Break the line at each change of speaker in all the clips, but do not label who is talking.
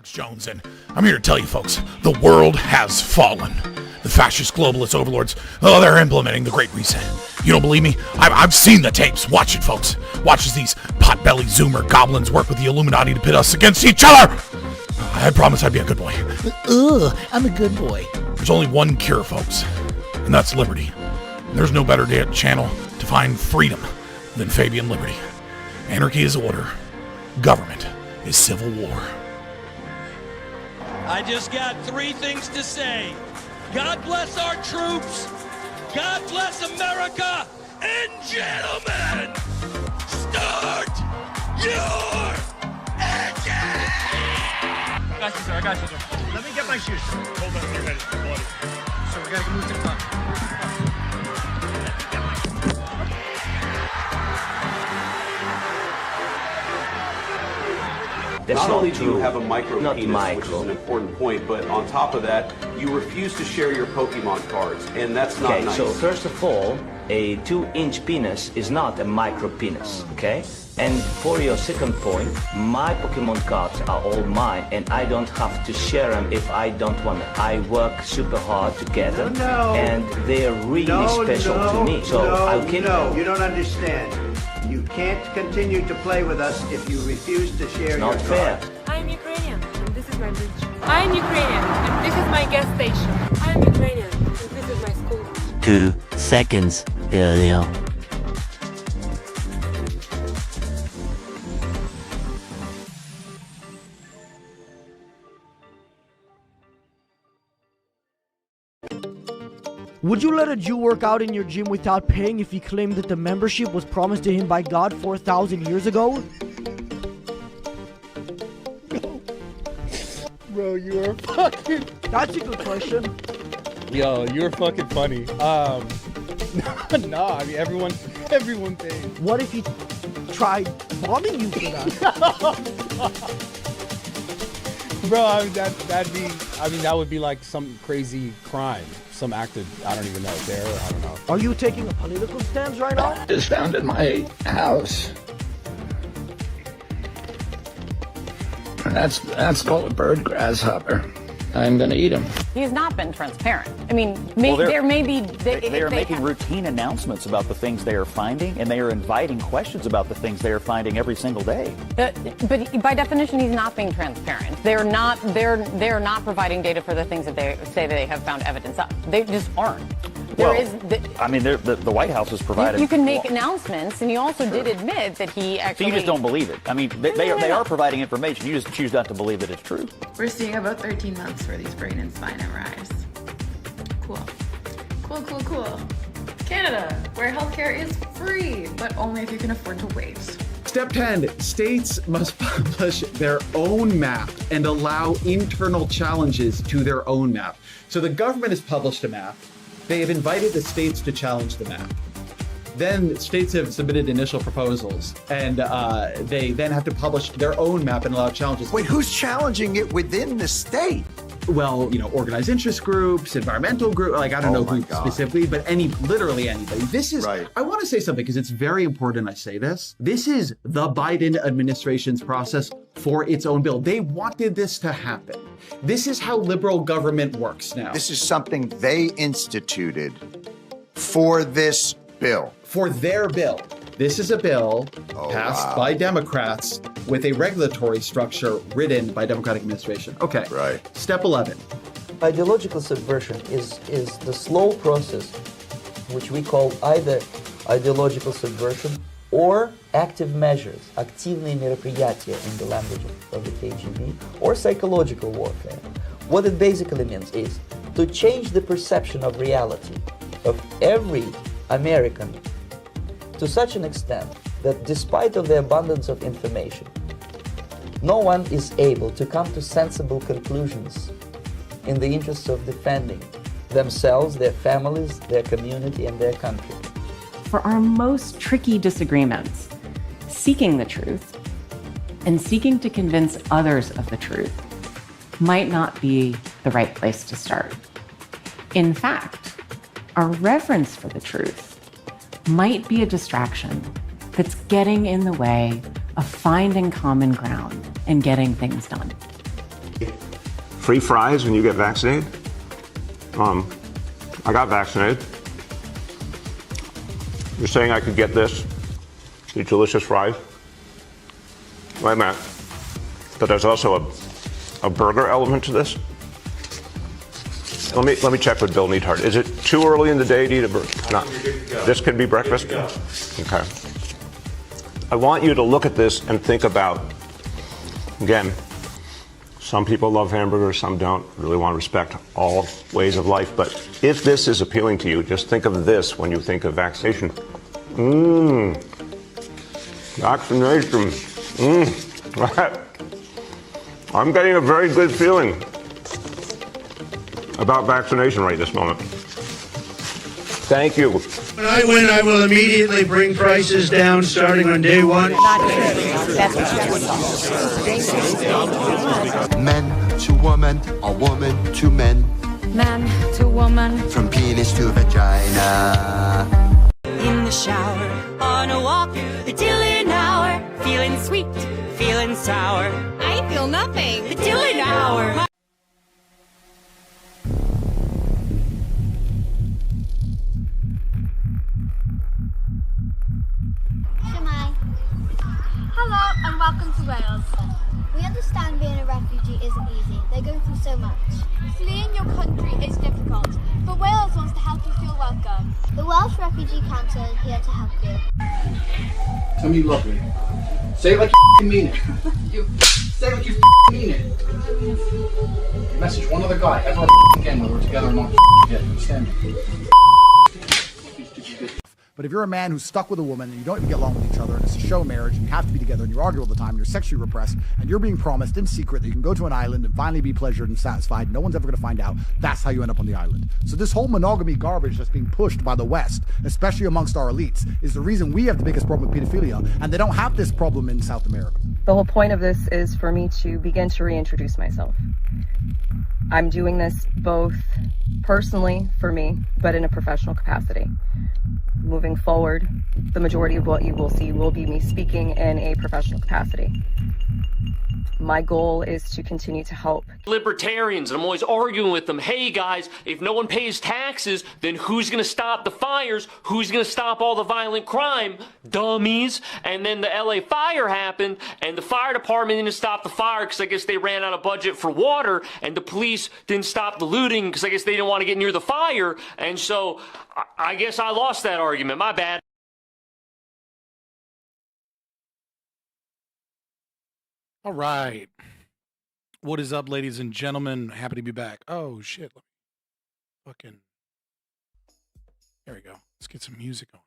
Alex Jones, and I'm here to tell you folks, the world has fallen. The fascist globalist overlords, they're implementing the Great Reset. You don't believe me? I've seen the tapes. Watch it, folks. Watch as these pot-bellied Zoomer goblins work with the Illuminati to pit us against each other. I promise I'd be a good boy.
I'm a good boy.
There's only one cure, folks, and that's liberty. And there's no better channel to find freedom than Fabian Liberty. Anarchy is order. Government is civil war.
I just got 3 things to say. God bless our troops. God bless America. And gentlemen, start your engine!
I got you, sir. Let me get my shoes. Hold on, you're ready. So we gotta move to the top.
Not only do you have a micro penis, which is an important point, but on top of that, you refuse to share your Pokemon cards, and that's not nice.
So first of all, a 2-inch penis is not a micro penis, okay? And for your second point, my Pokemon cards are all mine, and I don't have to share them if I don't want to. I work super hard together, and they're really special to me. So I'll keep them.
You don't understand. You can't continue to play with us if you refuse to share your
Not fair.
cards.
I'm Ukrainian, and this is my bridge. I'm Ukrainian, and this is my gas station. I'm Ukrainian, and this is my school.
2 seconds earlier.
Would you let a Jew work out in your gym without paying if he claimed that the membership was promised to him by God 4,000 years ago?
Bro, you are fucking...
That's a good question.
Yo, you're fucking funny. No, I mean, everyone pays.
What if he tried bombing you for that?
Bro, I mean, that would be like some crazy crime. Some act of, I don't even know, terror, I don't know.
Are you taking a political stance right now?
Just found in my house. That's called a bird grasshopper. I'm gonna eat him.
He's not been transparent. I mean, there may be...
They are making routine announcements about the things they are finding, and they are inviting questions about the things they are finding every single day.
But by definition, he's not being transparent. They're not providing data for the things that they say they have found evidence of. They just aren't.
The White House has provided...
You can make announcements, and he also did admit that he actually...
So you just don't believe it. I mean, they are providing information. You just choose not to believe that it's true.
We're seeing about 13 months for these brain and spine MRIs. Cool. Canada, where healthcare is free, but only if you can afford to wait.
Step 10, states must publish their own map and allow internal challenges to their own map. So the government has published a map. They have invited the states to challenge the map. Then states have submitted initial proposals, and they then have to publish their own map and allow challenges.
Wait, who's challenging it within the state?
Well, organized interest groups, environmental groups, like I don't know who specifically, but literally anybody. This is, right. I want to say something because it's very important I say this. This is the Biden administration's process for its own bill. They wanted this to happen. This is how liberal government works now.
This is something they instituted for this bill.
For their bill. This is a bill passed by Democrats with a regulatory structure written by Democratic administration. Okay.
Right.
Step 11.
Ideological subversion is the slow process which we call either ideological subversion or active measures, активные мероприятия in the language of the KGB, or psychological warfare. What it basically means is to change the perception of reality of every American to such an extent that despite of the abundance of information, no one is able to come to sensible conclusions in the interests of defending themselves, their families, their community, and their country.
For our most tricky disagreements, seeking the truth and seeking to convince others of the truth might not be the right place to start. In fact, our reverence for the truth might be a distraction that's getting in the way of finding common ground and getting things done.
free fries when you get vaccinated. I got vaccinated. You're saying I could get these delicious fries? Wait a minute. But there's also a burger element to this. Let me check with Bill Neathart. Is it too early in the day to eat a burger? No. This could be breakfast? Okay. I want you to look at this and think about, again, some people love hamburgers, some don't. Really want to respect all ways of life. But if this is appealing to you, just think of this when you think of vaccination. Vaccination. I'm getting a very good feeling about vaccination right this moment. Thank you.
When I win, I will immediately bring prices down starting on day one.
Men to woman, or woman to men.
Man to woman.
From penis to vagina.
In the shower, on a walk, the Dylan hour. Feeling sweet, feeling sour. I feel nothing. The Dylan hour.
Hello and welcome to Wales. We understand being a refugee isn't easy. They go through so much. Fleeing your country is difficult, but Wales wants to help you feel welcome. The Welsh Refugee Council is here to help you.
Tell me you love me. Say it like you mean it. Say it like you mean it. Message one other guy ever again whether we're together or not. You understand me?
But if you're a man who's stuck with a woman and you don't even get along with each other and it's a show marriage and you have to be together and you argue all the time and you're sexually repressed and you're being promised in secret that you can go to an island and finally be pleasured and satisfied, no one's ever going to find out, that's how you end up on the island. So this whole monogamy garbage that's being pushed by the West, especially amongst our elites, is the reason we have the biggest problem with pedophilia, and they don't have this problem in South America.
The whole point of this is for me to begin to reintroduce myself. I'm doing this both personally for me, but in a professional capacity. Moving forward, the majority of what you will see will be me speaking in a professional capacity. My goal is to continue to help
Libertarians, and I'm always arguing with them, hey guys, if no one pays taxes, then who's going to stop the fires? Who's going to stop all the violent crime? Dummies. And then the LA fire happened, and the fire department didn't stop the fire because I guess they ran out of budget for water, and the police didn't stop the looting because I guess they didn't want to get near the fire, and so I guess I lost that argument. My bad.
All right. What is up, ladies and gentlemen? Happy to be back. Oh, shit. Fucking. There we go. Let's get some music on.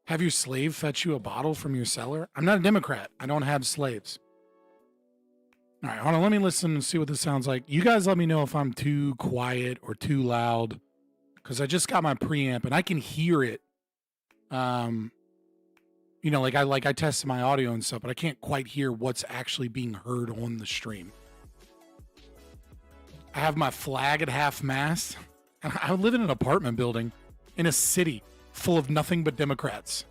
Have your slave fetch you a bottle from your cellar? I'm not a Democrat. I don't have slaves. All right, hold on. Let me listen and see what this sounds like. You guys let me know if I'm too quiet or too loud, because I just got my preamp and I can hear it. You know, like I tested my audio and stuff, but I can't quite hear what's actually being heard on the stream. I have my flag at half mast. I live in an apartment building in a city full of nothing but Democrats.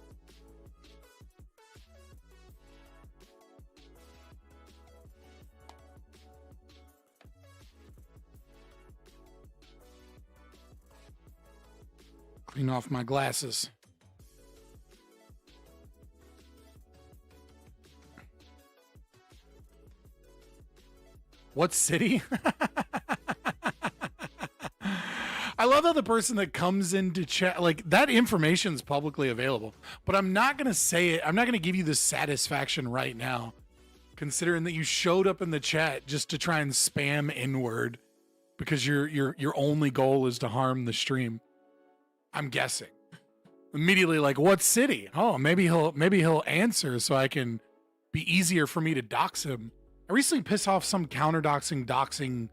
Clean off my glasses. What city? I love how the person that comes into chat, like, that information is publicly available, but I'm not going to say it. I'm not going to give you the satisfaction right now, considering that you showed up in the chat just to try and spam N-word because your only goal is to harm the stream. I'm guessing. Immediately like, what city? Oh, maybe he'll answer so I can be easier for me to dox him. I recently pissed off some doxing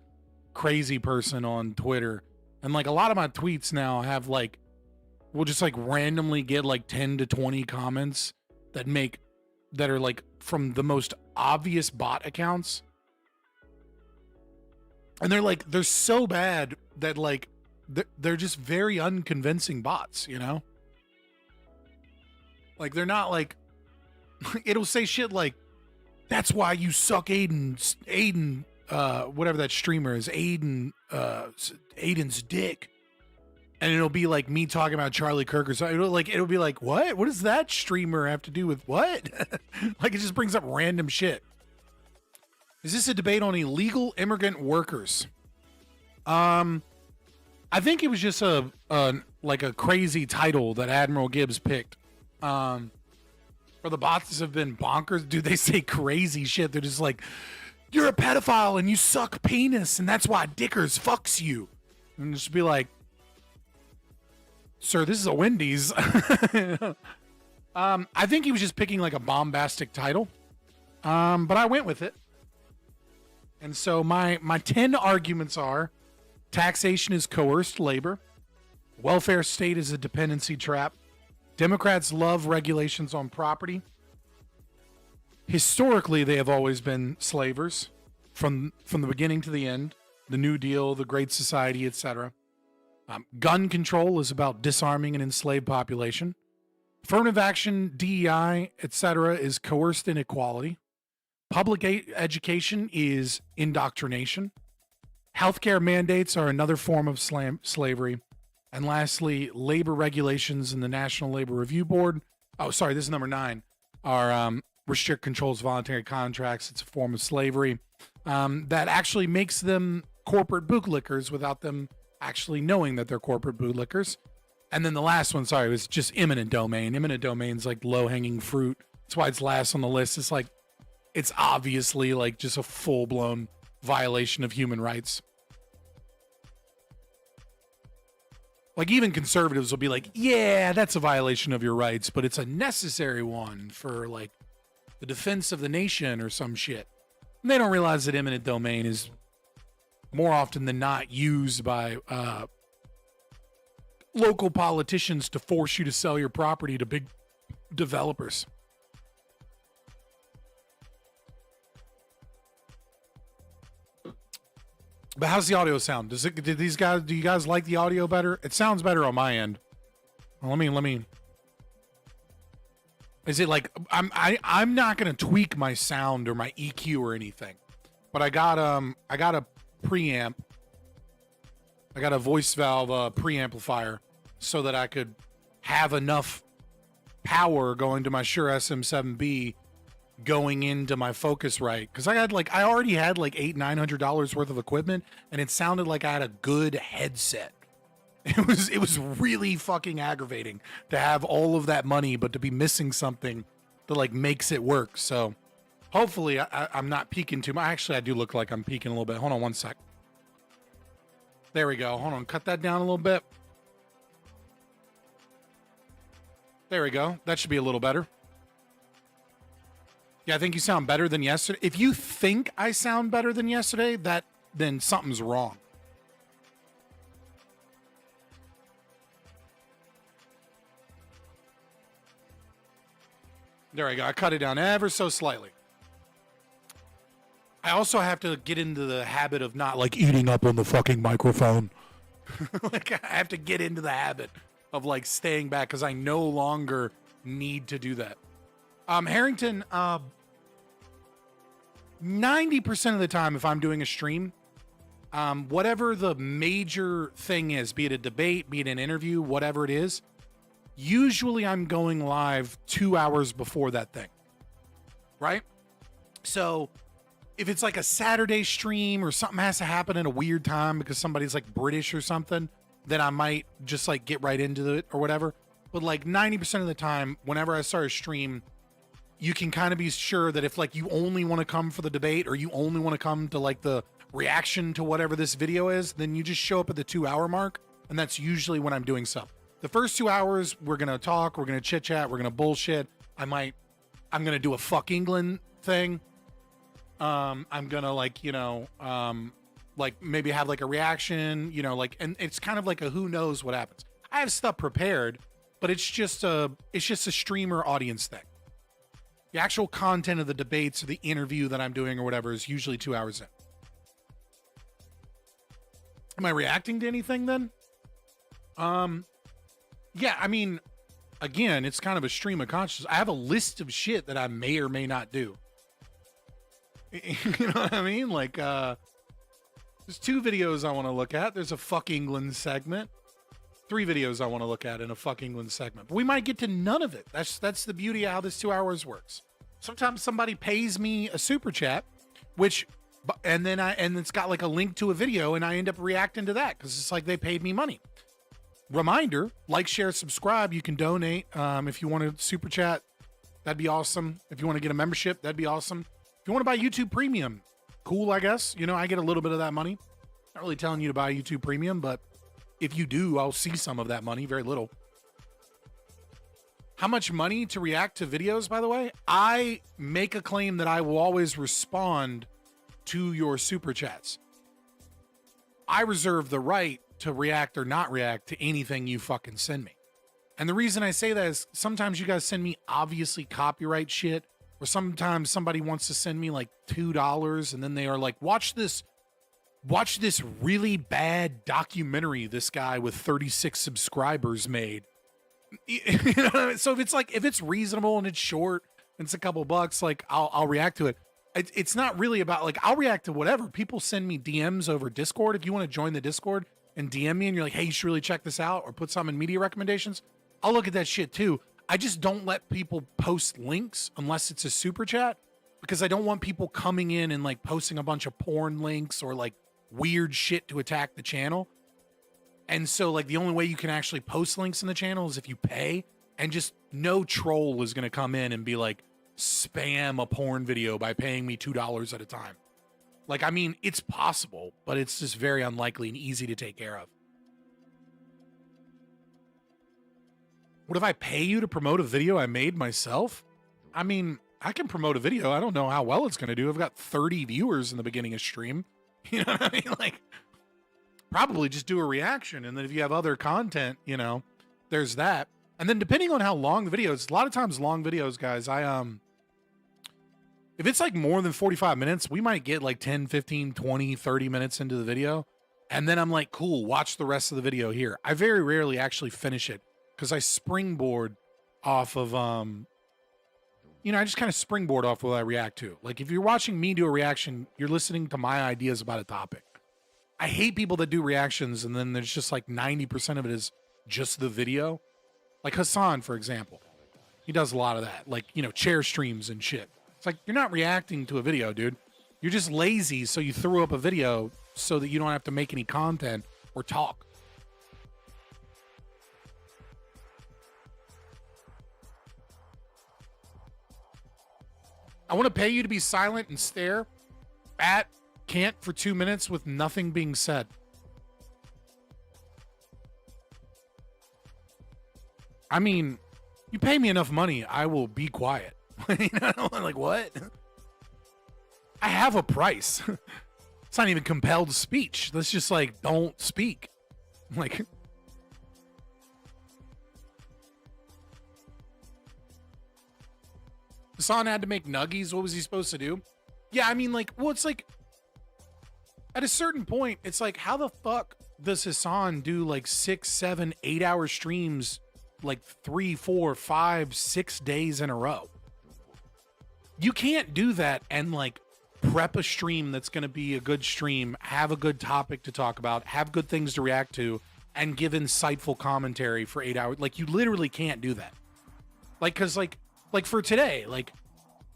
crazy person on Twitter. And like a lot of my tweets now have like, we'll just like randomly get like 10 to 20 comments that are like from the most obvious bot accounts. And they're so bad that like, they're just very unconvincing bots, you know? Like they're not like, it'll say shit like, That's why you suck Aiden, whatever that streamer is, Aiden's dick. And it'll be like me talking about Charlie Kirk or something. It'll be like, what? What does that streamer have to do with what? Like, it just brings up random shit. Is this a debate on illegal immigrant workers? I think it was just a crazy title that Admiral Gibbs picked. Or the bots have been bonkers. Dude, they say crazy shit. They're just like, you're a pedophile and you suck penis and that's why Dickers fucks you. And just be like, sir, this is a Wendy's. I think he was just picking like a bombastic title. But I went with it. And so my 10 arguments are: taxation is coerced labor. Welfare state is a dependency trap. Democrats love regulations on property. Historically, they have always been slavers from the beginning to the end. The New Deal, the Great Society, etc. Gun control is about disarming an enslaved population. Affirmative action, DEI, etc. is coerced inequality. Public education is indoctrination. Healthcare mandates are another form of slavery. And lastly, labor regulations in the National Labor Review Board, this is number 9, are restrict controls voluntary contracts. It's a form of slavery that actually makes them corporate bootlickers without them actually knowing that they're corporate bootlickers. And then the last one, was just eminent domain. Eminent domain's like low-hanging fruit. That's why it's last on the list. It's like, it's obviously like just a full-blown violation of human rights. Like, even conservatives will be like, yeah, that's a violation of your rights, but it's a necessary one for like the defense of the nation or some shit. And they don't realize that eminent domain is more often than not used by local politicians to force you to sell your property to big developers. But how's the audio sound? Do you guys like the audio better? It sounds better on my end. Well, let me. Is it like I'm not gonna tweak my sound or my EQ or anything, but I got a preamp. I got a voice valve preamplifier so that I could have enough power going to my Shure SM7B going into my Focusrite, because I already had like $800-900 worth of equipment, and it sounded like I had a good headset. It was really fucking aggravating to have all of that money, but to be missing something that like makes it work. So hopefully I'm not peaking too much. Actually, I do look like I'm peaking a little bit. Hold on one sec. There we go. Hold on. Cut that down a little bit. There we go. That should be a little better. Yeah, I think you sound better than yesterday. If you think I sound better than yesterday, then something's wrong. There we go. I cut it down ever so slightly. I also have to get into the habit of not like eating up on the fucking microphone. Like, I have to get into the habit of like staying back because I no longer need to do that. Harrington, 90% of the time, if I'm doing a stream, whatever the major thing is, be it a debate, be it an interview, whatever it is, usually I'm going live 2 hours before that thing, right? So if it's like a Saturday stream or something has to happen at a weird time because somebody's like British or something, then I might just like get right into it or whatever. But like 90% of the time, whenever I start a stream, you can kind of be sure that if like you only want to come for the debate or you only want to come to like the reaction to whatever this video is, then you just show up at the 2 hour mark. And that's usually when I'm doing stuff. The first 2 hours, we're going to talk, we're going to chit chat, we're going to bullshit. I'm going to do a fuck England thing. I'm going to like, like maybe have like a reaction, and it's kind of like a who knows what happens. I have stuff prepared, but it's just a streamer audience thing. The actual content of the debates or the interview that I'm doing or whatever is usually 2 hours in. Am I reacting to anything then? Yeah, I mean, again, it's kind of a stream of consciousness. I have a list of shit that I may or may not do. You know what I mean? Like, there's 2 videos I want to look at. There's a Fuck England segment. 3 videos I want to look at in a Fuck England segment. But we might get to none of it. That's the beauty of how this 2 hours works. Sometimes somebody pays me a super chat, and it's got like a link to a video, and I end up reacting to that because it's like they paid me money. Reminder, like, share, subscribe. You can donate. If you want to super chat, that'd be awesome. If you want to get a membership, that'd be awesome. If you want to buy YouTube Premium, cool, I guess. You know, I get a little bit of that money. Not really telling you to buy YouTube Premium, but if you do, I'll see some of that money, very little. How much money to react to videos, by the way? I make a claim that I will always respond to your super chats. I reserve the right to react or not react to anything you fucking send me. And the reason I say that is sometimes you guys send me obviously copyright shit, or sometimes somebody wants to send me like $2 and then they are like, watch this really bad documentary this guy with 36 subscribers made. You know what I mean? So if it's reasonable and it's short and it's a couple bucks, like I'll react to it. It's not really about, like, I'll react to whatever. People send me DMs over Discord. If you want to join the Discord and DM me and you're like, hey, you should really check this out, or put some in media recommendations, I'll look at that shit too. I just don't let people post links unless it's a super chat, because I don't want people coming in and like posting a bunch of porn links or like weird shit to attack the channel. And so like the only way you can actually post links in the channel is if you pay, and just no troll is going to come in and be like, spam a porn video by paying me $2 at a time. Like, I mean, it's possible, but it's just very unlikely and easy to take care of. What if I pay you to promote a video I made myself? I mean, I can promote a video. I don't know how well it's going to do. I've got 30 viewers in the beginning of stream. You know what I mean? Like, probably just do a reaction. And then if you have other content, you know, there's that. And then depending on how long the video is, a lot of times long videos, guys, if it's like more than 45 minutes, we might get like 10, 15, 20, 30 minutes into the video. And then I'm like, cool, watch the rest of the video here. I very rarely actually finish it because I springboard off of, you know, I just kind of springboard off what I react to. Like if you're watching me do a reaction, you're listening to my ideas about a topic. I hate people that do reactions and then there's just like 90% of it is just the video. Like Hassan, for example. He does a lot of that. Like, you know, chair streams and shit. It's like, you're not reacting to a video, dude. You're just lazy, so you threw up a video so that you don't have to make any content or talk. I want to pay you to be silent and stare at Kant for 2 minutes with nothing being said. I mean, you pay me enough money, I will be quiet. Like, what? I have a price. It's not even compelled speech. That's just like, don't speak. Like, Hassan had to make nuggies. What was he supposed to do? Yeah, I mean, like, well, it's like, at a certain point, it's like, how the fuck does Hassan do like 6, 7, 8 hour streams like 3, 4, 5, 6 days in a row? You can't do that and like prep a stream that's going to be a good stream, have a good topic to talk about, have good things to react to, and give insightful commentary for 8 hours. Like, you literally can't do that. Like, cause like for today, like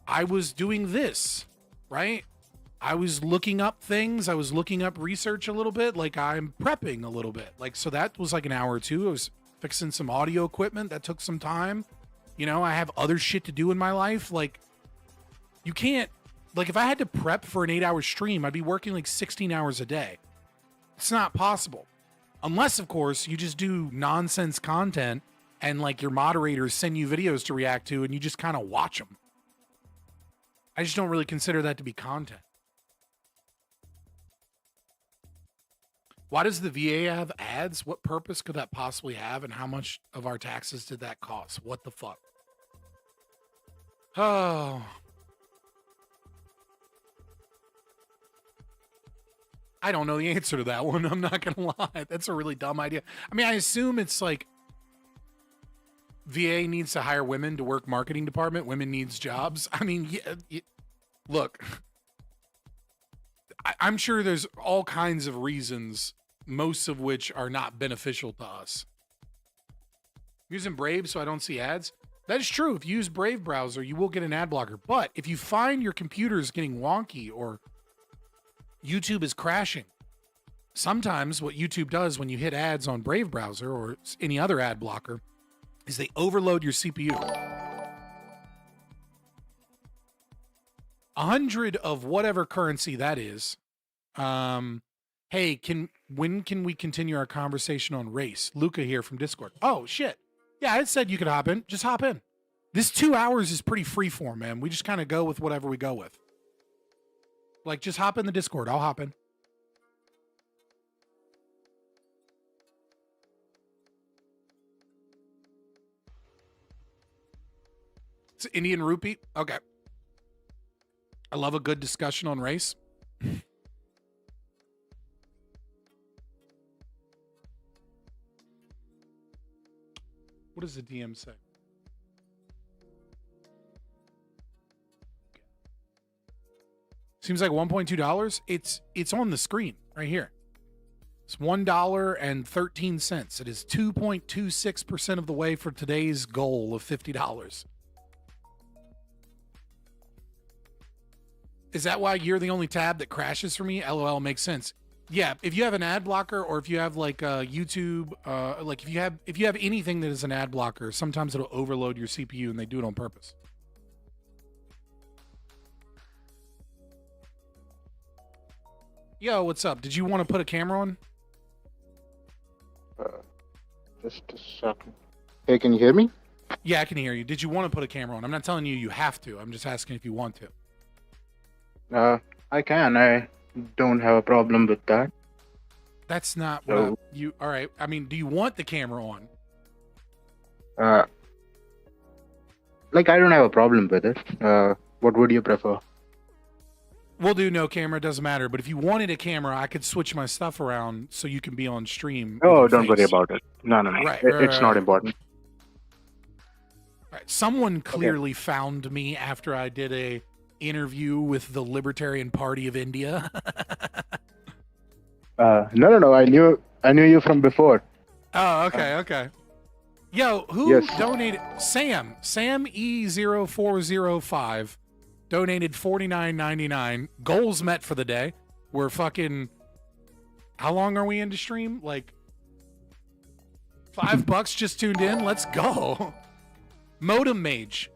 I was doing this, right? I was looking up things. I was looking up research a little bit. Like, I'm prepping a little bit. Like, so that was like an hour or two. I was fixing some audio equipment. That took some time. You know, I have other shit to do in my life. Like, you can't, like, if I had to prep for an 8 hour stream, I'd be working like 16 hours a day. It's not possible. Unless, of course, you just do nonsense content and like your moderators send you videos to react to and you just kind of watch them. I just don't really consider that to be content. Why does the VA have ads? What purpose could that possibly have? And how much of our taxes did that cost? What the fuck? Oh. I don't know the answer to that one. I'm not going to lie. That's a really dumb idea. I mean, I assume it's like VA needs to hire women to work marketing department. Women needs jobs. I mean, yeah, look, I'm sure there's all kinds of reasons, most of which are not beneficial to us. I'm using Brave so I don't see ads. That is true. If you use Brave browser, you will get an ad blocker. But if you find your computer is getting wonky or YouTube is crashing, sometimes what YouTube does when you hit ads on Brave browser or any other ad blocker is they overload your CPU. 100 of whatever currency that is. Hey, when can we continue our conversation on race? Luca here from Discord. Oh shit. Yeah, I said you could hop in. Just hop in. This 2 hours is pretty freeform, man. We just kind of go with whatever we go with. Like, just hop in the Discord. I'll hop in. It's Indian rupee. Okay. I love a good discussion on race. What does the DM say? Seems like $1.2. It's on the screen right here. It's $1.13. It is 2.26% of the way for today's goal of $50. Is that why you're the only tab that crashes for me? LOL, makes sense. Yeah, if you have an ad blocker or if you have like YouTube, like if you have anything that is an ad blocker, sometimes it'll overload your CPU and they do it on purpose. Yo, what's up? Did you want to put a camera on?
Just a second. Hey, can you hear me?
Yeah, I can hear you. Did you want to put a camera on? I'm not telling you you have to. I'm just asking if you want to.
I can. I don't have a problem with that.
That's not what you. All right. I mean, do you want the camera on?
Like, I don't have a problem with it. What would you prefer?
We'll do no camera. Doesn't matter. But if you wanted a camera, I could switch my stuff around so you can be on stream.
Oh, don't worry about it. No.
Right,
It's not important.
All right. Someone clearly found me after I did a interview with the Libertarian Party of India.
No. I knew you from before.
Oh, okay. Yo, who donated? Sam E0405 donated $49.99. Goals met for the day. We're fucking. How long are we into stream? Like $5 just tuned in. Let's go. Modem Mage.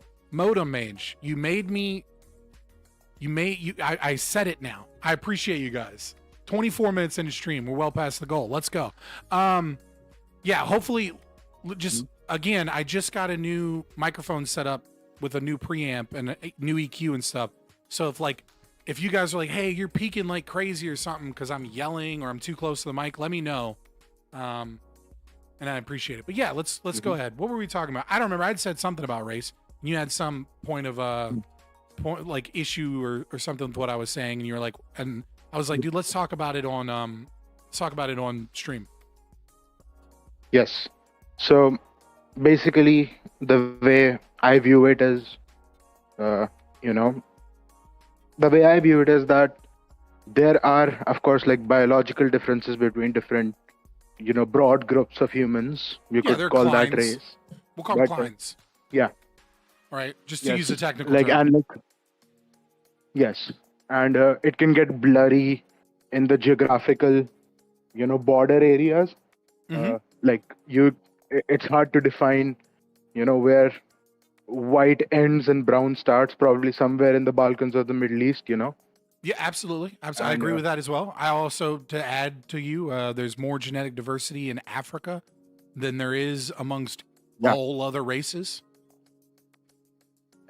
You made me. I said it now. I appreciate you guys. 24 minutes into stream. We're well past the goal. Let's go. Yeah, hopefully just again, I just got a new microphone set up with a new preamp and a new EQ and stuff. So if you guys are like, hey, you're peaking like crazy or something because I'm yelling or I'm too close to the mic, let me know. And I appreciate it. But yeah, let's go ahead. What were we talking about? I don't remember. I'd said something about race. You had some point like issue or something with what I was saying, and you were like, and I was like, dude, let's talk about it on stream.
Yes. So basically, the way I view it is, the way I view it is that there are, of course, like biological differences between different, broad groups of humans. You could call that race.
We'll call them clients.
Yeah.
All right. Just to use a technical term.
Yes. And it can get blurry in the geographical, border areas. It's hard to define, where white ends and brown starts, probably somewhere in the Balkans or the Middle East,
Yeah, absolutely. I agree with that as well. I also, to add to you, there's more genetic diversity in Africa than there is amongst all other races.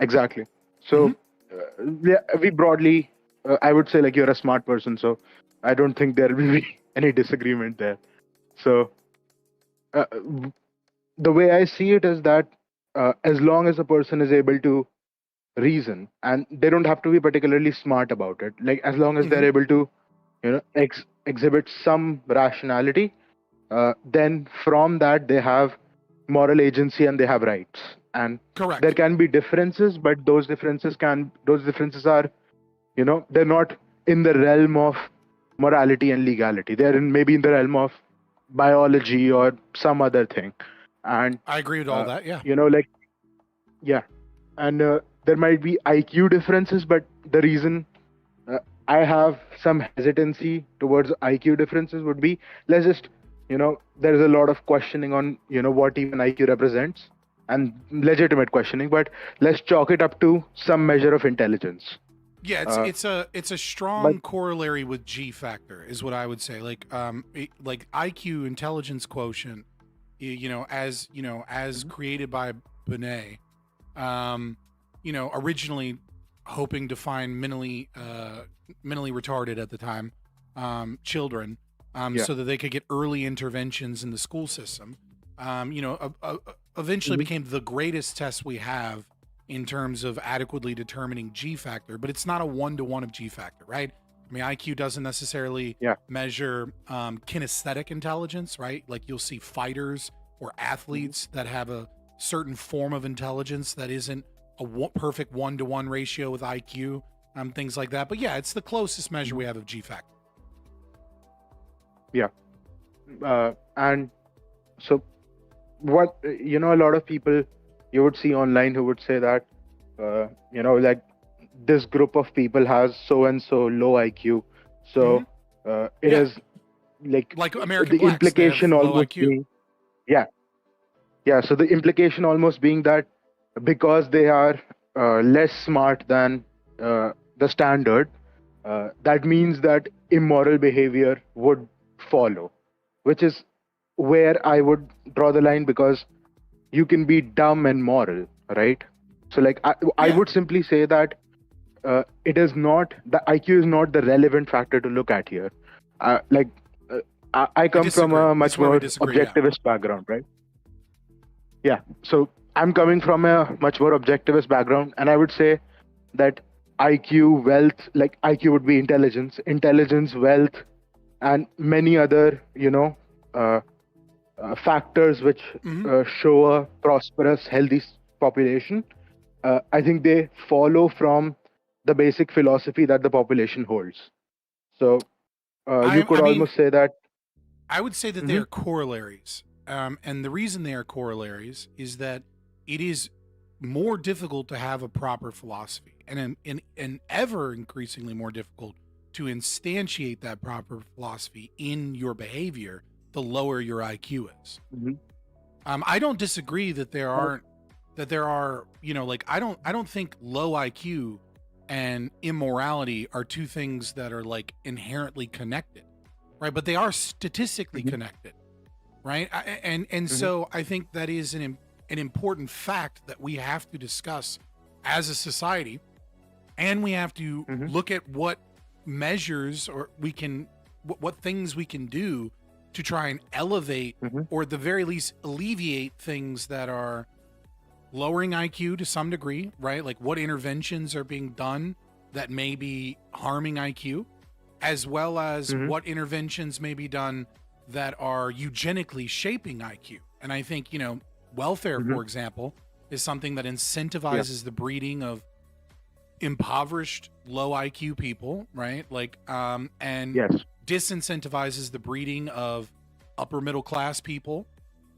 Exactly. So, we broadly, I would say, like, you're a smart person, so I don't think there will be any disagreement there. So, the way I see it is that as long as a person is able to reason, and they don't have to be particularly smart about it, like as long as they're able to, exhibit some rationality, then from that they have moral agency and they have rights. And
correct,
there can be differences, but those differences are, they're not in the realm of morality and legality. They're maybe in the realm of biology or some other thing. And
I agree with all that. Yeah.
Yeah, and there might be IQ differences, but the reason I have some hesitancy towards IQ differences would be, let's just, there's a lot of questioning on, what even IQ represents, and legitimate questioning, but let's chalk it up to some measure of intelligence.
Yeah, it's a strong corollary with G factor is what I would say. Like IQ, intelligence quotient, as created by Binet, originally hoping to find mentally retarded at the time children, so that they could get early interventions in the school system. Eventually became the greatest test we have in terms of adequately determining G factor, but it's not a 1-to-1 of G factor, right? I mean, IQ doesn't necessarily measure kinesthetic intelligence, right? Like you'll see fighters or athletes that have a certain form of intelligence that isn't a perfect 1-to-1 ratio with IQ, things like that. But yeah, it's the closest measure we have of G factor.
Yeah. And so what, a lot of people you would see online who would say that, like this group of people has so and so low IQ. So it is like
American
the
blacks,
implication almost being, so the implication almost being that because they are less smart than the standard, that means that immoral behavior would follow, which is where I would draw the line, because you can be dumb and moral, right? So like I would simply say that it is not, the IQ is not the relevant factor to look at here. I come from a much more objectivist background, right? Yeah, so I'm coming from a much more objectivist background, and I would say that IQ, wealth, like IQ would be intelligence, wealth, and many other, factors which show a prosperous, healthy population. I think they follow from the basic philosophy that the population holds. So you could almost say that.
I would say that they are corollaries. And the reason they are corollaries is that it is more difficult to have a proper philosophy, and ever increasingly more difficult to instantiate that proper philosophy in your behavior the lower your IQ is. I don't disagree that there are, I don't think low IQ and immorality are two things that are like inherently connected, right? But they are statistically connected, right? So I think that is an important fact that we have to discuss as a society, and we have to look at what measures or what things we can do to try and elevate or at the very least alleviate things that are lowering IQ to some degree, right? Like what interventions are being done that may be harming IQ, as well as what interventions may be done that are eugenically shaping IQ. And I think, welfare, for example, is something that incentivizes the breeding of impoverished low IQ people, right? Like, and disincentivizes the breeding of upper middle class people.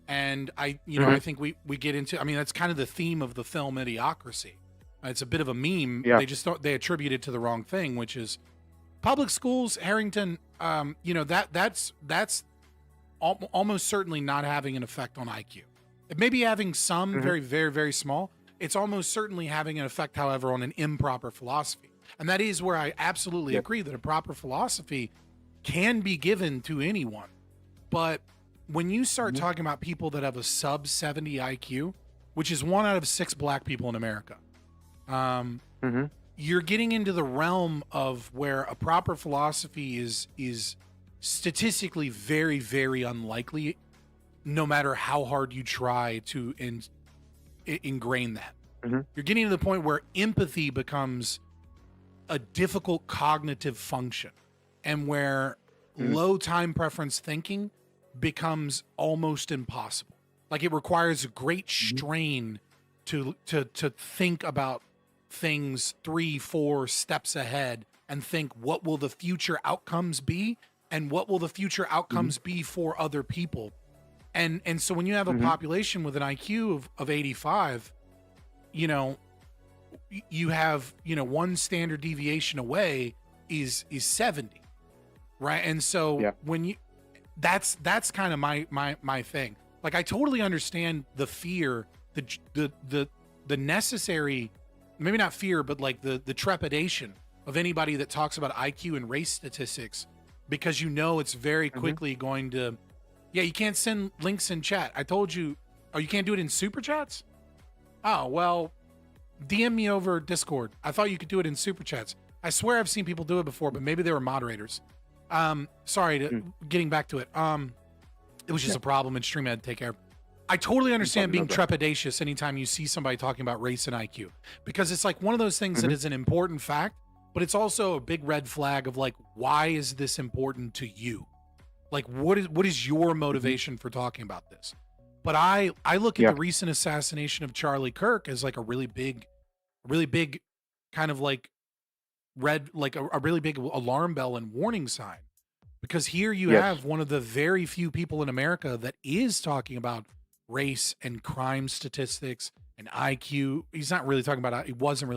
And I think we get into, that's kind of the theme of the film Idiocracy. It's a bit of a meme. They attribute it to the wrong thing, which is public schools, Harrington. That's almost certainly not having an effect on IQ. It may be having some very, very, very small. It's almost certainly having an effect, however, on an improper philosophy. And that is where I absolutely agree that a proper philosophy can be given to anyone. But when you start talking about people that have a sub 70 IQ, which is 1 out of 6 black people in America, you're getting into the realm of where a proper philosophy is statistically very, very unlikely, no matter how hard you try to ingrain that. You're getting to the point where empathy becomes a difficult cognitive function, and where low time preference thinking becomes almost impossible. Like it requires a great strain to think about things 3-4 steps ahead and think, what will the future outcomes be, and what will the future outcomes be for other people? And so when you have a population with an IQ of 85, you know, you have, you know, one standard deviation away is 70, right? And so when you, that's kind of my thing. Like, I totally understand the fear, the necessary, maybe not fear, but like the trepidation of anybody that talks about IQ and race statistics, because you know it's very quickly going to, you can't send links in chat. I told you, oh, you can't do it in super chats? Oh, well, DM me over Discord. I thought you could do it in super chats. I swear I've seen people do it before, but maybe they were moderators. Sorry, getting back to it. It was just a problem in StreamEd. Take care. I totally understand being trepidatious anytime you see somebody talking about race and IQ, because it's like one of those things that is an important fact, but it's also a big red flag of like, why is this important to you? Like, what is your motivation for talking about this? But I look at the recent assassination of Charlie Kirk as like a really big kind of like a really big alarm bell and warning sign, because here you have one of the very few people in America that is talking about race and crime statistics and IQ. He wasn't really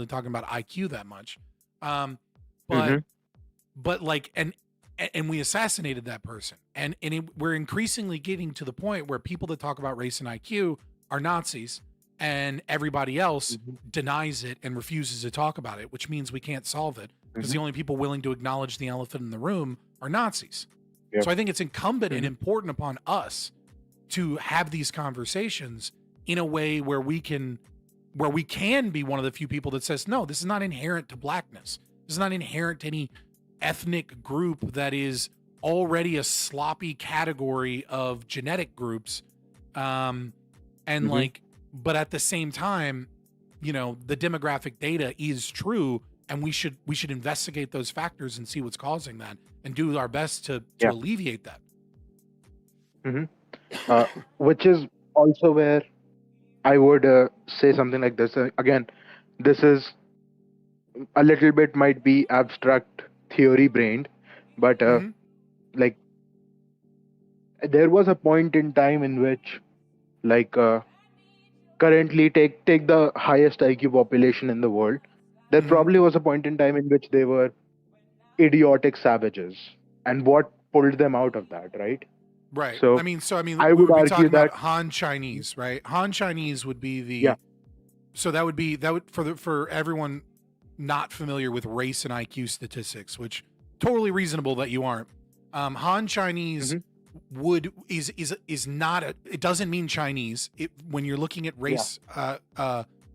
talking about IQ that much. But like, and we assassinated that person. And we're increasingly getting to the point where people that talk about race and IQ are Nazis, and everybody else denies it and refuses to talk about it, which means we can't solve it, because the only people willing to acknowledge the elephant in the room are Nazis. So I think it's incumbent and important upon us to have these conversations in a way where we can be one of the few people that says, no, this is not inherent to blackness. This is not inherent to any ethnic group that is already a sloppy category of genetic groups. Like, but at the same time, you know, the demographic data is true, and we should investigate those factors and see what's causing that and do our best to alleviate that.
Which is also where I would say something like this. Again, this is a little bit might be abstract theory brained, but like, there was a point in time in which, like, currently take the highest IQ population in the world, there probably was a point in time in which they were idiotic savages, and what pulled them out of that, right?
Right.
So
I mean,
I
we
would
would be
argue
talking
that
about Han Chinese, right? Han Chinese would be the so that would for everyone not familiar with race and IQ statistics, which totally reasonable that you aren't. Han Chinese is not it doesn't mean Chinese. When you're looking at race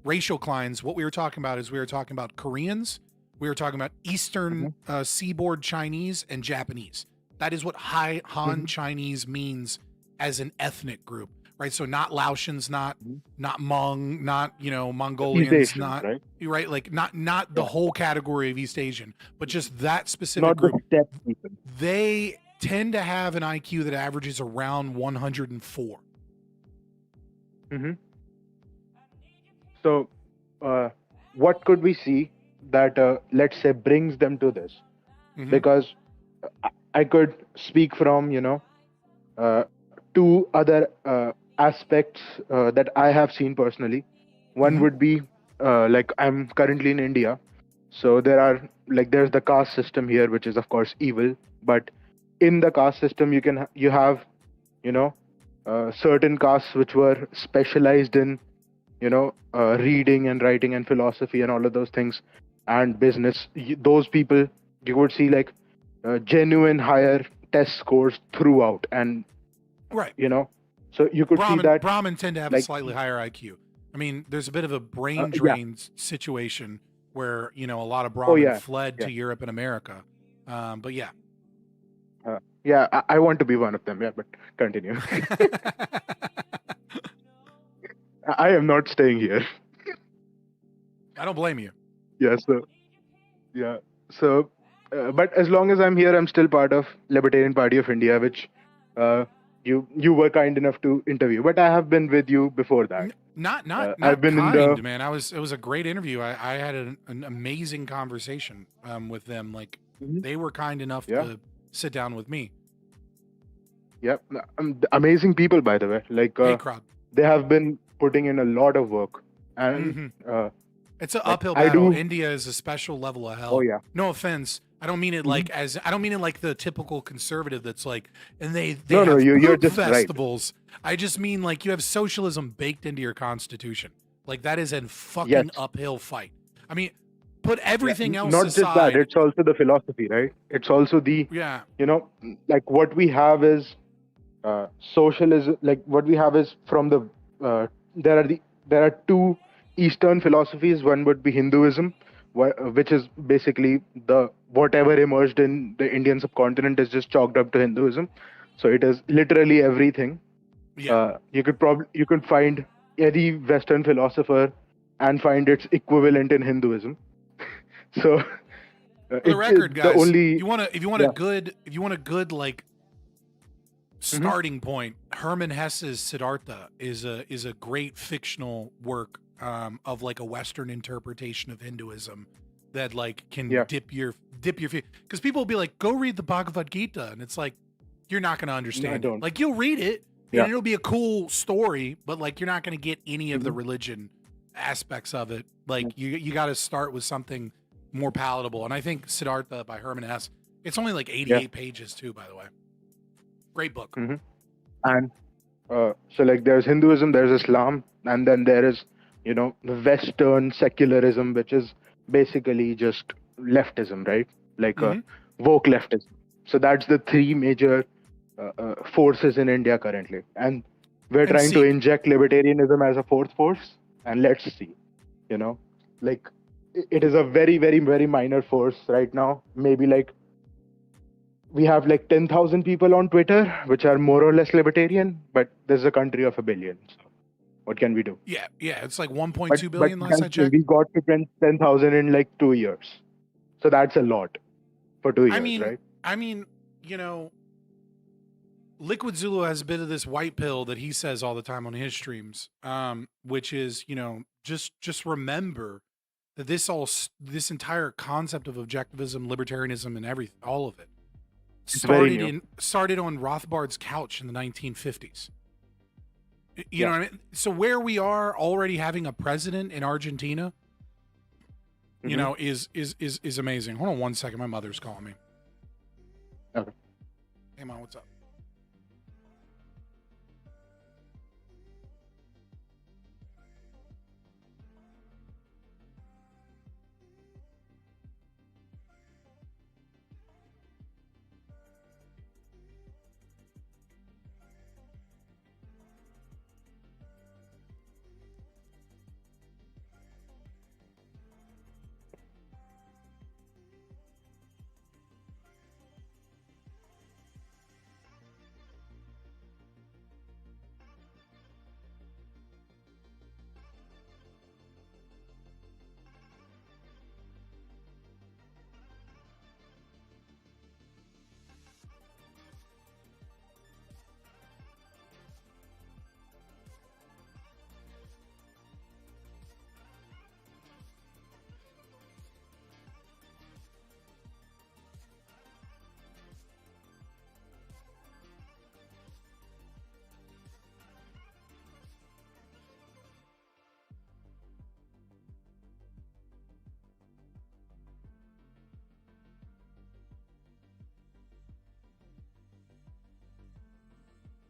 racial clines, what we were talking about Koreans, we were talking about Eastern seaboard Chinese and Japanese. That is what Han Chinese means as an ethnic group, right? So not Laotians, not Hmong, not, you know, Mongolians,
Asian,
not
right?
Like not the whole category of East Asian, but just that specific group. They tend to have an IQ that averages around 104.
So, what could we see that, let's say, brings them to this? Because I could speak from, you know, two other aspects that I have seen personally. One would be, like, I'm currently in India, so there's the caste system here, which is of course evil. But in the caste system, you have, you know, certain castes which were specialized in, you know, reading and writing and philosophy and all of those things, and business. Those people, you would see like genuine higher test scores throughout, and you know, so you could see that
Brahmin tend to have a
like,
slightly higher IQ. I mean, there's a bit of a brain drain situation where, you know, a lot of Brahmin fled to Europe and America. But
I want to be one of them. Yeah, but continue. I am not staying here.
I don't blame you.
So, but as long as I'm here, I'm still part of Libertarian Party of India, which you were kind enough to interview. But I have been with you before that.
Not
I've been
kind,
in the
man. It was a great interview. I had an amazing conversation with them. Like they were kind enough to sit down with me.
Yep, amazing people, by the way. Like
Hey, crowd.
they have been putting in a lot of work, and
It's an
like,
uphill
I
battle.
do-
India is a special level of hell.
Oh, yeah.
No offense. I don't mean it like as I don't mean it like the typical conservative that's like, and they
No, no,
have
you're
poop
just right.
festivals. I just mean like you have socialism baked into your constitution. Like that is a fucking
Yes.
uphill fight. I mean, put everything else
not
aside.
just that, it's also the philosophy, right? It's also the
Yeah.
like what we have is socialism. Like what we have is from the there are two Eastern philosophies. One would be Hinduism, which is basically the whatever emerged in the Indian subcontinent is just chalked up to Hinduism. So it is literally everything. You could find any Western philosopher and find its equivalent in Hinduism. So
For the record, guys,
only
if you want a good like starting point, Hermann Hesse's Siddhartha is a great fictional work of like a Western interpretation of Hinduism that like can dip your feet, because people will be like, go read the Bhagavad Gita, and it's like you're not going to understand it. Like you'll read it and it'll be a cool story, but like you're not going to get any of the religion aspects of it. Like you got to start with something more palatable, and I think Siddhartha by Hermann Hesse, it's only like 88 pages too, by the way. Great book.
And so like there's Hinduism, there's Islam, and then there is the Western secularism, which is basically just leftism, right? Like woke leftism. So that's the three major forces in India currently, and we're trying to inject libertarianism as a fourth force, and let's see. Like it is a very, very, very minor force right now. Maybe like we have like 10,000 people on Twitter, which are more or less libertarian, but this is a country of 1 billion. So what can we do?
Yeah, it's like 1.2 billion last I
But
checked.
we got to 10,000 in like 2 years. So that's a lot for 2 years, right?
I mean, Liquid Zulu has a bit of this white pill that he says all the time on his streams, which is, just remember that this entire concept of objectivism, libertarianism, and all of it started on Rothbard's couch in the 1950s. You know what I mean? So where we are already having a president in Argentina, is amazing. Hold on one second. My mother's calling me.
Okay.
Hey, Mom, what's up?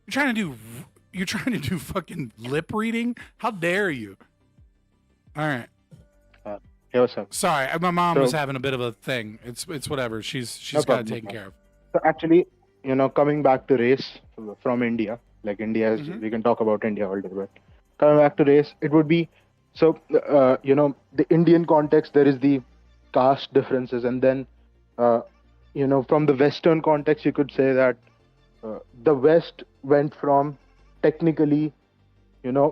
You're trying to do fucking lip reading? How dare you? All right.
Hey, what's up?
Sorry, my mom was having a bit of a thing. It's whatever. She's
No
got it
problem,
taken
no
care of.
So actually, coming back to race from India, like India is, we can talk about India all day, but coming back to race, it would be, so, the Indian context, there is the caste differences. And then, from the Western context, you could say that the West went from technically,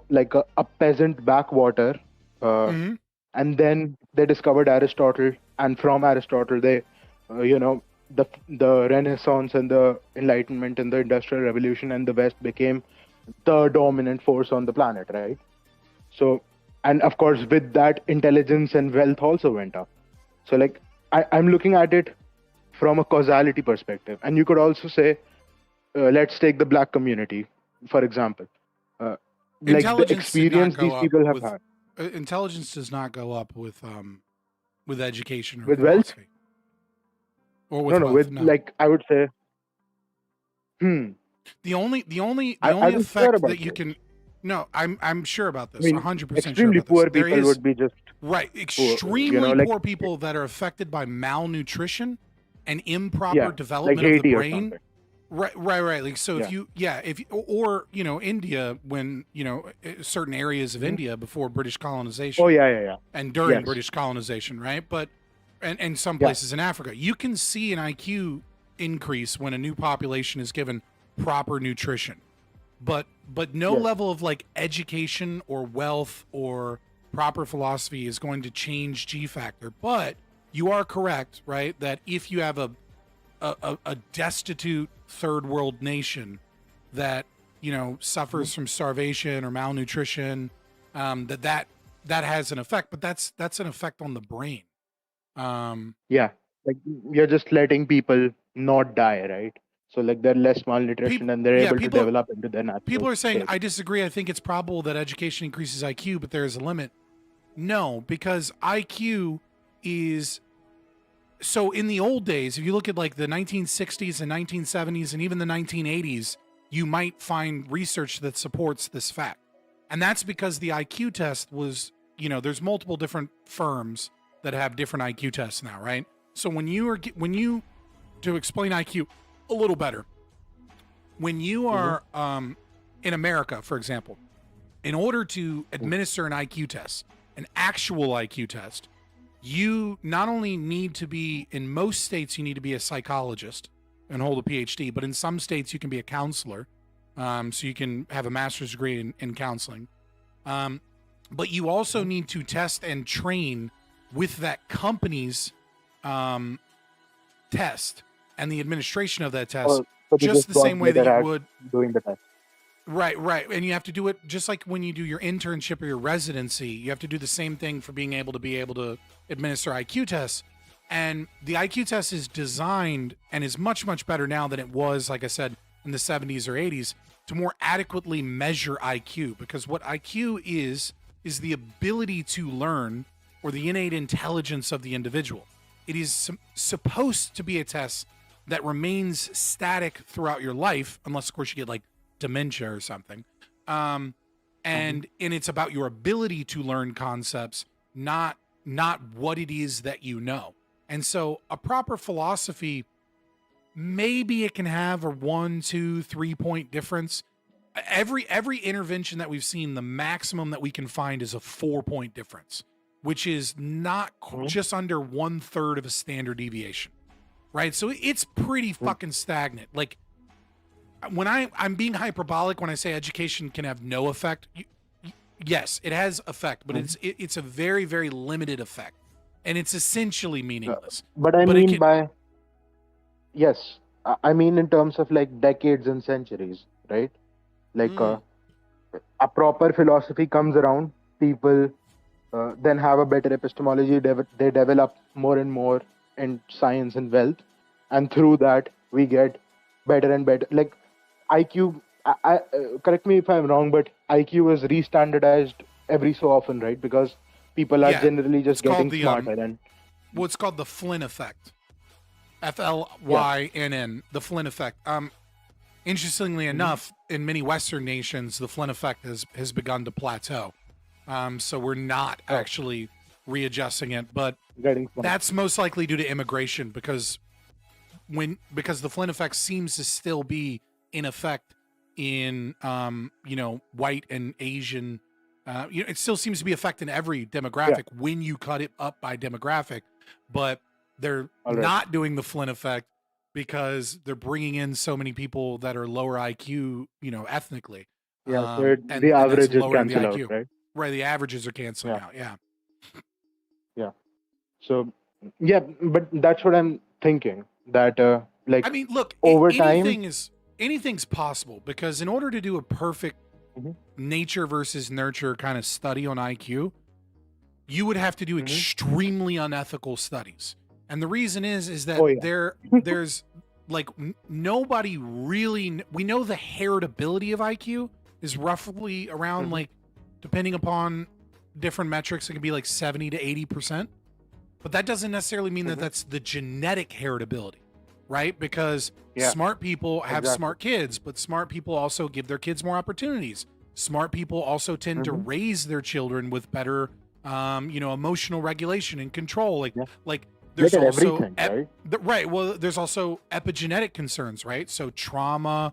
like a peasant backwater, and then they discovered Aristotle, and from Aristotle they, the Renaissance and the Enlightenment and the Industrial Revolution, and the West became the dominant force on the planet, right? So, and of course, with that, intelligence and wealth also went up. So, like, I'm looking at it from a causality perspective. And you could also say, let's take the black community, for example. Like the experience these people have had.
Intelligence does not go up with education or
With wealth?
philosophy. Or with wealth,
with like I would say,
The only
I'm sure
effect
about
that you
this.
can. No, I'm sure about this.
I mean,
100% sure
extremely
about this.
poor
There
people
is
would be just
right,
poor,
extremely
like,
poor people that are affected by malnutrition and improper
yeah,
development
like
of the
Haiti or
brain.
something.
Right. Like, so
Yeah.
if you, or, India, when, certain areas of India before British colonization.
Oh yeah.
And during
Yes.
British colonization, right? But, and some
Yeah.
places in Africa, you can see an IQ increase when a new population is given proper nutrition. But no
Yes.
level of like education or wealth or proper philosophy is going to change G factor. But you are correct, right? That if you have a destitute third world nation that suffers from starvation or malnutrition, that has an effect, but that's an effect on the brain.
Yeah, like you're just letting people not die, right? So like they're less malnutrition and they're able to develop into their natural
People are saying,
state.
I disagree. I think it's probable that education increases IQ, but there is a limit. No, because IQ is. So in the old days, if you look at like the 1960s and 1970s and even the 1980s, you might find research that supports this fact. And that's because the IQ test was, there's multiple different firms that have different IQ tests now, right? So to explain IQ a little better, when you are in America, for example, in order to administer an IQ test, an actual IQ test, you not only need to be, in most states, you need to be a psychologist and hold a PhD, but in some states you can be a counselor. So you can have a master's degree in counseling. But you also need to test and train with that company's test and the administration of that test, just the same way that you would
doing the test.
Right. And you have to do it just like when you do your internship or your residency. You have to do the same thing for being able to administer IQ tests. And the IQ test is designed and is much, much better now than it was, like I said, in the 70s or 80s, to more adequately measure IQ. Because what IQ is the ability to learn, or the innate intelligence of the individual. It is supposed to be a test that remains static throughout your life, unless, of course, you get like dementia or something. And it's about your ability to learn concepts, not what it is that you know. And so a proper philosophy, maybe it can have a 1, 2, 3 point difference. Every intervention that we've seen, the maximum that we can find is a 4 point difference, which is not just under 1/3 of a standard deviation, right? So it's pretty fucking stagnant. Like, when I'm being hyperbolic when I say education can have no effect. Yes, it has effect, but it's a very, very limited effect, and it's essentially meaningless.
But I mean in terms of like decades and centuries, right? Like a proper philosophy comes around, people then have a better epistemology, they develop more and more in science and wealth, and through that we get better and better. Like IQ, I correct me if I'm wrong, but IQ is re-standardized every so often, right? Because people are generally just getting smarter. And
what's called the Flynn effect, FLYNN, the Flynn effect. Interestingly enough, in many Western nations, the Flynn effect has begun to plateau. So we're not actually readjusting it, but that's most likely due to immigration, because the Flynn effect seems to still be in effect in white and Asian. It still seems to be affecting every demographic when you cut it up by demographic, but they're not doing the Flynn effect because they're bringing in so many people that are lower IQ, ethnically.
So the average is cancelled out, right?
Right, the averages are canceling out. Yeah.
So but that's what I'm thinking. that like
I mean, look,
over time.
anything's possible, because in order to do a perfect nature versus nurture kind of study on IQ, you would have to do extremely unethical studies. And the reason is that there's like nobody really, we know the heritability of IQ is roughly around like, depending upon different metrics, it can be like 70 to 80%. But that doesn't necessarily mean that that's the genetic heritability, right? Because smart people have smart kids, but smart people also give their kids more opportunities. Smart people also tend to raise their children with better, emotional regulation and control. Like there's also right. Well, there's also epigenetic concerns, right? So trauma,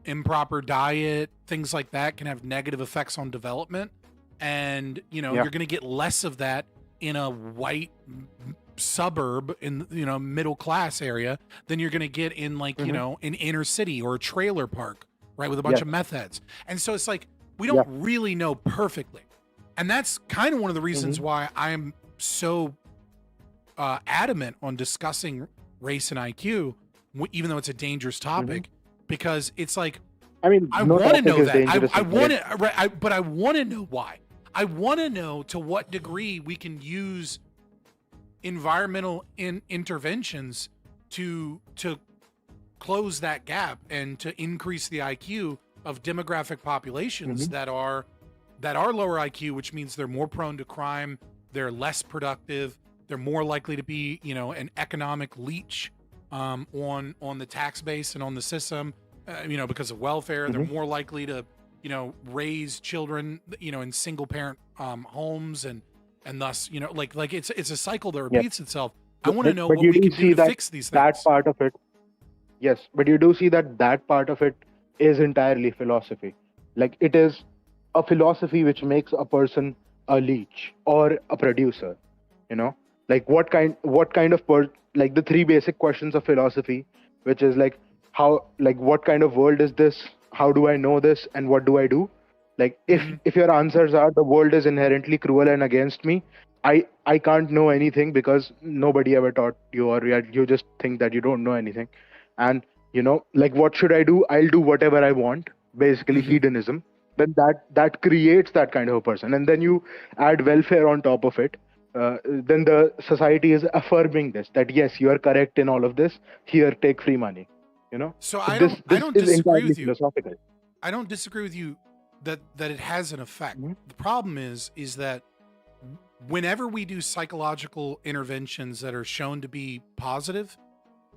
improper diet, things like that can have negative effects on development, and you're going to get less of that in a white suburb in middle class area than you're going to get in like an inner city or a trailer park, right, with a bunch of meth heads. And so it's like we don't really know perfectly, and that's kind of one of the reasons why I'm so adamant on discussing race and IQ, even though it's a dangerous topic, because it's like, I mean, I want to know that. I want it, but I want to know why. I want to know to what degree we can use environmental interventions to close that gap and to increase the IQ of demographic populations that are lower IQ, which means they're more prone to crime, they're less productive, they're more likely to be, an economic leech on the tax base and on the system, because of welfare. They're more likely to raise children, in single parent homes, and thus, like it's a cycle that repeats itself. I want to know what we can do to fix these things.
That part of it, yes, but you do see that part of it is entirely philosophy. Like it is a philosophy which makes a person a leech or a producer. Like what kind of like the three basic questions of philosophy, which is like what kind of world is this? How do I know this, and what do I do? Like if your answers are the world is inherently cruel and against me, I can't know anything because nobody ever taught you, or you just think that you don't know anything. And like what should I do? I'll do whatever I want, basically hedonism. Then that creates that kind of a person, and then you add welfare on top of it. Then the society is affirming this, that yes, you are correct in all of this. Here, take free money.
So I don't disagree with you.
Philosophical.
I don't disagree with you that it has an effect. The problem is that whenever we do psychological interventions that are shown to be positive,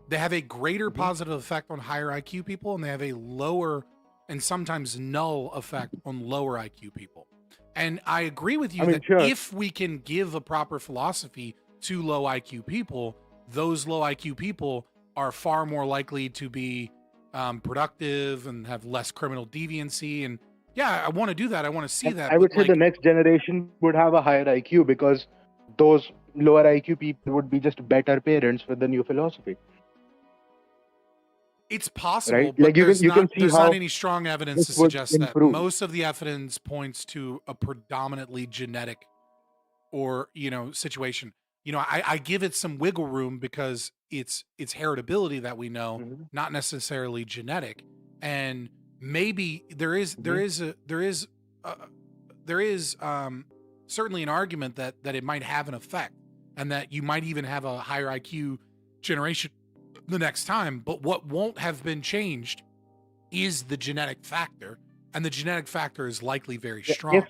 they have a greater positive effect on higher IQ people, and they have a lower and sometimes null effect on lower IQ people. And I agree with you if we can give a proper philosophy to low IQ people, those low IQ people are far more likely to be productive and have less criminal deviancy. And I want to do that. I want to see that.
I would say the next generation would have a higher IQ because those lower IQ people would be just better parents with the new philosophy.
It's possible,
right?
But
like there's
not any strong evidence to suggest that.
Improve.
Most of the evidence points to a predominantly genetic or, situation. I give it some wiggle room because it's heritability that we know, not necessarily genetic. And maybe there is certainly an argument that it might have an effect, and that you might even have a higher IQ generation the next time. But what won't have been changed is the genetic factor, and the genetic factor is likely very strong.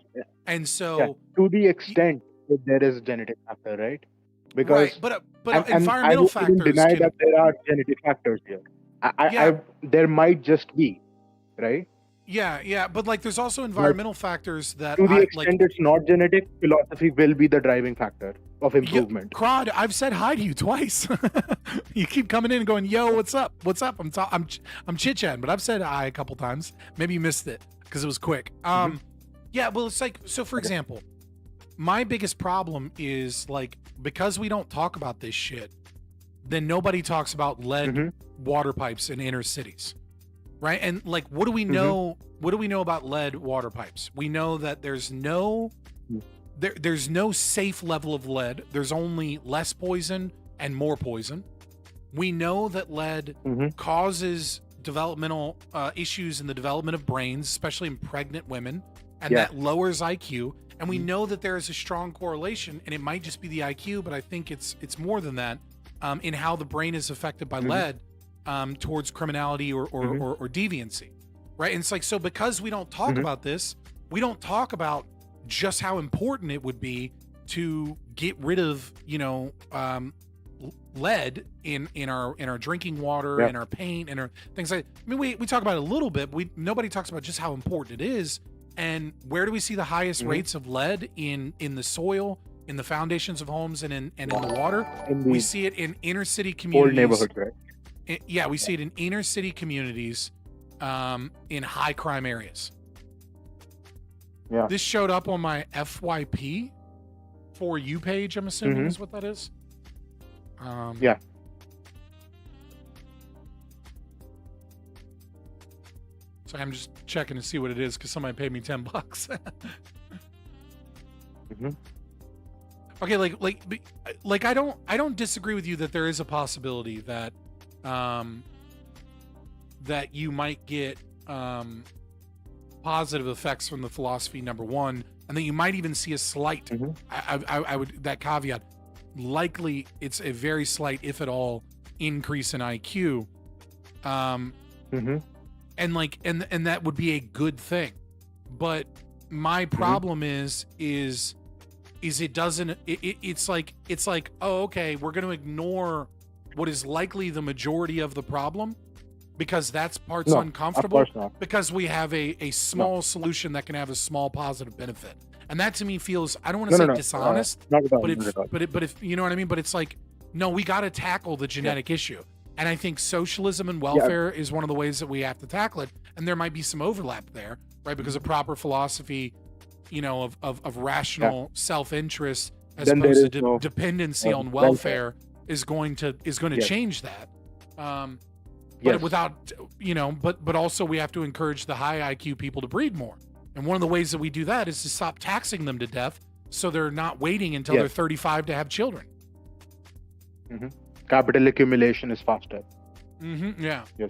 And so
to the extent that there is a genetic factor, right? Because
but environmental factors
deny that there are genetic factors here. There might just be, right?
But like there's also environmental factors that
to the extent it's not genetic, philosophy will be the driving factor of improvement.
Crod, I've said hi to you twice. You keep coming in and going, "Yo, what's up? What's up?" I'm chit-chatting, but I've said hi a couple times. Maybe you missed it because it was quick. Well, it's like, so for example, my biggest problem is like, because we don't talk about this shit, then nobody talks about lead water pipes in inner cities. Right? And like, what do we know? What do we know about lead water pipes? We know that there's no safe level of lead. There's only less poison and more poison. We know that lead causes developmental issues in the development of brains, especially in pregnant women, and that lowers IQ. And we know that there is a strong correlation, and it might just be the IQ, but I think it's more than that, in how the brain is affected by lead towards criminality or deviancy, right? And it's like, so because we don't talk about this, we don't talk about just how important it would be to get rid of, lead in our drinking water, in our paint, and our things like. I mean, we talk about it a little bit, but nobody talks about just how important it is. And where do we see the highest rates of lead in the soil, in the foundations of homes, and in the water? We see it in inner city communities.
Old neighborhoods, right?
Yeah, we see it in inner city communities, in high crime areas.
Yeah.
This showed up on my FYP For You page, I'm assuming is what that is.
Yeah.
So I'm just checking to see what it is because somebody paid me $10. Okay, like I don't disagree with you that there is a possibility that that you might get positive effects from the philosophy, number one, and then you might even see a slight. I would, that caveat, likely it's a very slight, if at all, increase in IQ. And like, and that would be a good thing. But my problem is it doesn't, it's like, oh, okay, we're going to ignore what is likely the majority of the problem because that's part's uncomfortable,
of course not.
because we have a small solution that can have a small positive benefit. And that to me feels, I don't want to say dishonest,
not at all,
but
not at all.
but if you know what I mean, but it's like, no, we got to tackle the genetic issue. And I think socialism and welfare is one of the ways that we have to tackle it. And there might be some overlap there, right? Because a proper philosophy, of rational self-interest as
Then
opposed
there
to
is
dependency on welfare is going to change that. But without, but also we have to encourage the high IQ people to breed more. And one of the ways that we do that is to stop taxing them to death so they're not waiting until they're 35 to have children.
Capital accumulation is faster.
Yeah.
Yes.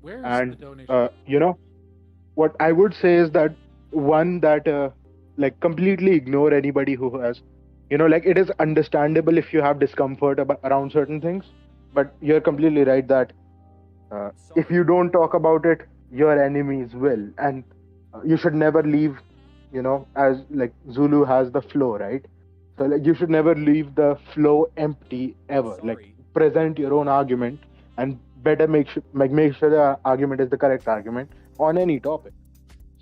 Where is
And
the donation?
What I would say is that one that completely ignore anybody who has, it is understandable if you have discomfort around certain things, but you're completely right that if you don't talk about it, your enemies will, and you should never leave, as like Zulu has the flow, right? So you should never leave the flow empty ever. Present your own argument, and better make sure the argument is the correct argument on any topic.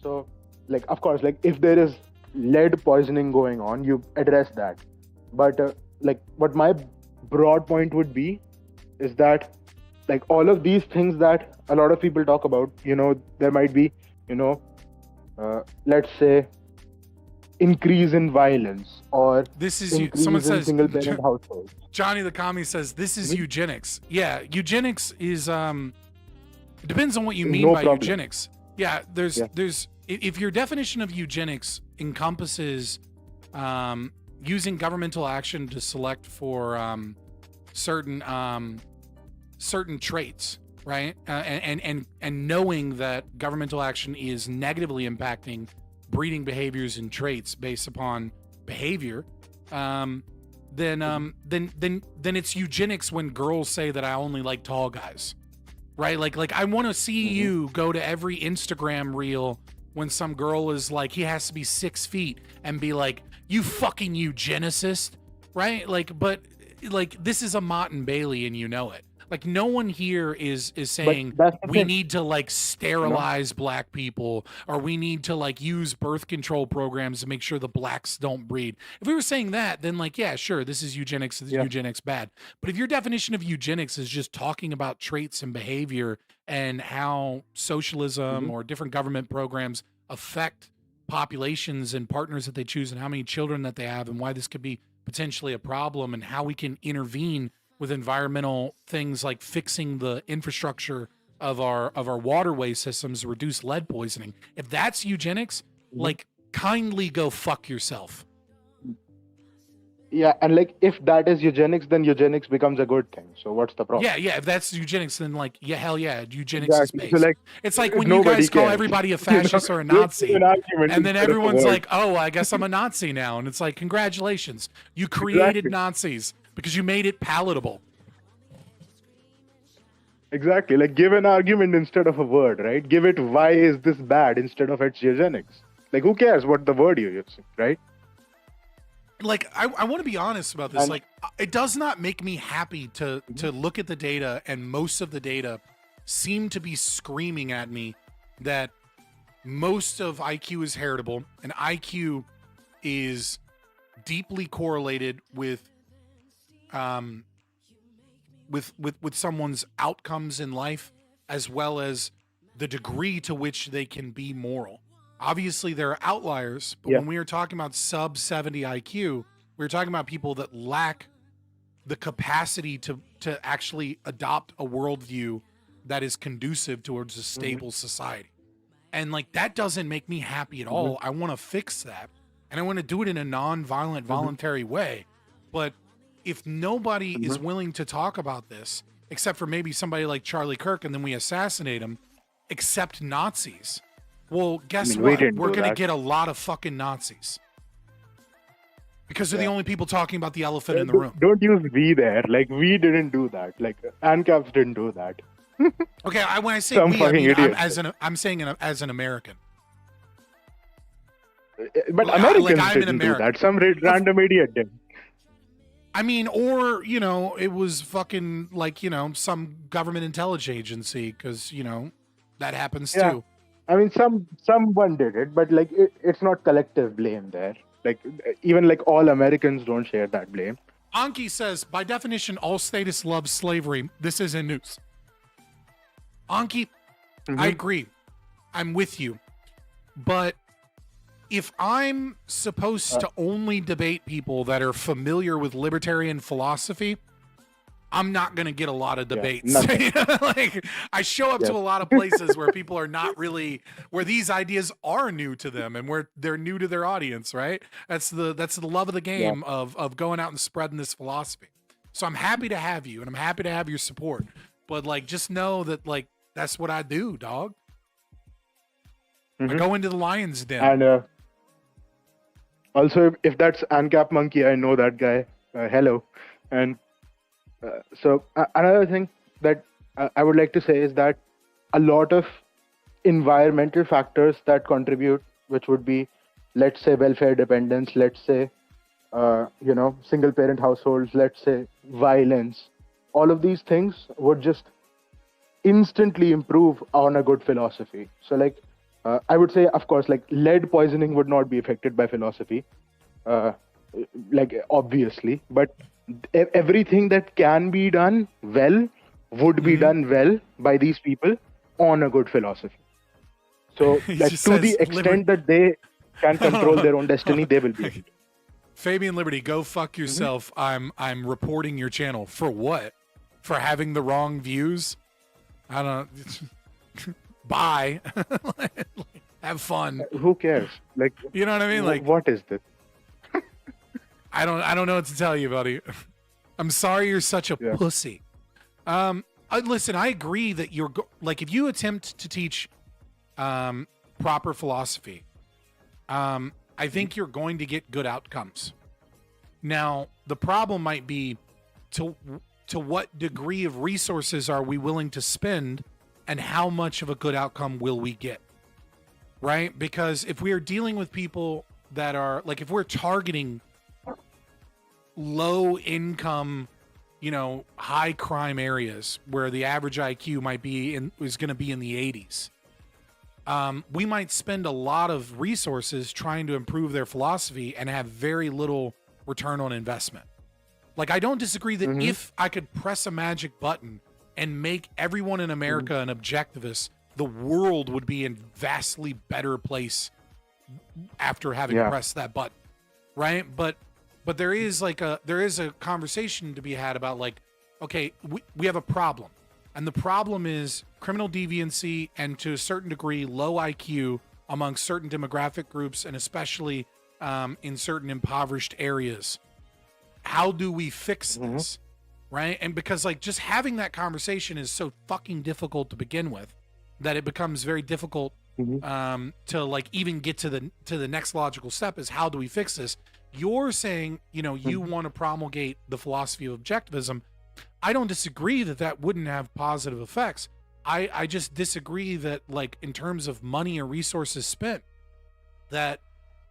So, of course, if there is lead poisoning going on, you address that. But what my broad point would be is that all of these things that a lot of people talk about, there might be, let's say, increase in violence, or
this is
increase
someone
in
says
single parent households.
Johnny the commie says this is eugenics. Yeah, eugenics is it depends on what you mean by eugenics. Yeah, there's if your definition of eugenics encompasses using governmental action to select for certain traits, right? And knowing that governmental action is negatively impacting breeding behaviors and traits based upon behavior, then it's eugenics when girls say that I only like tall guys, right? Like I want to see you go to every Instagram reel when some girl is like, he has to be 6 feet, and be like, you fucking eugenicist, right? But this is a Mott and Bailey, and you know it. No one here is saying we need to sterilize black people, or we need to use birth control programs to make sure the blacks don't breed. If we were saying that, then yeah, sure, this is eugenics. This is eugenics bad. But if your definition of eugenics is just talking about traits and behavior and how socialism or different government programs affect populations and partners that they choose, and how many children that they have, and why this could be potentially a problem, and how we can intervene with environmental things like fixing the infrastructure of our waterway systems to reduce lead poisoning. If that's eugenics, kindly go fuck yourself.
Yeah, and like if that is eugenics, then eugenics becomes a good thing. So what's the problem?
Yeah. If that's eugenics, then like, yeah, hell yeah, eugenics
Exactly.
is
So
based.
like,
It's like when you
nobody
guys call
cares.
everybody a
You know,
fascist or a
you give
Nazi,
an argument
and then
instead of a
everyone's
word.
like, oh, I guess I'm a Nazi now. And it's like, congratulations. You created
Exactly.
Nazis because you made it palatable.
Exactly. Like give an argument instead of a word, right? Give it why is this bad instead of it's eugenics. Like who cares what the word you're using, right?
Like, I want to be honest about this.
And-
Like, it does not make me happy to look at the data, and most of the data seem to be screaming at me that most of IQ is heritable, and IQ is deeply correlated with someone's outcomes in life, as well as the degree to which they can be moral. Obviously, there are outliers, but
Yeah.
when we are talking about sub 70 IQ, we're talking about people that lack the capacity to actually adopt a worldview that is conducive towards a stable society. And like, that doesn't make me happy at all. I want to fix that, and I want to do it in a non-violent, voluntary way. But if nobody is willing to talk about this, except for maybe somebody like Charlie Kirk, and then we assassinate him, except Nazis, well, guess
we
what?
didn't
We're
do
going to
that.
get a lot of fucking Nazis. Because they're the only people talking about the elephant in the room.
Don't use we there. Like we didn't do that. Like ANCAPs didn't do that.
Okay, when I say
Some
we, I
fucking
mean
idiots.
I'm saying as an American.
But
Like,
Americans
I'm an
didn't do
American.
that. Some random idiot did.
I mean, or, you know, it was fucking like, you know, some government intelligence agency, because, you know, that happens
Yeah.
too.
I mean, someone did it, but like it's not collective blame there. Like even like all Americans don't share that blame.
Anki says, by definition, all statists love slavery. This isn't news. Anki, I agree. I'm with you. But if I'm supposed to only debate people that are familiar with libertarian philosophy, I'm not going to get a lot of debates.
nothing.
Like, I show up to a lot of places where people are not really, where these ideas are new to them and where they're new to their audience, right? That's the love of the game of going out and spreading this philosophy. So I'm happy to have you, and I'm happy to have your support. But like, just know that like, that's what I do, dog. I go into the lion's den.
And also, if that's ANCAP Monkey, I know that guy. Hello. And so another thing that I would like to say is that a lot of environmental factors that contribute, which would be, let's say, welfare dependence, let's say, you know, single parent households, let's say, violence, all of these things would just instantly improve on a good philosophy. So like, I would say, of course, like lead poisoning would not be affected by philosophy, like obviously, but everything that can be done well would be done well by these people on a good philosophy. So
He
like
just
to
says
the extent that they can control their own destiny, they will be.
Fabian Liberty, go fuck yourself. I'm reporting your channel. For what? For having the wrong views? I don't bye. Have fun.
Who cares? Like,
you know what I mean? Like,
what is this?
I don't know what to tell you, buddy. I'm sorry you're such a pussy. Listen, I agree that you're like, if you attempt to teach proper philosophy, I think you're going to get good outcomes. Now, the problem might be to what degree of resources are we willing to spend, and how much of a good outcome will we get? Right? Because if we are dealing with people that are like, if we're targeting low income, you know, high crime areas where the average IQ might be is going to be in the 80s, we might spend a lot of resources trying to improve their philosophy and have very little return on investment. Like, I don't disagree that if I could press a magic button and make everyone in America an objectivist, the world would be a vastly better place after having pressed that button, right? But there is a conversation to be had about, like, okay, we have a problem, and the problem is criminal deviancy and, to a certain degree, low IQ among certain demographic groups, and especially in certain impoverished areas. how do we fix this, right? And because like just having that conversation is so fucking difficult to begin with, that it becomes very difficult to like even get to the next logical step is how do we fix this? You're saying, you know, you want to promulgate the philosophy of objectivism. I don't disagree that wouldn't have positive effects. I just disagree that like in terms of money or resources spent, that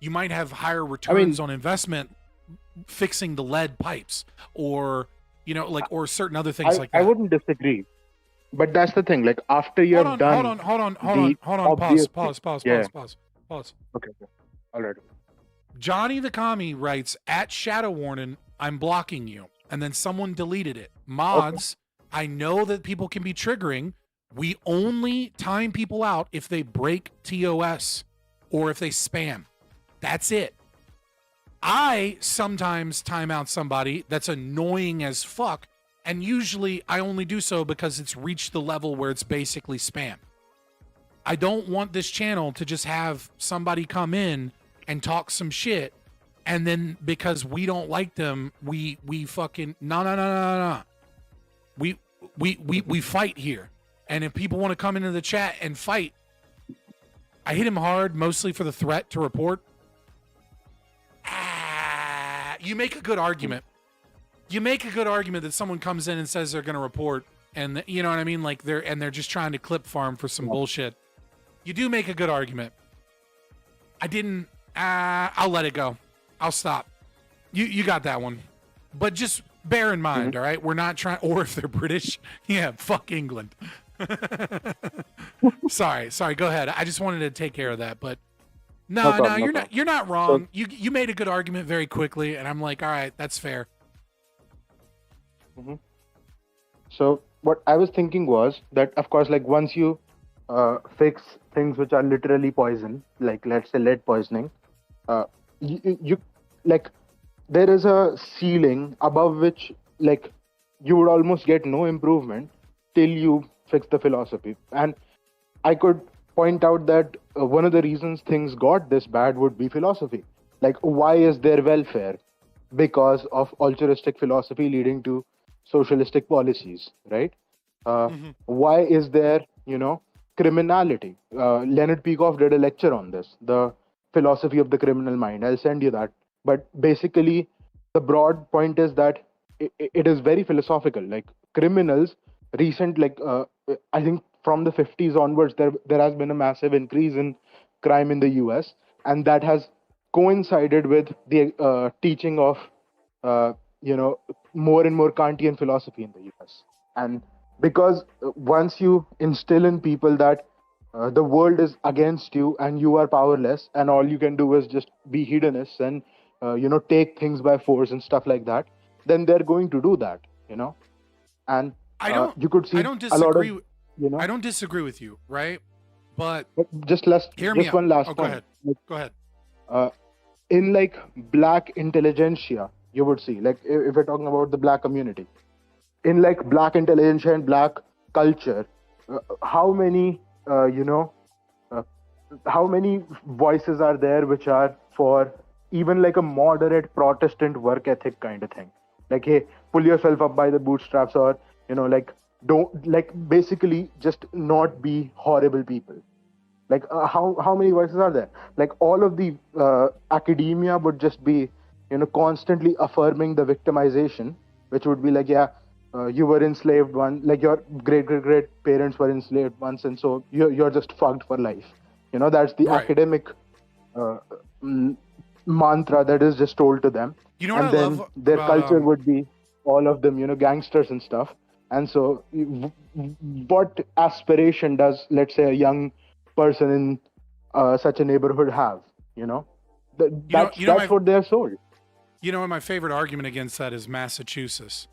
you might have higher returns on investment fixing the lead pipes or, you know, like, or certain other things like that.
I wouldn't disagree. But that's the thing, like after you have done
Hold on, pause.
Okay. All right.
Johnny the Commie writes, at Shadow Warning, I'm blocking you. And then someone deleted it. Mods, I know that people can be triggering. We only time people out if they break TOS or if they spam. That's it. I sometimes time out somebody that's annoying as fuck, and usually I only do so because it's reached the level where it's basically spam. I don't want this channel to just have somebody come in and talk some shit, and then because we don't like them, we fucking no. We fight here. And if people want to come into the chat and fight, I hit him hard mostly for the threat to report. You make a good argument. You make a good argument that someone comes in and says they're going to report, and you know what I mean, like they're just trying to clip farm for some bullshit. You do make a good argument. I didn't. I'll let it go. I'll stop. You got that one, but just bear in mind, all right? We're not trying. Or if they're British, yeah, fuck England. Sorry. Go ahead. I just wanted to take care of that, but. No, you're not wrong. So, you made a good argument very quickly, and I'm like, all right, that's fair.
So what I was thinking was that, of course, like once you fix things which are literally poison, like let's say lead poisoning, you like there is a ceiling above which like you would almost get no improvement till you fix the philosophy. And I could point out that one of the reasons things got this bad would be philosophy. Like, why is there welfare? Because of altruistic philosophy leading to socialistic policies, right? Why is there, criminality? Leonard Peikoff did a lecture on this, the philosophy of the criminal mind. I'll send you that. But basically, the broad point is that it is very philosophical. Like criminals, I think from the 50s onwards, there has been a massive increase in crime in the US, and that has coincided with the teaching of, more and more Kantian philosophy in the US. And because once you instill in people that the world is against you and you are powerless, and all you can do is just be hedonists and, take things by force and stuff like that, then they're going to do that, And you could see
I don't disagree.
a lot of,
I don't disagree with you, right? But
just one last point.
Go ahead.
In like black intelligentsia, you would see, like if we're talking about the black community, in like black intelligentsia and black culture, how many voices are there which are for even like a moderate Protestant work ethic kind of thing? Like, hey, pull yourself up by the bootstraps, or don't, like, basically just not be horrible people. Like how many voices are there? Like all of the academia would just be constantly affirming the victimization, which would be like, you were enslaved once, like your great parents were enslaved once, and so you're just fucked for life. That's the academic mantra that is just told to them. And then their culture would be all of them, gangsters and stuff. And so what aspiration does, let's say, a young person in such a neighborhood have? That's what they're sold.
My favorite argument against that is Massachusetts.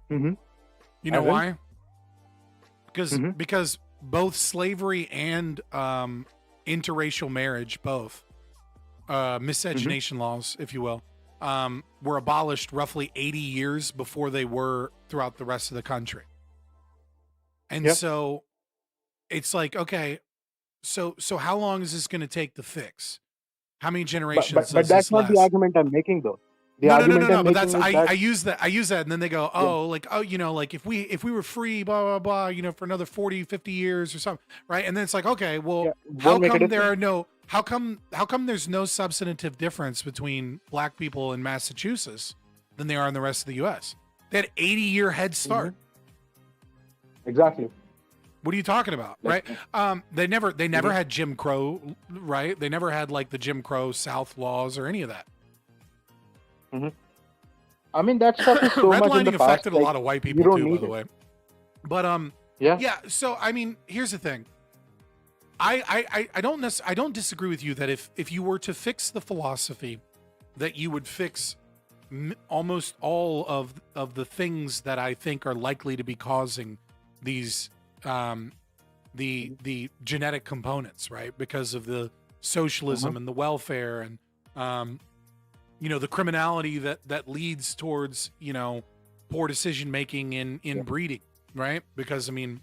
Mm-hmm.
You know why? Because both slavery and interracial marriage, both miscegenation laws, if you will, were abolished roughly 80 years before they were throughout the rest of the country. And so it's like, okay, so how long is this going to take to fix? How many generations?
But that's not the argument I'm making, though. The
no,
argument
but
I'm making
that's
is
I use that, and then they go, like if we were free, blah blah blah, for another 40, 50 years or something, right? And then it's like, okay, well, how come there's no substantive difference between black people in Massachusetts than they are in the rest of the U.S.? They had 80-year head start.
Exactly.
What are you talking about, right? They never had Jim Crow, right? They never had like the Jim Crow South laws or any of that.
I mean, that stuff is so much in the
Redlining
past.
affected a lot of white people too, by the way. But
yeah.
So I mean, here's the thing. I don't disagree with you that if you were to fix the philosophy, that you would fix almost all of the things that I think are likely to be causing these the genetic components, right? Because of the socialism and the welfare and the criminality that leads towards poor decision making in breeding, right? Because I mean,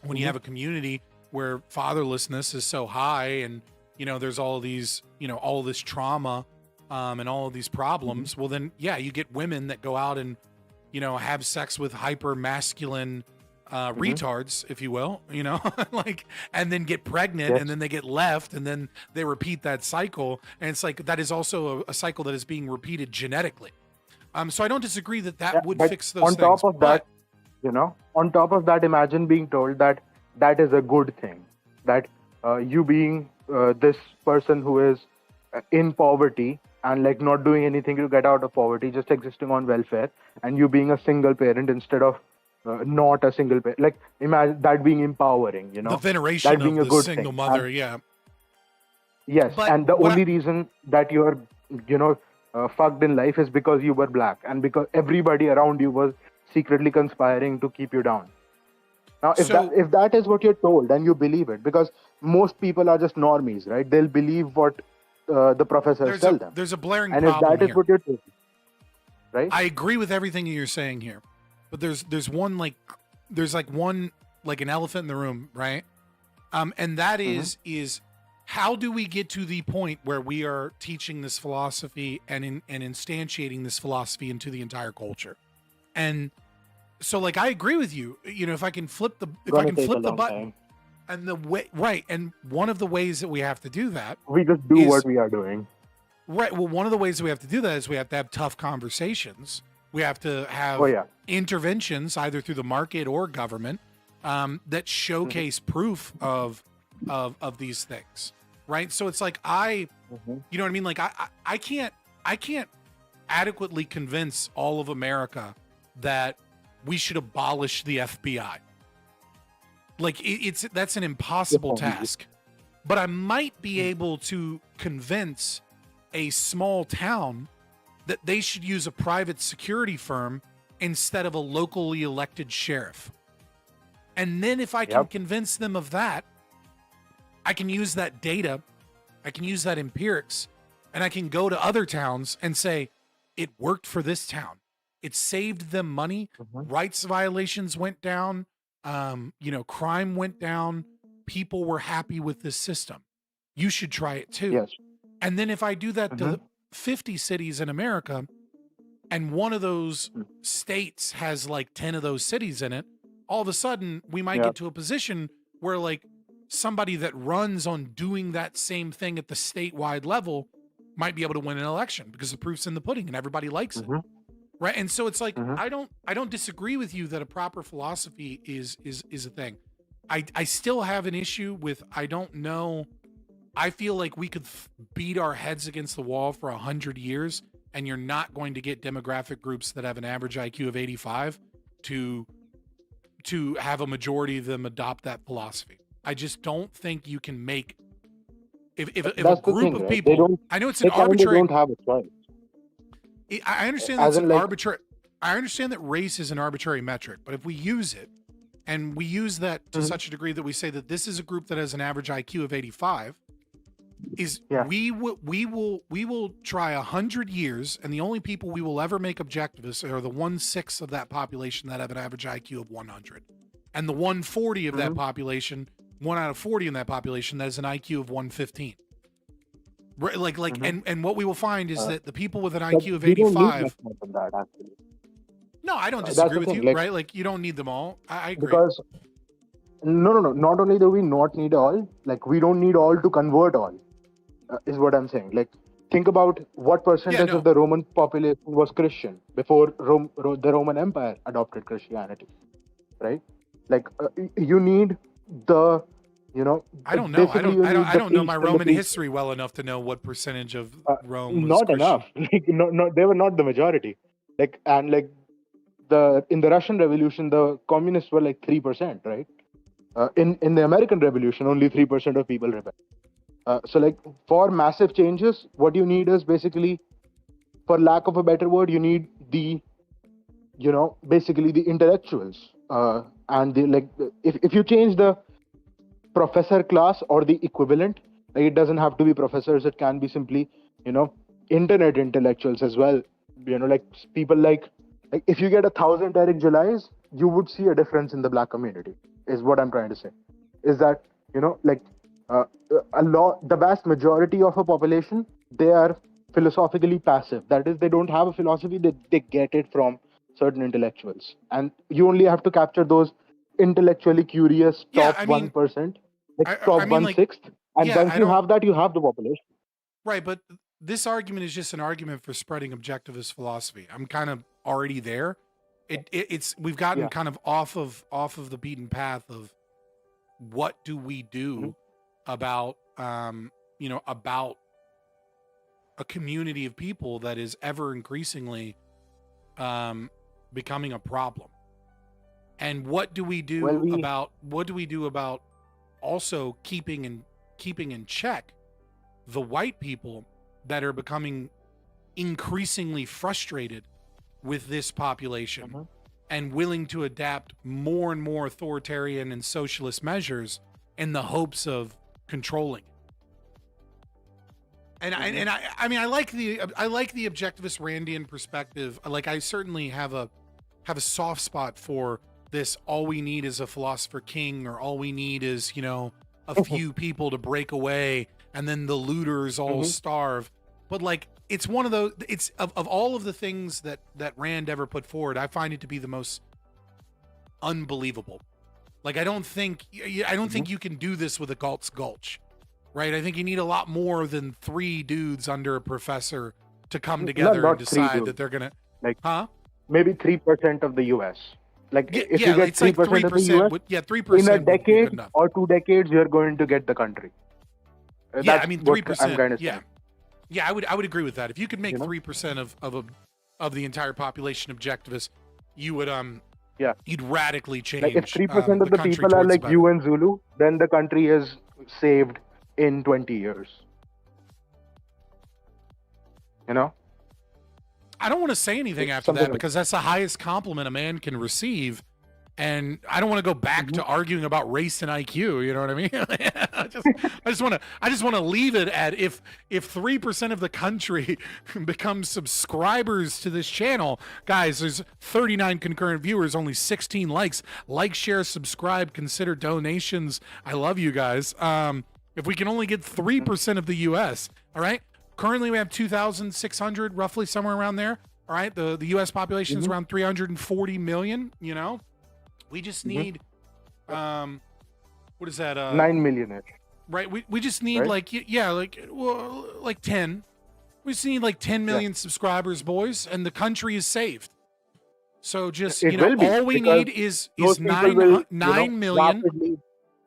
when you have a community where fatherlessness is so high and there's all these all this trauma and all of these problems, well then you get women that go out and have sex with hyper masculine retards, if you will, like, and then get pregnant and then they get left and then they repeat that cycle. And it's like, that is also a cycle that is being repeated genetically. So I don't disagree that would fix those things.
On top of that, imagine being told that is a good thing, that you being this person who is in poverty and like not doing anything to get out of poverty, just existing on welfare, and you being a single parent instead of not a single parent. Like, imagine that being empowering,
the veneration
that being
of
a
the
good
single
thing.
mother.
Yes,
But
and the only reason that you're fucked in life is because you were black and because everybody around you was secretly conspiring to keep you down. Now, if that is what you're told and you believe it, because most people are just normies, right? They'll believe what the professors tell them.
There's a blaring
and
problem
if that is
here.
what you're told, right?
I agree with everything you're saying here, but there's one an elephant in the room, right? And that is how do we get to the point where we are teaching this philosophy and instantiating this philosophy into the entire culture? And so, like, I agree with you. If I can flip the button, and the way, right, and one of the ways that we have to do that,
we just do what we are doing.
Right. Well, one of the ways that we have to do that is we have to have tough conversations. We have to have interventions either through the market or government that showcase proof of these things. Right. So it's like you know what I mean? Like I can't adequately convince all of America that we should abolish the FBI. Like that's an impossible task. But I might be able to convince a small town that they should use a private security firm instead of a locally elected sheriff. And then if I can convince them of that, I can use that data, I can use that empirics, and I can go to other towns and say, it worked for this town. It saved them money. Rights violations went down. Crime went down. People were happy with this system. You should try it too.
Yes.
And then if I do that to 50 cities in America, and one of those states has like 10 of those cities in it, all of a sudden we might get to a position where like somebody that runs on doing that same thing at the statewide level might be able to win an election because the proof's in the pudding and everybody likes it. Right. And so it's like, I don't disagree with you that a proper philosophy is a thing. I still have an issue with, I don't know. I feel like we could beat our heads against the wall for 100 years and you're not going to get demographic groups that have an average IQ of 85 to have a majority of them adopt that philosophy. I just don't think you can make if a group of people. I know it's an arbitrary.
They don't have a choice.
I understand that's an arbitrary. I understand that race is an arbitrary metric, but if we use it and we use that to such a degree that we say that this is a group that has an average IQ of 85, we will try 100 years, and the only people we will ever make objectivists are the 1/6 of that population that have an average IQ of 100, and the 140 of that population, 1 out of 40 in that population that has an IQ of 115. Right, like, and what we will find is that the people with an
But
IQ of
we don't need
85.
much more than that, actually.
No, I don't
That's
disagree
the
with
thing,
you. Right, like you don't need them all. I agree.
Because no. Not only do we not need all, like we don't need all to convert all. Is what I'm saying. Like, think about what percentage of the Roman population was Christian before the Roman Empire adopted Christianity, right? Like, you need the,
I don't know. I don't know my
priest and the
Roman
priest.
history well enough to know what percentage of Rome was
Not
Christian.
enough. Like, no, they were not the majority. Like, and like in the Russian Revolution, the communists were like 3%, right? In the American Revolution, only 3% of people rebelled. So, like, for massive changes, what you need is basically, for lack of a better word, you need the, basically the intellectuals. And the, like, if you change the professor class or the equivalent, like, it doesn't have to be professors, it can be simply, internet intellectuals as well. Like people like if you get 1,000 Eric Julais, you would see a difference in the black community, is what I'm trying to say. Is that, the vast majority of a population, they are philosophically passive. That is, they don't have a philosophy, they get it from certain intellectuals. And you only have to capture those intellectually curious top 1%, like top 1/6. And once you have that, you have the population.
Right, but this argument is just an argument for spreading objectivist philosophy. I'm kind of already there. It's we've gotten kind of off of the beaten path of what do we do about about a community of people that is ever increasingly becoming a problem. And what do we do about also keeping in check the white people that are becoming increasingly frustrated with this population and willing to adapt more and more authoritarian and socialist measures in the hopes of controlling it. And I like the objectivist Randian perspective. Like, I certainly have a soft spot for this. All we need is a philosopher king, or all we need is, a few people to break away, and then the looters all starve. But like, it's one of those. It's of all of the things that Rand ever put forward, I find it to be the most unbelievable. Like, I don't think you can do this with a Galt's Gulch, right? I think you need a lot more than 3 dudes under a professor to come together and decide that they're gonna,
maybe 3% of the U.S. Like, if you get
it's
3%
like 3%,
of the U.S.,
3%
in a
would be
decade
good enough.
or 2 decades, you're going to get the country.
Yeah, I mean, 3%.
I'm kind of saying.
Yeah, I would agree with that. If you could make 3% of the entire population objectivist, you would you'd radically change.
Like, if 3% of the people are like you and Zulu, then the country is saved in 20 years.
I don't want to say anything after that, because that's the highest compliment a man can receive, and I don't want to go back to arguing about race and IQ. You know what I mean? I just want to leave it at if 3% of the country becomes subscribers to this channel, guys. There's 39 concurrent viewers, only 16 likes. Like, share, subscribe, consider donations. I love you guys. If we can only get 3% of the U.S., all right. Currently, we have 2,600, roughly somewhere around there. All right, the U.S. population is around 340 million. We just need, what is that?
9 million.
Right. We just need like 10. We just need like 10 million subscribers, boys, and the country is saved. So just all we need is 9 million.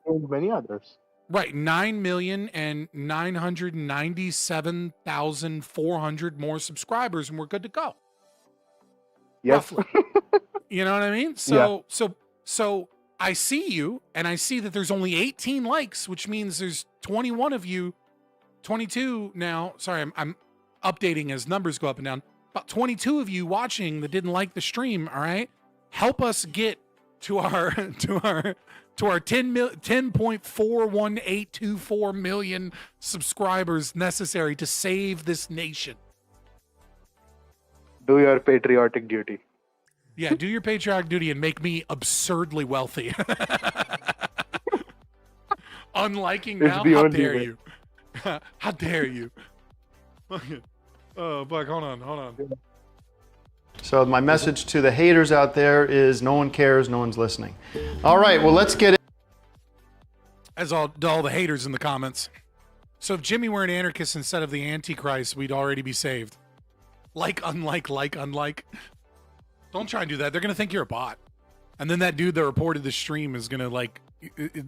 And many others.
Right, 9,997,400 more subscribers, and we're good to go.
Yes.
Roughly. You know what I mean? So I see you, and I see that there's only 18 likes, which means there's 21 of you, 22 now. Sorry, I'm updating as numbers go up and down. About 22 of you watching that didn't like the stream. All right, help us get to our 10.41824 million subscribers necessary to save this nation.
Do your patriotic duty.
Yeah, do your patriotic duty and make me absurdly wealthy. Unliking now? How dare you? How dare you?
Oh, Buck, hold on.
So my message to the haters out there is no one cares, no one's listening. All right, well, let's get it.
As all the haters in the comments. So if Jimmy were an anarchist instead of the Antichrist, we'd already be saved. Unlike. Don't try and do that. They're going to think you're a bot. And then that dude that reported the stream is going to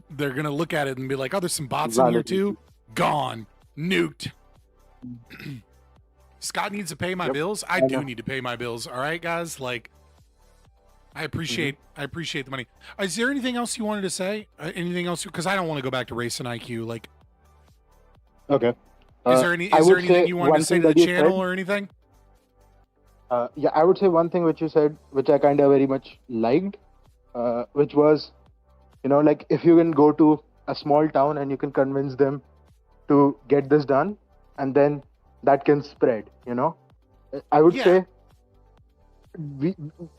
they're going to look at it and be like, oh, there's some bots in here too? Gone. Nuked. Scott needs to pay my bills. I do need to pay my bills. All right, guys. I appreciate the money. Is there anything else you wanted to say? Anything else? Because I don't want to go back to race and IQ.
Okay.
Is there anything you wanted to say to the channel or anything?
Yeah, I would say one thing which you said, which I kind of very much liked, which was, if you can go to a small town and you can convince them to get this done, and then that can spread, I would say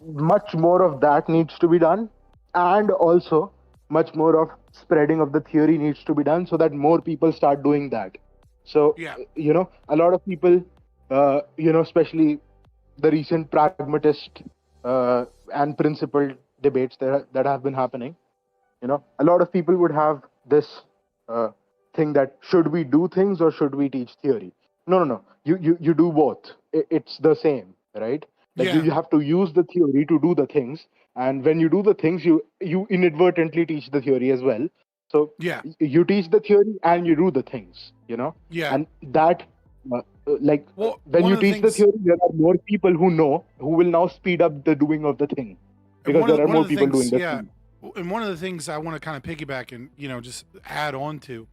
much more of that needs to be done, and also much more of spreading of the theory needs to be done so that more people start doing that. So, a lot of people, especially the recent pragmatist and principled debates that have been happening, a lot of people would have this thing that should we do things or should we teach theory? No. You do both. It's the same, right? You have to use the theory to do the things, and when you do the things, you inadvertently teach the theory as well. So you teach the theory and you do the things, and that when you teach the theory, there are more people who will now speed up the doing of the thing, because there are more people doing the thing.
And one of the things I want to kind of piggyback and just add on to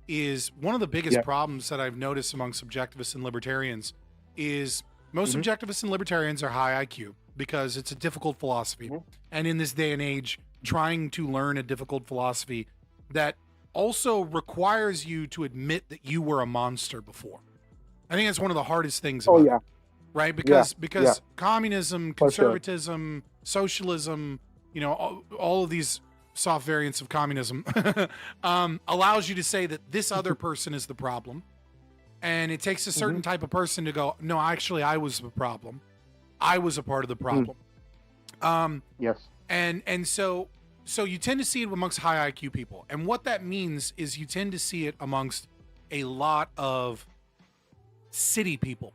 is one of the biggest problems that I've noticed among subjectivists and libertarians is most subjectivists and libertarians are high IQ because it's a difficult philosophy. And in this day and age, trying to learn a difficult philosophy that also requires you to admit that you were a monster before. I think that's one of the hardest things about it, right? Because communism, conservatism, socialism, all of these soft variants of communism allows you to say that this other person is the problem. And it takes a certain type of person to go, no, actually, I was the problem. I was a part of the problem. And so you tend to see it amongst high IQ people. And what that means is you tend to see it amongst a lot of city people,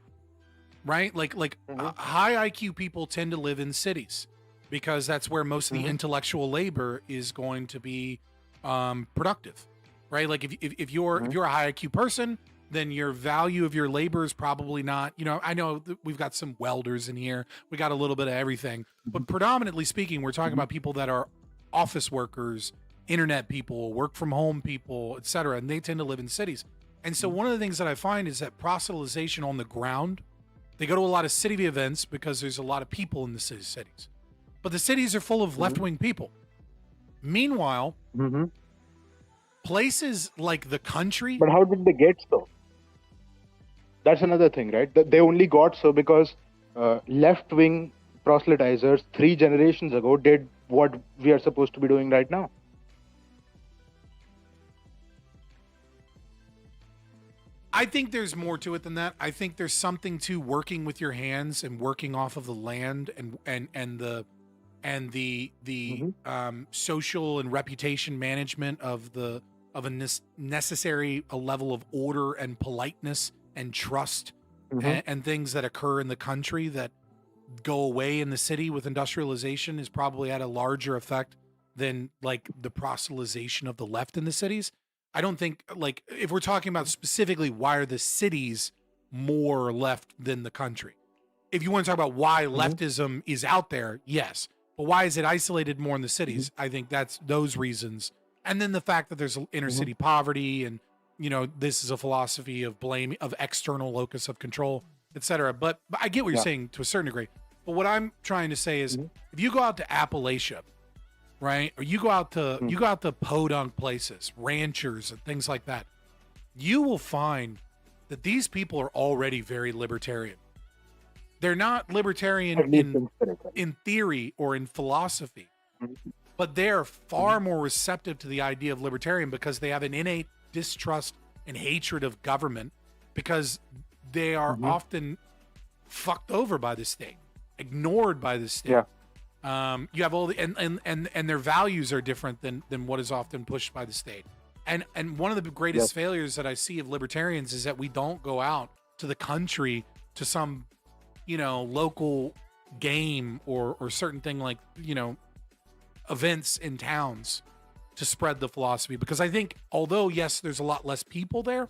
right? High IQ people tend to live in cities because that's where most of the intellectual labor is going to be productive, right? If you're a high IQ person, then your value of your labor is probably not, I know that we've got some welders in here. We got a little bit of everything, but predominantly speaking, we're talking about people that are office workers, internet people, work from home people, etc. And they tend to live in cities. And so one of the things that I find is that proselytization on the ground, they go to a lot of city events because there's a lot of people in the cities. But the cities are full of left-wing people. Meanwhile, places like the country...
But how did they get so? That's another thing, right? They only got so because left-wing proselytizers 3 generations ago did what we are supposed to be doing right now.
I think there's more to it than that. I think there's something to working with your hands and working off of the land and the social and reputation management of a necessary level of order and politeness and trust and things that occur in the country that go away in the city with industrialization is probably had a larger effect than the proselytization of the left in the cities. I don't think if we're talking about specifically why are the cities more left than the country? If you want to talk about why leftism is out there, yes. But why is it isolated more in the cities? I think that's those reasons. And then the fact that there's inner city poverty and, this is a philosophy of blame, of external locus of control, etc. But I get what you're saying to a certain degree. But what I'm trying to say is if you go out to Appalachia, right? Or you go out to podunk places, ranchers and things like that, you will find that these people are already very libertarian. They're not libertarian in theory or in philosophy, but they're far more receptive to the idea of libertarian because they have an innate distrust and hatred of government because they are often fucked over by the state, ignored by the state. You have all the and their values are different than what is often pushed by the state. And one of the greatest failures that I see of libertarians is that we don't go out to the country to some, local game or certain thing like, events in towns to spread the philosophy. Because I think, although, yes, there's a lot less people there,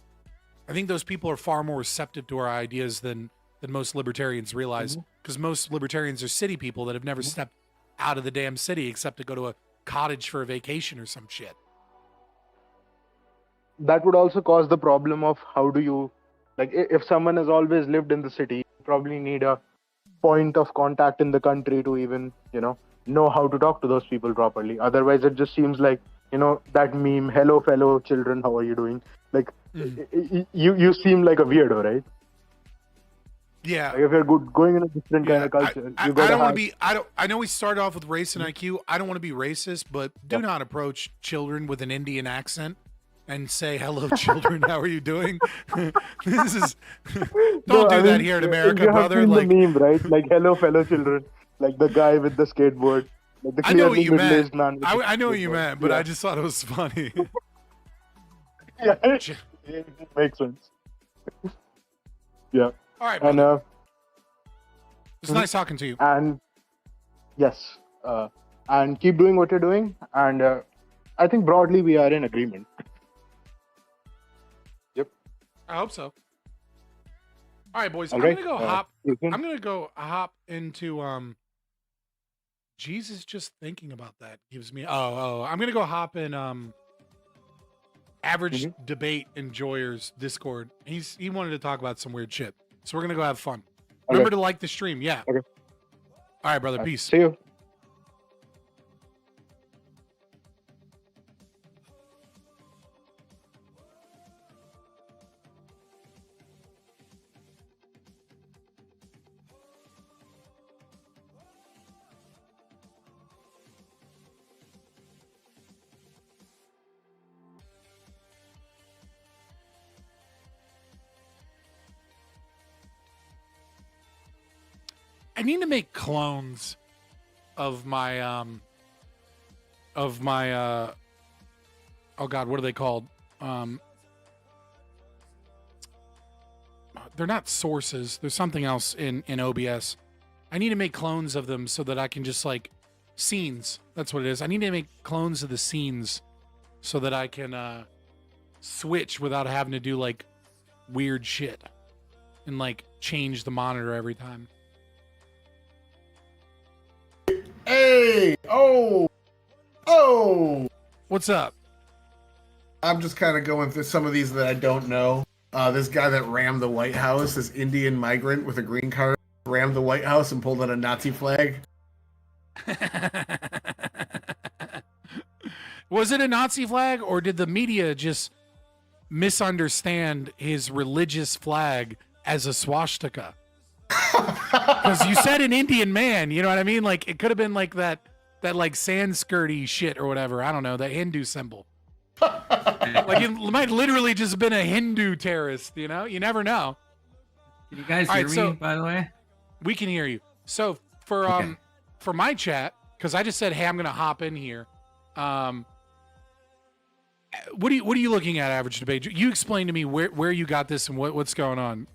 I think those people are far more receptive to our ideas than most libertarians realize. Because most libertarians are city people that have never stepped out of the damn city except to go to a cottage for a vacation or some shit.
That would also cause the problem of how do you, like, if someone has always lived in the city, you probably need a point of contact in the country to even, know how to talk to those people properly. Otherwise, it just seems like, that meme, hello, fellow children, how are you doing? Like, you seem like a weirdo, right?
Yeah.
Like if you're going in a different kind of culture,
I don't want to be. I know we started off with race and IQ. I don't want to be racist, but do not approach children with an Indian accent and say, "Hello, children. How are you doing?" This is. Don't do that here in America,
you have
brother.
seen
Like
the meme, right? Like, hello, fellow children. Like the guy with the skateboard. Like the
I know what you
middle-aged
meant.
man.
I know what you meant, but I just thought it was funny.
Yeah, it makes sense. Yeah.
All right,
and
it's nice talking to you.
And yes, and keep doing what you're doing. And I think broadly we are in agreement. Yep.
I hope so. All right, boys.
All
I'm
right,
gonna go hop.
you can-
I'm gonna go hop into Jesus. Just thinking about that gives me. I'm gonna go hop in average debate enjoyers Discord. He wanted to talk about some weird shit, so we're gonna go have fun. Remember to like the stream. Yeah.
Okay.
All right, brother. Peace.
See you.
I need to make clones of my oh god, what are they called? They're not sources. There's something else in OBS. I need to make clones of them so that I can just like scenes. That's what it is. I need to make clones of the scenes so that I can switch without having to do like weird shit and like change the monitor every time.
Hey! Oh!
What's up?
I'm just kind of going through some of these that I don't know. This guy that rammed the White House, this Indian migrant with a green card, rammed the White House and pulled out a Nazi flag.
Was it a Nazi flag, or did the media just misunderstand his religious flag as a swastika? Because you said an Indian man, you know what I mean? Like it could have been like that like Sanskirty shit or whatever. I don't know, that Hindu symbol. Like it might literally just been a Hindu terrorist. You know, you never know.
Can you guys
All
hear
right,
me?
so
By the way,
we can hear you. So for my chat, because I just said, hey, I'm gonna hop in here. What are you looking at, Average Debate? You explain to me where you got this and what's going on.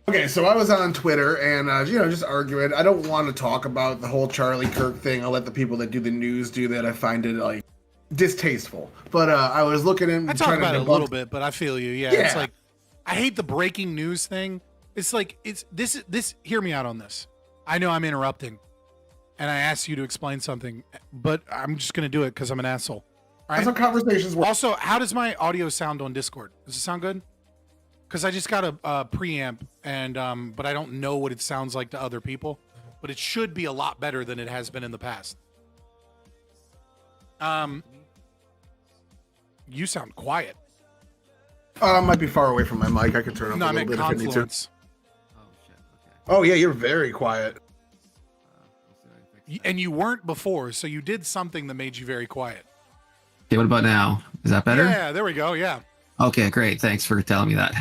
Okay, so I was on Twitter and, just arguing. I don't want to talk about the whole Charlie Kirk thing. I'll let the people that do the news do that. I find it, like, distasteful. But I was looking in...
I talk about it a little bit, but I feel you. Yeah, it's like, I hate the breaking news thing. It's like, this, hear me out on this. I know I'm interrupting, and I asked you to explain something, but I'm just going to do it because I'm an asshole. All right?
That's how conversations work.
Also, how does my audio sound on Discord? Does it sound good? Because I just got a preamp, and but I don't know what it sounds like to other people. But it should be a lot better than it has been in the past. You sound quiet.
I might be far away from my mic. I could turn up
No,
a
I
little
meant
bit if I need to.
confluence.
Oh, yeah, you're very quiet.
And you weren't before, so you did something that made you very quiet.
okay. What about now? Is that better?
Yeah, there we go. Yeah.
Okay, great. Thanks for telling me that.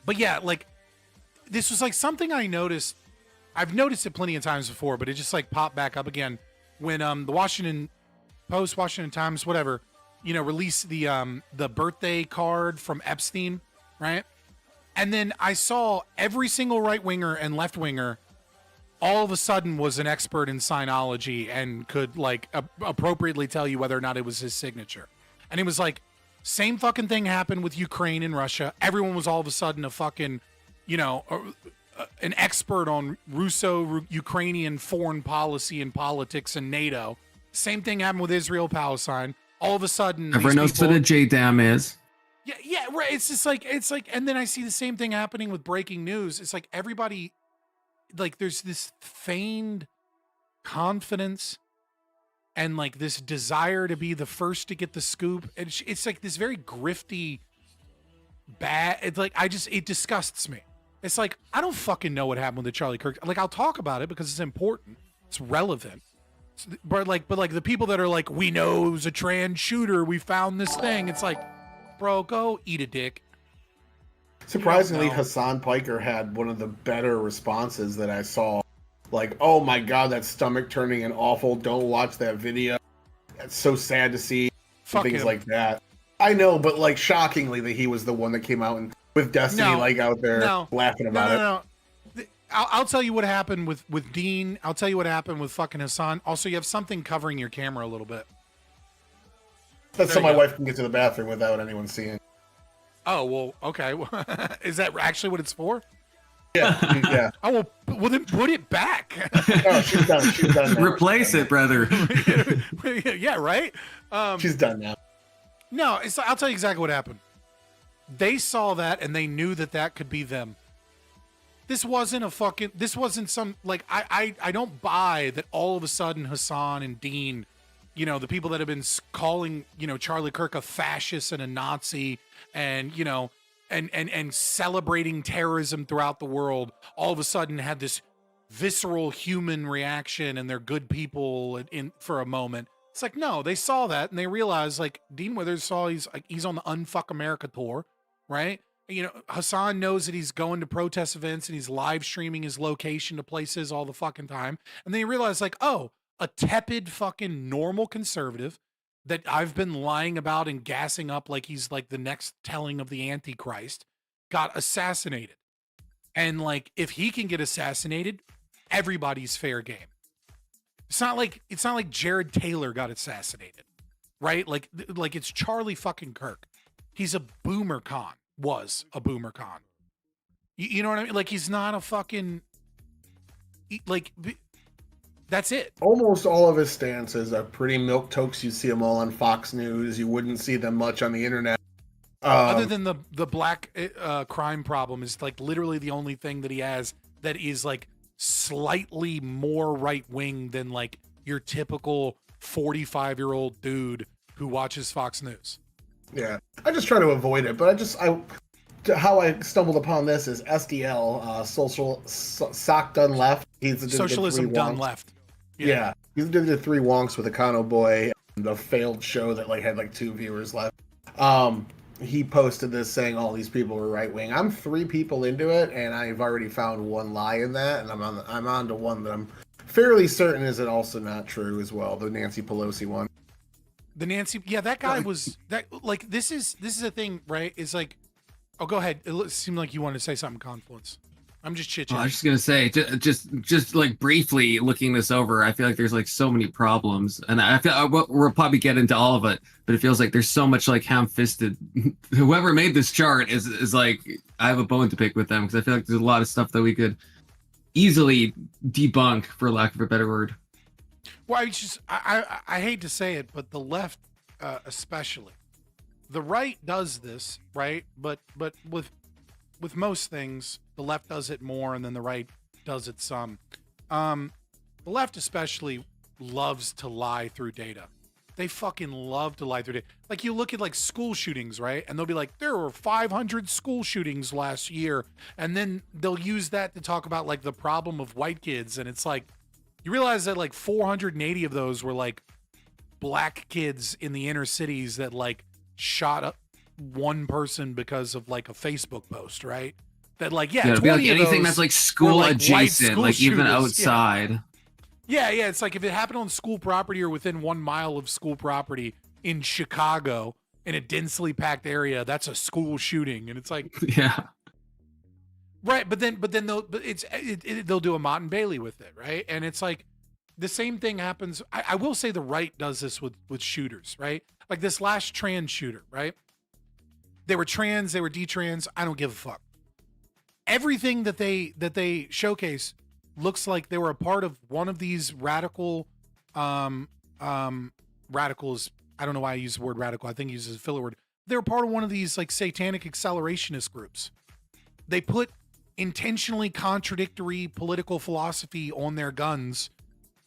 But yeah, like, this was like something I noticed. I've noticed it plenty of times before, but it just like popped back up again when the Washington Post, Washington Times, whatever, released the birthday card from Epstein, right? And then I saw every single right winger and left winger all of a sudden was an expert in Scientology and could like appropriately tell you whether or not it was his signature. And it was like, same fucking thing happened with Ukraine and Russia. Everyone was all of a sudden a fucking, an expert on Russo-Ukrainian foreign policy and politics and NATO. Same thing happened with Israel Palestine. All of a sudden,
everyone knows what a JDAM is.
Yeah, right. It's just like, and then I see the same thing happening with breaking news. It's like everybody, like there's this feigned confidence and like this desire to be the first to get the scoop. It's like this very grifty, bad. It's like, it disgusts me. It's like, I don't fucking know what happened with the Charlie Kirk. Like, I'll talk about it because it's important. It's relevant. But like the people that are like, we know it was a trans shooter. We found this thing. It's like, bro, go eat a dick.
Surprisingly, Hassan Piker had one of the better responses that I saw. Like, oh my god, that stomach turning and awful. Don't watch that video. That's so sad to see. Things like that. I know, but like shockingly that he was the one that came out and with Destiny out there laughing about it.
No. I'll tell you what happened with Dean. I'll tell you what happened with fucking Hassan. Also, you have something covering your camera a little bit.
That's so my wife can get to the bathroom without anyone seeing.
Oh, well, okay. Is that actually what it's for?
Yeah.
Oh, well, then put it back.
No, she's done. She's done now.
Replace it, brother.
Yeah, right?
She's done now.
No, I'll tell you exactly what happened. They saw that and they knew that could be them. This wasn't some, like, I don't buy that all of a sudden Hassan and Dean, the people that have been calling, Charlie Kirk a fascist and a Nazi and, and celebrating terrorism throughout the world, all of a sudden had this visceral human reaction and they're good people for a moment. It's like, no, they saw that and they realized, like, Dean Withers saw he's on the Unfuck America tour, right? Hassan knows that he's going to protest events and he's live streaming his location to places all the fucking time. And then he realized, like, oh, a tepid fucking normal conservative that I've been lying about and gassing up like he's like the next telling of the Antichrist got assassinated. And like, if he can get assassinated, everybody's fair game. It's not like Jared Taylor got assassinated, right? Like it's Charlie fucking Kirk. He's a boomer con. Was a boomer con. You know what I mean? Like, he's not a fucking, like, that's it.
Almost all of his stances are pretty milquetoast. You see them all on Fox News. You wouldn't see them much on the internet.
Other than the black crime problem is like literally the only thing that he has that is like slightly more right wing than like your typical 45-year-old dude who watches Fox News.
Yeah, I just try to avoid it, but how I stumbled upon this is SDL, social sock done left. He's
socialism done left.
Yeah, he did the 3 wonks with Econo Boy, the failed show that like had like 2 viewers left. He posted this saying all these people were right wing. I'm 3 people into it, and I've already found one lie in that, and I'm on to one that I'm fairly certain is it also not true as well. The Nancy Pelosi one.
The Nancy, yeah, that guy was that. Like, this is a thing, right? It's like, oh, go ahead. It seemed like you wanted to say something, Confluence. I'm just chit-chatting.
I was just gonna say, just like briefly looking this over, I feel like there's like so many problems, and I feel we'll probably get into all of it, but it feels like there's so much like ham-fisted. Whoever made this chart is like, I have a bone to pick with them because I feel like there's a lot of stuff that we could easily debunk, for lack of a better word.
Well, I hate to say it, but the left, especially, the right does this, right? But with most things, the left does it more, and then the right does it some. The left especially loves to lie through data. They fucking love to lie through data. Like, you look at like school shootings, right? And they'll be like, there were 500 school shootings last year, and then they'll use that to talk about like the problem of white kids, and it's like, you realize that like 480 of those were like black kids in the inner cities that like shot up one person because of like a Facebook post, right? That like, yeah,
it'd be
20
like
of
anything
those
that's like
were,
school
like, white
adjacent,
school
like even
shooters.
outside.
Yeah, it's like if it happened on school property or within 1 mile of school property in Chicago in a densely packed area, that's a school shooting, and it's like,
yeah,
right. But then they'll do a Mott and Bailey with it, right? And it's like the same thing happens. I will say the right does this with shooters, right? Like this last trans shooter, right? They were trans, they were detrans. I don't give a fuck. Everything that they showcase looks like they were a part of one of these radical radicals. I don't know why I use the word radical. I think he uses a filler word. They were part of one of these like satanic accelerationist groups. They put intentionally contradictory political philosophy on their guns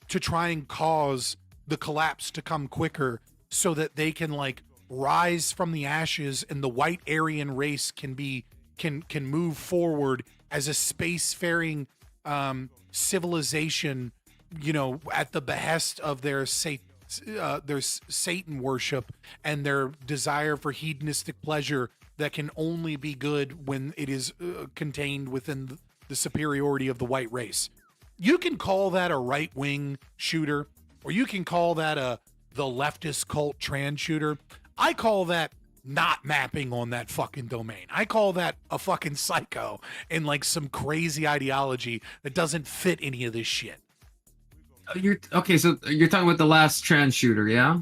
to try and cause the collapse to come quicker so that they can like rise from the ashes and the white Aryan race can move forward as a spacefaring civilization, you know, at the behest of their Satan worship and their desire for hedonistic pleasure that can only be good when it is contained within the superiority of the white race. You can call that a right-wing shooter, or you can call that the leftist cult trans shooter. I call that not mapping on that fucking domain. I call that a fucking psycho and like some crazy ideology that doesn't fit any of this shit.
So you're talking about the last trans shooter, yeah?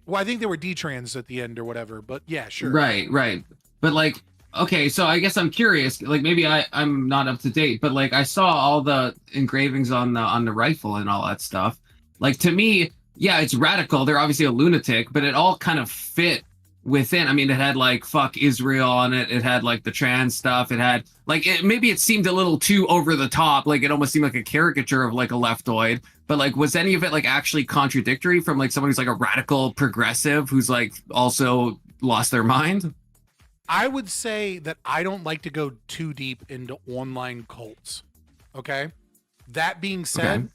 Well, I think they were detrans at the end or whatever, but yeah, sure.
Right. But like, okay, so I guess I'm curious, like maybe I'm not up to date, but like I saw all the engravings on the rifle and all that stuff. Like to me, yeah, it's radical. They're obviously a lunatic, but it all kind of fit within. I mean, it had like fuck Israel on it. It had like the trans stuff. It had like maybe it seemed a little too over the top. Like it almost seemed like a caricature of like a leftoid. But like, was any of it like actually contradictory from like someone who's like a radical progressive who's like also lost their mind?
I would say that I don't like to go too deep into online cults. Okay. That being said,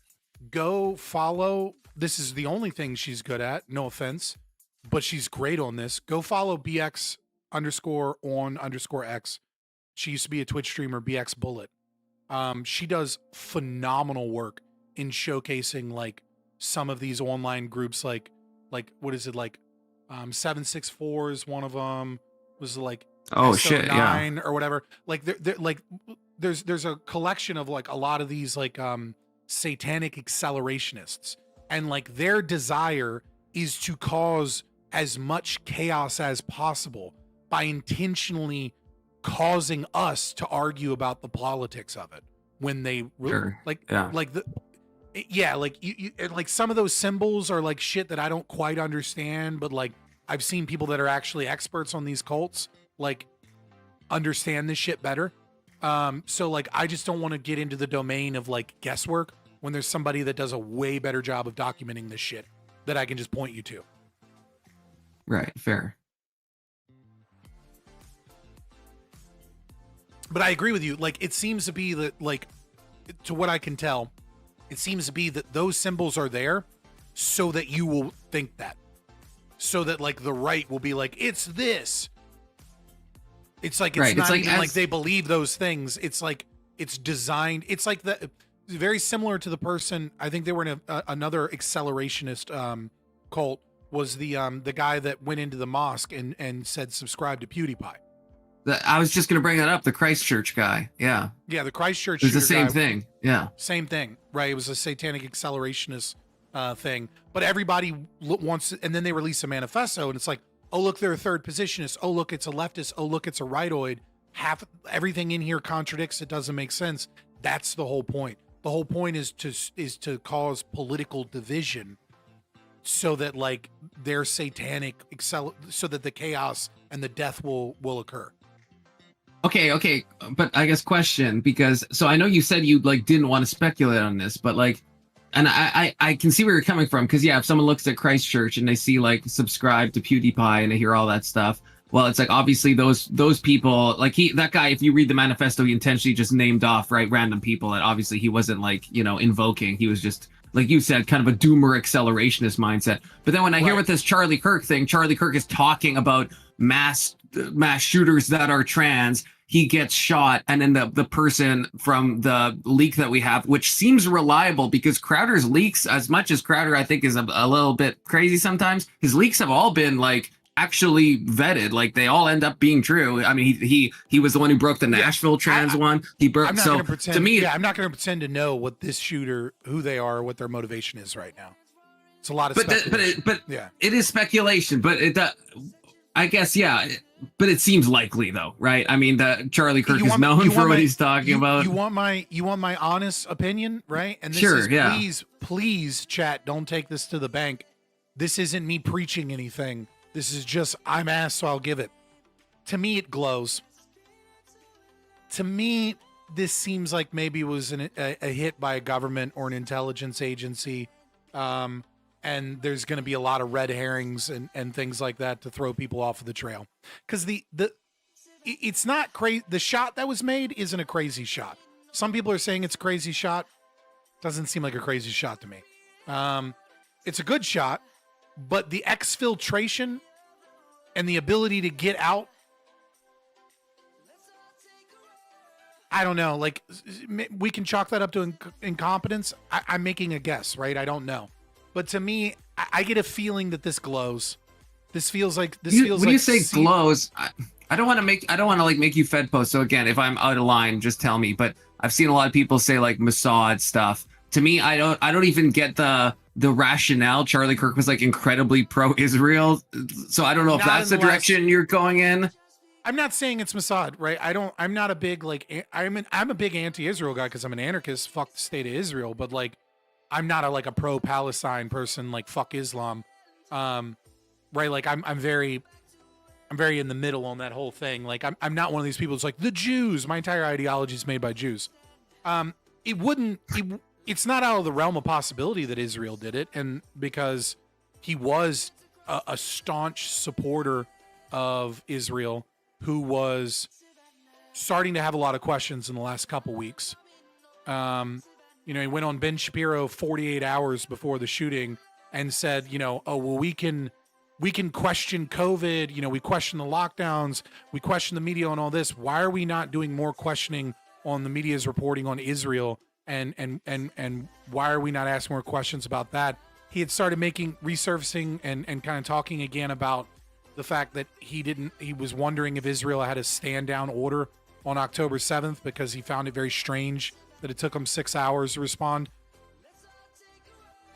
Go follow. This is the only thing she's good at. No offense, but she's great on this. Go follow BX_on_X. She used to be a Twitch streamer, BX Bullet. She does phenomenal work in showcasing like some of these online groups, like what is it, like 764 is one of them. Was like SO9 or whatever. Like they're like there's a collection of like a lot of these like satanic accelerationists, and like their desire is to cause as much chaos as possible by intentionally causing us to argue about the politics of it when they like some of those symbols are like shit that I don't quite understand, but like I've seen people that are actually experts on these cults like understand this shit better. So like I just don't want to get into the domain of like guesswork when there's somebody that does a way better job of documenting this shit that I can just point you to.
Right, fair.
But I agree with you. Like it seems to be that, like, to what I can tell, it seems to be that those symbols are there so that you will think that. So that like the right will be like, it's this. It's like it's not even like they believe those things. It's like it's designed. It's like very similar to the person. I think they were in another accelerationist cult. Was the guy that went into the mosque and said subscribe to PewDiePie.
I was just gonna bring that up. The Christchurch guy. Yeah.
Yeah, the Christchurch.
It's the same thing. Yeah.
Same thing, right? It was a satanic accelerationist thing, but everybody wants, and then they release a manifesto, and it's like, oh look, they're a third positionist. Oh look, it's a leftist. Oh look, it's a rightoid. Everything in here contradicts. It doesn't make sense. That's the whole point. The whole point is to cause political division, so that like their satanic so that the chaos and the death will occur.
Okay, but I guess question, because so I know you said you like didn't want to speculate on this, but like, and I can see where you're coming from, because yeah, if someone looks at Christchurch and they see like subscribe to PewDiePie and they hear all that stuff, well, it's like obviously those people, like that guy, if you read the manifesto, he intentionally just named off random people that obviously he wasn't like, you know, invoking. He was just, like you said, kind of a doomer accelerationist mindset. But then when I hear with this Charlie Kirk thing, Charlie Kirk is talking about mass shooters that are trans. he gets shot, and then the person from the leak that we have, which seems reliable because Crowder's leaks, as much as Crowder I think is a little bit crazy sometimes, his leaks have all been like actually vetted. Like they all end up being true. I mean, he was the one who broke the Nashville trans one. He broke.
I'm not
So
gonna pretend,
to me,
I'm not going to pretend to know what this shooter, who they are, what their motivation is right now. It's a lot of speculation.
but
yeah,
it is speculation. But I guess but it seems likely though, right? I mean, that Charlie Kirk is known for what he's talking about.
You want my honest opinion, right? And this
Sure,
is,
yeah.
please, chat, don't take this to the bank. This isn't me preaching anything. This is just, I'm asked, so I'll give it. To me, it glows. To me, this seems like maybe it was a hit by a government or an intelligence agency. And there's going to be a lot of red herrings and things like that to throw people off of the trail. Because it's not crazy. The shot that was made isn't a crazy shot. Some people are saying it's a crazy shot. Doesn't seem like a crazy shot to me. It's a good shot, but the exfiltration and the ability to get out, I don't know. Like, we can chalk that up to incompetence. I'm making a guess, right? I don't know. But to me, I get a feeling that this glows. This feels like
when you say glows, I don't want to like make you Fed post. So again, if I'm out of line, just tell me. But I've seen a lot of people say like Mossad stuff. To me, I don't even get the rationale. Charlie Kirk was like incredibly pro-Israel, so I don't know if that's the direction you're going in.
I'm not saying it's Mossad, right? I'm not a big I'm a big anti-Israel guy because I'm an anarchist. Fuck the state of Israel, but like, I'm not a pro-Palestine person. Like, fuck Islam, right? Like, I'm very in the middle on that whole thing. Like, I'm not one of these people who's like the Jews. My entire ideology is made by Jews. It's not out of the realm of possibility that Israel did it, and because he was a staunch supporter of Israel who was starting to have a lot of questions in the last couple weeks. He went on Ben Shapiro 48 hours before the shooting and said, oh, well, we can question COVID. We question the lockdowns. We question the media on all this. Why are we not doing more questioning on the media's reporting on Israel? And why are we not asking more questions about that? He had started resurfacing and kind of talking again about the fact that he was wondering if Israel had a stand down order on October 7th because he found it very strange that it took him 6 hours to respond.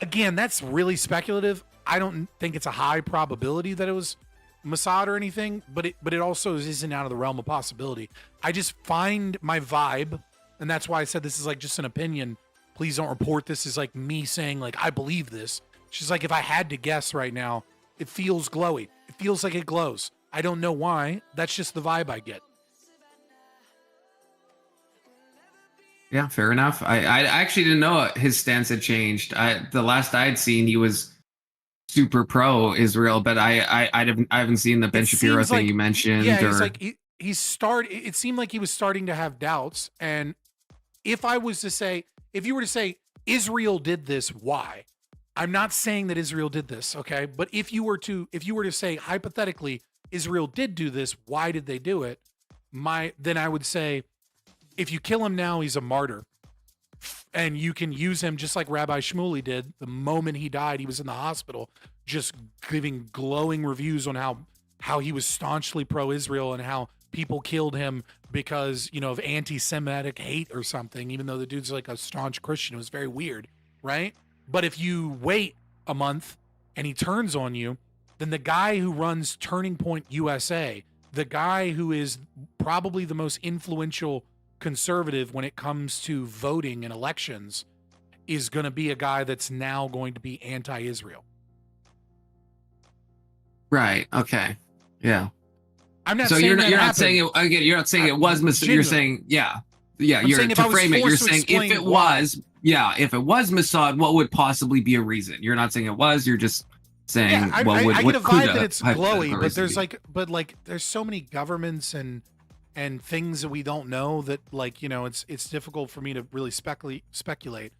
Again, that's really speculative. I don't think it's a high probability that it was Mossad or anything, but it also isn't out of the realm of possibility. I just find my vibe, and that's why I said this is like just an opinion. Please don't report this as like me saying like I believe this. She's like, if I had to guess right now, it feels glowy. It feels like it glows. I don't know why. That's just the vibe I get.
Yeah, fair enough. I actually didn't know his stance had changed. The last I had seen, he was super pro Israel, but I haven't seen the Ben Shapiro thing you mentioned.
Yeah, he's like it seemed like he was starting to have doubts. And if you were to say Israel did this, why? I'm not saying that Israel did this, okay? But if you were to say hypothetically Israel did do this, why did they do it? Then I would say, if you kill him now, he's a martyr. And you can use him just like Rabbi Shmuley did. The moment he died, he was in the hospital just giving glowing reviews on how he was staunchly pro-Israel and how people killed him because, of anti-Semitic hate or something, even though the dude's like a staunch Christian. It was very weird, right? But if you wait a month and he turns on you, then the guy who runs Turning Point USA, the guy who is probably the most influential conservative when it comes to voting in elections, is going to be a guy that's now going to be anti-Israel.
Right. Okay. Yeah.
I'm not.
So
saying
you're not saying it again. You're not saying it was Mossad. You're saying yeah. You're to frame it. You're saying if it was, if it was Mossad, what would possibly be a reason? You're not saying it was. You're just saying
I
what
get a
could
vibe that it's glowy, but there's
be?
There's so many governments and things that we don't know that it's difficult for me to really speculate.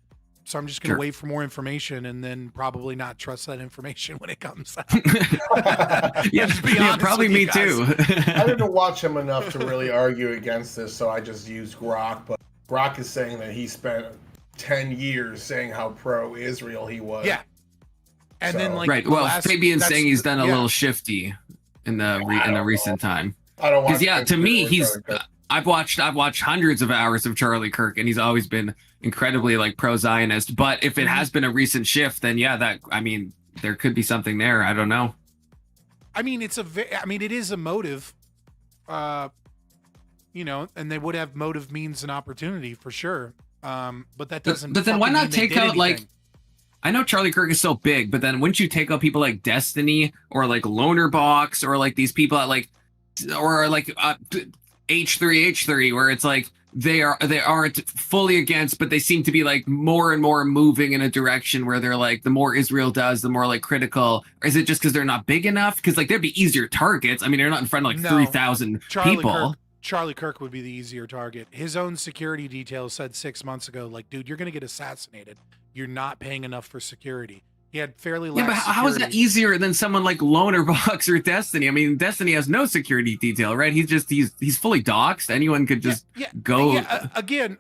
So I'm just going to
Sure.
wait for more information and then probably not trust that information when it comes out.
Yeah,
Just be
yeah,
honest
probably
with you
me
guys.
too.
I didn't watch him enough to really argue against this, so I just used Grok. But Grok is saying that he spent 10 years saying how pro-Israel he was.
Yeah. And then like
right.
the
Well,
last-
Fabian's
that's-
saying he's done a
yeah.
little shifty in the recent time.
I don't watch.
Because yeah, to me, he's.
Charlie Kirk.
I've watched hundreds of hours of Charlie Kirk, and he's always been incredibly like pro-Zionist. But if it has been a recent shift, then yeah, there could be something there. I don't know.
I mean, it is a motive, and they would have motive, means, and opportunity for sure. But that doesn't.
But then why
fucking
not
mean they
take
did
out like?
anything.
I know Charlie Kirk is so big, but then wouldn't you take out people like Destiny or like Loner Box or like these people at like, or like H3H3, where it's like they aren't fully against, but they seem to be like more and more moving in a direction where they're like, the more Israel does, the more like critical. Or is it just because they're not big enough? Because like there'd be easier targets. I mean, they're not in front of like
No.
3,000 people.
Charlie Kirk would be the easier target. His own security detail said 6 months ago, like, dude, you're going to get assassinated. You're not paying enough for security. He had fairly
Yeah,
lax
but how is that
security.
easier than someone like Loner Box or Destiny? I mean, Destiny has no security detail, right? He's fully doxxed. Anyone could just go.
Yeah, again,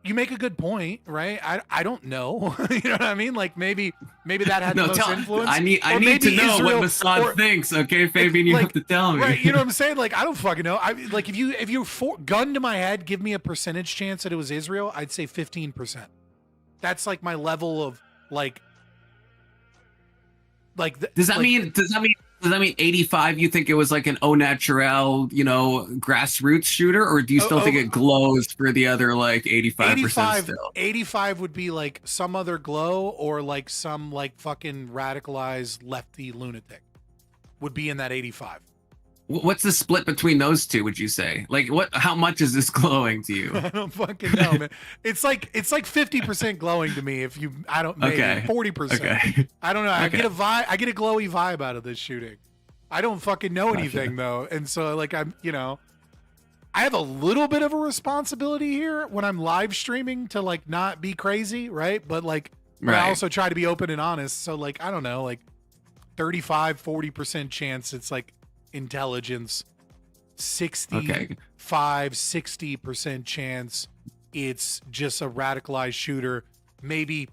you make a good point, right? I don't know. You know what I mean? Like maybe that had the most influence.
I need
Or
to
maybe
know
Israel-
what Mossad
or-
thinks. Okay, Fabian, you have to tell me.
Right, you know what I'm saying? Like I don't fucking know. Like if you gun to my head, give me a percentage chance that it was Israel, I'd say 15%. That's like my level of like.
Does that mean 85? You think it was like an au naturel, grassroots shooter, or do you still think it glows for the other like 85% still?
85 would be like some other glow or like some like fucking radicalized lefty lunatic would be in that 85.
What's the split between those two? Would you say like how much is this glowing to you?
I don't fucking know, man. It's like 50% glowing to me. Maybe
Okay.
40%.
Okay.
I don't know. I
Okay.
get a glowy vibe out of this shooting. I don't fucking know anything though, and so like I have a little bit of a responsibility here when I'm live streaming to like not be crazy, right? But like I
Right.
also try to be open and honest. So like I don't know, like 35-40% chance it's like intelligence, 60% chance it's just a radicalized shooter, maybe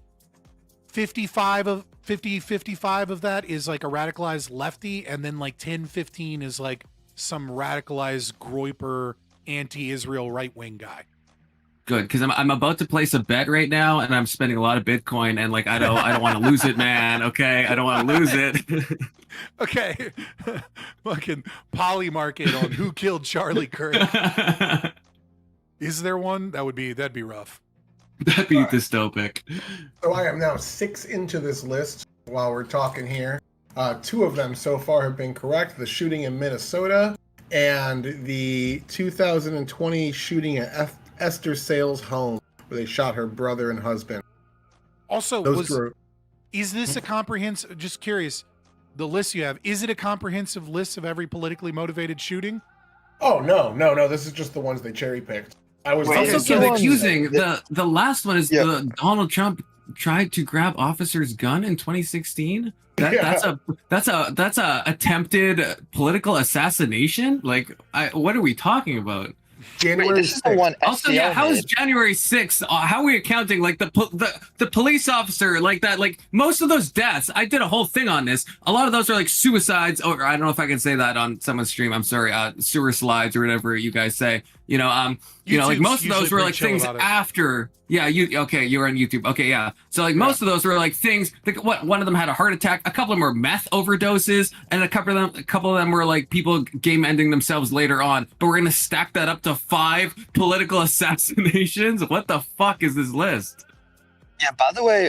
55 of that is like a radicalized lefty, and then like 10-15 is like some radicalized groiper anti-Israel right-wing guy.
Good, because I'm about to place a bet right now, and I'm spending a lot of Bitcoin, and like I don't want to lose it, man. Okay, I don't want to lose it.
Okay, fucking poly market on who killed Charlie Kirk. Is there one? That'd be rough.
That'd be dystopic.
So I am now 6 into this list while we're talking here. 2 of them so far have been correct. The shooting in Minnesota and the 2020 shooting at Esther Sales' home where they shot her brother and husband.
Also,
Those
is this a comprehensive, just curious, the list you have, is it a comprehensive list of every politically motivated shooting?
Oh, no. This is just the ones they cherry picked. I was
Also, so the accusing the last one is the Donald Trump tried to grab officer's gun in 2016. That's a attempted political assassination. Like, what are we talking about?
January
this is the one
Also,
SCL
yeah, how is
made.
January 6th? How are we accounting like the police officer like that? Like most of those deaths, I did a whole thing on this. A lot of those are like suicides, or I don't know if I can say that on someone's stream. I'm sorry, sewer slides or whatever you guys say. Like most of those were like things after. Yeah, you on YouTube. Okay, yeah. So like most of those were like things. Like one of them had a heart attack. A couple of them were meth overdoses, and a couple of them were like people game ending themselves later on. But we're gonna stack that up to 5 political assassinations. What the fuck is this list?
Yeah, by the way,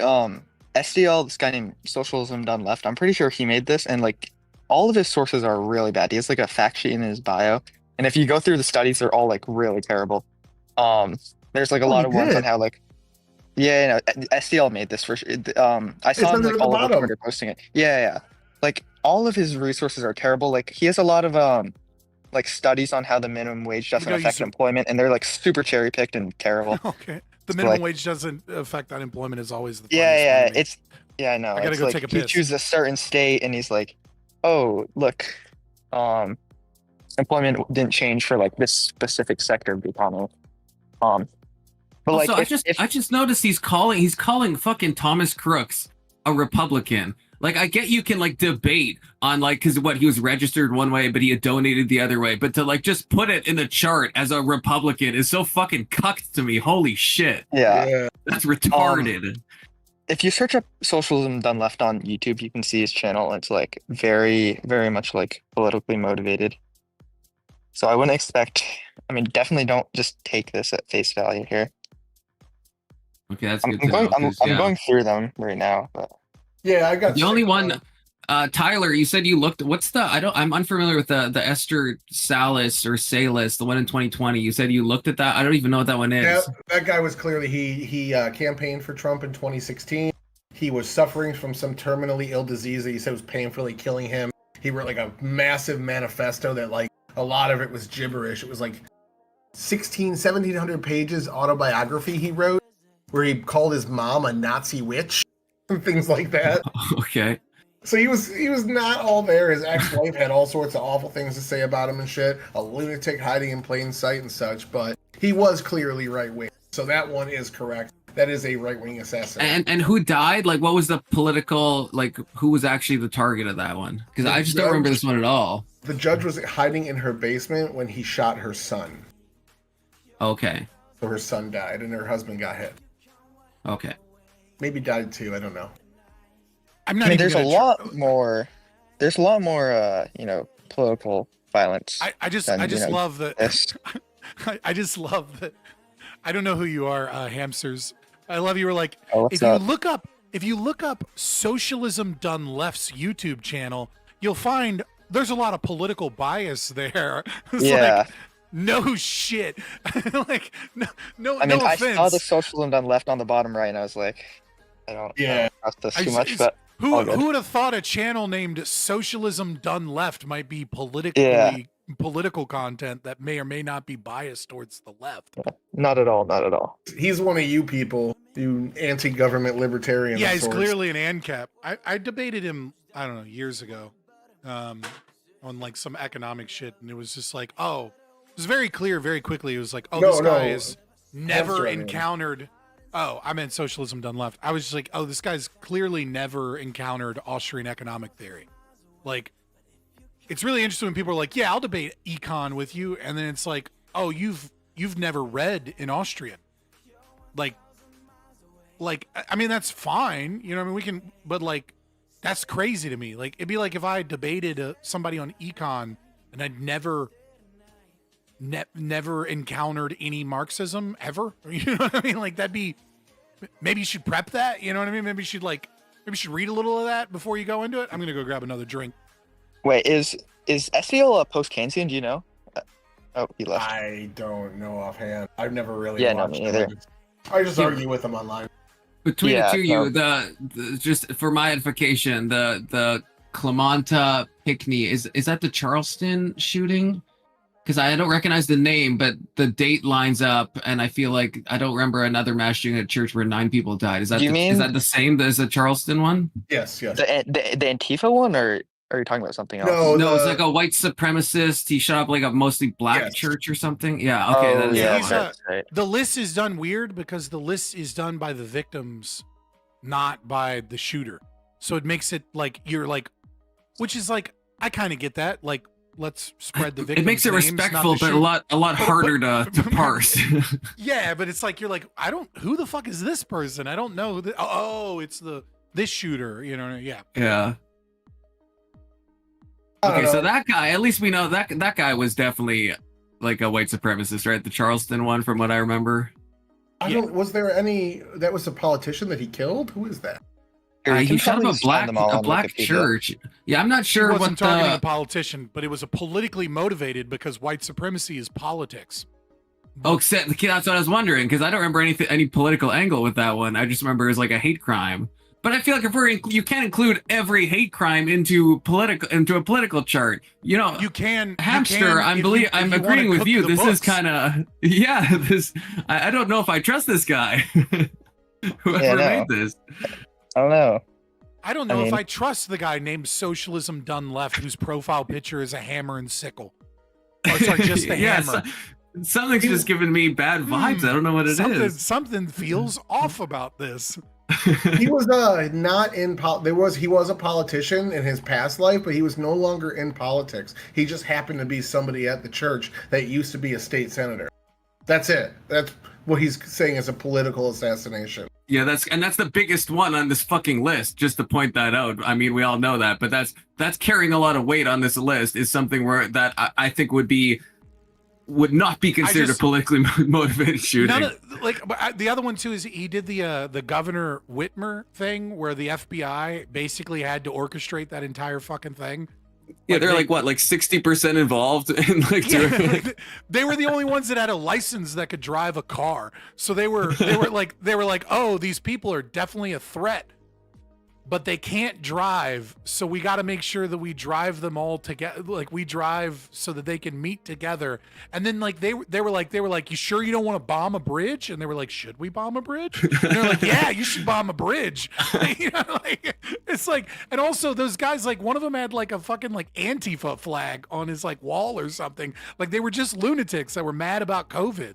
SDL, this guy named Socialism Done Left, I'm pretty sure he made this, and like all of his sources are really bad. He has like a fact sheet in his bio, and if you go through the studies, they're all like really terrible. There's like a lot of ones on how like, SDL made this for sure. I saw him like all over Twitter posting it. Yeah. Like all of his resources are terrible. Like he has a lot of like studies on how the minimum wage doesn't affect employment, and they're like super cherry picked and terrible.
Okay. the minimum wage doesn't affect unemployment is always the
Yeah, I know.
I gotta
it's
go
like
take a
he
piss.
chooses a certain state, and he's like, "Oh, look, employment didn't change for like this specific sector of the economy." But
Also,
like,
I just noticed he's calling fucking Thomas Crooks a Republican. Like, I get you can like debate on like because he was registered one way, but he had donated the other way. But to like just put it in the chart as a Republican is so fucking cucked to me. Holy shit.
Yeah.
That's retarded.
If you search up socialism done left on YouTube, you can see his channel. It's like very, very much like politically motivated. So I wouldn't expect. I mean, definitely don't just take this at face value here.
Okay, that's
I'm
good to
going.
know.
I'm going through them right now, but
yeah, I got
the only one. Tyler, you said you looked. What's the? I'm unfamiliar with the Esther Salas or Salas, the one in 2020. You said you looked at that. I don't even know what that one is.
Yeah, that guy was clearly he campaigned for Trump in 2016. He was suffering from some terminally ill disease that he said was painfully killing him. He wrote like a massive manifesto that like a lot of it was gibberish. It was like 1,700 pages autobiography he wrote, where he called his mom a Nazi witch and things like that.
Okay.
So he was not all there. His ex-wife had all sorts of awful things to say about him and shit. A lunatic hiding in plain sight and such, but he was clearly right-wing. So that one is correct. That is a right-wing assassin.
And who died? Like, what was the political, like, who was actually the target of that one? Because I just don't remember this one at all.
The judge was hiding in her basement when he shot her son.
Okay.
So her son died and her husband got hit.
Okay.
Maybe died too, I don't know.
I'm not
I mean,
even
there's a
gonna
lot more. There's a lot more, political violence.
I just
than,
love that.
this.
I just love that. I don't know who you are, hamsters. I love you were like,
Oh, what's
if you look up Socialism Done Left's YouTube channel, you'll find there's a lot of political bias there. It's
Yeah.
like, no shit. Like, no
I mean, I
offense.
saw the socialism done left on the bottom right, and I was like, I don't trust this too much, but
Who
all good.
would have thought a channel named Socialism Done Left might be political content that may or may not be biased towards the left?
Not at all. Not at all.
He's one of you people, you anti-government libertarian.
Yeah, he's clearly an ANCAP. I debated him, I don't know, years ago, on like some economic shit, and it was just like, oh, it was very clear very quickly. It was like, oh, this guy has never encountered. Oh, I meant Socialism Done Left. I was just like, oh, this guy's clearly never encountered Austrian economic theory. Like, it's really interesting when people are like, yeah, I'll debate econ with you, and then it's like, oh, you've never read in Austrian. Like, I mean, that's fine. You know what I mean? We can, but like, that's crazy to me. Like, it'd be like if I debated somebody on econ and I'd never encountered any Marxism ever. You know what I mean? Like, that'd be, maybe you should prep that. You know what I mean? Maybe you should read a little of that before you go into it. I'm going to go grab another drink.
Wait, is Estiel a post-Keynesian? Do you know? Oh, he left.
I don't know offhand. I've never really
Yeah, no,
watched
me neither.
him. I just argue with him online.
Between
Yeah,
the two of you, the just for my edification, the Clementa Pickney, is that the Charleston shooting? Because I don't recognize the name, but the date lines up, and I feel like I don't remember another mass shooting at a church where 9 people died. Is that is that the same as the Charleston one?
Yes.
The Antifa one, or are you talking about something else?
No, it's like a white supremacist. He shot up like a mostly black church or something. Yeah, okay.
Oh,
that is
The list is done weird because the list is done by the victims, not by the shooter. So it makes it like you're like, which is like, I kind of get that. Like, let's spread the victims.
It makes it
names,
respectful,
not the
but a lot harder
but-
to parse.
Yeah, but it's like you're like, who the fuck is this person? I don't know. It's this shooter. You know? Yeah.
Yeah. Okay, so that guy, at least we know that guy was definitely like a white supremacist, right? The Charleston one, from what I remember.
Was there any that was a politician that he killed? Who is that?
He shot up a black church. Yeah, I'm not sure
He wasn't
what
targeting a politician, but it was a politically motivated because white supremacy is politics.
Oh, that's what I was wondering, because I don't remember any political angle with that one. I just remember it was like a hate crime. But I feel like if you can't include every hate crime into a political chart. You know,
You can
Hamster. I'm agreeing with you. This is kind of This I don't know if I trust this guy. Whoever made this.
I don't know.
I don't know if I trust the guy named Socialism Done Left, whose profile picture is a hammer and sickle. Or sorry, just a hammer.
Something's just giving me bad vibes. I don't know what it is.
Something feels off about this.
He was not in he was a politician in his past life, but he was no longer in politics. He just happened to be somebody at the church that used to be a state senator. That's it. That's what he's saying is a political assassination.
Yeah, that's the biggest one on this fucking list, just to point that out. I mean, we all know that, but that's carrying a lot of weight on this list, is something that I think would not be considered a politically motivated shooting.
The other one too is he did the Governor Whitmer thing where the FBI basically had to orchestrate that entire fucking thing.
Yeah, they're like 60% involved in doing
they were the only ones that had a license that could drive a car. So they were like, oh, these people are definitely a threat, but they can't drive. So we got to make sure that we drive them all together. Like we drive so that they can meet together. And then they were like, you sure you don't want to bomb a bridge? And they were like, should we bomb a bridge? And they're like, yeah, you should bomb a bridge. It's like, and also those guys, one of them had a fucking Antifa flag on his wall or something. They were just lunatics that were mad about COVID.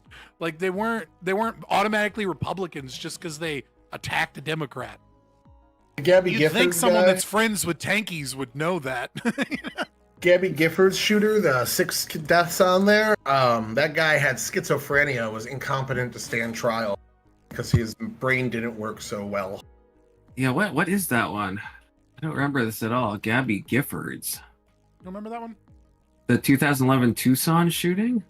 They weren't automatically Republicans just because they attacked a Democrat.
Gabby
You'd
Giffords
think someone
guy,
that's friends with tankies would know that.
Gabby Giffords shooter, the 6 deaths on there. That guy had schizophrenia, was incompetent to stand trial because his brain didn't work so well.
Yeah, what is that one? I don't remember this at all. Gabby Giffords.
You remember that one?
The 2011 Tucson shooting?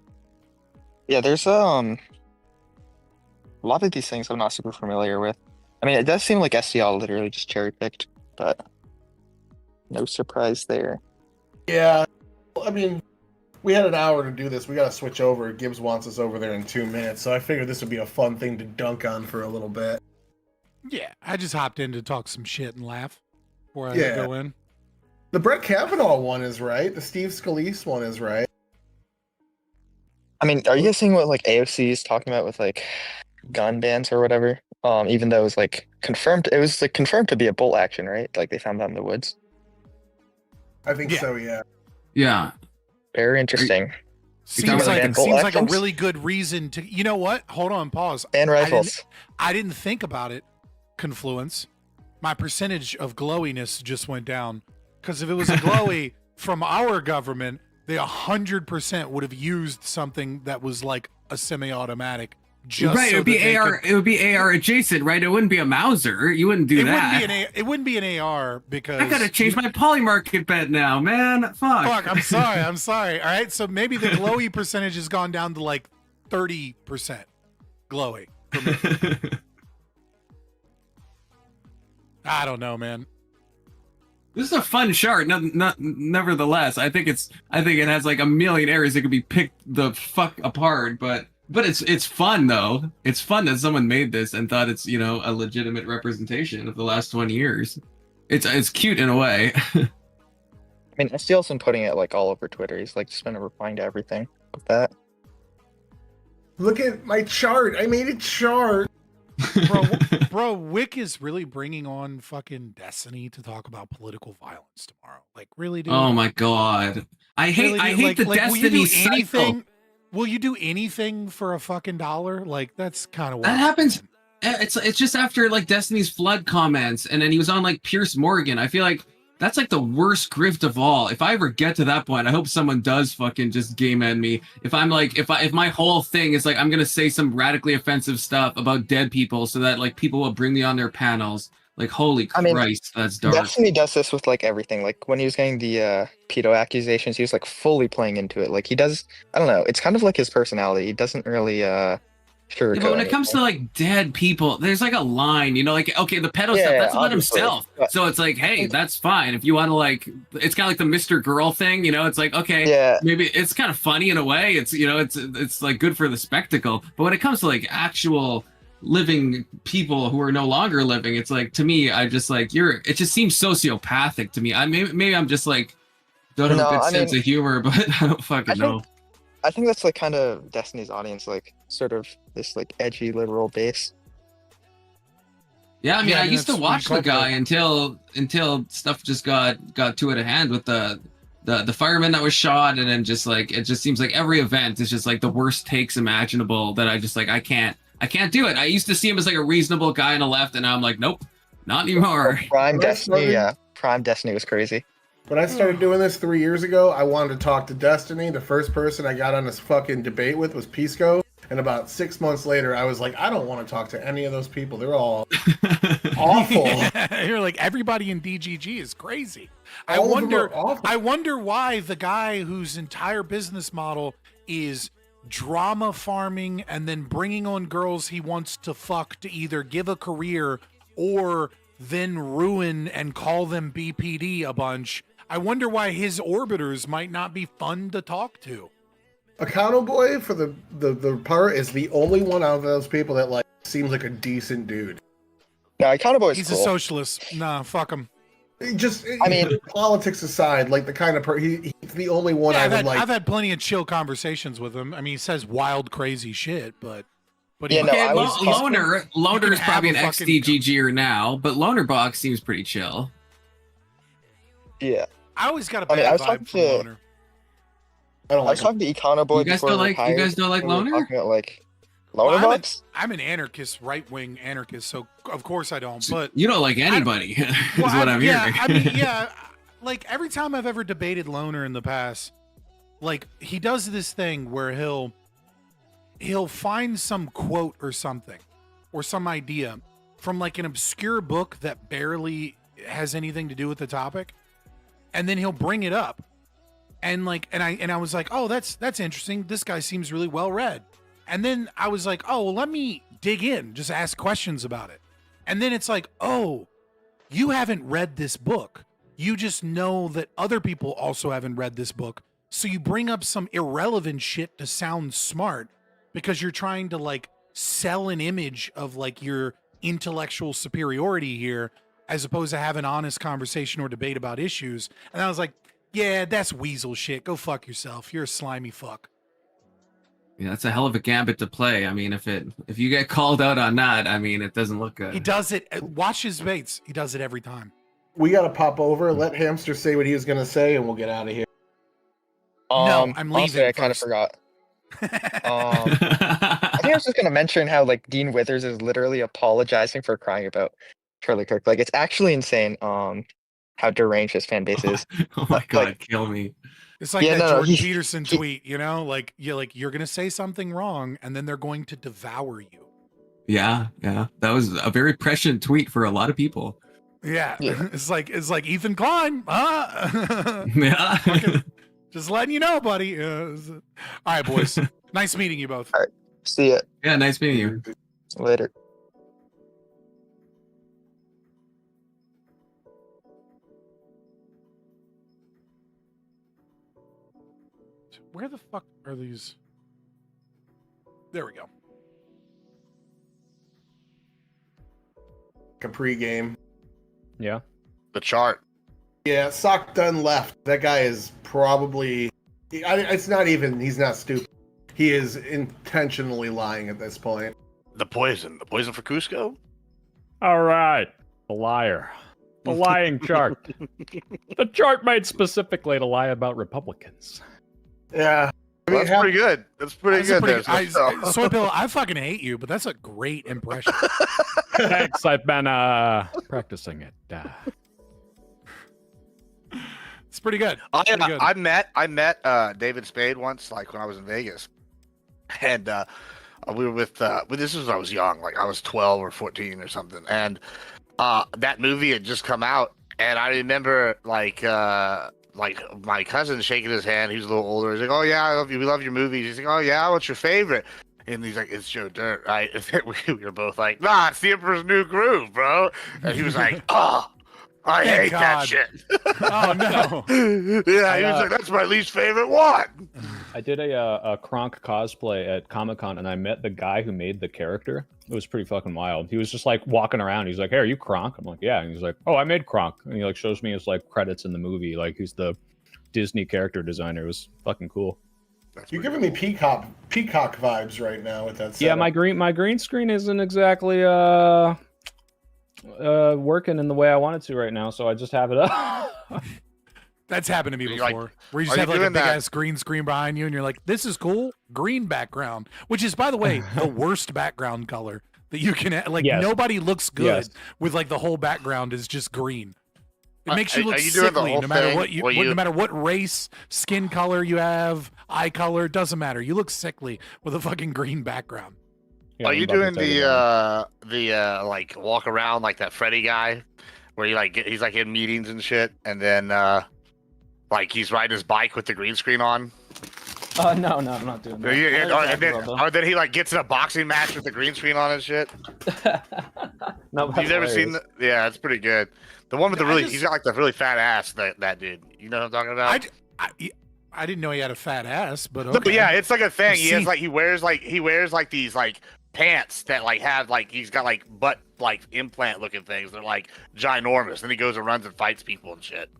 Yeah, there's a lot of these things I'm not super familiar with. I mean, it does seem like SDL literally just cherry-picked, but no surprise there.
Yeah, I mean, we had an hour to do this. We got to switch over. Gibbs wants us over there in 2 minutes, so I figured this would be a fun thing to dunk on for a little bit.
Yeah, I just hopped in to talk some shit and laugh before I go in.
The Brett Kavanaugh one is right. The Steve Scalise one is right.
I mean, are you guys seeing what AOC is talking about with gun bans or whatever? Even though it was confirmed, it was confirmed to be a bolt action, right? They found that in the woods.
I think so, yeah.
Yeah.
Very interesting.
Seems like a really good reason to. You know what? Hold on, pause.
And rifles.
I didn't think about it. Confluence. My percentage of glowiness just went down because if it was a glowy from our government, they 100% would have used something that was a semi-automatic.
Right, it would be AR adjacent, right? It wouldn't be a Mauser. You wouldn't do that.
It wouldn't be an AR because
I gotta change my polymarket bet now, man. Fuck.
I'm sorry. All right, so maybe the glowy percentage has gone down to 30% glowy. I don't know, man.
This is a fun chart. Nevertheless, I think it has a million areas that could be picked the fuck apart, but it's fun though. It's fun that someone made this and thought it's a legitimate representation of the last 20 years. It's cute in a way.
I mean, SDL's been putting it all over Twitter. He's just been replying to everything with that.
Look at my chart. I made a chart.
Bro, Wick is really bringing on fucking Destiny to talk about political violence tomorrow. Really, dude?
Oh my god. I hate the Destiny cycle.
Will you do anything for a fucking $1? That's kind of what
that happens. It's just after Destiny's Flood comments, and then he was on Pierce Morgan. I feel like that's the worst grift of all. If I ever get to that point, I hope someone does fucking just game end me. If I'm if my whole thing is I'm gonna say some radically offensive stuff about dead people, so that people will bring me on their panels. Holy Christ, that's dark.
Destiny does this with everything. When he was getting the pedo accusations, he was fully playing into it. He does. I don't know. It's kind of his personality. He doesn't really
Sure. Yeah, but when it comes to like dead people, there's like a line, you know, like, okay, the pedo stuff, that's about himself. So it's like, hey, that's fine. If you want to like, it's kind of like the Mr. Girl thing, you know, it's like, okay, maybe it's kind of funny in a way. It's, you know, it's like good for the spectacle. But when it comes to like actual living people who are no longer living. It's like, to me, I just like it just seems sociopathic to me. Maybe I'm just like don't have a good sense of humor, but I don't fucking know.
I think that's like kind of Destiny's audience, like sort of this like edgy liberal base.
Yeah, I mean, I used to
that's
watch the guy until stuff just got too out of hand with the fireman that was shot, and then just like it just seems like every event is just like the worst takes imaginable that I just like I can't do it. I used to see him as like a reasonable guy on the left, and now I'm like, nope, not anymore.
Prime Destiny, yeah, Prime Destiny was crazy.
When I started doing this 3 years ago, I wanted to talk to Destiny. The first person I got on this fucking debate with was Pisco. And about 6 months later, I was like, I don't want to talk to any of those people. They're all awful.
Yeah, you're like, everybody in DGG is crazy. I wonder why the guy whose entire business model is drama farming and then bringing on girls he wants to fuck to either give a career or then ruin and call them BPD a bunch. I wonder why his orbiters might not be fun to talk to.
Accountable Boy for the part is the only one out of those people that like seems like a decent dude.
No, Accountable Boy is
He's
cool.
a socialist. Nah, fuck him.
I mean, politics aside, like the kind of he's the only one I would like.
I've had plenty of chill conversations with him. I mean, he says wild, crazy shit, but
yeah, Loner is probably an ex-DGGer now, but Lonerbox seems pretty chill.
Yeah,
I always got a bad vibe from Loner.
I was talking to Econo Boy.
You guys don't like Loner?
Talking about, like, Lonerbox?
I'm an anarchist, right-wing anarchist, so of course I don't. But
you don't like anybody, is what I'm hearing.
I mean, yeah, like every time I've ever debated Loner in the past, like he does this thing where he'll find some quote or something, or some idea from like an obscure book that barely has anything to do with the topic, and then he'll bring it up. And like, and I was like, oh, that's interesting. This guy seems really well read. And then I was like, oh, well, let me dig in, just ask questions about it. And then it's like, oh, you haven't read this book. You just know that other people also haven't read this book. So you bring up some irrelevant shit to sound smart because you're trying to like sell an image of like your intellectual superiority here, as opposed to have an honest conversation or debate about issues. And I was like, yeah, that's weasel shit. Go fuck yourself. You're a slimy fuck.
Yeah, that's a hell of a gambit to play. I mean, if you get called out on that, I mean, it doesn't look good.
He does it. Watch his debates. He does it every time.
We got to pop over. Let Hamster say what he was going to say, and we'll get out of here.
No, I'm leaving.
Honestly, I kind of forgot. I think I was just going to mention how like Dean Withers is literally apologizing for crying about Charlie Kirk. Like, it's actually insane. How deranged his fan base is.
Oh my god, kill me.
It's like that Jordan Peterson tweet, you know, like you're gonna say something wrong and then they're going to devour you.
Yeah. That was a very prescient tweet for a lot of people.
Yeah. It's like Ethan Klein.
Yeah.
Just letting you know, buddy. All right, boys. Nice meeting you both.
All right. See ya.
Yeah, nice meeting you.
Later.
Where the fuck are these? There we go.
A pregame.
Yeah.
The chart.
Yeah, Sock Dunn left. That guy is probably... It's not even... He's not stupid. He is intentionally lying at this point.
The poison. The poison for Cusco?
All right. The liar. The lying chart. The chart made specifically to lie about Republicans.
Yeah.
That's pretty good. That's pretty good.
Soy Bill, I fucking hate you, but that's a great impression.
Thanks. I've been practicing it.
It's pretty good.
I met David Spade once, like when I was in Vegas, and we were with this was when I was young, like I was 12 or 14 or something, and that movie had just come out, and I remember like my cousin shaking his hand. He was a little older. He's like, "Oh yeah, I love you. We love your movies." He's like, "Oh yeah, what's your favorite?" And he's like, "It's Joe Dirt, right?" And we were both like, "Nah, it's The Emperor's New Groove, bro." And he was like, "Oh, I
Thank
hate that
God.
shit.
Oh no.
Yeah, he was like, that's my least favorite one.
I did a Kronk cosplay at Comic-Con, and I met the guy who made the character. It was pretty fucking wild. He was just like walking around. He's like, "Hey, are you Kronk?" I'm like, "Yeah." And he's like, "Oh, I made Kronk." And he like shows me his like credits in the movie. Like he's the Disney character designer. It was fucking cool.
You're giving me peacock vibes right now with that.
Yeah,
Setup.
my green screen isn't exactly working in the way I want it to right now, so I just have it up.
That's happened to me
You're
before.
like,
where you
are
just have
you
like a
doing
big
that-
ass green screen behind you, and you're like, "This is cool." Green background, which is, by the way, the worst background color that you can. Like,
Yes.
nobody looks good
Yes.
with like the whole background is just green. It makes you
Are
look
you doing the
sickly,
whole
no matter
thing
what you,
where
no matter what race, skin color you have, eye color, doesn't matter. You look sickly with a fucking green background.
Yeah,
Are
I'm
you
about to
doing
take it down.
the like walk around like that Freddy guy, where he like he's like in meetings and shit, and then like he's riding his bike with the green screen on?
No, I'm not doing that. I know exactly what I'm
Or then he like gets in a boxing match with the green screen on and shit.
No,
You've never seen? Yeah, it's pretty good. The one with the really, he's got like the really fat ass. That dude. You know what I'm talking about?
I didn't know he had a fat ass, but
No,
okay.
yeah, it's like a thing.
I've
He has
seen-
like he wears like these like pants that like have like he's got like butt like implant looking things. They're like ginormous. Then he goes and runs and fights people and shit.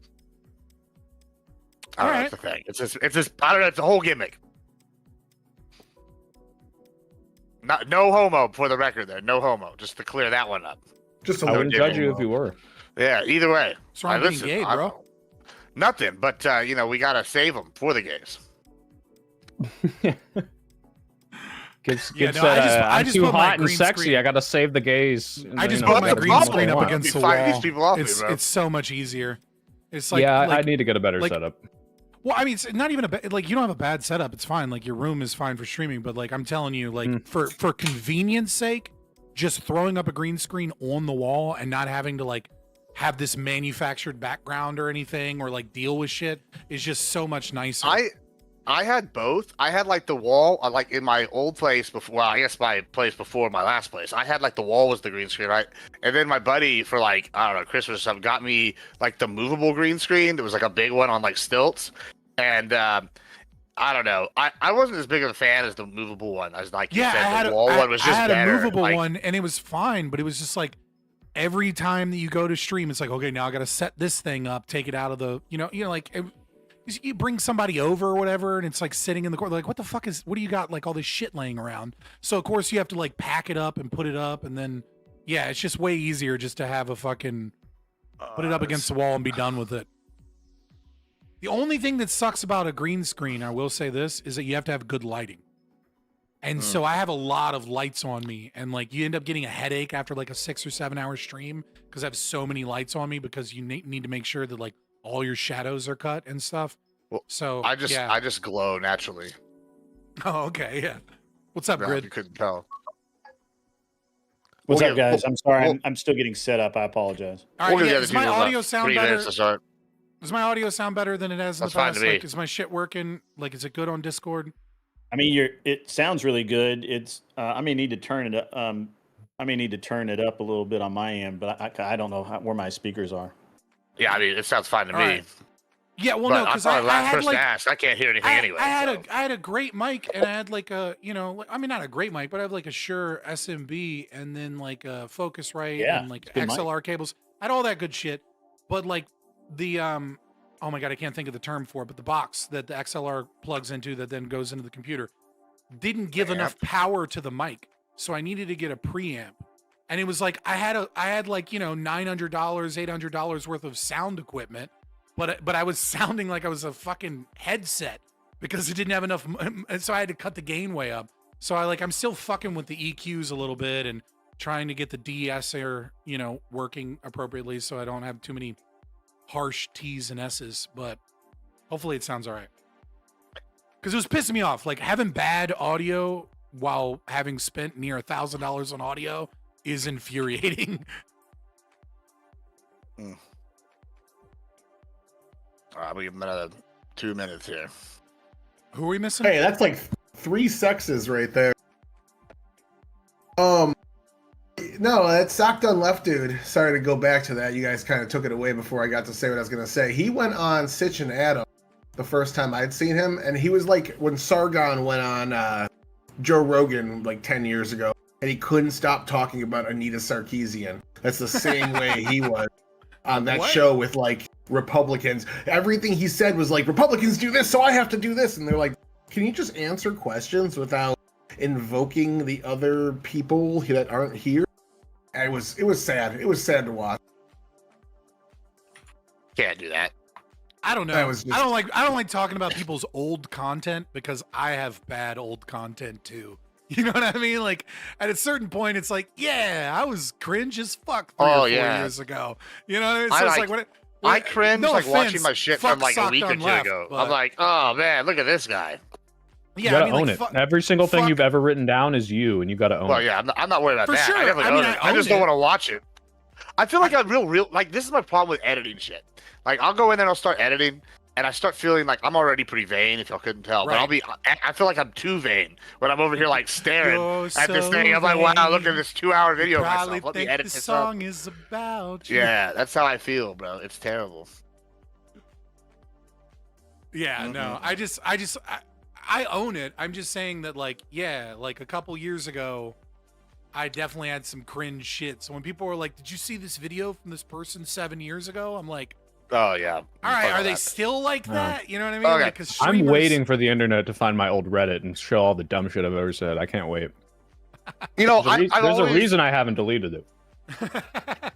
I don't know, it's the thing. It's just I don't know, it's a whole gimmick. No homo for the record there. No homo. Just to clear that one up.
Just
I wouldn't judge you if you were.
Yeah, either way.
What's wrong with being gay,
I-
bro?
Nothing, but you know, we gotta save them for the gays.
Kids
Yeah, no,
said,
I
I'm
just
too
put my
hot and
green
sexy.
screen-
I gotta save the gays.
I just
You know,
put my
that's
green
what
screen
they
up
want.
against the
Fight these
wall.
people off me,
It's
bro.
it's so much easier. It's like
yeah,
like,
I need to get a better
like-
setup.
Well, I mean, it's not even like you don't have a bad setup. It's fine. Like your room is fine for streaming, but like I'm telling you, like for convenience sake, just throwing up a green screen on the wall and not having to like have this manufactured background or anything or like deal with shit is just so much nicer.
I had both. I had like the wall, like in my old place before. Well, I guess my place before my last place. I had like the wall was the green screen, right? And then my buddy for like I don't know Christmas or something got me like the movable green screen. There was like a big one on like stilts, and I don't know. I wasn't as big of a fan as the movable one. I was like, you
yeah,
said, the wall one was just
I had
better.
a movable
Like,
one and it was fine, but it was just like every time that you go to stream, it's like, okay, now I got to set this thing up, take it out of the, you know, like you bring somebody over or whatever, and it's like sitting in the corner, like, what the fuck what do you got? Like all this shit laying around. So of course you have to like pack it up and put it up, and then yeah, it's just way easier just to have a fucking put it up against the wall and be done with it. The only thing that sucks about a green screen, I will say this, is that you have to have good lighting. And so I have a lot of lights on me, and like you end up getting a headache after like a 6 or 7 hour stream because I have so many lights on me because you need to make sure that like all your shadows are cut and stuff.
Well,
So
I
yeah.
just glow naturally.
Oh, okay, yeah. What's up,
Yeah,
Grid?
you couldn't tell.
What's
We'll
up,
get-
guys?
we'll-
I'm sorry.
we'll-
I'm still getting set up. I apologize.
All right,
We'll
yeah,
get
does
the
my
people about
audio sound
3
better?
minutes to start.
Does my audio sound better than it has in
That's
the
fine
past?
to me.
Like, is my shit working? Like, is it good on Discord?
I mean, it sounds really good. It's I may need to turn it up. I may need to turn it up a little bit on my end, but I don't know where my speakers are.
Yeah, I mean, it sounds fine to
All
me.
right. Yeah, well,
But
no, because
I'm
I
probably the last
had
person
like
to ask. I can't hear anything anyway.
I had
so.
I had a great mic, and I had like a, you know, like, I mean, not a great mic, but I have like a Shure SMB, and then like a Focusrite,
Yeah,
and like
it's a good mic.
XLR cables. I had all that good shit, but like the oh my god, I can't think of the term for it, but the box that the XLR plugs into that then goes into the computer didn't give enough power to the mic, so I needed to get a preamp. And it was like I had like, you know, $900, $800 worth of sound equipment, but I was sounding like I was a fucking headset because it didn't have enough, and so I had to cut the gain way up. So I'm still fucking with the EQs a little bit and trying to get the de-esser, you know, working appropriately so I don't have too many harsh T's and S's, but hopefully it sounds all right. Because it was pissing me off, like having bad audio while having spent near $1,000 on audio is infuriating.
I'll give him another 2 minutes here.
Who are we missing?
Hey, that's like 3 sexes right there. No, that sock done left dude. Sorry to go back to that. You guys kind of took it away before I got to say what I was going to say. He went on Sitch and Adam the first time I'd seen him, and he was like when Sargon went on Joe Rogan like 10 years ago, and he couldn't stop talking about Anita Sarkeesian. That's the same way he was on that show with like Republicans. Everything he said was like, Republicans do this, so I have to do this. And they're like, can you just answer questions without invoking the other people that aren't here? And it was sad. It was sad to watch.
Can't do that.
I don't know. I don't like talking about people's old content because I have bad old content too. You know what I mean? Like at a certain point, it's like, yeah, I was cringe as fuck 3 or 4 years ago. You know what I mean? So it's like what
I cringe
no
like
offense,
watching my shit from like a week or two ago. I'm like, oh man, look at this guy.
You gotta own it. Every single thing you've ever written down is you, and you gotta own it.
Well, yeah, I'm not worried about
For
that.
sure.
I definitely own it. I just don't want to watch it. I feel like I'm real. Like this is my problem with editing shit. Like I'll go in there and I'll start editing, and I start feeling like I'm already pretty vain, if y'all couldn't tell. But I feel like I'm too vain when I'm over here like staring at this thing. I'm like, wow, look at this 2-hour video of myself. Let me edit this up.
Song is about you.
Yeah, that's how I feel, bro. It's terrible.
Yeah, no, I own it. I'm just saying that, like, yeah, like a couple years ago, I definitely had some cringe shit. So when people were like, "Did you see this video from this person 7 years ago?" I'm like,
"Oh yeah."
All right, are they still like that? You know what I mean?
Okay.
Like, 'cause
I'm
streamers-
waiting for the internet to find my old Reddit and show all the dumb shit I've ever said. I can't wait.
You know,
there's a reason I haven't deleted it.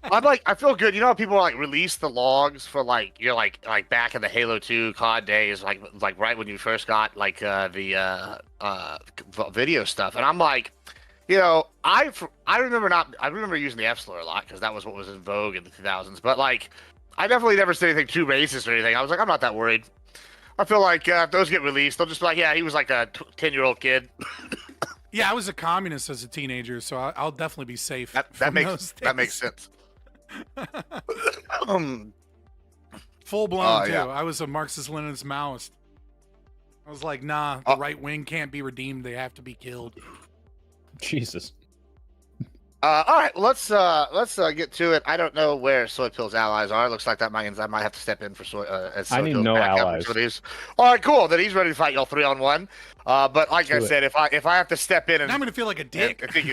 I'm like, I feel good. You know how people like release the logs for like you're like back in the Halo 2 COD days, like right when you first got like the video stuff, and I'm like, you know, I remember using the F slur a lot because that was what was in vogue in the 2000s. But like, I definitely never said anything too racist or anything. I was like, I'm not that worried. I feel like if those get released, they'll just be like, yeah, he was like a 10-year-old kid.
Yeah, I was a communist as a teenager, so I'll definitely be safe.
That makes sense.
Full blown too.
Yeah.
I was a Marxist-Leninist Maoist. I was like, nah, the right wing can't be redeemed; they have to be killed.
Jesus.
All right, let's get to it. I don't know where Soy Pill's allies are. Looks like that means I might have to step in for Soy. As Soy
I need
Pill's
no
backup
allies.
for these. All right, cool. Then he's ready to fight y'all 3-on-1. But like I said, if I have to step in, and
now I'm gonna feel like a dick.
I think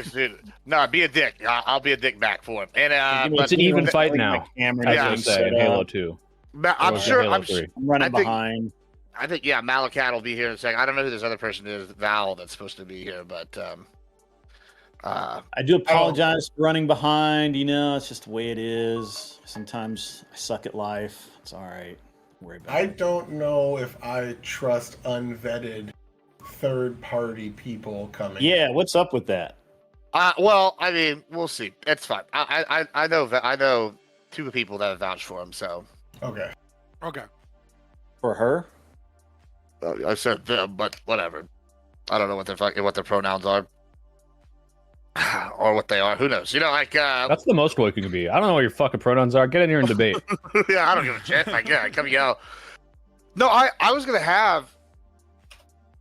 no, be a dick. I'll be a dick back for him. And
it's an even fight now.
Yeah,
I say in Halo 2.
I'm sure.
I'm running behind.
I think Malakat will be here in a second. I don't know who this other person is, Val, that's supposed to be here, but
I do apologize for running behind. You know, it's just the way it is. Sometimes I suck at life. It's all right. Don't worry about
I
it.
don't know if I trust unvetted third-party people coming.
Yeah, what's up with that?
Well, I mean, we'll see. It's fine. I know 2 people that have vouched for him, so
Okay.
For her?
I said them, but whatever. I don't know what their pronouns are. Or what they are. Who knows? You know, like
That's the most woke you can be. I don't know what your fucking pronouns are. Get in here and debate.
yeah, I don't give a shit. Like, yeah, come yell. No, I was gonna have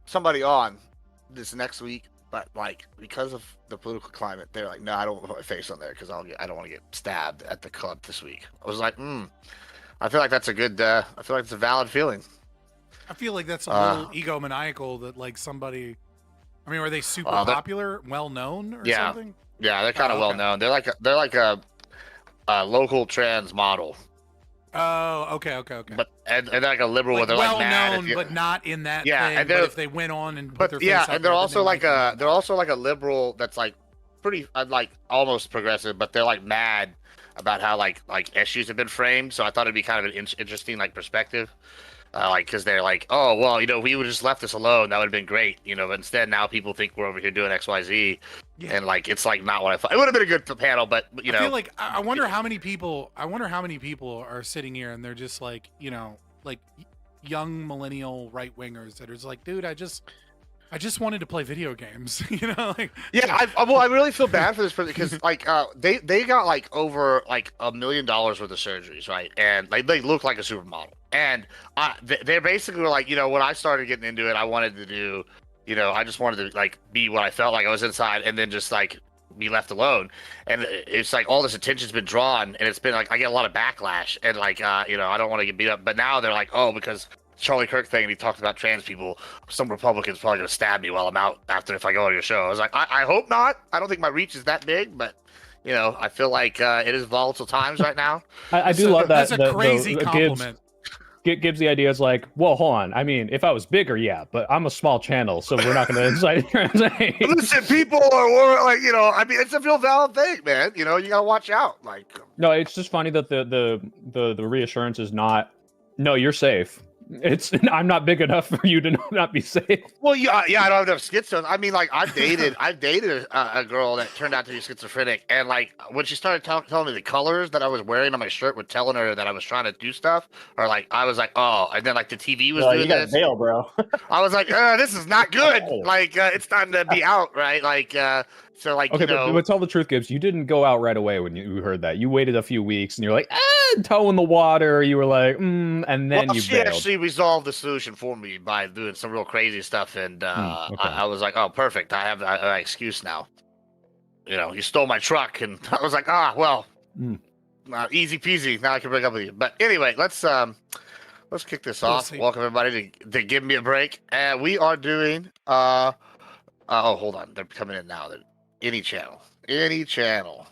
somebody on this next week, but like because of the political climate, they're like, no, I don't put my face on there because I don't want to get stabbed at the club this week. I was like, I feel like that's a good. I feel like it's a valid feeling.
I feel like that's a little egomaniacal that like somebody. I mean, are they super popular, well known, or something?
Yeah, they're kind of well known. They're like a local trans model.
Oh, okay.
But and they're like a liberal, where they're
well
like mad
known, but not in that.
Yeah,
thing,
and
but if they went on and put their face out
and
there,
they're
then
also
they
like
might
they're also like a liberal that's like pretty like almost progressive, but they're like mad about how like issues have been framed. So I thought it'd be kind of an interesting like perspective. Like, because they're like, oh, well, you know, we would have just left this alone. That would have been great, you know. But instead, now people think we're over here doing X, Y, Z, and like, it's like not what I thought. It would have been a good panel, but you know,
I feel like I wonder how many people. I wonder how many people are sitting here and they're just like, you know, like young millennial right wingers that are just like, dude, I just wanted to play video games, you know, like.
Yeah, I really feel bad for this person because like they got like over like $1 million worth of surgeries, right? And like they look like a supermodel. And they basically were like, you know, when I started getting into it, I wanted to do, you know, I just wanted to like be what I felt like I was inside, and then just like be left alone. And it's like all this attention's been drawn, and it's been like I get a lot of backlash, and like you know, I don't want to get beat up, but now they're like, oh, because Charlie Kirk thing, and he talked about trans people, some Republicans probably gonna stab me while I'm out after if I go on your show. I was like, I hope not. I don't think my reach is that big, but you know, I feel like it is volatile times right now.
I do love that.
That's a crazy compliment.
Gives the idea is like, well, hold on. I mean, if I was bigger, yeah, but I'm a small channel, so we're not going to incite.
Listen, people are like, you know, I mean, it's a real valid thing, man. You know, you gotta watch out. Like,
no, it's just funny that the reassurance is not, no, you're safe. It's I'm not big enough for you to not be safe.
Well, yeah, I don't have enough schizo. I mean, like, I've dated a girl that turned out to be schizophrenic, and like when she started telling me the colors that I was wearing on my shirt, with telling her that I was trying to do stuff, or like I was like, oh, and then like the TV was doing
you got
this.
bail, bro.
I was like, this is not good. Like, it's time to be out, right? Like, so like,
okay,
you know,
but tell the truth, Gibbs. You didn't go out right away when you heard that. You waited a few weeks, and you're like, toe in the water. You were like, and then
well,
you
she
bailed.
actually resolved the solution for me by doing some real crazy stuff, and
okay.
I was like, oh, perfect. I have an excuse now. You know, you stole my truck, and I was like, well, easy peasy. Now I can break up with you. But anyway, let's kick this off. Welcome everybody to Give Me a Break, and we are doing oh, hold on, they're coming in now. Any channel, any DC.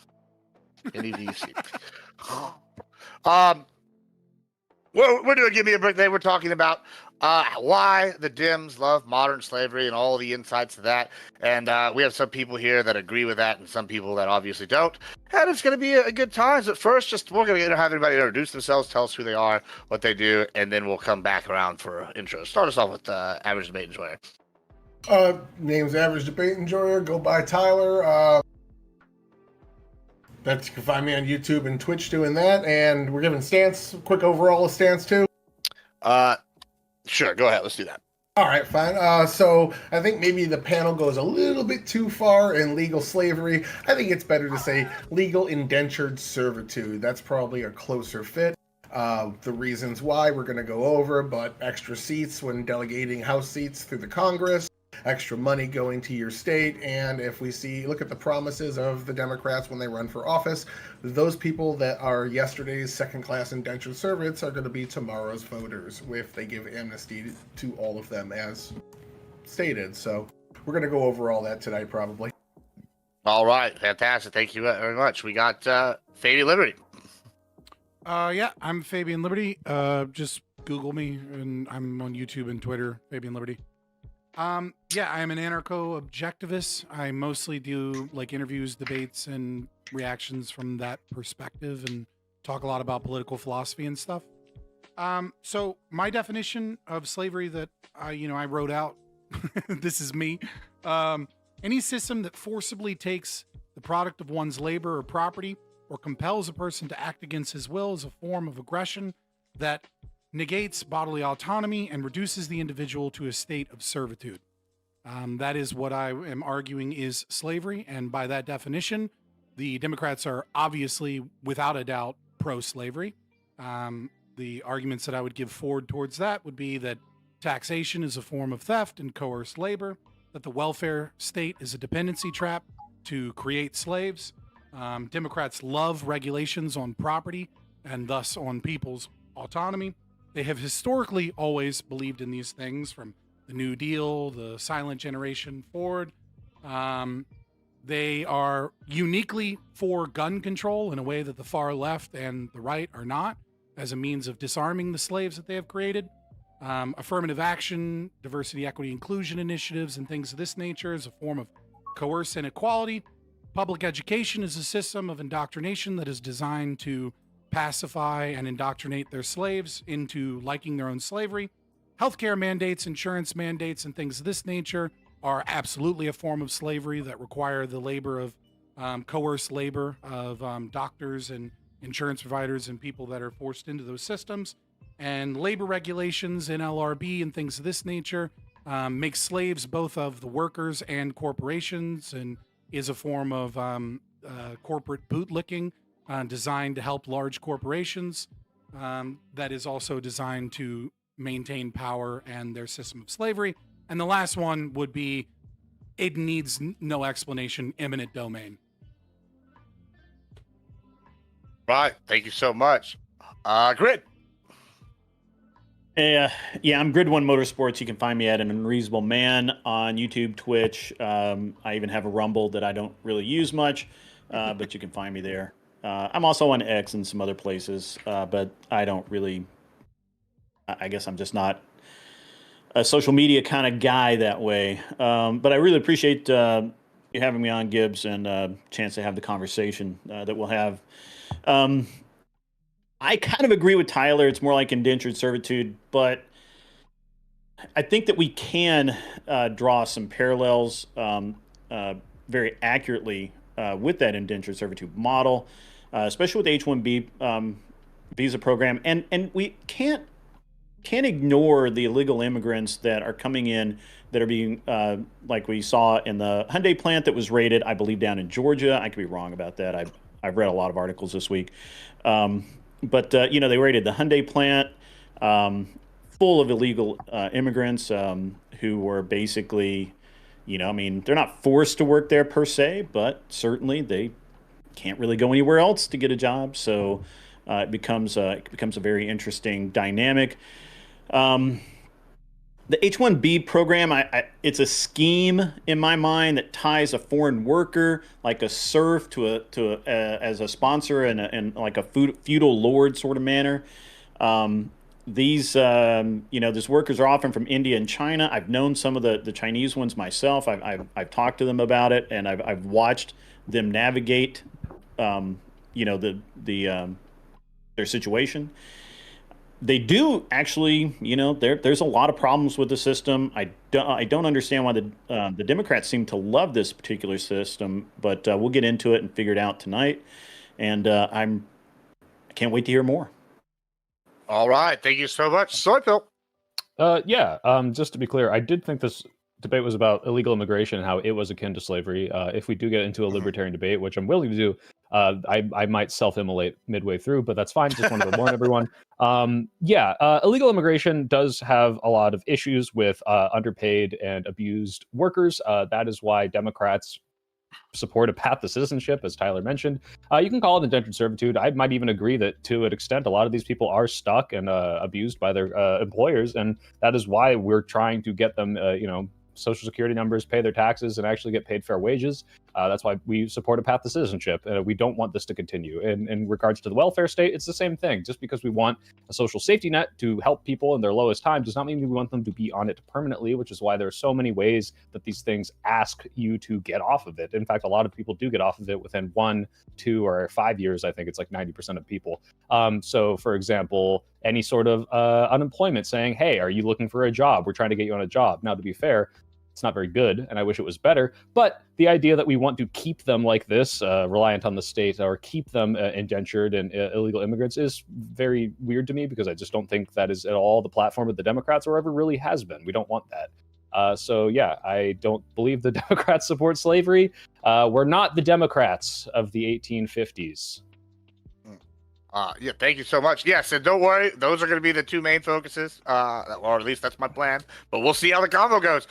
We're doing Give Me a Break today. We're talking about why the Dems love modern slavery and all the insights to that. And we have some people here that agree with that and some people that obviously don't. And it's going to be a good time. So first, we're going to have everybody introduce themselves, tell us who they are, what they do, and then we'll come back around for intros. Start us off with Average Debate Enjoyer.
Name's Average Debate Enjoyer. Go by Tyler. That's, you can find me on YouTube and Twitch doing that, and we're giving quick overall a stance too.
Sure, go ahead. Let's do that.
All right, fine. So I think maybe the panel goes a little bit too far in legal slavery. I think it's better to say legal indentured servitude. That's probably a closer fit. The reasons why we're going to go over, but extra seats when delegating House seats through the Congress, extra money going to your state, and if we look at the promises of the Democrats when they run for office, those people that are yesterday's second-class indentured servants are going to be tomorrow's voters if they give amnesty to all of them as stated. So we're going to go over all that tonight, probably.
All right, fantastic. Thank you very much. We got Fabian Liberty.
Yeah, I'm Fabian Liberty. Just Google me, and I'm on YouTube and Twitter, Fabian Liberty. Yeah, I am an anarcho-objectivist. I mostly do like interviews, debates, and reactions from that perspective, and talk a lot about political philosophy and stuff. So my definition of slavery that I wrote out, this is me. Any system that forcibly takes the product of one's labor or property, or compels a person to act against his will, is a form of aggression that negates bodily autonomy and reduces the individual to a state of servitude. That is what I am arguing is slavery, and by that definition, the Democrats are obviously, without a doubt, pro-slavery. The arguments that I would give forward towards that would be that taxation is a form of theft and coerced labor, that the welfare state is a dependency trap to create slaves. Democrats love regulations on property and thus on people's autonomy. They have historically always believed in these things, from the New Deal, the silent generation forward. They are uniquely for gun control in a way that the far left and the right are not, as a means of disarming the slaves that they have created. Affirmative action, diversity, equity, inclusion initiatives, and things of this nature is a form of coerced inequality. Public education is a system of indoctrination that is designed to pacify and indoctrinate their slaves into liking their own slavery. Healthcare mandates, insurance mandates, and things of this nature are absolutely a form of slavery that require the labor of coerced labor of doctors and insurance providers and people that are forced into those systems. And labor regulations, NLRB, and things of this nature make slaves both of the workers and corporations, and is a form of corporate bootlicking designed to help large corporations, that is also designed to maintain power and their system of slavery. And the last one would be, it needs no explanation, eminent domain.
Right. Thank you so much. Grid.
Yeah, I'm Grid One Motorsports. You can find me at An Unreasonable Man on YouTube, Twitch. I even have a Rumble that I don't really use much, but you can find me there. I'm also on X and some other places, but I don't really. I guess I'm just not a social media kind of guy that way. But I really appreciate you having me on, Gibbs, and chance to have the conversation that we'll have. I kind of agree with Tyler. It's more like indentured servitude, but I think that we can draw some parallels very accurately with that indentured servitude model, especially with the H-1B visa program. And we can't ignore the illegal immigrants that are coming in that are being, like we saw in the Hyundai plant that was raided, I believe, down in Georgia. I could be wrong about that. I've read a lot of articles this week. But they raided the Hyundai plant full of illegal immigrants who were basically, they're not forced to work there per se, but certainly they can't really go anywhere else to get a job. So it becomes a very interesting dynamic. The H-1B program, it's a scheme in my mind that ties a foreign worker like a serf as a sponsor and like a feudal lord sort of manner. These workers are often from India and China. I've known some of the Chinese ones myself. I've talked to them about it, and I've watched them navigate, their situation. They do actually, there's a lot of problems with the system. I don't understand why the Democrats seem to love this particular system, but we'll get into it and figure it out tonight. And I can't wait to hear more.
All right, thank you so much, Soypill.
Just to be clear, I did think this debate was about illegal immigration and how it was akin to slavery. If we do get into a libertarian debate, which I'm willing to do, I might self-immolate midway through, but that's fine. Just wanted to warn everyone. Illegal immigration does have a lot of issues with underpaid and abused workers. That is why Democrats support a path to citizenship, as Tyler mentioned. You can call it indentured servitude. I might even agree that to an extent, a lot of these people are stuck and abused by their employers, and that is why we're trying to get them, social security numbers, pay their taxes, and actually get paid fair wages. That's why we support a path to citizenship. We don't want this to continue. In regards to the welfare state, it's the same thing. Just because we want a social safety net to help people in their lowest times does not mean we want them to be on it permanently, which is why there are so many ways that these things ask you to get off of it. In fact, a lot of people do get off of it within 1, 2, or 5 years. I think it's like 90% of people. So, for example, any sort of unemployment saying, hey, are you looking for a job? We're trying to get you on a job. Now, to be fair, it's not very good, and I wish it was better. But the idea that we want to keep them like this, reliant on the state, or keep them indentured and illegal immigrants is very weird to me, because I just don't think that is at all the platform of the Democrats, or ever really has been. We don't want that. I don't believe the Democrats support slavery. We're not the Democrats of the 1850s.
Thank you so much. Yes, and don't worry, those are going to be the two main focuses, or at least that's my plan. But we'll see how the combo goes.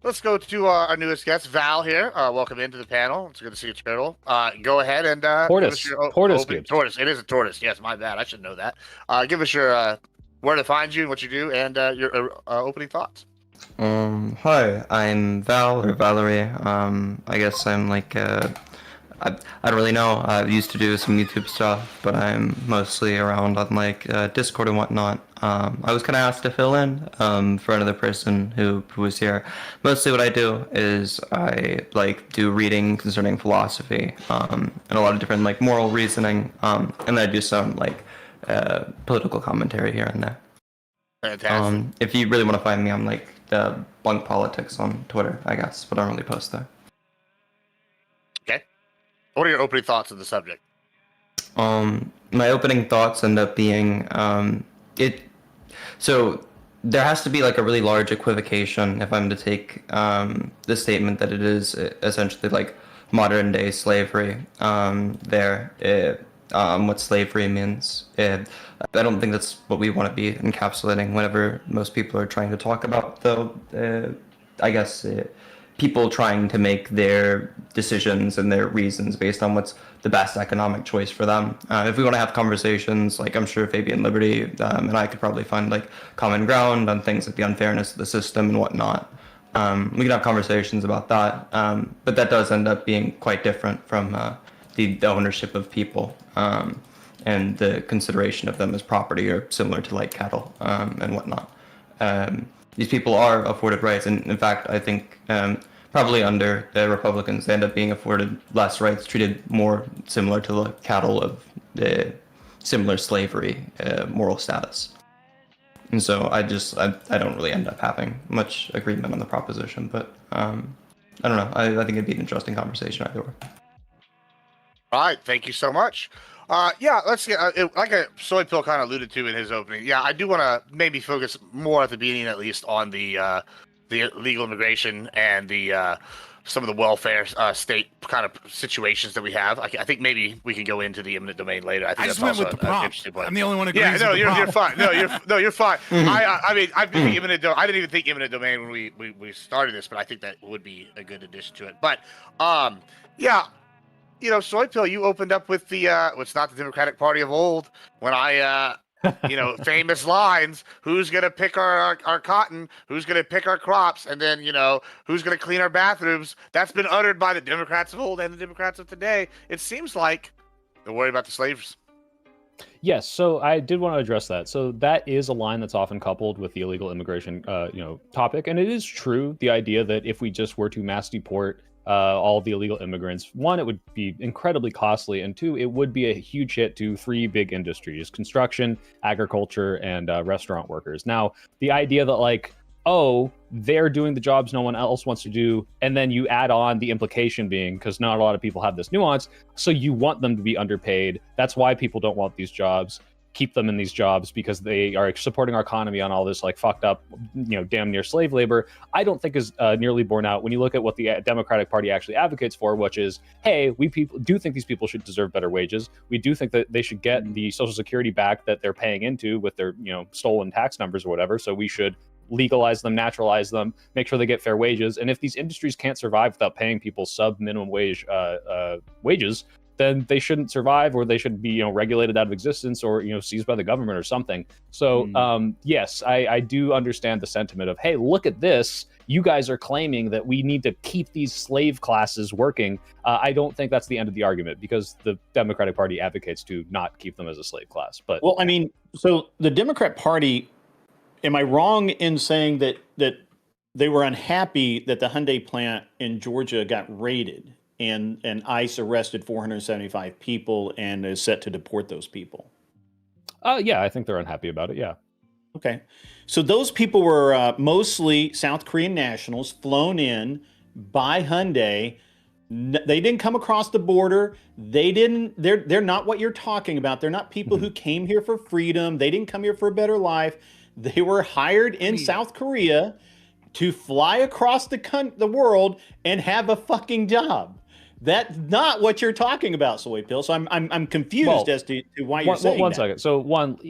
Let's go to our newest guest, Val here. Welcome into the panel. It's good to see you, Turtle. Go ahead and
Tortoise.
Tortoise. It is a tortoise. Yes, my bad. I should know that. Give us your where to find you and what you do, and your opening thoughts.
Hi, I'm Val or Valerie. I guess I'm like I don't really know. I used to do some YouTube stuff, but I'm mostly around on like Discord and whatnot. I was kind of asked to fill in for another person who was here. Mostly what I do is I like do reading concerning philosophy and a lot of different like moral reasoning, and then I do some like political commentary here and there.
Fantastic.
If you really want to find me, I'm like Bunk Politics on Twitter, I guess, but I don't really post there.
What are your opening thoughts on the subject?
My opening thoughts end up being so there has to be like a really large equivocation if I'm to take the statement that it is essentially like modern day slavery what slavery means. I don't think that's what we want to be encapsulating whenever most people are trying to talk about, though. I guess people trying to make their decisions and their reasons based on what's the best economic choice for them. If we want to have conversations, like I'm sure Fabian Liberty and I could probably find like common ground on things like the unfairness of the system and whatnot. We can have conversations about that, but that does end up being quite different from the ownership of people and the consideration of them as property, or similar to like cattle and whatnot. These people are afforded rights, and in fact, I think probably under the Republicans, they end up being afforded less rights, treated more similar to the cattle of the similar slavery moral status. And so I don't really end up having much agreement on the proposition, but I don't know. I think it'd be an interesting conversation either way.
All right, thank you so much. Yeah, let's get like Soy Pill kind of alluded to in his opening. Yeah, I do want to maybe focus more at the beginning, at least, on the illegal immigration and the some of the welfare state kind of situations that we have. I think maybe we can go into the eminent domain later. I think
just
that's
went
also
with the prompt.
interesting point.
I'm the only one who agrees.
Yeah, no,
with the
you're fine. No, you're fine.
Mm-hmm.
I mean, I think eminent. I didn't even think eminent domain when we started this, but I think that would be a good addition to it. But yeah. You know, Soy Pill, you opened up with the what's not the Democratic Party of old when I famous lines, who's gonna pick our cotton, who's gonna pick our crops, and then who's gonna clean our bathrooms. That's been uttered by the Democrats of old and the Democrats of today. It seems like they're worried about the slaves.
Yes, so I did want to address that. So that is a line that's often coupled with the illegal immigration topic, and it is true, the idea that if we just were to mass deport all the illegal immigrants, one, it would be incredibly costly, and two, it would be a huge hit to three big industries: construction, agriculture, and restaurant workers. Now, the idea that like, oh, they're doing the jobs no one else wants to do, and then you add on the implication being, because not a lot of people have this nuance, so you want them to be underpaid. That's why people don't want these jobs. Keep them in these jobs because they are supporting our economy on all this like fucked up, damn near slave labor. I don't think is nearly borne out when you look at what the Democratic Party actually advocates for, which is, hey, we do think these people should deserve better wages. We do think that they should get the Social Security back that they're paying into with their stolen tax numbers or whatever. So we should legalize them, naturalize them, make sure they get fair wages. And if these industries can't survive without paying people sub minimum wage wages, then they shouldn't survive, or they should be, regulated out of existence, or, seized by the government or something. So, yes, I do understand the sentiment of, hey, look at this. You guys are claiming that we need to keep these slave classes working. I don't think that's the end of the argument, because the Democratic Party advocates to not keep them as a slave class. But
well, I mean, so the Democrat Party, am I wrong in saying that they were unhappy that the Hyundai plant in Georgia got raided? And ICE arrested 475 people and is set to deport those people?
Yeah, I think they're unhappy about it, yeah.
Okay. So those people were mostly South Korean nationals flown in by Hyundai. They didn't come across the border. They're not what you're talking about. They're not people who came here for freedom. They didn't come here for a better life. They were hired in South Korea to fly across the world and have a fucking job. That's not what you're talking about, Soy Pill. So I'm confused as to why you're saying
one
that.
second. So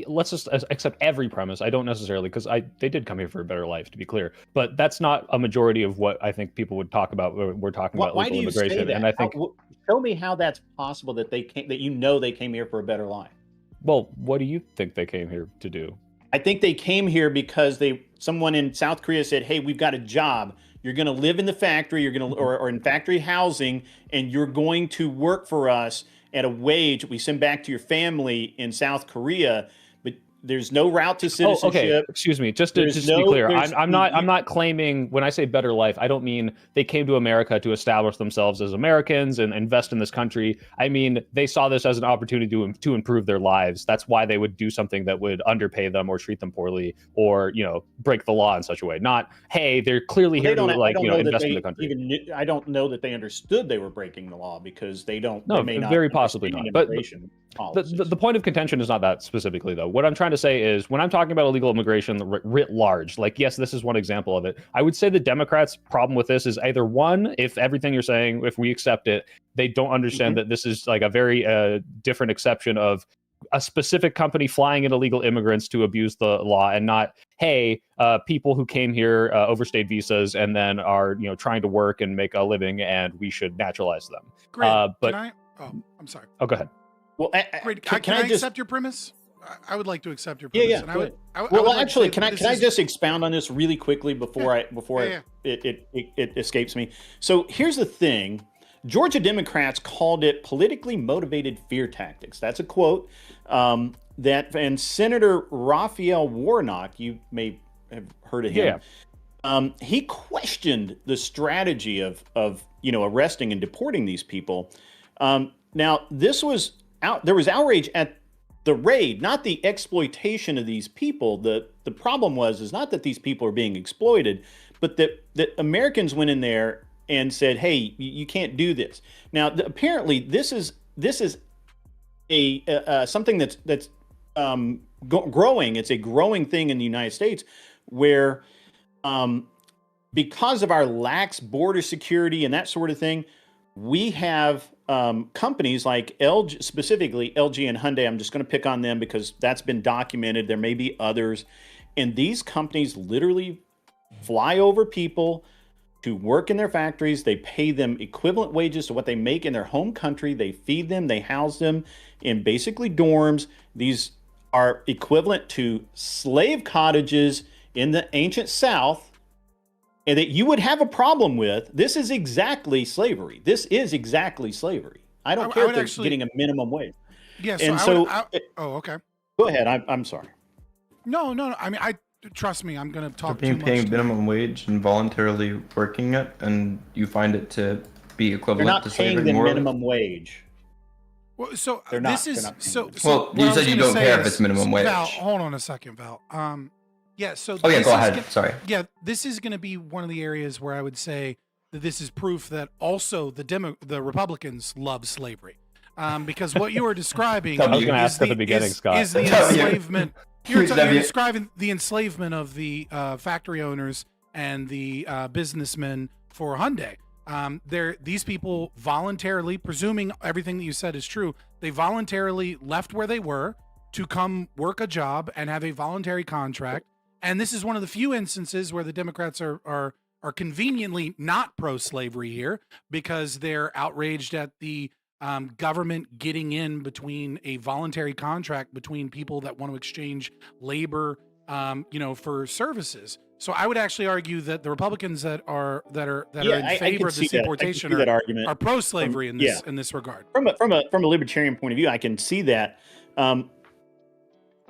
let's just accept every premise. I don't necessarily, because they did come here for a better life, to be clear. But that's not a majority of what I think people would talk about when we're talking about legal immigration.
Say that?
And I think,
show me how that's possible that they came here for a better life.
Well, what do you think they came here to do?
I think they came here because someone in South Korea said, "Hey, we've got a job. You're going to live in the factory, or in factory housing, and you're going to work for us at a wage we send back to your family in South Korea." But there's no route to citizenship.
Okay. Excuse me. Just to be clear, I'm not claiming, when I say better life, I don't mean they came to America to establish themselves as Americans and invest in this country. I mean, they saw this as an opportunity to improve their lives. That's why they would do something that would underpay them or treat them poorly, or break the law in such a way. Not, hey, they're clearly here to invest in the country.
I don't know that they understood they were breaking the law, because they don't.
No,
they may not
very possibly not. But the point of contention is not that specifically, though. What I'm trying to say is, when I'm talking about illegal immigration writ large, like, yes, this is one example of it. I would say the Democrats' problem with this is either, one, if everything you're saying, if we accept it, they don't understand that this is like a very different exception of a specific company flying in illegal immigrants to abuse the law, and not, hey, people who came here overstayed visas and then are trying to work and make a living, and we should naturalize them.
Great.
But
can I? Oh, I'm sorry.
oh, go ahead.
Well,
Great.
can
I
I just
accept your premise? I would like to accept your
Yeah,
premise.
yeah.
And I
go
would,
ahead.
I would
Well,
like to
actually,
say
can I
this
can I
is-
just expound on this really quickly before
Yeah.
it escapes me? So here's the thing: Georgia Democrats called it politically motivated fear tactics. That's a quote. And Senator Raphael Warnock, you may have heard of him.
Yeah.
He questioned the strategy of arresting and deporting these people. Now this was there was outrage at the raid, not the exploitation of these people. The problem is not that these people are being exploited, but that Americans went in there and said, "Hey, you can't do this." Now, apparently, this is a something that's growing. It's a growing thing in the United States, where because of our lax border security and that sort of thing, we have companies like LG, specifically LG and Hyundai. I'm just going to pick on them because that's been documented. There may be others. And these companies literally fly over people to work in their factories. They pay them equivalent wages to what they make in their home country. They feed them, they house them in basically dorms. These are equivalent to slave cottages in the ancient South, and that you would have a problem with. This is exactly slavery. This is exactly slavery. I don't care if they're getting a minimum wage.
Yeah. Oh, okay.
Go ahead. I'm sorry.
No. I mean, trust me. I'm going to talk
Being
too
paying
much.
minimum wage and voluntarily working it, and you find it to be
They're
equivalent
not
to
paying
slavery
them
morally?
minimum wage.
Well, so
They're not-
this is
they're not paying
so.
them.
so
Well,
what
you
I was
said you
gonna
don't
say
care if
is-
it's minimum wage.
Val, hold on a second, Val. Yeah. So.
Oh, yeah,
this
go
is
ahead.
gonna-
Sorry.
Yeah, this is going to be one of the areas where I would say that this is proof that also the Republicans love slavery, because what you are describing
I was gonna
is
ask at the beginning, Scott.
is the
W.
enslavement. You're
W.
describing the enslavement of the factory owners and the businessmen for Hyundai. These people voluntarily, presuming everything that you said is true, they voluntarily left where they were to come work a job and have a voluntary contract. And this is one of the few instances where the Democrats are conveniently not pro-slavery here, because they're outraged at the government getting in between a voluntary contract between people that want to exchange labor, for services. So I would actually argue that the Republicans that are in favor of this deportation are pro-slavery in this regard.
From a libertarian point of view, I can see that.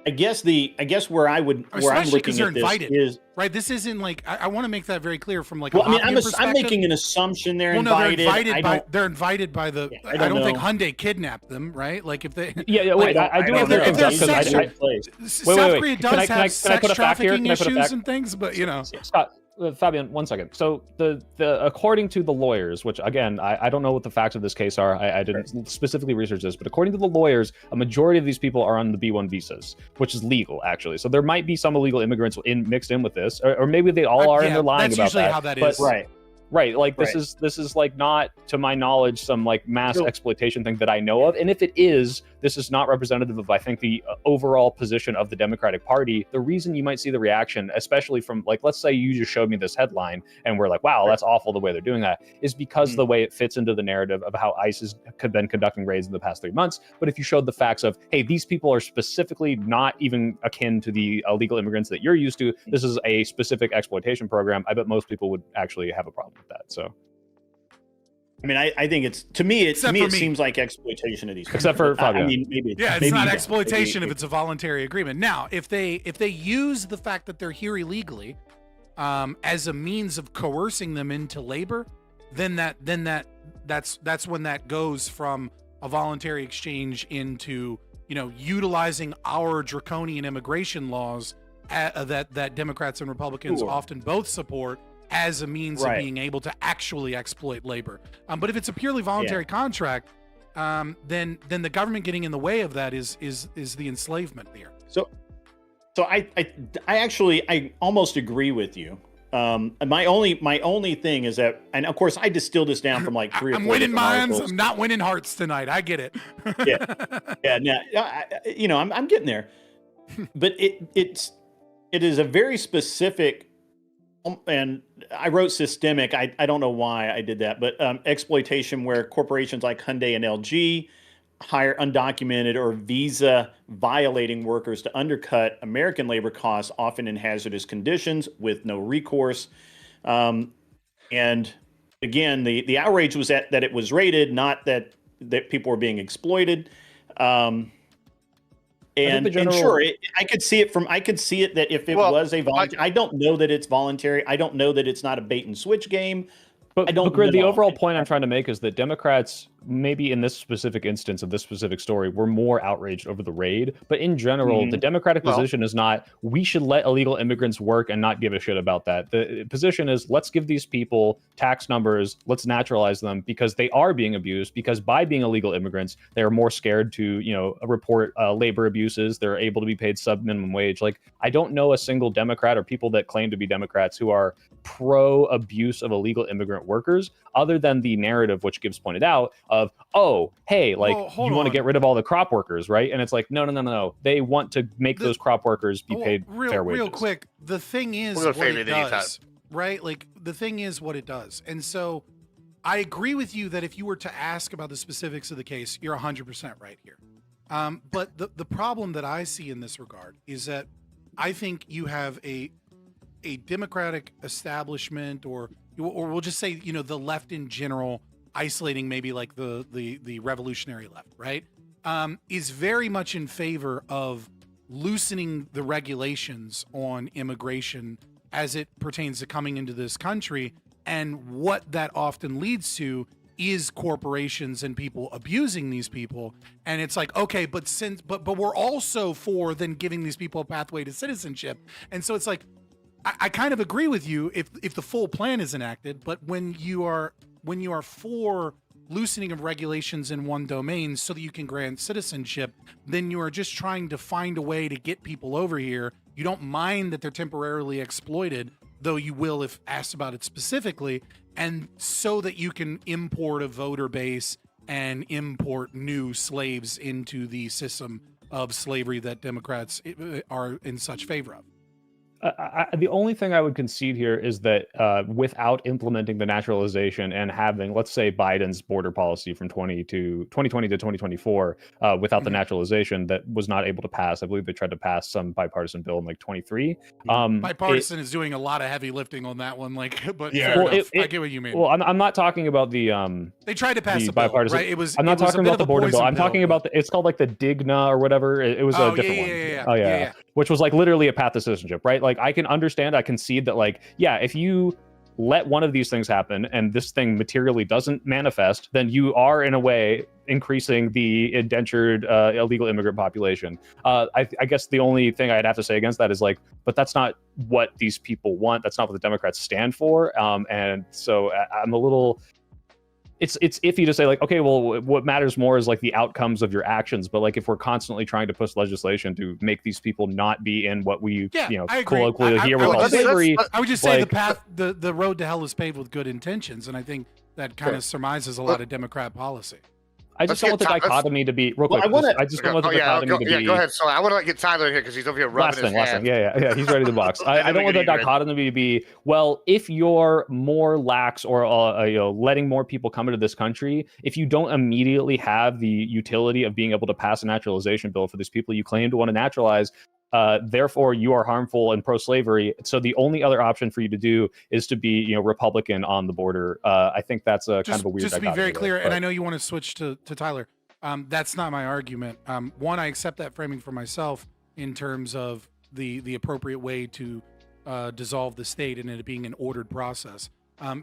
I guess where I'm
Especially
looking
they're
at this
invited,
is
right. This isn't like I want to make that very clear from like.
well, I mean,
I'm
I'm making an assumption they're invited.
They're invited by the.
I
I don't think
know.
Hyundai kidnapped them, right? Like if they.
Yeah. Wait, I do want to
if they're
because
South Korea does
Can I
have
put
sex
a fact here?
trafficking
Can I put a
issues
fact?
and things, but
Scott, Fabian, 1 second. So the according to the lawyers, which again I don't know what the facts of this case are. I didn't specifically research this, but according to the lawyers, a majority of these people are on the B1 visas, which is legal actually. So there might be some illegal immigrants mixed in with this, or maybe they all are and they're lying
that's
about
usually
that.
how that
But-
is.
Right, like this is like not, to my knowledge, some like mass exploitation thing that I know of. And if it is, this is not representative of, I think, the overall position of the Democratic Party. The reason you might see the reaction, especially from like, let's say you just showed me this headline and we're like, wow, that's awful the way they're doing that, is because the way it fits into the narrative of how ICE has been conducting raids in the past 3 months. But if you showed the facts of, hey, these people are specifically not even akin to the illegal immigrants that you're used to, this is a specific exploitation program, I bet most people would actually have a problem with that. So
I mean, I think it's to me it seems like exploitation of these people.
Except for Fabio.
I mean, maybe
It's not exploitation if it's a voluntary agreement. Now, if they use the fact that they're here illegally as a means of coercing them into labor, then that's when that goes from a voluntary exchange into utilizing our draconian immigration laws that Democrats and Republicans often both support as a means of being able to actually exploit labor. But if it's a purely voluntary contract, then the government getting in the way of that is the enslavement there.
So I actually almost agree with you. My only thing is that, and of course I distilled this down from like 3 or 4
I'm winning
different
minds.
articles.
I'm not winning hearts tonight. I get it.
Yeah. Now, I'm getting there, but it is a very specific, and I wrote systemic. I don't know why I did that, but exploitation where corporations like Hyundai and LG hire undocumented or visa violating workers to undercut American labor costs, often in hazardous conditions with no recourse. And again, the outrage was that it was rated, not that people were being exploited. And sure, I could see it that if it was a voluntary, I don't know that it's voluntary. I don't know that it's not a bait and switch game.
But Grid, the overall point I'm trying to make is that Democrats, maybe in this specific instance of this specific story, were more outraged over the raid. But in general, the Democratic position is not, we should let illegal immigrants work and not give a shit about that. The position is, let's give these people tax numbers, let's naturalize them, because they are being abused, because by being illegal immigrants, they're more scared to, report labor abuses. They're able to be paid sub-minimum wage. Like, I don't know a single Democrat or people that claim to be Democrats who are pro-abuse of illegal immigrant workers, other than the narrative, which Gibbs pointed out, of, oh, hey, like, you want to get rid of all the crop workers, right? And it's like, no. They want to make those crop workers be paid fair wages.
Real quick, the thing is what it does, right? Like, the thing is what it does. And so I agree with you that if you were to ask about the specifics of the case, you're 100% right here. But the problem that I see in this regard is that I think you have a Democratic establishment, or we'll just say, the left in general, isolating maybe like the revolutionary left, right? Is very much in favor of loosening the regulations on immigration as it pertains to coming into this country. And what that often leads to is corporations and people abusing these people. And it's like, okay, but we're also for then giving these people a pathway to citizenship. And so it's like, I kind of agree with you if the full plan is enacted, but when you are for loosening of regulations in one domain so that you can grant citizenship, then you are just trying to find a way to get people over here. You don't mind that they're temporarily exploited, though you will if asked about it specifically, and so that you can import a voter base and import new slaves into the system of slavery that Democrats are in such favor of.
The only thing I would concede here is that without implementing the naturalization and having, let's say, Biden's border policy from 2020 to 2024, without the naturalization, that was not able to pass. I believe they tried to pass some bipartisan bill in like 23.
Bipartisan is doing a lot of heavy lifting on that one, but I get what you mean.
Well, I'm not talking about the
they tried to pass
the
a bill,
bipartisan.
right?
I'm not talking about the border bill. I'm talking about it's called like the DIGNA or whatever. It was a different one. Yeah. Which was like literally a path to citizenship, right? Like, I can understand, I concede that, like, yeah, if you let one of these things happen and this thing materially doesn't manifest, then you are in a way increasing the indentured illegal immigrant population. I guess the only thing I'd have to say against that is, like, but that's not what these people want. That's not what the Democrats stand for. And so I'm a little... It's iffy to say, like, okay, well, what matters more is like the outcomes of your actions. But like, if we're constantly trying to push legislation to make these people not be in what we, colloquially hear about slavery,
I would just say the road to hell is paved with good intentions, and I think that kind of surmises a lot of Democrat policy.
I just don't want the dichotomy to be real quick. I just don't want the dichotomy to be.
Go ahead. So I want to get Tyler in here because he's over here rubbing his hands.
Yeah. He's ready to box. I don't want the dichotomy to be, well, if you're more lax or letting more people come into this country, if you don't immediately have the utility of being able to pass a naturalization bill for these people you claim to want to naturalize, therefore you are harmful and pro-slavery. So the only other option for you to do is to be, Republican on the border. I think that's kind of a weird.
Just to be very clear, and I know you want to switch to Tyler. That's not my argument. One, I accept that framing for myself in terms of the appropriate way to dissolve the state and it being an ordered process.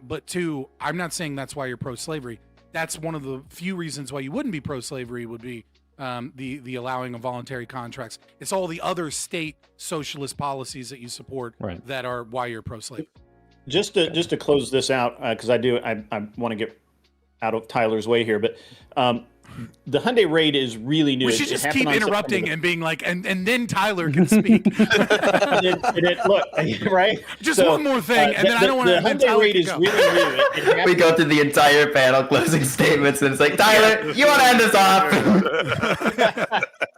But two, I'm not saying that's why you're pro-slavery. That's one of the few reasons why you wouldn't be pro-slavery would be the allowing of voluntary contracts. It's all the other state socialist policies that you support that are why you're pro-slavery.
Just to close this out, because I want to get out of Tyler's way here, but the Hyundai raid is really new.
We should just keep interrupting and being like, and then Tyler can speak.
Look, right?
Just one more thing, and then I don't want to.
The Hyundai raid is really new.
We go through the entire panel closing statements, and it's like, Tyler, you want to end us off?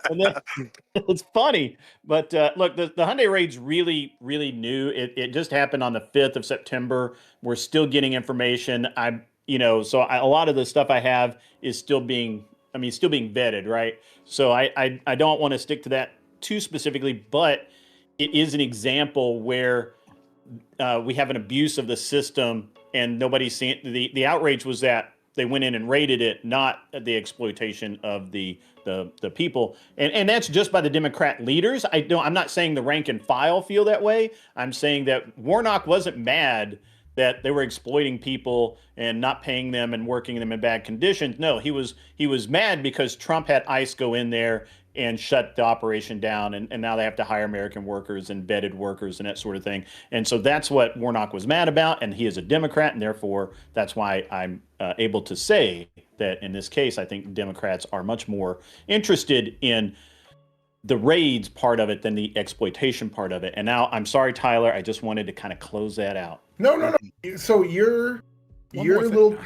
And then, it's funny, but look, the Hyundai raid's really new. It just happened on the 5th of September. We're still getting information. A lot of the stuff I have is still being vetted, right? So I don't want to stick to that too specifically, but it is an example where we have an abuse of the system, and nobody's seen the outrage was that they went in and raided it, not the exploitation of the people, and that's just by the Democrat leaders. I'm not saying the rank and file feel that way. I'm saying that Warnock wasn't mad that they were exploiting people and not paying them and working them in bad conditions. No, he was mad because Trump had ICE go in there and shut the operation down, and now they have to hire American workers and vetted workers and that sort of thing. And so that's what Warnock was mad about, and he is a Democrat, and therefore that's why I'm able to say that in this case, I think Democrats are much more interested in the raids part of it than the exploitation part of it. And now, I'm sorry, Tyler, I just wanted to kind of close that out.
No. So your little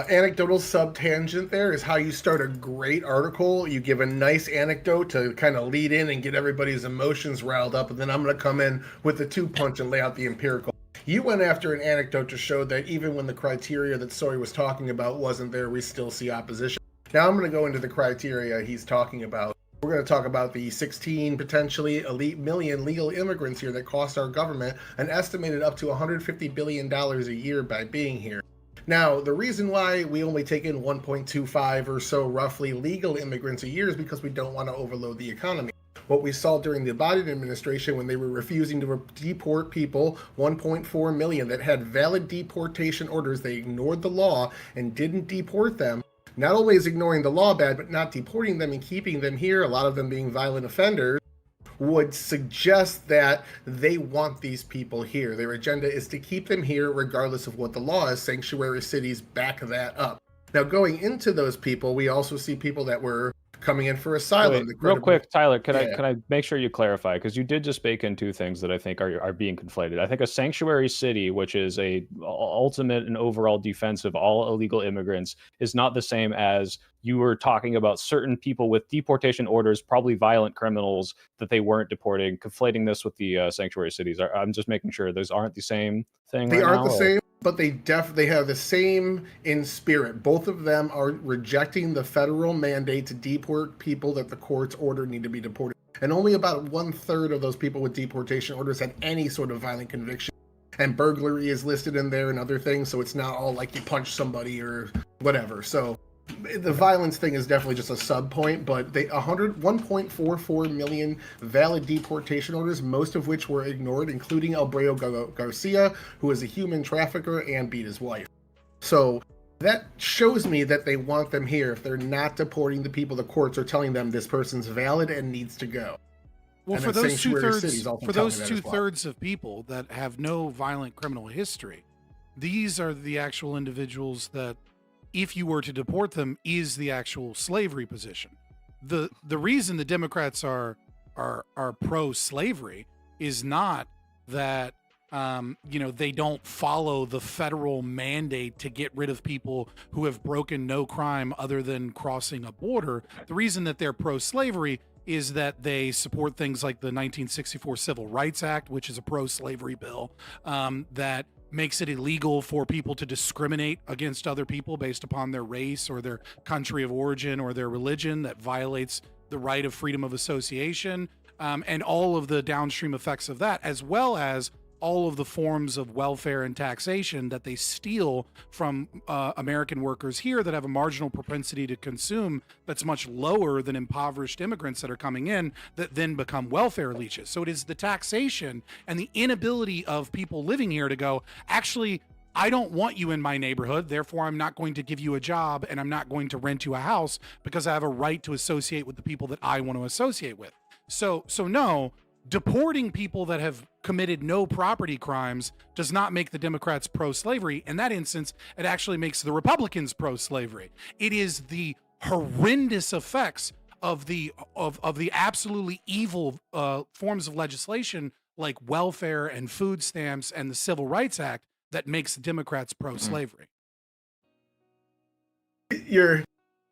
anecdotal sub-tangent there is how you start a great article. You give a nice anecdote to kind of lead in and get everybody's emotions riled up, and then I'm going to come in with the two-punch and lay out the empirical. You went after an anecdote to show that even when the criteria that Sawyer was talking about wasn't there, we still see opposition. Now I'm going to go into the criteria he's talking about. We're going to talk about the 16 potentially elite million legal immigrants here that cost our government an estimated up to $150 billion a year by being here. Now, the reason why we only take in 1.25 or so roughly legal immigrants a year is because we don't want to overload the economy. What we saw during the Biden administration when they were refusing to deport people, 1.4 million that had valid deportation orders, they ignored the law and didn't deport them. Not only is ignoring the law bad, but not deporting them and keeping them here, a lot of them being violent offenders, would suggest that they want these people here. Their agenda is to keep them here regardless of what the law is. Sanctuary cities back that up. Now, going into those people, we also see people that were coming in for asylum.
Wait, real quick, Tyler, can I make sure you clarify? Because you did just speak in two things that I think are being conflated. I think a sanctuary city, which is a ultimate and overall defense of all illegal immigrants, is not the same as you were talking about certain people with deportation orders, probably violent criminals that they weren't deporting, conflating this with the sanctuary cities. I'm just making sure those aren't the same thing.
They aren't the same, but they have the same in spirit. Both of them are rejecting the federal mandate to deport people that the courts ordered need to be deported. And only about 1/3 of those people with deportation orders had any sort of violent conviction. And burglary is listed in there and other things, so it's not all like you punch somebody or whatever. So the violence thing is definitely just a sub point, but 1.44 million valid deportation orders, most of which were ignored, including Albreo Garcia, who is a human trafficker and beat his wife. So that shows me that they want them here. If they're not deporting the people, the courts are telling them this person's valid and needs to go.
Well,
And
for
then
those
sanctuary
two-thirds,
cities often
for
tell me
those
that as well.
two-thirds of people that have no violent criminal history, these are the actual individuals that, if you were to deport them, is the actual slavery position. The reason the Democrats are pro-slavery is not that they don't follow the federal mandate to get rid of people who have broken no crime other than crossing a border. The reason that they're pro-slavery is that they support things like the 1964 Civil Rights Act, which is a pro-slavery bill that makes it illegal for people to discriminate against other people based upon their race or their country of origin or their religion, that violates the right of freedom of association, and all of the downstream effects of that, as well as all of the forms of welfare and taxation that they steal from American workers here that have a marginal propensity to consume that's much lower than impoverished immigrants that are coming in that then become welfare leeches. So it is the taxation and the inability of people living here to go, actually, I don't want you in my neighborhood, therefore I'm not going to give you a job and I'm not going to rent you a house because I have a right to associate with the people that I want to associate with. So no, deporting people that have committed no property crimes does not make the Democrats pro-slavery. In that instance, it actually makes the Republicans pro-slavery. It is the horrendous effects of the absolutely evil forms of legislation like welfare and food stamps and the Civil Rights Act that makes the Democrats pro-slavery.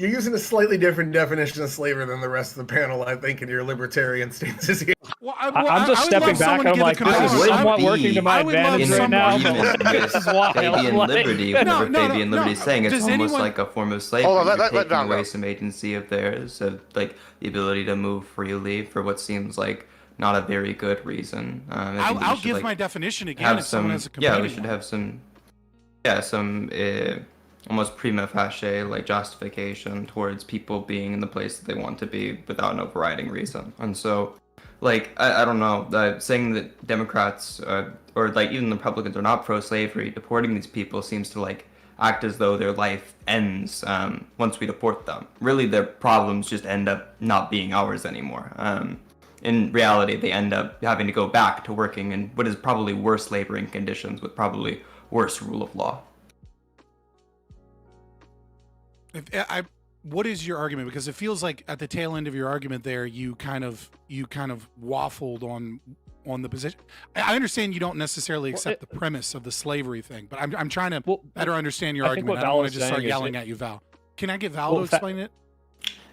You're using a slightly different definition of slavery than the rest of the panel, I think, in your libertarian stances here.
Well,
I'm just stepping back and I'm like, this is somewhat working to my advantage right now. This is wild.
Fabian
Like-
liberty, whatever Fabian liberty is saying, it's
Does
almost
anyone-
like a form of slavery.
Hold on,
You're
let
taking
Val
away
go.
some agency of theirs, of like the ability to move freely for what seems like not a very good reason. I think that we
I'll
should,
give
like,
my definition again
have
if someone has a
yeah, we
competing
should
one.
have some almost prima facie like justification towards people being in the place that they want to be without an overriding reason. And so, like, I don't know, saying that Democrats or like even the Republicans are not pro-slavery, deporting these people seems to like act as though their life ends once we deport them. Really, their problems just end up not being ours anymore. In reality, they end up having to go back to working in what is probably worse laboring conditions with probably worse rule of law.
What is your argument? Because it feels like at the tail end of your argument there, you kind of waffled on the position. I understand you don't necessarily accept the premise of the slavery thing, but I'm trying to better understand your
I think
argument.
what
I don't
Val
want
is
to just start
saying is
yelling at you, Val. Can I get Val to explain it?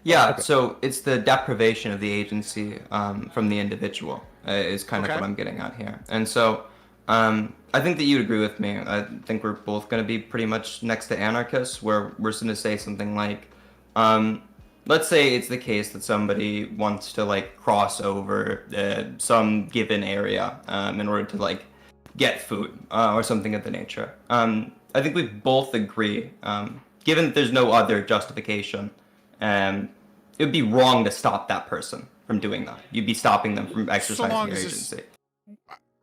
Yeah, so it's the deprivation of the agency from the individual is kind of what I'm getting at here. And so I think that you'd agree with me. I think we're both going to be pretty much next to anarchists, where we're going to say something like, let's say it's the case that somebody wants to like cross over some given area in order to like get food or something of the nature. I think we both agree, given that there's no other justification, it would be wrong to stop that person from doing that. You'd be stopping them from exercising their agency.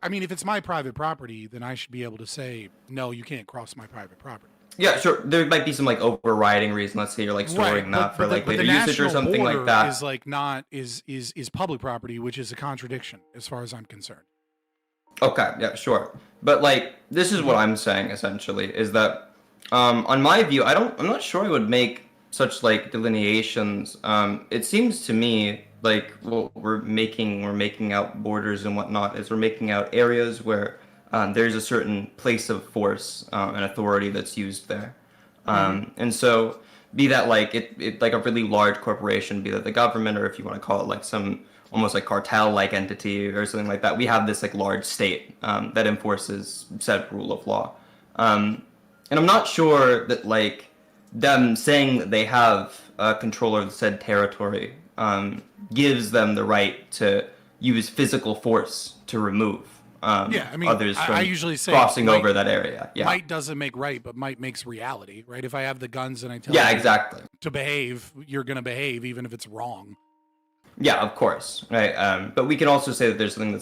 I mean, if it's my private property, then I should be able to say, no, you can't cross my private property.
Yeah, sure. There might be some like overriding reason. Let's say you're like storing that for like later usage or something like that.
Is like not is public property, which is a contradiction as far as I'm concerned.
Okay, yeah, sure. But like this is what I'm saying essentially is that on my view, I'm not sure I would make such like delineations. It seems to me like what we're making out borders and whatnot is we're making out areas where there's a certain place of force and authority that's used there. And so be that like it like a really large corporation, be that the government, or if you want to call it like some almost like cartel-like entity or something like that, we have this like large state that enforces said rule of law. And I'm not sure that like them saying that they have control over said territory gives them the right to use physical force to remove others from
I usually say
crossing over that area. Yeah.
Might doesn't make right, but might makes reality, right? If I have the guns and I tell
Yeah,
you
exactly.
to behave, you're going to behave even if it's wrong.
Yeah, of course, right? But we can also say that there's something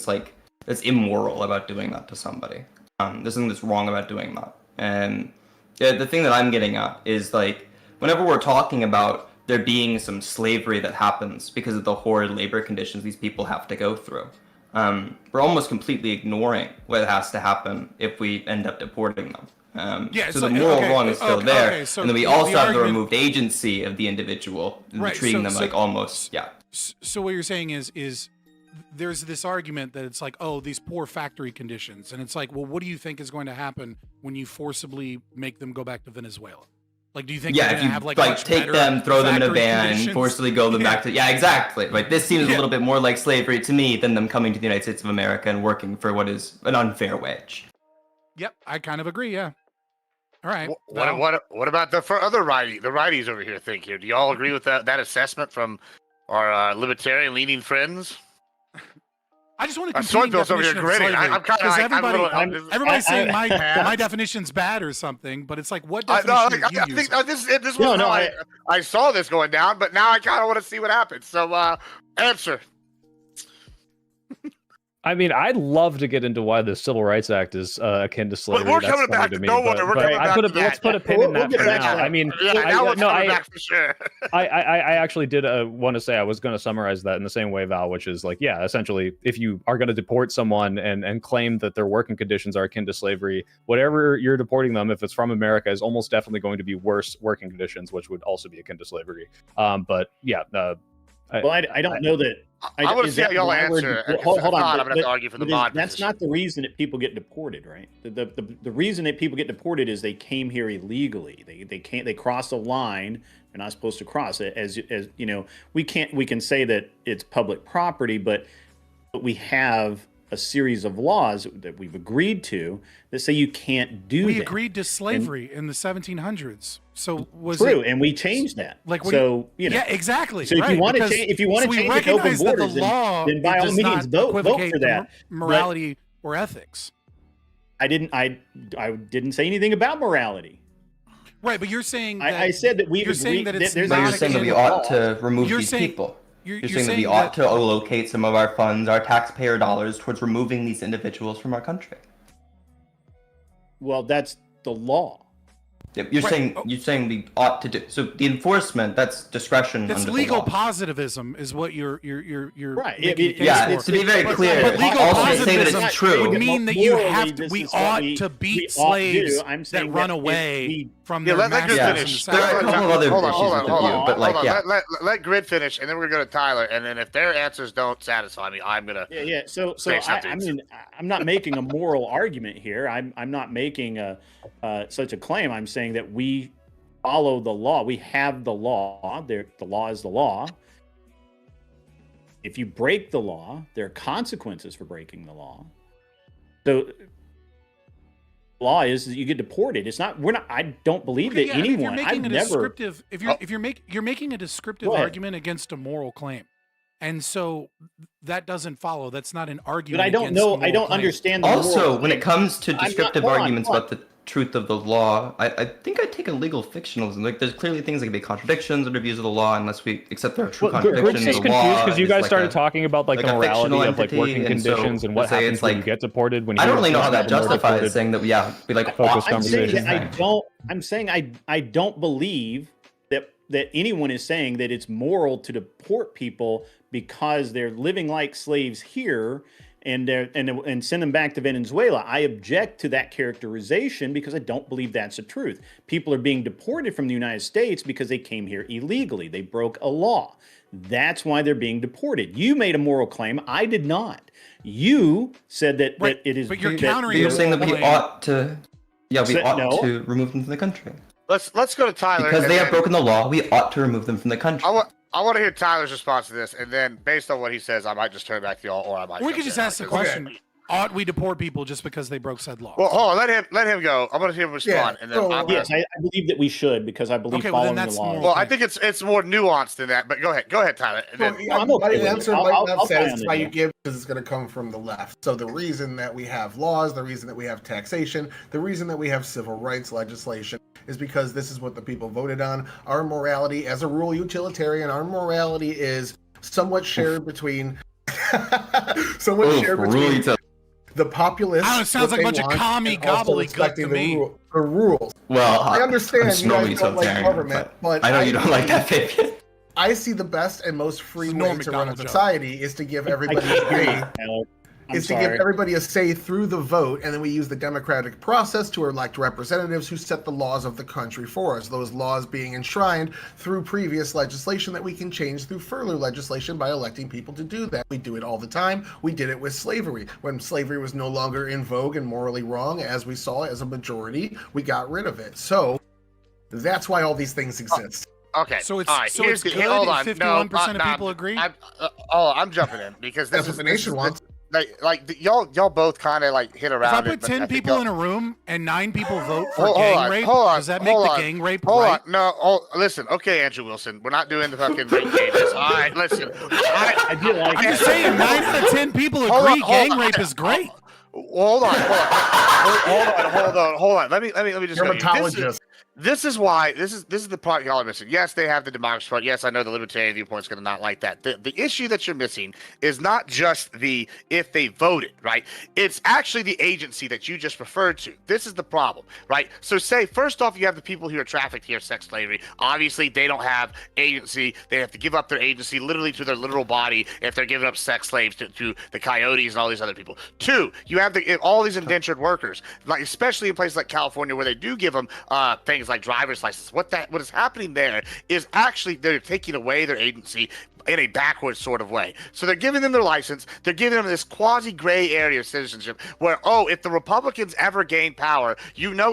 that's immoral about doing that to somebody. There's something that's wrong about doing that. And the thing that I'm getting at is like whenever we're talking about there being some slavery that happens because of the horrid labor conditions these people have to go through, we're almost completely ignoring what has to happen if we end up deporting them. So the moral wrong is still there, and then we also have the removed agency of the individual, treating them like almost, yeah.
So what you're saying is there's this argument that it's like, oh, these poor factory conditions, and it's like, well, what do you think is going to happen when you forcibly make them go back to Venezuela? Like, do you think
yeah,
they're
if
going
you
to have like
take them, throw them in a van,
conditions?
forcibly go them back to exactly. Right. This seems a little bit more like slavery to me than them coming to the United States of America and working for what is an unfair wage.
Yep, I kind of agree. Yeah. All right.
What about the righties over here think here? Do you all agree with that assessment from our libertarian leaning friends?
I just want to
Swordfield's over here grinning. I'm kind of
everybody's saying my definition's bad or something, but it's like, what definition do you use?
This was how I saw this going down, but now I kind of want to see what happens. So, answer.
I mean, I'd love to get into why the Civil Rights Act is akin to slavery.
We're coming back. Don't worry, we're coming back to that.
Let's put a pin in that for now. I mean,
we're coming back for sure.
I actually did want to say I was going to summarize that in the same way, Val, which is like, yeah, essentially, if you are going to deport someone and claim that their working conditions are akin to slavery, whatever you're deporting them, if it's from America, is almost definitely going to be worse working conditions, which would also be akin to slavery. But yeah.
I don't know that
I want to
is
see how
that
y'all
why we're
answer.
deport-
If
Hold
not,
on,
I'm gonna have to argue for the mod
that's
position.
not the reason that people get deported, right? The reason that people get deported is they came here illegally. They cross a line they're not supposed to cross. As you know, we can say that it's public property, but we have a series of laws that we've agreed to that say you can't do that.
We agreed to slavery in the 1700s. So was
true,
it,
and we changed that.
Like,
so you know,
yeah, exactly.
So if you want to change, if you want to change it to open borders, then by all means vote for that.
Morality or ethics.
I didn't say anything about morality.
Right, but you're saying that,
I said that we've
you're saying that it's
But you're saying that we ought to remove these people. You're saying that we ought to allocate some of our funds, our taxpayer dollars, towards removing these individuals from our country.
Well, that's the law.
You're saying we ought to do so. The enforcement, that's discretion.
That's
under
legal
the law.
positivism, is what you're
right.
It's to be very clear.
But legal
also to say that
positivism
it's true
would mean that you have to. We ought to beat slaves that run away from their masters.
There are a couple of other issues with the view, but like, yeah.
Let Grid finish, and then we're going to Tyler, and then if their answers don't satisfy me, I'm gonna.
Yeah. So I mean, I'm not making a moral argument here. I'm not making such a claim. I'm saying that we follow the law. We have the law. The law is the law. If you break the law, there are consequences for breaking the law. So law is that you get deported. It's not. We're not. I don't believe that anyone. I've never.
You're making a descriptive argument against a moral claim, and so that doesn't follow. That's not an argument.
But I don't know. I don't understand.
Also, when it comes to descriptive arguments about the truth of the law, I think I take a legal fictionalism. Like, there's clearly things that can be contradictions or views of the law unless we accept there are true contradictions
Grid's
of the law.
because you guys started talking about like the
a
morality
fictional
of like working
entity, and
conditions
so
and what
let's say
happens
it's
when
like-
you get deported. When
I
you
don't really know how
get
that justifies
deported.
saying that we like
focus
I'm saying
conversation.
that I'm saying I don't believe that anyone is saying that it's moral to deport people because they're living like slaves here and send them back to Venezuela. I object to that characterization because I don't believe that's the truth. People are being deported from the United States because they came here illegally. They broke a law. That's why they're being deported. You made a moral claim. I did not. You said that it is.
But you're
But
countering.
you're saying that we ought to. Yeah, we
So-
ought
no.
to remove them from the country
Let's go to Tyler.
because
and
they have
then-
broken the law. We ought to remove them from the country.
I want to hear Tyler's response to this, and then based on what he says, I might just turn it back to y'all, or I might.
We
jump
could just
in.
ask the question: ought we deport people just because they broke said law?
Well, hold on. Let him go. I'm going to hear him respond, and then I'm
Yes, I believe that we should because I believe
Okay, well, then
following
that's
the law.
more-
Well, I think it's more nuanced than that. But go ahead, Tyler. And then,
I'm okay
My
with it.
answer
I'll-
might
I'll
not
buy on
satisfy
it,
you
yeah.
give because it's going to come from the left. So the reason that we have laws, the reason that we have taxation, the reason that we have civil rights legislation is because this is what the people voted on. Our morality, as a rule utilitarian, our morality is somewhat shared between the populace.
I don't know, it sounds
what
like a
they
bunch of
want,
commie
and also
gobbledygook
respecting
to me.
the rules.
Well,
I understand
I'm
you
slowly
guys don't like
utilitarian,
government, but
I know you don't like that, Fabian.
I see the best and most free
It's
way
Norm
to run a
Macdonald joke.
society is to give everybody
I can't hear
a
you,
say.
Tyler. I'm
Is to
sorry.
give everybody a say through the vote, and then we use the democratic process to elect representatives who set the laws of the country for us. Those laws being enshrined through previous legislation that we can change through further legislation by electing people to do that. We do it all the time. We did it with slavery. When slavery was no longer in vogue and morally wrong, as we saw as a majority, we got rid of it. So that's why all these things exist.
okay.
So it's
all right.
so
Here's
it's
the,
good.
hold
and
on.
51% of
No,
people agree.
I'm jumping in because
That's what the nation wants.
Y'all both kind of like hit
If
around.
I put 10 people in a room and 9 people vote for
Hold
gang
on,
rape,
hold on,
does that make
hold
the
on,
gang rape
Hold
right?
on, no, listen, okay, Andrew Wilson, we're not doing the fucking rape cages. All right, listen.
I do like
I'm
that.
just saying 9 out of 10 people agree gang rape is great.
Hold on. Let me just go here.
Dermatologist.
This is why this is the part y'all are missing. Yes, they have the democracy part. Yes, I know the libertarian viewpoint is going to not like that. The issue that you're missing is not just the if they voted, right? It's actually the agency that you just referred to. This is the problem, right? So say first off, you have the people who are trafficked here, sex slavery. Obviously, they don't have agency. They have to give up their agency literally to their literal body if they're giving up sex slaves to the coyotes and all these other people. Two, you have all these indentured workers, like especially in places like California where they do give them things like driver's license. What is happening there is actually they're taking away their agency in a backwards sort of way. So they're giving them their license. They're giving them this quasi-gray area of citizenship where, if the Republicans ever gain power,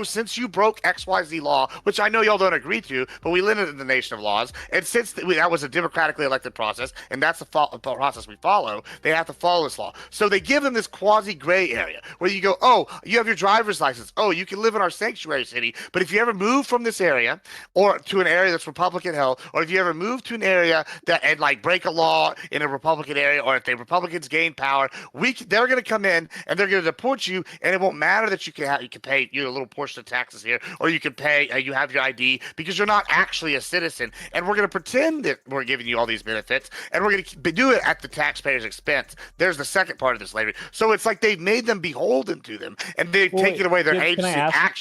since you broke XYZ law, which I know y'all don't agree to, but we live in the nation of laws, and since that was a democratically elected process, and that's the process we follow, they have to follow this law. So they give them this quasi-gray area where you go, you have your driver's license. You can live in our sanctuary city, but if you ever move from this area or to an area that's Republican held, or if you ever move to an area and break a law in a Republican area, or if the Republicans gain power, they're going to come in and they're going to deport you, and it won't matter that you can pay a little portion of taxes here, or you can pay you have your ID because you're not actually a citizen, and we're going to pretend that we're giving you all these benefits, and we're going to do it at the taxpayer's expense. There's the second part of the slavery. So it's like they've made them beholden to them, and they've taken away their agency.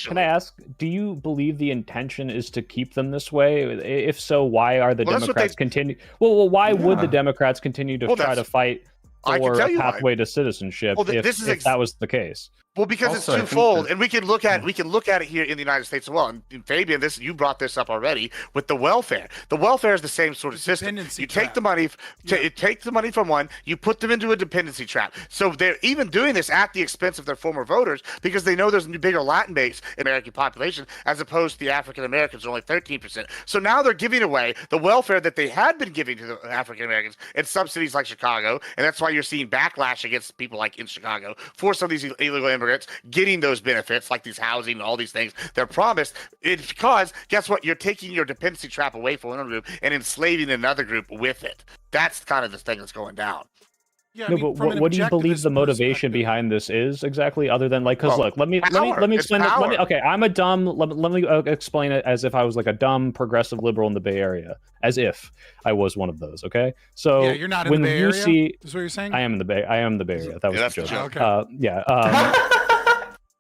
Can I ask? Do you believe the intention is to keep them this way? If so, why are the Democrats continue? Well, why would the Democrats continue to try to fight for a pathway to citizenship if that was the case?
Well, because it's twofold, and we can look at it here in the United States as well. And Fabian, you brought this up already with the welfare. The welfare is the same sort of system. You take the money, take the money from one, you put them into a dependency trap. So they're even doing this at the expense of their former voters because they know there's a bigger Latin base in the American population as opposed to the African Americans, only 13%. So now they're giving away the welfare that they had been giving to the African Americans in some cities like Chicago, and that's why you're seeing backlash against people like in Chicago for some of these illegal immigrants getting those benefits like these housing and all these things they're promised. It's because guess what? You're taking your dependency trap away from one group and enslaving another group with it. That's kind of the thing that's going down.
Yeah, but what do you believe the motivation behind this is exactly, other than because look, let me explain it. Okay, I'm a dumb. Let me explain it as if I was like a dumb progressive liberal in the Bay Area, as if I was one of those. Okay, so
you're not in the Bay Area. Is what you're saying?
I am in the Bay. I am in the Bay Area. That was a joke.
Okay.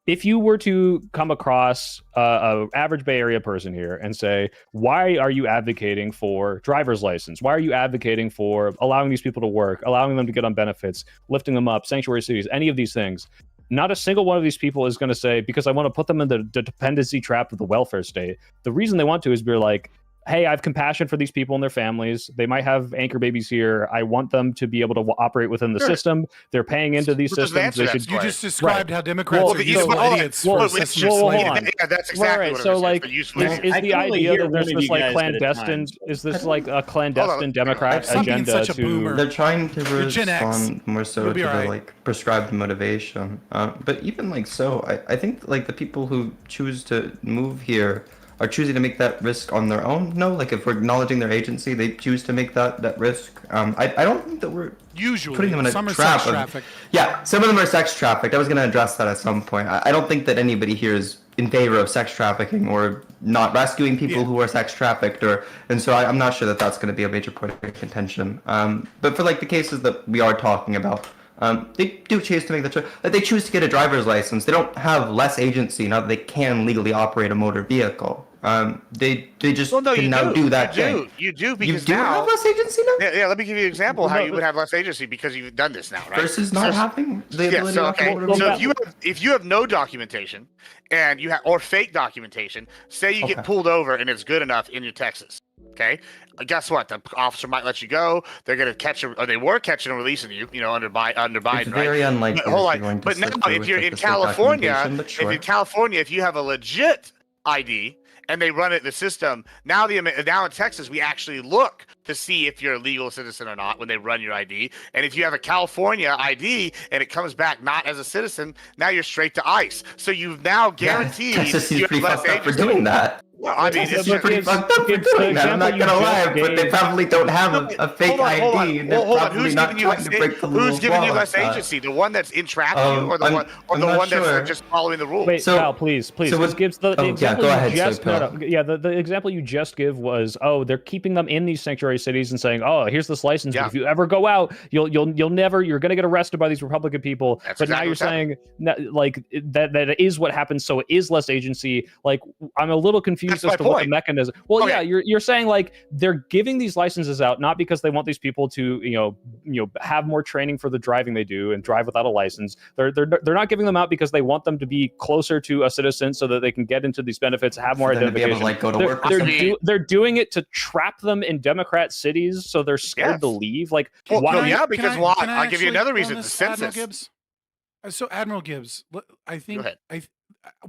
If you were to come across a average Bay Area person here and say, why are you advocating for driver's license? Why are you advocating for allowing these people to work, allowing them to get on benefits, lifting them up, sanctuary cities, any of these things? Not a single one of these people is going to say, because I want to put them in the dependency trap of the welfare state. The reason they want to is be like, hey, I have compassion for these people and their families. They might have anchor babies here. I want them to be able to operate within the system. They're paying into these systems. They should.
You just described how Democrats are useful idiots for a system of slavery.
Yeah, that's exactly what
so
it
is the idea that there's this clandestine? Is this like a clandestine Democrat agenda to?
They're trying to respond more so to the prescribed motivation. But even I think the people who choose to move here are choosing to make that risk on their own. No, if we're acknowledging their agency, they choose to make that risk. I don't think that we're putting them in a trap. Some of them are sex trafficked. I was going to address that at some point. I don't think that anybody here is in favor of sex trafficking or not rescuing people who are sex trafficked, and so I'm not sure that that's going to be a major point of contention. But for the cases that we are talking about, they do choose to make the choice. They choose to get a driver's license. They don't have less agency now that they can legally operate a motor vehicle. They just can now do that thing.
You do because
you
now
have less agency now.
Yeah, let me give you an example how you would have less agency because you've done this now, right?
Versus not having the ability to operate a motor vehicle.
So if you have no documentation and you have or fake documentation, say you get pulled over and it's good enough in Texas. Okay, guess what? The officer might let you go. They're going to catch you, or they were catching and releasing you. Under Biden,
it's very unlikely.
But now, if you're in California, if you have a legit ID and they run it in the system, now in Texas, we actually look to see if you're a legal citizen or not when they run your ID. And if you have a California ID and it comes back not as a citizen, now you're straight to ICE. So you've now guaranteed
Texas is pretty fucked up for doing that.
Well, I mean,
it's pretty fucked up for doing that. I'm not gonna lie, but they probably don't have a fake ID. And they're probably not trying to break the rules.
Who's giving you less agency? The one that's entrapped you, or the one that's just following the rules?
Wait, Val, please. So Gibbs, the example you just the example you just give was, they're keeping them in these sanctuary cities and saying, here's this license, but if you ever go out, you're gonna get arrested by these Republican people. But now you're saying that is what happens, so it is less agency. I'm a little confused confused
That's
as to
my
what the
point.
mechanism. Well,
Okay.
yeah, you're saying like they're giving these licenses out not because they want these people to have more training for the driving they do and drive without a license. They're not giving them out because they want them to be closer to a citizen so that they can get into these benefits, have more
For them to be able
identification.
to, like, go to work or something.
They're doing it to trap them in Democrat cities so they're scared to leave. Like,
Well,
why?
no, yeah, because why?
Can I
I'll give you
actually
another
go on
reason. The
this, Admiral
census.
Gibbs? So Admiral Gibbs, I think
Go ahead.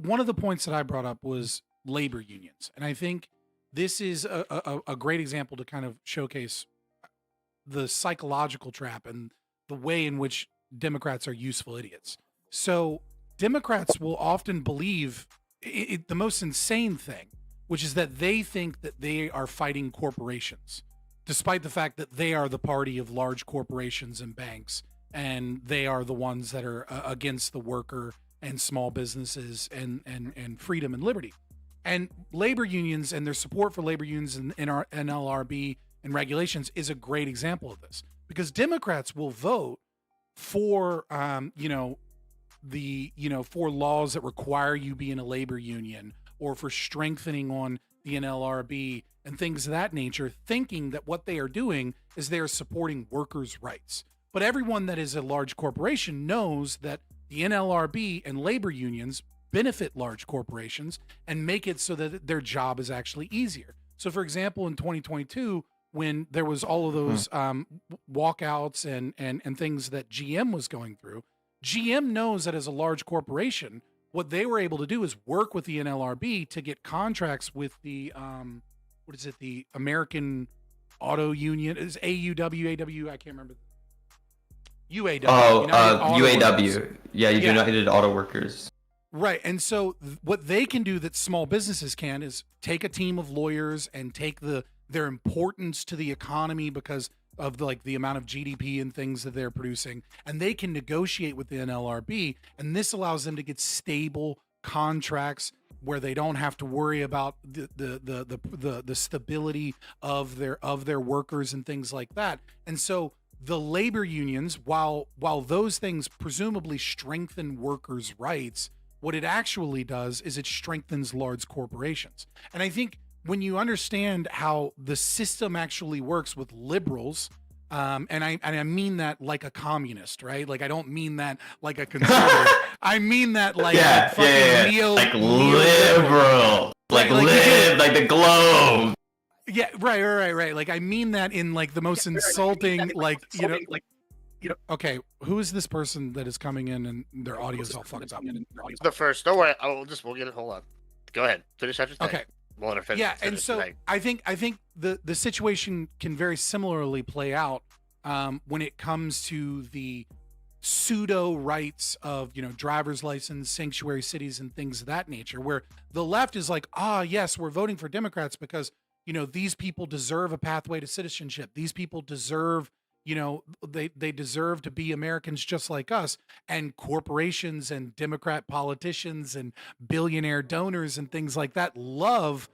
one of the points that I brought up was labor unions, and I think this is a great example to kind of showcase the psychological trap and the way in which Democrats are useful idiots. So Democrats will often believe the most insane thing, which is that they think that they are fighting corporations, despite the fact that they are the party of large corporations and banks, and they are the ones that are against the worker and small businesses and freedom and liberty. And labor unions and their support for labor unions and our NLRB and regulations is a great example of this, because Democrats will vote for for laws that require you be in a labor union, or for strengthening on the NLRB and things of that nature, thinking that what they are doing is they are supporting workers' rights. But everyone that is a large corporation knows that the NLRB and labor unions benefit large corporations and make it so that their job is actually easier. So, for example, in 2022, when there was all of those walkouts and things that GM was going through, GM knows that as a large corporation, what they were able to do is work with the NLRB to get contracts with the the American Auto Union. Is AUW, I can't remember. UAW.
Oh,
United Auto
UAW.
Workers.
Yeah, United Auto Workers.
Right. And so what they can do that small businesses can is take a team of lawyers and take their importance to the economy because of the amount of GDP and things that they're producing, and they can negotiate with the NLRB, and this allows them to get stable contracts where they don't have to worry about the stability of their workers and things like that. And so the labor unions, while those things presumably strengthen workers' rights, what it actually does is it strengthens large corporations. And I think when you understand how the system actually works with liberals, and I mean that like a communist, right? Like, I don't mean that like a conservative. I mean that like fucking neo,
like liberal, like the globe.
Yeah, right. Like, I mean that in like the most insulting, okay, who is this person that is coming in and their audio's all fucked up?
The first. Don't worry. We'll get it. Hold on. Go ahead. Finish after today.
Okay.
We'll let her finish.
Yeah, and so
today.
I think the situation can very similarly play out when it comes to the pseudo rights of driver's license, sanctuary cities, and things of that nature, where the left is like, yes, we're voting for Democrats because these people deserve a pathway to citizenship. These people deserve they deserve to be Americans just like us, and corporations and Democrat politicians and billionaire donors and things like that love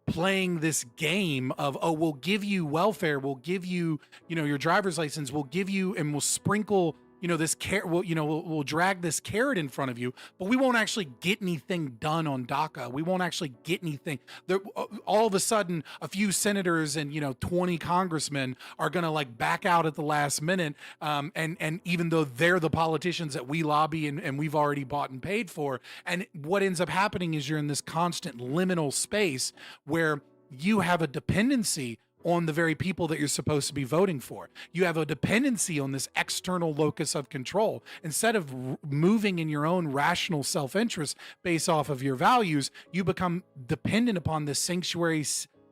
playing this game of, we'll give you welfare, we'll give you your driver's license, we'll give you and we'll sprinkle this we'll drag this carrot in front of you, but we won't actually get anything done on DACA. We won't actually get anything. There, all of a sudden, a few senators and 20 congressmen are gonna back out at the last minute, and even though they're the politicians that we lobby and we've already bought and paid for, and what ends up happening is you're in this constant liminal space where you have a dependency on the very people that you're supposed to be voting for. You have a dependency on this external locus of control. Instead of moving in your own rational self-interest based off of your values, you become dependent upon the sanctuary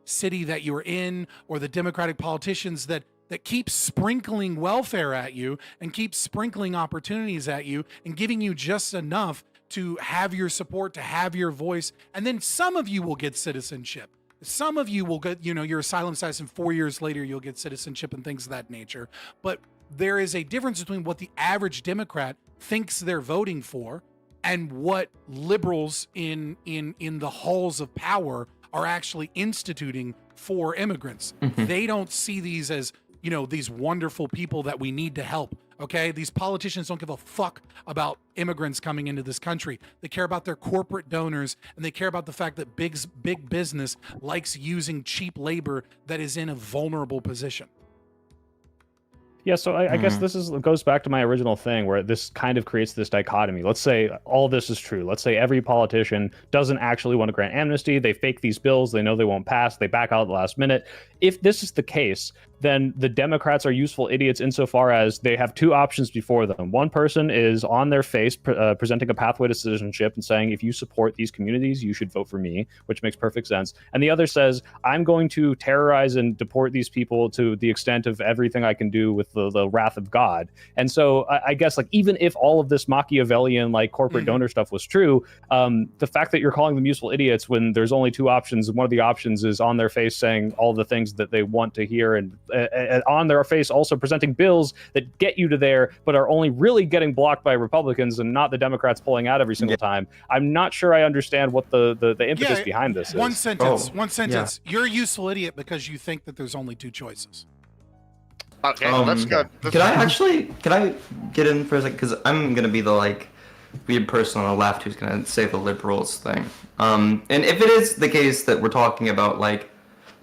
city that you're in, or the Democratic politicians that keep sprinkling welfare at you and keep sprinkling opportunities at you and giving you just enough to have your support, to have your voice. And then some of you will get citizenship. Some of you will get, your asylum status, and 4 years later you'll get citizenship and things of that nature. But there is a difference between what the average Democrat thinks they're voting for and what liberals in the halls of power are actually instituting for immigrants. They don't see these as, these wonderful people that we need to help. Okay, these politicians don't give a fuck about immigrants coming into this country. They care about their corporate donors, and they care about the fact that big business likes using cheap labor that is in a vulnerable position.
Yeah, so I guess this goes back to my original thing where this kind of creates this dichotomy. Let's say all this is true. Let's say every politician doesn't actually want to grant amnesty. They fake these bills. They know they won't pass. They back out at the last minute. If this is the case, then the Democrats are useful idiots insofar as they have two options before them. One person is on their face presenting a pathway to citizenship and saying, if you support these communities, you should vote for me, which makes perfect sense. And the other says, I'm going to terrorize and deport these people to the extent of everything I can do with the wrath of God. And so I guess like even if all of this Machiavellian like corporate donor stuff was true, the fact that you're calling them useful idiots when there's only two options, and one of the options is on their face saying all the things that they want to hear and on their face also presenting bills that get you to there, but are only really getting blocked by Republicans and not the Democrats pulling out every single time. I'm not sure I understand what the impetus behind this is.
One sentence. You're a useful idiot because you think that there's only two choices.
Okay, let's go.
Can I get in for a second? Because I'm going to be the like weird person on the left who's going to say the liberals thing. And if it is the case that we're talking about like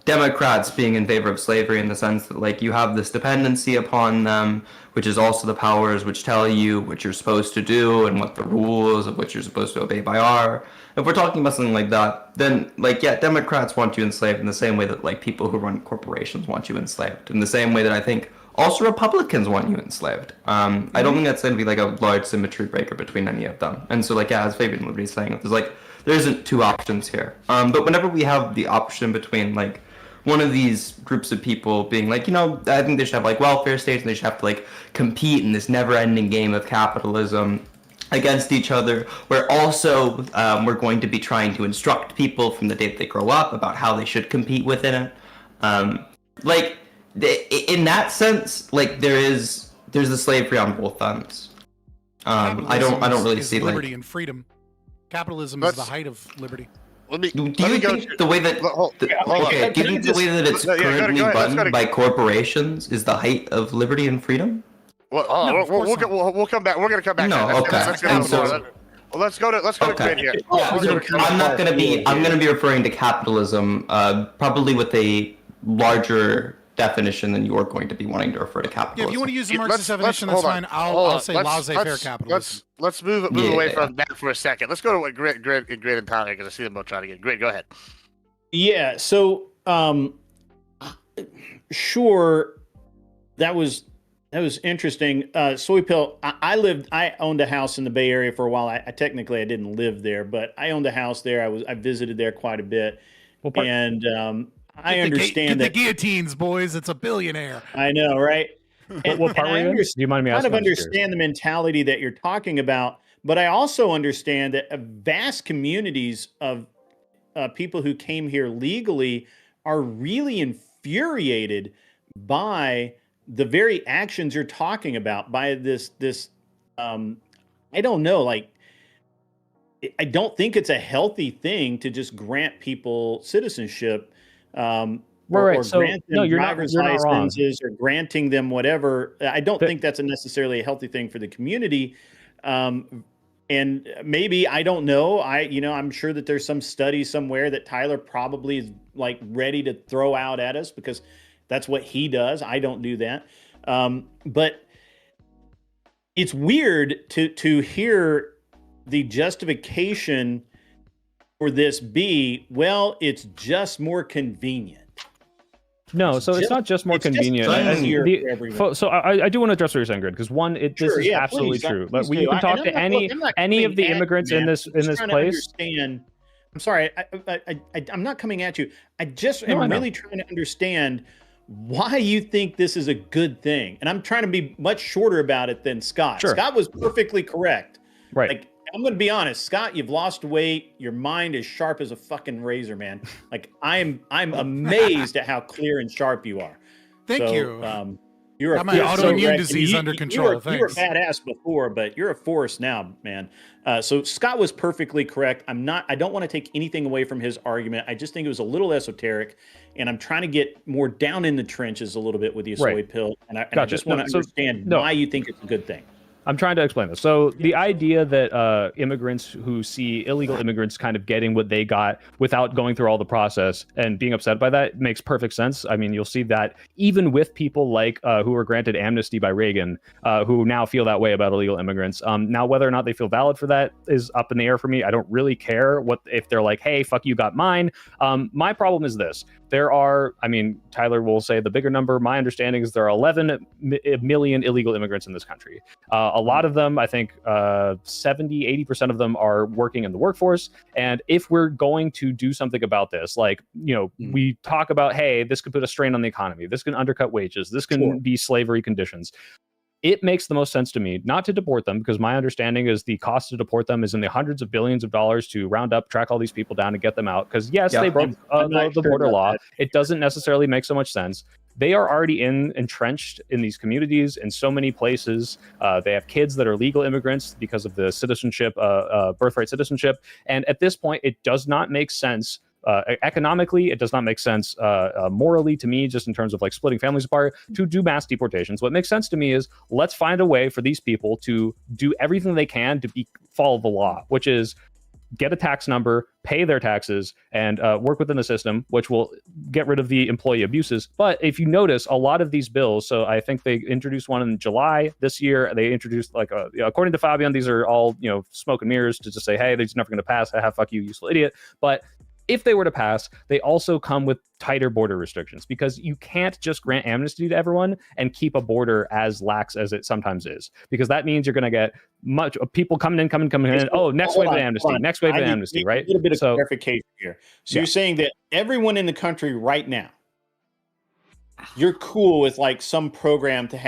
Democrats being in favor of slavery in the sense that like you have this dependency upon them, which is also the powers which tell you what you're supposed to do and what the rules of which you're supposed to obey by are. If we're talking about something like that, then like yeah, Democrats want you enslaved in the same way that like people who run corporations want you enslaved, in the same way that I think also Republicans want you enslaved. I don't think that's going to be like a large symmetry breaker between any of them. And so like yeah, as Fabian Liberty's saying, there isn't two options here. But whenever we have the option between like one of these groups of people being like, I think they should have like welfare states and they should have to like compete in this never-ending game of capitalism against each other, where also we're going to be trying to instruct people from the day that they grow up about how they should compete within it. In that sense, like there's the slavery on both ends. I don't really see
liberty
like
and freedom. Capitalism is the height of liberty.
Do you think the way that it's currently run by corporations is the height of liberty and freedom?
Well, we'll come back. We're going to come back.
No, okay.
Let's go to Grid here.
I'm going to be referring to capitalism, probably with a larger definition than you're going to be wanting to refer to capitalism.
Yeah, if you want to use the Marxist definition, that's fine. I'll say laissez-faire capitalism.
Let's move away from that for a second. Let's go to what Grid and Tyler, because I see them both trying to get Grid. Go ahead.
Yeah. So, sure, that was interesting. Soy Pill. I owned a house in the Bay Area for a while. I technically didn't live there, but I owned a house there. I visited there quite a bit, I understand
that the guillotines, boys. It's a billionaire.
I know, right?
And, what part were you in? Do you mind me asking?
I kind of understand the mentality that you're talking about, but I also understand that vast communities of people who came here legally are really infuriated by the very actions you're talking about. By this, I don't know, like. I don't think it's a healthy thing to just grant people citizenship. Or grant them driver's licenses or granting them whatever. I don't think that's necessarily a healthy thing for the community. And maybe, I don't know. I'm sure that there's some study somewhere that Tyler probably is like ready to throw out at us because that's what he does. I don't do that. But it's weird to hear the justification for this be, well, it's just more convenient.
No, so it's not just more convenient. So I do want to address what you're saying, Grid, because this is absolutely true. But you can talk to any of the immigrants in this place.
I'm sorry, I'm not coming at you. I just am really trying to understand why you think this is a good thing. And I'm trying to be much shorter about it than Scott.
Sure.
Scott was perfectly correct.
Right.
Like, I'm going to be honest, Scott, you've lost weight. Your mind is sharp as a fucking razor, man. Like I'm amazed at how clear and sharp you are.
Thank you.
You're
got my autoimmune disease under control.
You were badass before, but you're a force now, man. So Scott was perfectly correct. I don't want to take anything away from his argument. I just think it was a little esoteric, and I'm trying to get more down in the trenches a little bit with the soy pill, and I just want to understand why you think it's a good thing.
I'm trying to explain this. So the idea that immigrants who see illegal immigrants kind of getting what they got without going through all the process and being upset by that makes perfect sense. I mean, you'll see that even with people like who were granted amnesty by Reagan, who now feel that way about illegal immigrants. Now, whether or not they feel valid for that is up in the air for me. I don't really care what if they're like, hey, fuck you, got mine. My problem is this. There are, I mean, Tyler will say the bigger number. My understanding is there are 11 million illegal immigrants in this country. A lot of them, I think 70, 80% of them are working in the workforce. And if we're going to do something about this, like, we talk about, hey, this could put a strain on the economy. This can undercut wages. This can be slavery conditions. It makes the most sense to me not to deport them, because my understanding is the cost to deport them is in the hundreds of billions of dollars to round up, track all these people down and get them out. Because yes, they broke the border law. It doesn't necessarily make so much sense. They are already entrenched in these communities in so many places. They have kids that are legal immigrants because of the citizenship, birthright citizenship. And at this point, it does not make sense. Economically, it does not make sense morally to me, just in terms of like splitting families apart, to do mass deportations. What makes sense to me is let's find a way for these people to do everything they can to follow the law, which is get a tax number, pay their taxes, and work within the system, which will get rid of the employee abuses. But if you notice, a lot of these bills, so I think they introduced one in July this year. They introduced like, according to Fabian, these are all, smoke and mirrors to just say, hey, they're never going to pass. Fuck you, useful idiot. But if they were to pass, they also come with tighter border restrictions, because you can't just grant amnesty to everyone and keep a border as lax as it sometimes is, because that means you're going to get much people coming in. Oh, next wave of amnesty, next wave of amnesty, right?
A little bit of clarification here. So you're saying that everyone in the country right now, you're cool with like some program to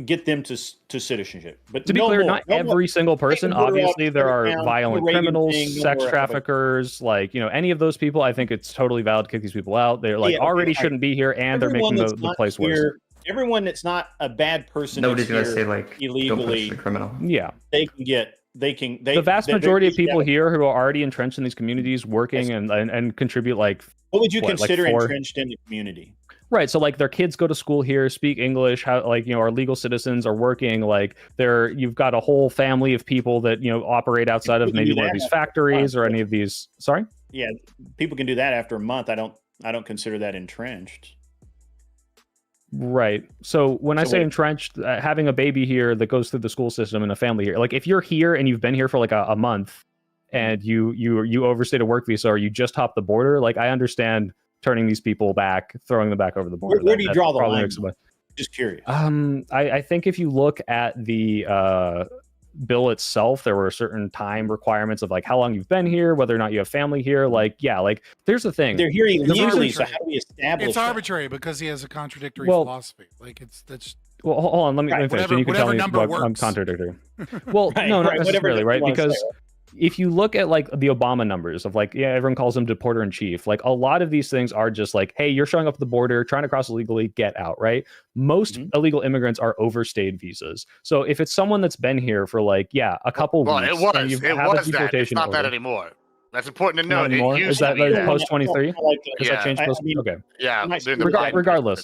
get them to citizenship, but
to be clear, not every single person. Obviously, there are violent criminals, sex traffickers, like any of those people. I think it's totally valid to kick these people out. They're like already shouldn't be here, and they're making the place worse.
Everyone that's not a bad person,
nobody's going to say like
illegally
the criminal.
Yeah,
they can get.
The vast majority of people here who are already entrenched in these communities, working and contribute like.
What would you consider entrenched in the community?
Right, so like their kids go to school here, speak English, are legal citizens, are working. Like you've got a whole family of people that operate outside of maybe one of these factories or any of these. Sorry.
Yeah, people can do that after a month. I don't consider that entrenched.
Right. So when I say entrenched, having a baby here that goes through the school system and a family here, like if you're here and you've been here for like a month, and you overstayed a work visa or you just hopped the border, like I understand turning these people back, throwing them back over the border.
Where do you draw the line? Just curious.
I think if you look at the bill itself, there were certain time requirements of like how long you've been here, whether or not you have family here. Like, yeah, like there's the thing.
They're here illegally, so how do we establish
it's arbitrary because he has a contradictory philosophy. Like that's
well, hold on, let me finish. Then you can tell me what I'm contradictory. Well, no, not necessarily, right? Because if you look at like the Obama numbers of like, everyone calls him deporter in chief. Like a lot of these things are just like, hey, you're showing up at the border, trying to cross illegally, get out, right? Most illegal immigrants are overstayed visas. So if it's someone that's been here for like, a couple weeks,
it was that. It's not that anymore. That's important to know.
Is that post 23? Does that change post? Okay.
Yeah.
Regardless.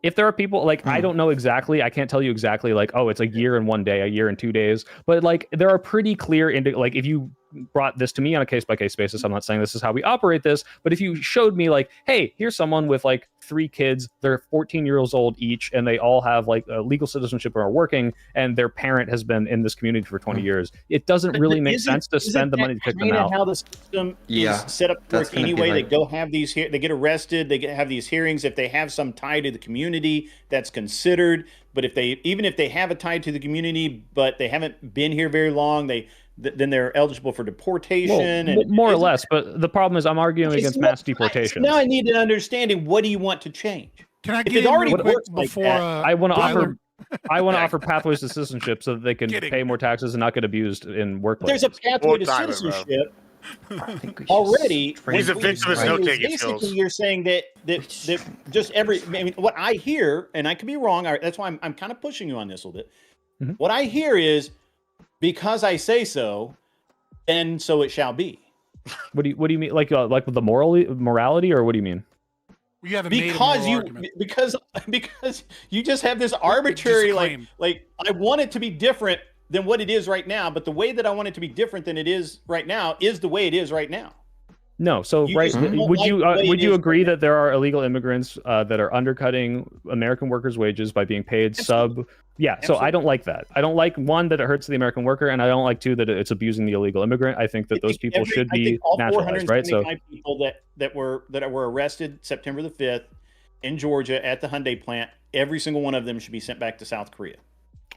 If there are people like, I don't know exactly, I can't tell you exactly like, oh, it's a year and 1 day, a year and 2 days, but like there are pretty clear, like if you brought this to me on a case-by-case basis, I'm not saying this is how we operate this, but if you showed me like, hey, here's someone with like 3 kids, they're 14 years old each, and they all have like a legal citizenship and are working, and their parent has been in this community for 20 years, it doesn't really make sense to spend the money to pick them out.
How the system is set up to work anyway. They go have these here, they get arrested, they have these hearings. If they have some tie to the community, that's considered. But even if they have a tie to the community, but they haven't been here very long, then they're eligible for deportation.
Well, more or less, but the problem is I'm arguing against mass deportation.
Now I need an understanding. What do you want to change?
Can I get already quick before
I want to offer? I want to offer pathways to citizenship so that they can pay more taxes and not get abused in workplaces.
There's a pathway to citizenship. already.
He's a victim of no-taking skills.
Basically, you're saying that just every. I mean, what I hear, and I could be wrong. That's why I'm kind of pushing you on this a little bit.
Mm-hmm.
What I hear is, because I say so, then so it shall be.
What do you mean? Like with the morality, or what do you mean?
You haven't
because you just have this arbitrary like I want it to be different than what it is right now, but the way that I want it to be different than it is right now is the way it is right now.
No, so would you agree that there are illegal immigrants that are undercutting American workers' wages by being paid sub? Yeah, so I don't like that. I don't like, one, that it hurts the American worker, and I don't like, two, that it's abusing the illegal immigrant. I think that those people should be naturalized, right? So
people that were arrested September the 5th in Georgia at the Hyundai plant, every single one of them should be sent back to South Korea.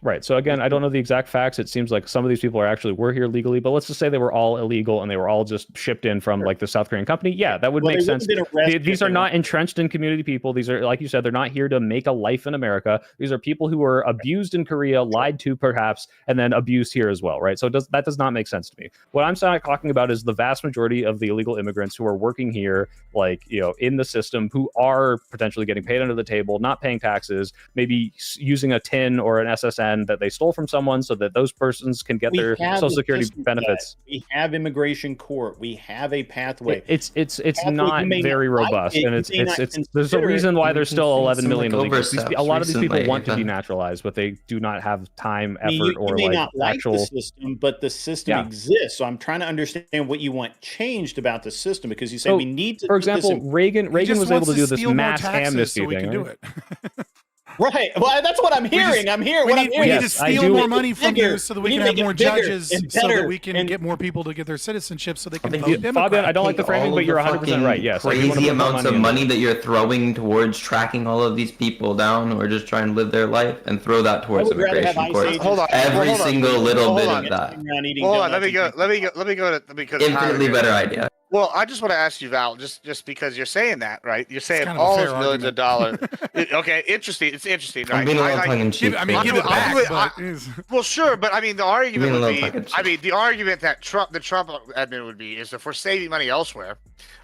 Right. So again, I don't know the exact facts. It seems like some of these people were here legally, but let's just say they were all illegal and they were all just shipped in from like the South Korean company. Yeah, that would make sense. These are not entrenched in community people. These are, like you said, they're not here to make a life in America. These are people who were abused in Korea, lied to perhaps, and then abused here as well. Right. So that does not make sense to me. What I'm talking about is the vast majority of the illegal immigrants who are working here, like, in the system, who are potentially getting paid under the table, not paying taxes, maybe using a TIN or an SSN that they stole from someone so that those persons can get their Social Security benefits.
We have immigration court. We have a pathway.
It's not very robust, and it's there's a reason why there's still 11 million illegals. A lot of these people want to be naturalized, but they do not have time, effort, or
you may not
actual.
Like the system, but the system exists. So I'm trying to understand what you want changed about the system, because you say we need to.
For example, Reagan was able to do this mass amnesty
thing.
Right. Well, that's what I'm hearing.
We need to steal more money from you so that we can have more judges, so that we can get more people to get their citizenship, so they can vote Democrat.
Fabian, I don't like the framing, but you're 100% right. Yes,
crazy amounts of money that you're throwing towards tracking all of these people down, or just trying to live their life, and throw that towards immigration court.
Hold on.
Every single little bit of that.
Hold on. Let me go to
infinitely better idea.
Well, I just want to ask you, Val, just because you're saying that, right? You're saying all those millions of dollars. Okay, interesting. It's interesting, right?
I'm being a little tongue-in-cheek.
Give it back.
Well, sure, but I mean, the argument would be, the argument that the Trump admin would be is if we're saving money elsewhere,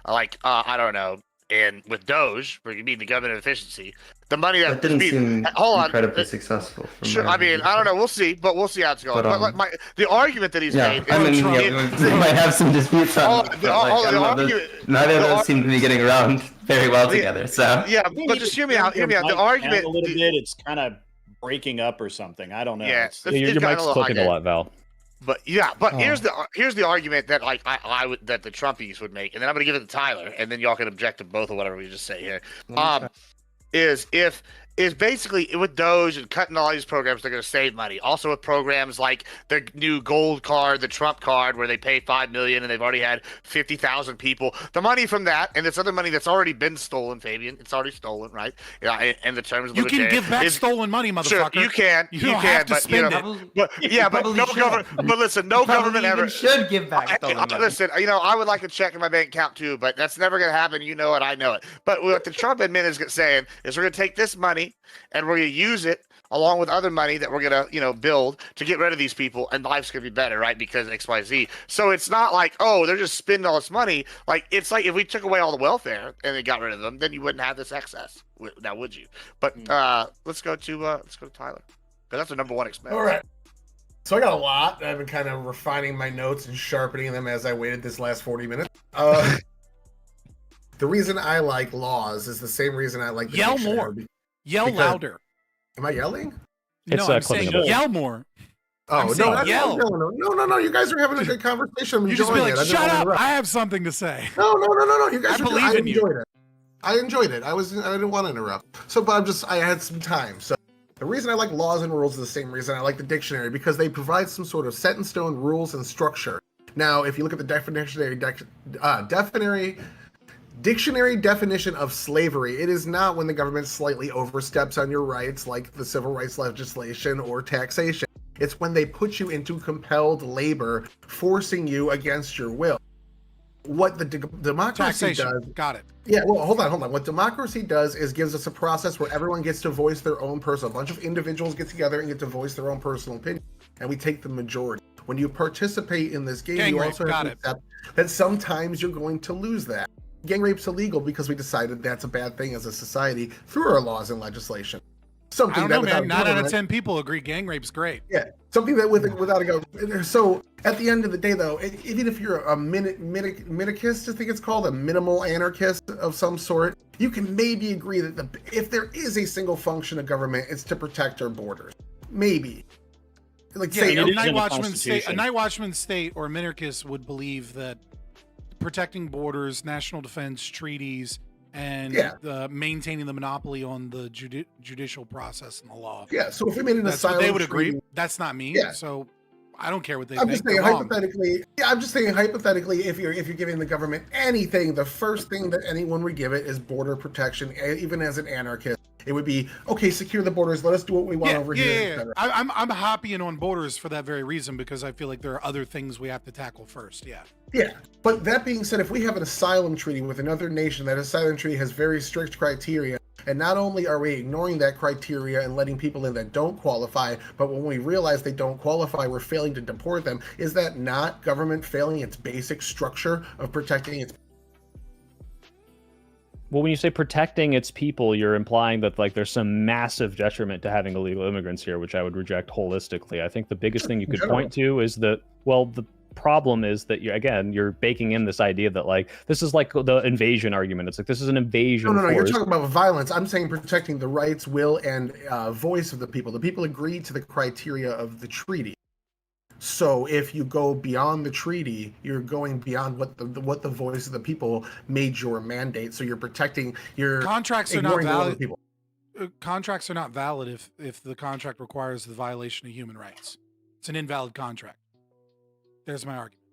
like I don't know, and with Doge, where you mean the government efficiency, the money that
didn't seem incredibly successful.
Sure, I mean, I don't know. We'll see, but we'll see how it's going. But the argument that he's made.
I mean, we might have some disputes on that. Neither of those seem to be getting around very well together. So
yeah, but just hear me out. The argument
a little bit, it's kind of breaking up or something. I don't know.
Yeah,
your mic's clicking a lot, Val.
But here's the argument that I would, that the Trumpies would make, and then I'm gonna give it to Tyler, and then y'all can object to both or whatever we just say here. Is basically with Doge and cutting all these programs, they're going to save money. Also with programs like the new gold card, the Trump card, where they pay $5 million and they've already had 50,000 people. The money from that and this other money that's already been stolen, Fabian, it's already stolen, right? Yeah, and the terms of
you can give back stolen money, motherfucker.
Sure, you can. You don't have to spend it. But no government. But listen, no government ever
should give back stolen money.
Listen, I would like a check in my bank account too, but that's never going to happen. You know it. I know it. But what the Trump admin is saying is we're going to take this money and we're going to use it along with other money that we're going to, build to get rid of these people, and life's going to be better, right? Because XYZ. So it's not like, oh, they're just spending all this money. Like, it's like if we took away all the welfare and they got rid of them, then you wouldn't have this excess. Now, would you? But let's go to Tyler, because that's the number one expense.
All right. So I got a lot. I've been kind of refining my notes and sharpening them as I waited this last 40 minutes. The reason I like laws is the same reason I like the
yell more. Yell louder.
Am I yelling?
No, I'm saying yell more.
Oh, no, yell. No. You guys are having a good conversation. I'm enjoying it.
Shut up. I have something to say.
No. You guys
I
enjoyed it. I enjoyed it. I didn't want to interrupt. But I had some time. So the reason I like laws and rules is the same reason I like the dictionary, because they provide some sort of set in stone rules and structure. Now, if you look at the dictionary definition of slavery, it is not when the government slightly oversteps on your rights, like the civil rights legislation or taxation. It's when they put you into compelled labor, forcing you against your will. What the democracy does...
Got it.
Yeah, well, hold on. What democracy does is gives us a process where everyone gets to voice their own personal... A bunch of individuals get together and get to voice their own personal opinion, and we take the majority. when you participate in this game,
Gang
you
rape,
also have to accept that sometimes you're going to lose that. Gang rape's illegal because we decided that's a bad thing as a society through our laws and legislation. Something
I don't
that
know,
without
man. 9 out of
government-
10 people agree gang rape's great.
Yeah, something that without a government. So at the end of the day, though, even if you're a minarchist, I think it's called a minimal anarchist of some sort, you can maybe agree that if there is a single function of government, it's to protect our borders. Maybe. Like
Yeah,
say
a night watchman state or a minarchist would believe that protecting borders, national defense treaties, and maintaining the monopoly on the judicial process and the law.
Yeah, so if we made an
That's
asylum
what they would
treaty,
agree. That's not me.
Yeah.
So I don't care what they
I'm
think.
just saying
They're wrong.
hypothetically. Yeah, I'm just saying hypothetically, if you're giving the government anything, the first thing that anyone would give it is border protection. Even as an anarchist, it would be okay. Secure the borders. Let us do what we want over here.
Yeah. I'm happy and on borders for that very reason, because I feel like there are other things we have to tackle first. Yeah.
Yeah, but that being said, if we have an asylum treaty with another nation, that asylum treaty has very strict criteria, and not only are we ignoring that criteria and letting people in that don't qualify, but when we realize they don't qualify, we're failing to deport them, is that not government failing its basic structure of protecting its
Well, when you say protecting its people, you're implying that like there's some massive detriment to having illegal immigrants here, which I would reject holistically. I think the biggest thing you could point to is that, well, the problem is that you're baking in this idea that like this is like the invasion argument. It's like this is an invasion.
No,
force.
you're talking about violence. I'm saying protecting the rights, will, and voice of the people. The people agreed to the criteria of the treaty. So if you go beyond the treaty, you're going beyond what the voice of the people made your mandate. So you're protecting your
Contracts are not
ignoring the will of the
valid.
people.
Contracts are not valid if the contract requires the violation of human rights. It's an invalid contract. There's my argument.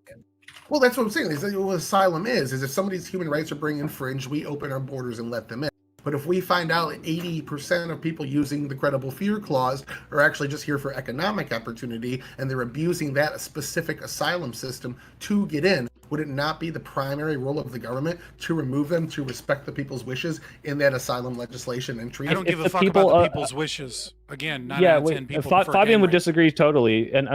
Well, that's what I'm saying. Is that what asylum is if somebody's human rights are being infringed, we open our borders and let them in. But if we find out 80% of people using the credible fear clause are actually just here for economic opportunity and they're abusing that specific asylum system to get in, would it not be the primary role of the government to remove them, to respect the people's wishes in that asylum legislation and treaty?
I don't give a fuck about the people's wishes. Again, 9 out of 10 people prefer
Fabian
gang
would
rape.
disagree totally, and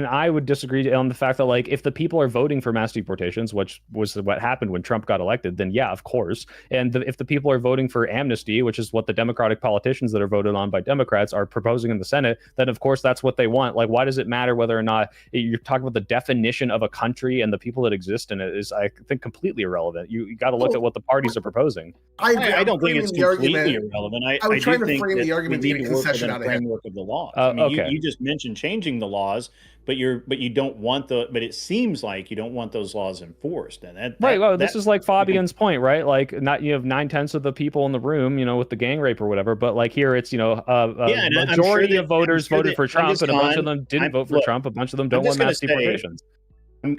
I would disagree on the fact that like if the people are voting for mass deportations, which was what happened when Trump got elected, then yeah, of course. And if the people are voting for amnesty, which is what the Democratic politicians that are voted on by Democrats are proposing in the Senate, then of course that's what they want. Like, why does it matter whether or not you're talking about the definition of a country and the people that exist in it is, I think, completely irrelevant. You got to look at what the parties are proposing.
I don't think it's completely irrelevant.
I was trying to
think
frame
that
the argument
we
to
need
get a
to work
concession
within
out
a
of it.
framework of the laws. I mean,
okay.
you just mentioned changing the laws, but you don't want but it seems like you don't want those laws enforced. And
this is like Fabian's point, right? Like, not you have 9/10 of the people in the room, with the gang rape or whatever, but like here it's a majority of voters voted for Trump, and a bunch of them didn't vote for Trump. A bunch of them don't want mass deportations.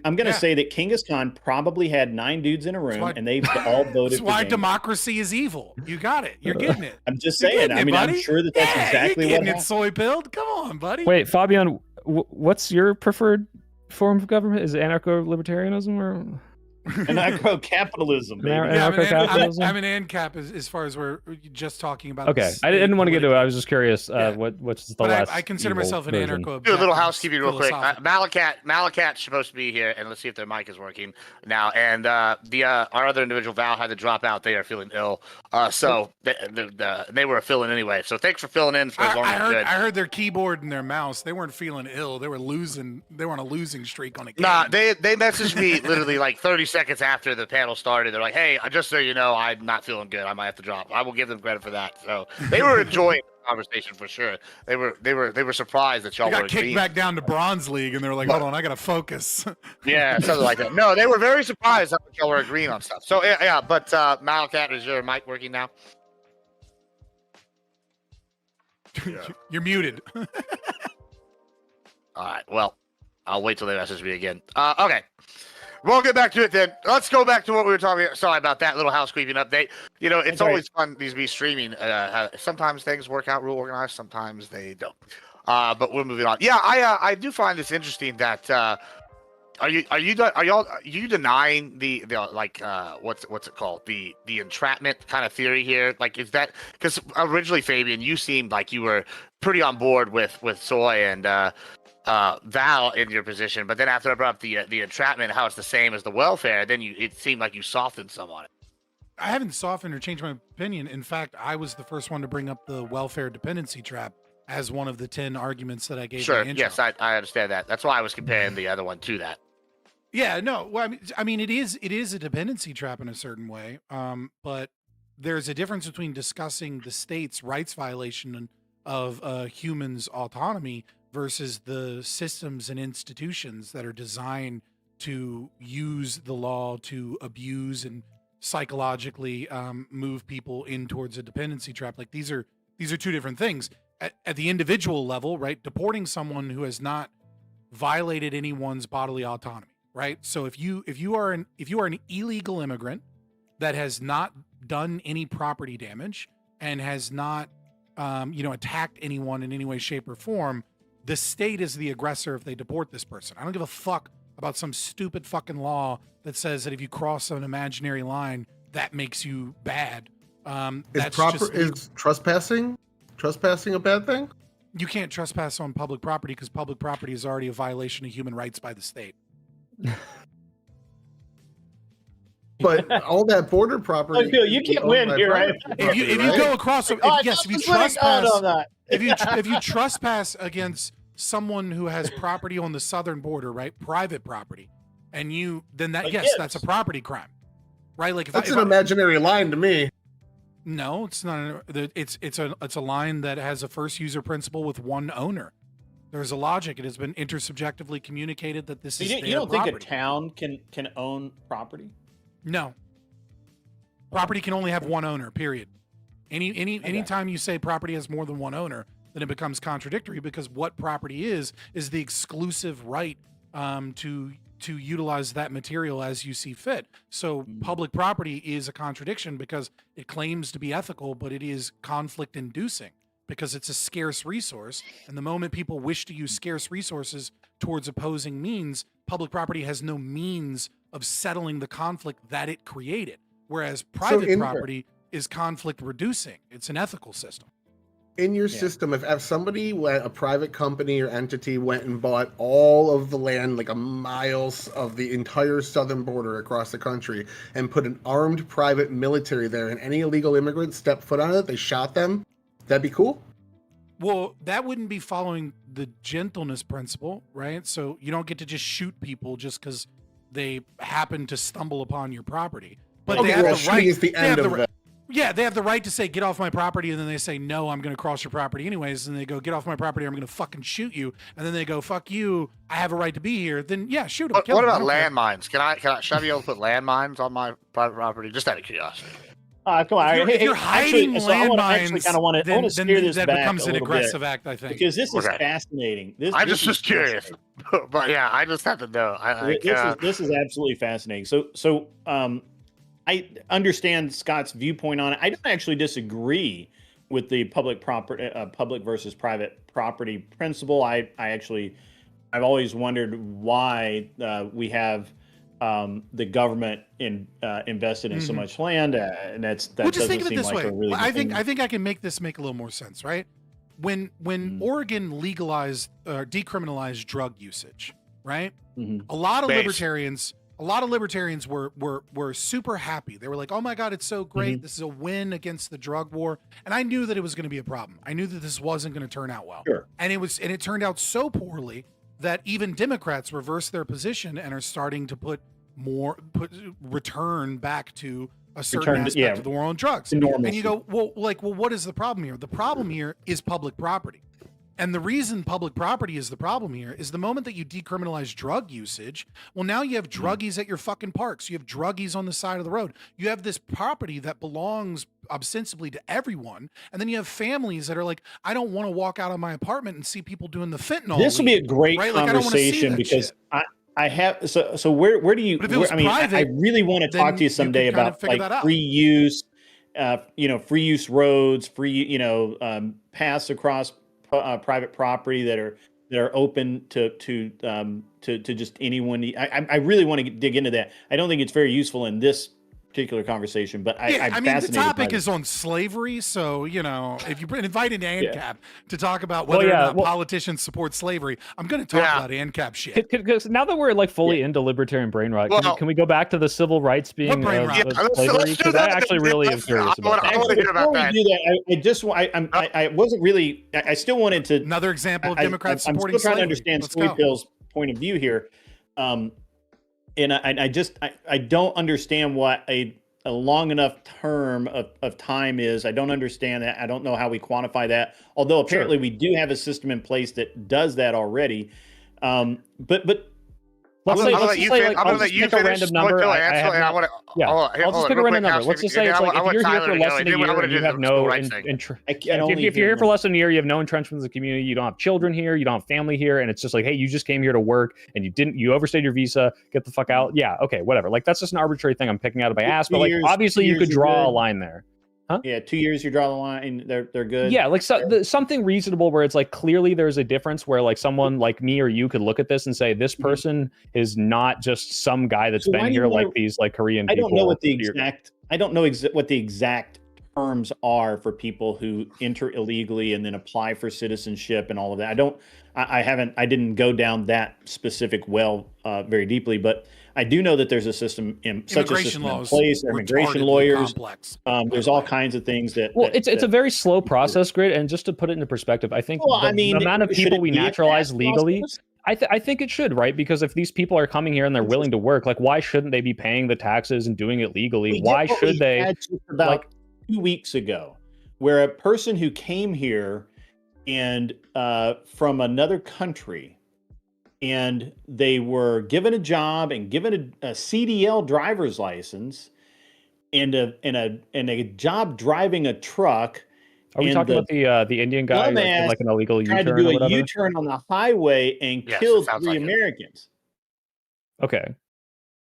I'm going to say that Genghis Khan probably had 9 dudes in a room, and they all voted.
That's why democracy is evil. You got it. You're getting it.
I'm just
You're
saying.
getting
I
it,
mean, I'm
buddy.
sure that's exactly
you're
what
getting
happened.
it. Soy pilled. Come on, buddy.
Wait, Fabian, what's your preferred form of government? Is it anarcho-libertarianism or
anarcho-capitalism?
Anarcho-capitalism?
I'm an ANCAP as far as we're just talking about.
Okay, I didn't want to get into it. I was just curious. What's the
But
last?
I consider
evil
myself an
version?
anarcho.
Do a little housekeeping real quick. Malakat's supposed to be here, and let's see if their mic is working now. And our other individual, Val, had to drop out. They are feeling ill, so they were filling anyway. So thanks for filling in for as long as you could.
I heard their keyboard and their mouse. They weren't feeling ill. They were losing. They were on a losing streak on a game.
Nah, they messaged me literally like 30 seconds after the panel started. They're like, "Hey, just so you know, I'm not feeling good. I might have to drop." I will give them credit for that. So they were enjoying the conversation for sure. They were surprised that y'all
got
were
kicked back down to Bronze League, and they were like, "Hold on, I gotta focus."
Yeah, something like that. No, they were very surprised that y'all were agreeing on stuff. So yeah. But Malakat, is your mic working now?
You're muted.
All right. Well, I'll wait till they message me again. Okay. We'll get back to it then. Let's go back to what we were talking about. Sorry about that little housekeeping update. It's always fun, these be streaming. Sometimes things work out real organized. Sometimes they don't. But we're moving on. Yeah, I do find this interesting that are you denying the like what's it called, the entrapment kind of theory here? Like, is that because originally, Fabian, you seemed like you were pretty on board with Soy and Val in your position, but then after I brought up the entrapment, how it's the same as the welfare, then it seemed like you softened some on it.
I haven't softened or changed my opinion. In fact, I was the first one to bring up the welfare dependency trap as one of the 10 arguments that I gave.
Sure.
In the intro.
Yes, I understand that. That's why I was comparing the other one to that.
Yeah, no. Well, I mean, it is a dependency trap in a certain way. But there's a difference between discussing the state's rights violation of humans' autonomy versus the systems and institutions that are designed to use the law to abuse and psychologically move people in towards a dependency trap. Like these are two different things. At the individual level, right? Deporting someone who has not violated anyone's bodily autonomy, right? So if you are an illegal immigrant that has not done any property damage and has not attacked anyone in any way, shape, or form, the state is the aggressor if they deport this person. I don't give a fuck about some stupid fucking law that says that if you cross an imaginary line, that makes you bad.
Is trespassing a bad thing?
You can't trespass on public property because public property is already a violation of human rights by the state.
But all that border property,
you can't win here, right?
If you go across, if you trespass against someone who has property on the southern border, right, private property, and that's a property crime, right? Like
that's an imaginary line to me.
No, it's not. It's a line that has a first user principle with one owner. There's a logic. It has been intersubjectively communicated that this is their
you don't
property.
think a town can own property?
No. Property can only have one owner, period. Anytime you say property has more than one owner, then it becomes contradictory because what property is the exclusive right to utilize that material as you see fit. So public property is a contradiction because it claims to be ethical, but it is conflict inducing because it's a scarce resource. And the moment people wish to use scarce resources towards opposing means, public property has no means of settling the conflict that it created. Whereas private property is conflict reducing. It's an ethical system.
In your system, if somebody a private company or entity went and bought all of the land, like a miles of the entire southern border across the country, and put an armed private military there, and any illegal immigrants stepped foot on it, they shot them, that'd be cool?
Well, that wouldn't be following the gentleness principle, right? So you don't get to just shoot people just because they happen to stumble upon your property. But they have the right.
Is the end of it.
Yeah, they have the right to say, get off my property, and then they say, no, I'm going to cross your property anyways, and they go, get off my property, I'm going to fucking shoot you, and then they go, fuck you, I have a right to be here, then yeah, shoot them.
What about landmines? Should I be able to put landmines on my private property? Just out of curiosity.
Come on.
If you're hiding landmines,
then
that becomes an aggressive act, I think.
Because this is fascinating.
I'm just curious. But yeah, I just have to know.
This is absolutely fascinating. So I understand Scott's viewpoint on it. I don't actually disagree with the public versus private property principle. I've always wondered why we have the government invested in so much land, and that doesn't
think of it
seem
this
like
way.
a really.
I think I can make this make a little more sense, right? When Oregon legalized decriminalized drug usage, right? A lot of libertarians were super happy. They were like, "Oh my God, it's so great! This is a win against the drug war." And I knew that it was going to be a problem. I knew that this wasn't going to turn out well.
Sure.
And it turned out so poorly that even Democrats reversed their position and are starting to return back to a certain aspect of the war on drugs. And you go, well, what is the problem here? The problem here is public property. And the reason public property is the problem here is the moment that you decriminalize drug usage, well, now you have druggies at your fucking parks. You have druggies on the side of the road. You have this property that belongs ostensibly to everyone. And then you have families that are like, I don't want to walk out of my apartment and see people doing the fentanyl.
This would be a great
right?
conversation because I have so where do you? I really want to talk to you someday about like free use, free use roads, paths across private property that are open to just anyone. I really want to dig into that. I don't think it's very useful in this particular conversation, but
I
I'm
mean, the
fascinated
topic
by
is on slavery, so if you invite in ANCAP to talk about
Well,
whether
yeah,
or not politicians support slavery, I'm going to talk about ANCAP shit.
Because now that we're like fully into libertarian brain rot, can we go back to the civil rights being
brain
of,
rot?
of
Let's
slavery?
do
Because I actually really am curious about that.
I want to hear about that. I wasn't really. I still wanted to.
Another example of Democrats
I'm
supporting
still trying
slavery.
to understand
Let's go.
Storypill's point of view here, and I don't understand what a long enough term of time is. I don't understand that. I don't know how we quantify that. Although apparently we do have a system in place that does that already. But
Let's
I'm
say,
gonna
let's just say, like, I'll just pick a random number.
I'll
just pick a random number. Let's just say, like, if you're here for less than a year and you have no, if you're here for less than a year, you have no entrenchments in the community, you don't have children here, you don't have family here, and it's just like, hey, you just came here to work and you overstayed your visa, get the fuck out. Yeah, okay, whatever. Like, that's just an arbitrary thing I'm picking out of my ass, but like, obviously you could draw a line there. Huh?
Yeah, 2 years you draw the line. They're good.
Yeah, like something reasonable where it's like clearly there's a difference where like someone like me or you could look at this and say this person is not just some guy that's been here like these like Korean people.
I don't know what the exact. I don't know what the exact terms are for people who enter illegally and then apply for citizenship and all of that. I didn't go down that specific well very deeply, but I do know that there's a system such a system in place. There are immigration lawyers. There's all kinds of things that.
Well, it's a very slow process, Grid. And just to put it into perspective, I think the amount of people we naturalize legally. I think it should, right? Because if these people are coming here and they're willing to work, like, why shouldn't they be paying the taxes and doing it legally? Why should they?
About 2 weeks ago, where a person who came here and from another country, and they were given a job and given a CDL driver's license and a job driving a truck.
Are we talking about the Indian guy like an illegal U-turn?
Tried to do a U-turn on the highway and killed 3 Americans.
Okay.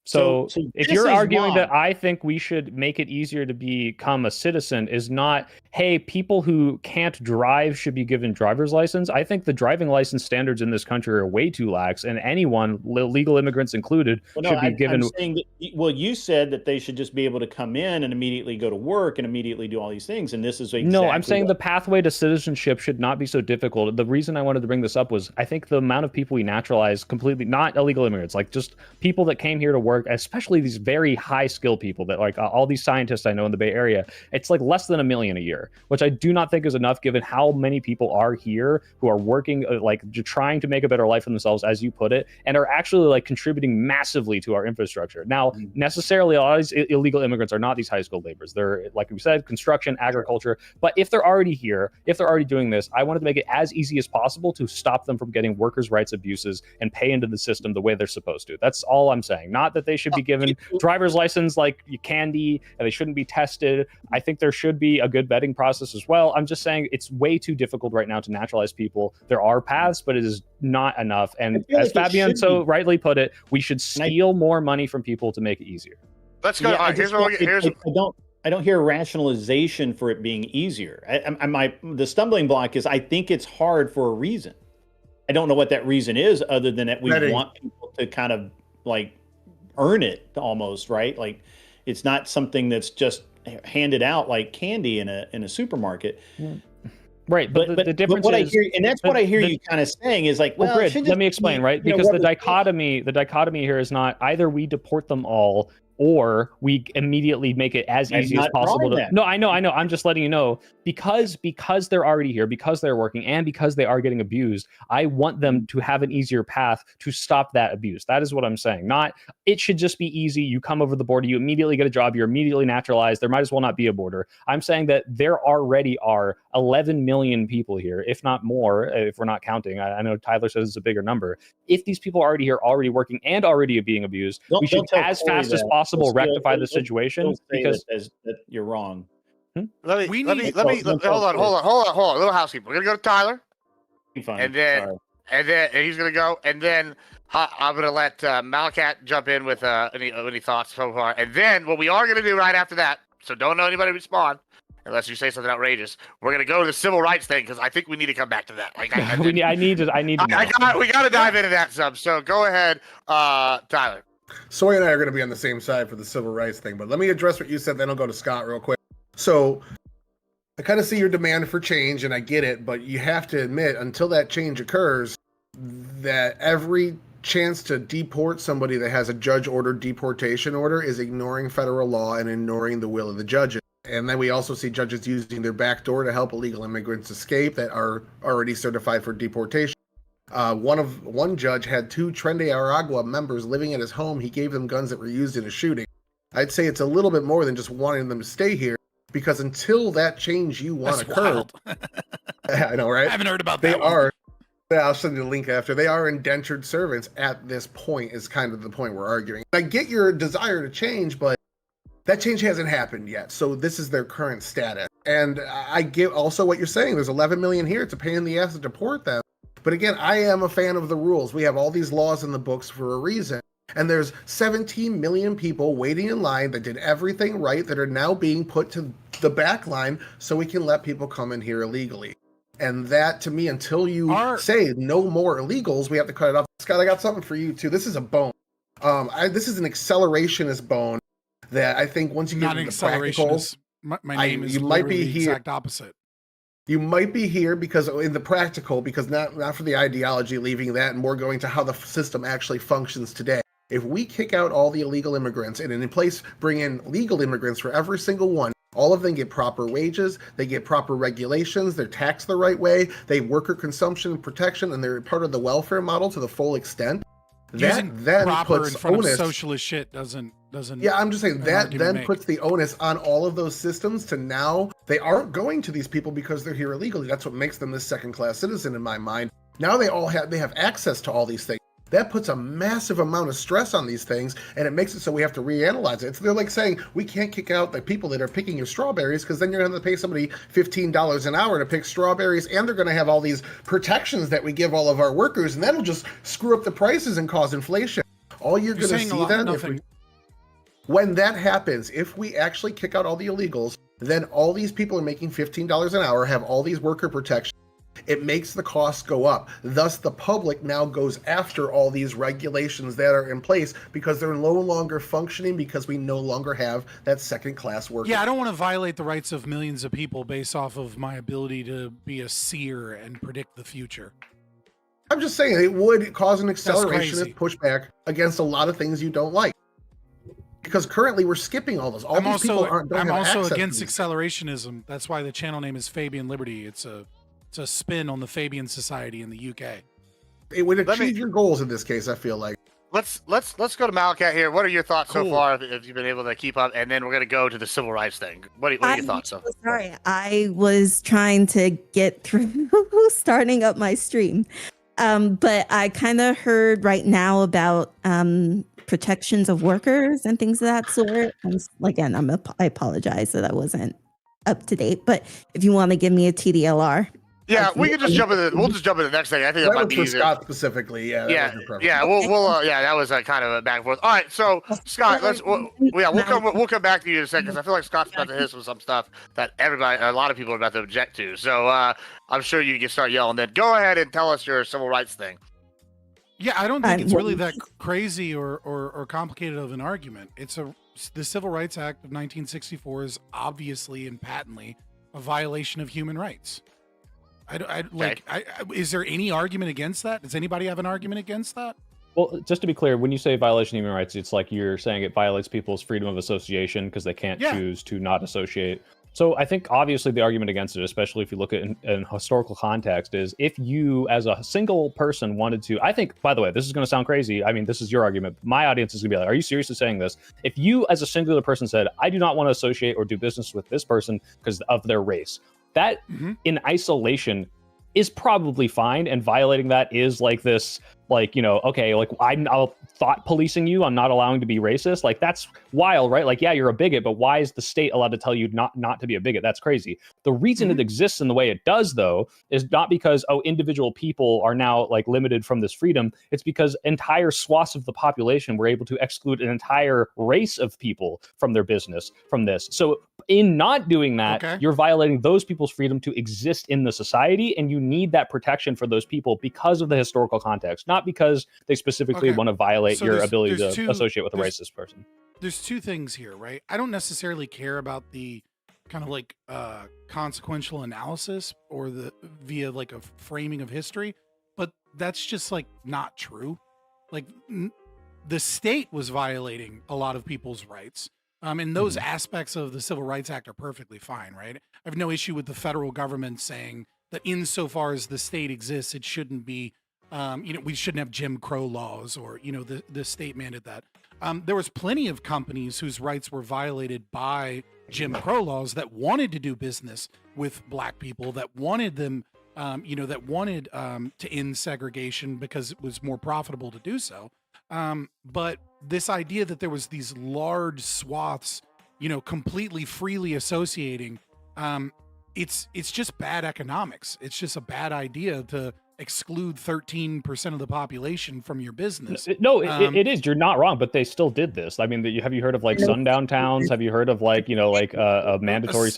So if you're arguing that I think we should make it easier to become a citizen is not, hey, people who can't drive should be given driver's license. I think the driving license standards in this country are way too lax, and anyone, legal immigrants included, should be given.
I'm saying that, you said that they should just be able to come in and immediately go to work and immediately do all these things, and this is exactly
no. I'm saying the pathway to citizenship should not be so difficult. The reason I wanted to bring this up was I think the amount of people we naturalize completely, not illegal immigrants, like just people that came here to work, especially these very high skill people that like all these scientists I know in the Bay Area, it's like less than 1 million a year, which I do not think is enough given how many people are here who are working, like trying to make a better life for themselves, as you put it, and are actually like contributing massively to our infrastructure. Now, necessarily, a lot of these illegal immigrants are not these high skilled laborers. They're, like we said, construction, agriculture. But if they're already here, if they're already doing this, I wanted to make it as easy as possible to stop them from getting workers' rights abuses and pay into the system the way they're supposed to. That's all I'm saying. Not that they should be given driver's license like candy and they shouldn't be tested. I think there should be a good vetting process as well. I'm just saying it's way too difficult right now to naturalize people. There are paths, but it is not enough. And as Fabian so rightly put it, we should steal more money from people to make it easier.
Let's go.
I don't hear rationalization for it being easier. The stumbling block is I think it's hard for a reason. I don't know what that reason is, other than that we want people to kind of like earn it almost, right? Like it's not something that's just handed out like candy in a supermarket.
Right, but the difference
what
is,
I hear, and that's what I hear you kind of saying is like, well,
Grid, let me explain, right? Because the dichotomy here is not either we deport them all or we immediately make it as easy as possible to. No, I know. I'm just letting you know because they're already here, because they're working, and because they are getting abused. I want them to have an easier path to stop that abuse. That is what I'm saying. Not it should just be easy. You come over the border, you immediately get a job, you're immediately naturalized. There might as well not be a border. I'm saying that there already are 11 million people here, if not more, if we're not counting. I know Tyler says it's a bigger number. If these people are already here, already working, and already being abused, we should, as fast as possible, rectify the situation. Because
that you're wrong.
Let me hold on. A little housekeeping. We're gonna go to Tyler, and then he's gonna go, and then I'm gonna let Malakat jump in with any thoughts so far, and then what we are gonna do right after that. So don't know anybody respond unless you say something outrageous. We're gonna go to the civil rights thing because I think we need to come back to that. Like
I need to know.
We gotta dive into that some. So go ahead, Tyler.
Soy and I are going to be on the same side for the civil rights thing, but let me address what you said, then I'll go to Scott real quick. So I kind of see your demand for change, and I get it, but you have to admit, until that change occurs, that every chance to deport somebody that has a judge-ordered deportation order is ignoring federal law and ignoring the will of the judges. And then we also see judges using their back door to help illegal immigrants escape that are already certified for deportation. One judge had 2 Tren de Aragua members living at his home. He gave them guns that were used in a shooting. I'd say it's a little bit more than just wanting them to stay here, because until that change you want occurs, I know, right?
I haven't heard about
they
that.
I'll send you the link after. They are indentured servants at this point, is kind of the point we're arguing. I get your desire to change, but that change hasn't happened yet. So this is their current status. And I get also what you're saying. There's 11 million here. It's a pain in the ass to deport them. But again, I am a fan of the rules. We have all these laws in the books for a reason. And there's 17 million people waiting in line that did everything right that are now being put to the back line so we can let people come in here illegally. And that, to me, until you say no more illegals, we have to cut it off. Scott, I got something for you, too. This is a bone. This is an accelerationist bone that I think once you get into the practical...
My name is
you might be
the
here.
exact opposite.
You might be here because in the practical, because not for the ideology, leaving that, and more going to how the system actually functions today. If we kick out all the illegal immigrants and in place bring in legal immigrants for every single one, all of them get proper wages, they get proper regulations, they're taxed the right way, they worker consumption and protection, and they're part of the welfare model to the full extent.
Using
That then
proper
puts
in front
onus.
of socialist shit doesn't.
Yeah, I'm just saying that then puts the onus on all of those systems to now they aren't going to these people because they're here illegally. That's what makes them this second-class citizen in my mind. Now they have access to all these things. That puts a massive amount of stress on these things, and it makes it so we have to reanalyze it. They're like saying, we can't kick out the people that are picking your strawberries because then you're going to pay somebody $15 an hour to pick strawberries, and they're going to have all these protections that we give all of our workers, and that'll just screw up the prices and cause inflation. All you're going to see then, when that happens, if we actually kick out all the illegals, then all these people are making $15 an hour, have all these worker protections. It makes the costs go up. Thus, the public now goes after all these regulations that are in place because they're no longer functioning because we no longer have that second-class worker.
Yeah, I don't want to violate the rights of millions of people based off of my ability to be a seer and predict the future.
I'm just saying it would cause an accelerationist pushback against a lot of things you don't like. Because currently we're skipping all those.
I'm also against accelerationism. That's why the channel name is Fabian Liberty. It's a spin on the Fabian Society in the UK.
It would achieve your goals in this case, I feel like.
Let's go to Malachi here. What are your thoughts so far? If you've been able to keep up, and then we're gonna go to the civil rights thing. What are your thoughts?
Sorry, I was trying to get through starting up my stream, but I kind of heard right now about protections of workers and things of that sort. Again, I apologize that I wasn't up to date, but if you want to give me a TDLR.
Yeah, we can just jump into. We'll just jump into the next thing. I think that might be
for
easier.
Scott specifically. Yeah.
That was kind of a back and forth. All right, so Scott, we'll come back to you in a second because I feel like Scott's about to hit some stuff that a lot of people are about to object to. So I'm sure you can start yelling. Then go ahead and tell us your civil rights thing.
Yeah, I don't think it's really that crazy or complicated of an argument. The Civil Rights Act of 1964 is obviously and patently a violation of human rights. Is there any argument against that? Does anybody have an argument against that?
Well, just to be clear, when you say violation of human rights, it's like you're saying it violates people's freedom of association because they can't choose to not associate. So I think obviously the argument against it, especially if you look at it in historical context, is if you as a single person wanted to, I think, by the way, this is going to sound crazy. I mean, this is your argument. My audience is going to be like, are you seriously saying this? If you as a singular person said, I do not want to associate or do business with this person because of their race, that in isolation is probably fine. And violating that is like this, like, you know, okay, like I'll thought policing you, I'm not allowing to be racist. Like that's wild, right? Like, yeah, you're a bigot, but why is the state allowed to tell you not to be a bigot? That's crazy. The reason it exists in the way it does, though, is not because, individual people are now like limited from this freedom. It's because entire swaths of the population were able to exclude an entire race of people from their business from this. So in not doing that, you're violating those people's freedom to exist in the society, and you need that protection for those people because of the historical context. not because they specifically
Okay.
want to violate
So
your
there's-
ability
there's
to
two-
associate with a
there's-
racist person.
There's two things here, right? I don't necessarily care about the kind of like consequential analysis or the via like a framing of history, but that's just like not true. Like the state was violating a lot of people's rights. And those aspects of the Civil Rights Act are perfectly fine, right? I have no issue with the federal government saying that insofar as the state exists, it shouldn't be, we shouldn't have Jim Crow laws or, the state mandated that. There was plenty of companies whose rights were violated by Jim Crow laws that wanted to do business with black people, that wanted them, to end segregation because it was more profitable to do so. But this idea that there was these large swaths, completely freely associating, it's just bad economics. It's just a bad idea to exclude 13% of the population from your business.
It is. You're not wrong, but they still did this. I mean, have you heard of like sundown towns? Have you heard of like a mandatory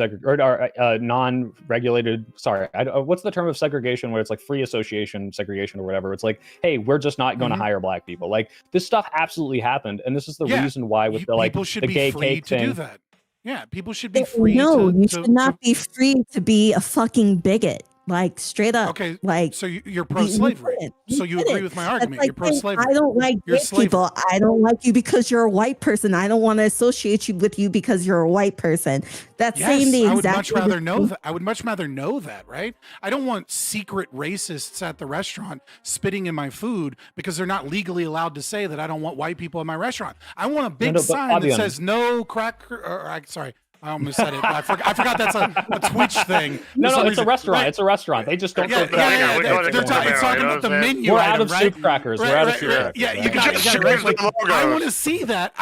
non-regulated? Sorry, what's the term of segregation where it's like free association segregation or whatever? It's like, hey, we're just not going to hire black people. Like this stuff absolutely happened, and this is the reason why with the
people should
the
be
gay
free
cake
to
thing.
do that. Yeah, people should be free.
No,
to,
you
to,
should not be free to be a fucking bigot. Like straight up.
Okay,
like
so you're pro-slavery. So you agree with my argument.
Like,
You're pro-slavery.
I don't like
You're
gay people. I don't like you because you're a white person. I don't want to associate you with you because you're a white person. That's saying the exact.
I would much rather know that. I would much rather know that, right? I don't want secret racists at the restaurant spitting in my food because they're not legally allowed to say that I don't want white people in my restaurant. I want a big sign that says no crack. Sorry. I almost said it. But I forgot that's a Twitch thing.
No, it's a restaurant. Right? It's a restaurant. They just don't.
It's talking about the menu.
We're
item,
out of
right?
soup crackers. We're out of soup crackers.
Yeah, you got it. Right? Like, I want to see that.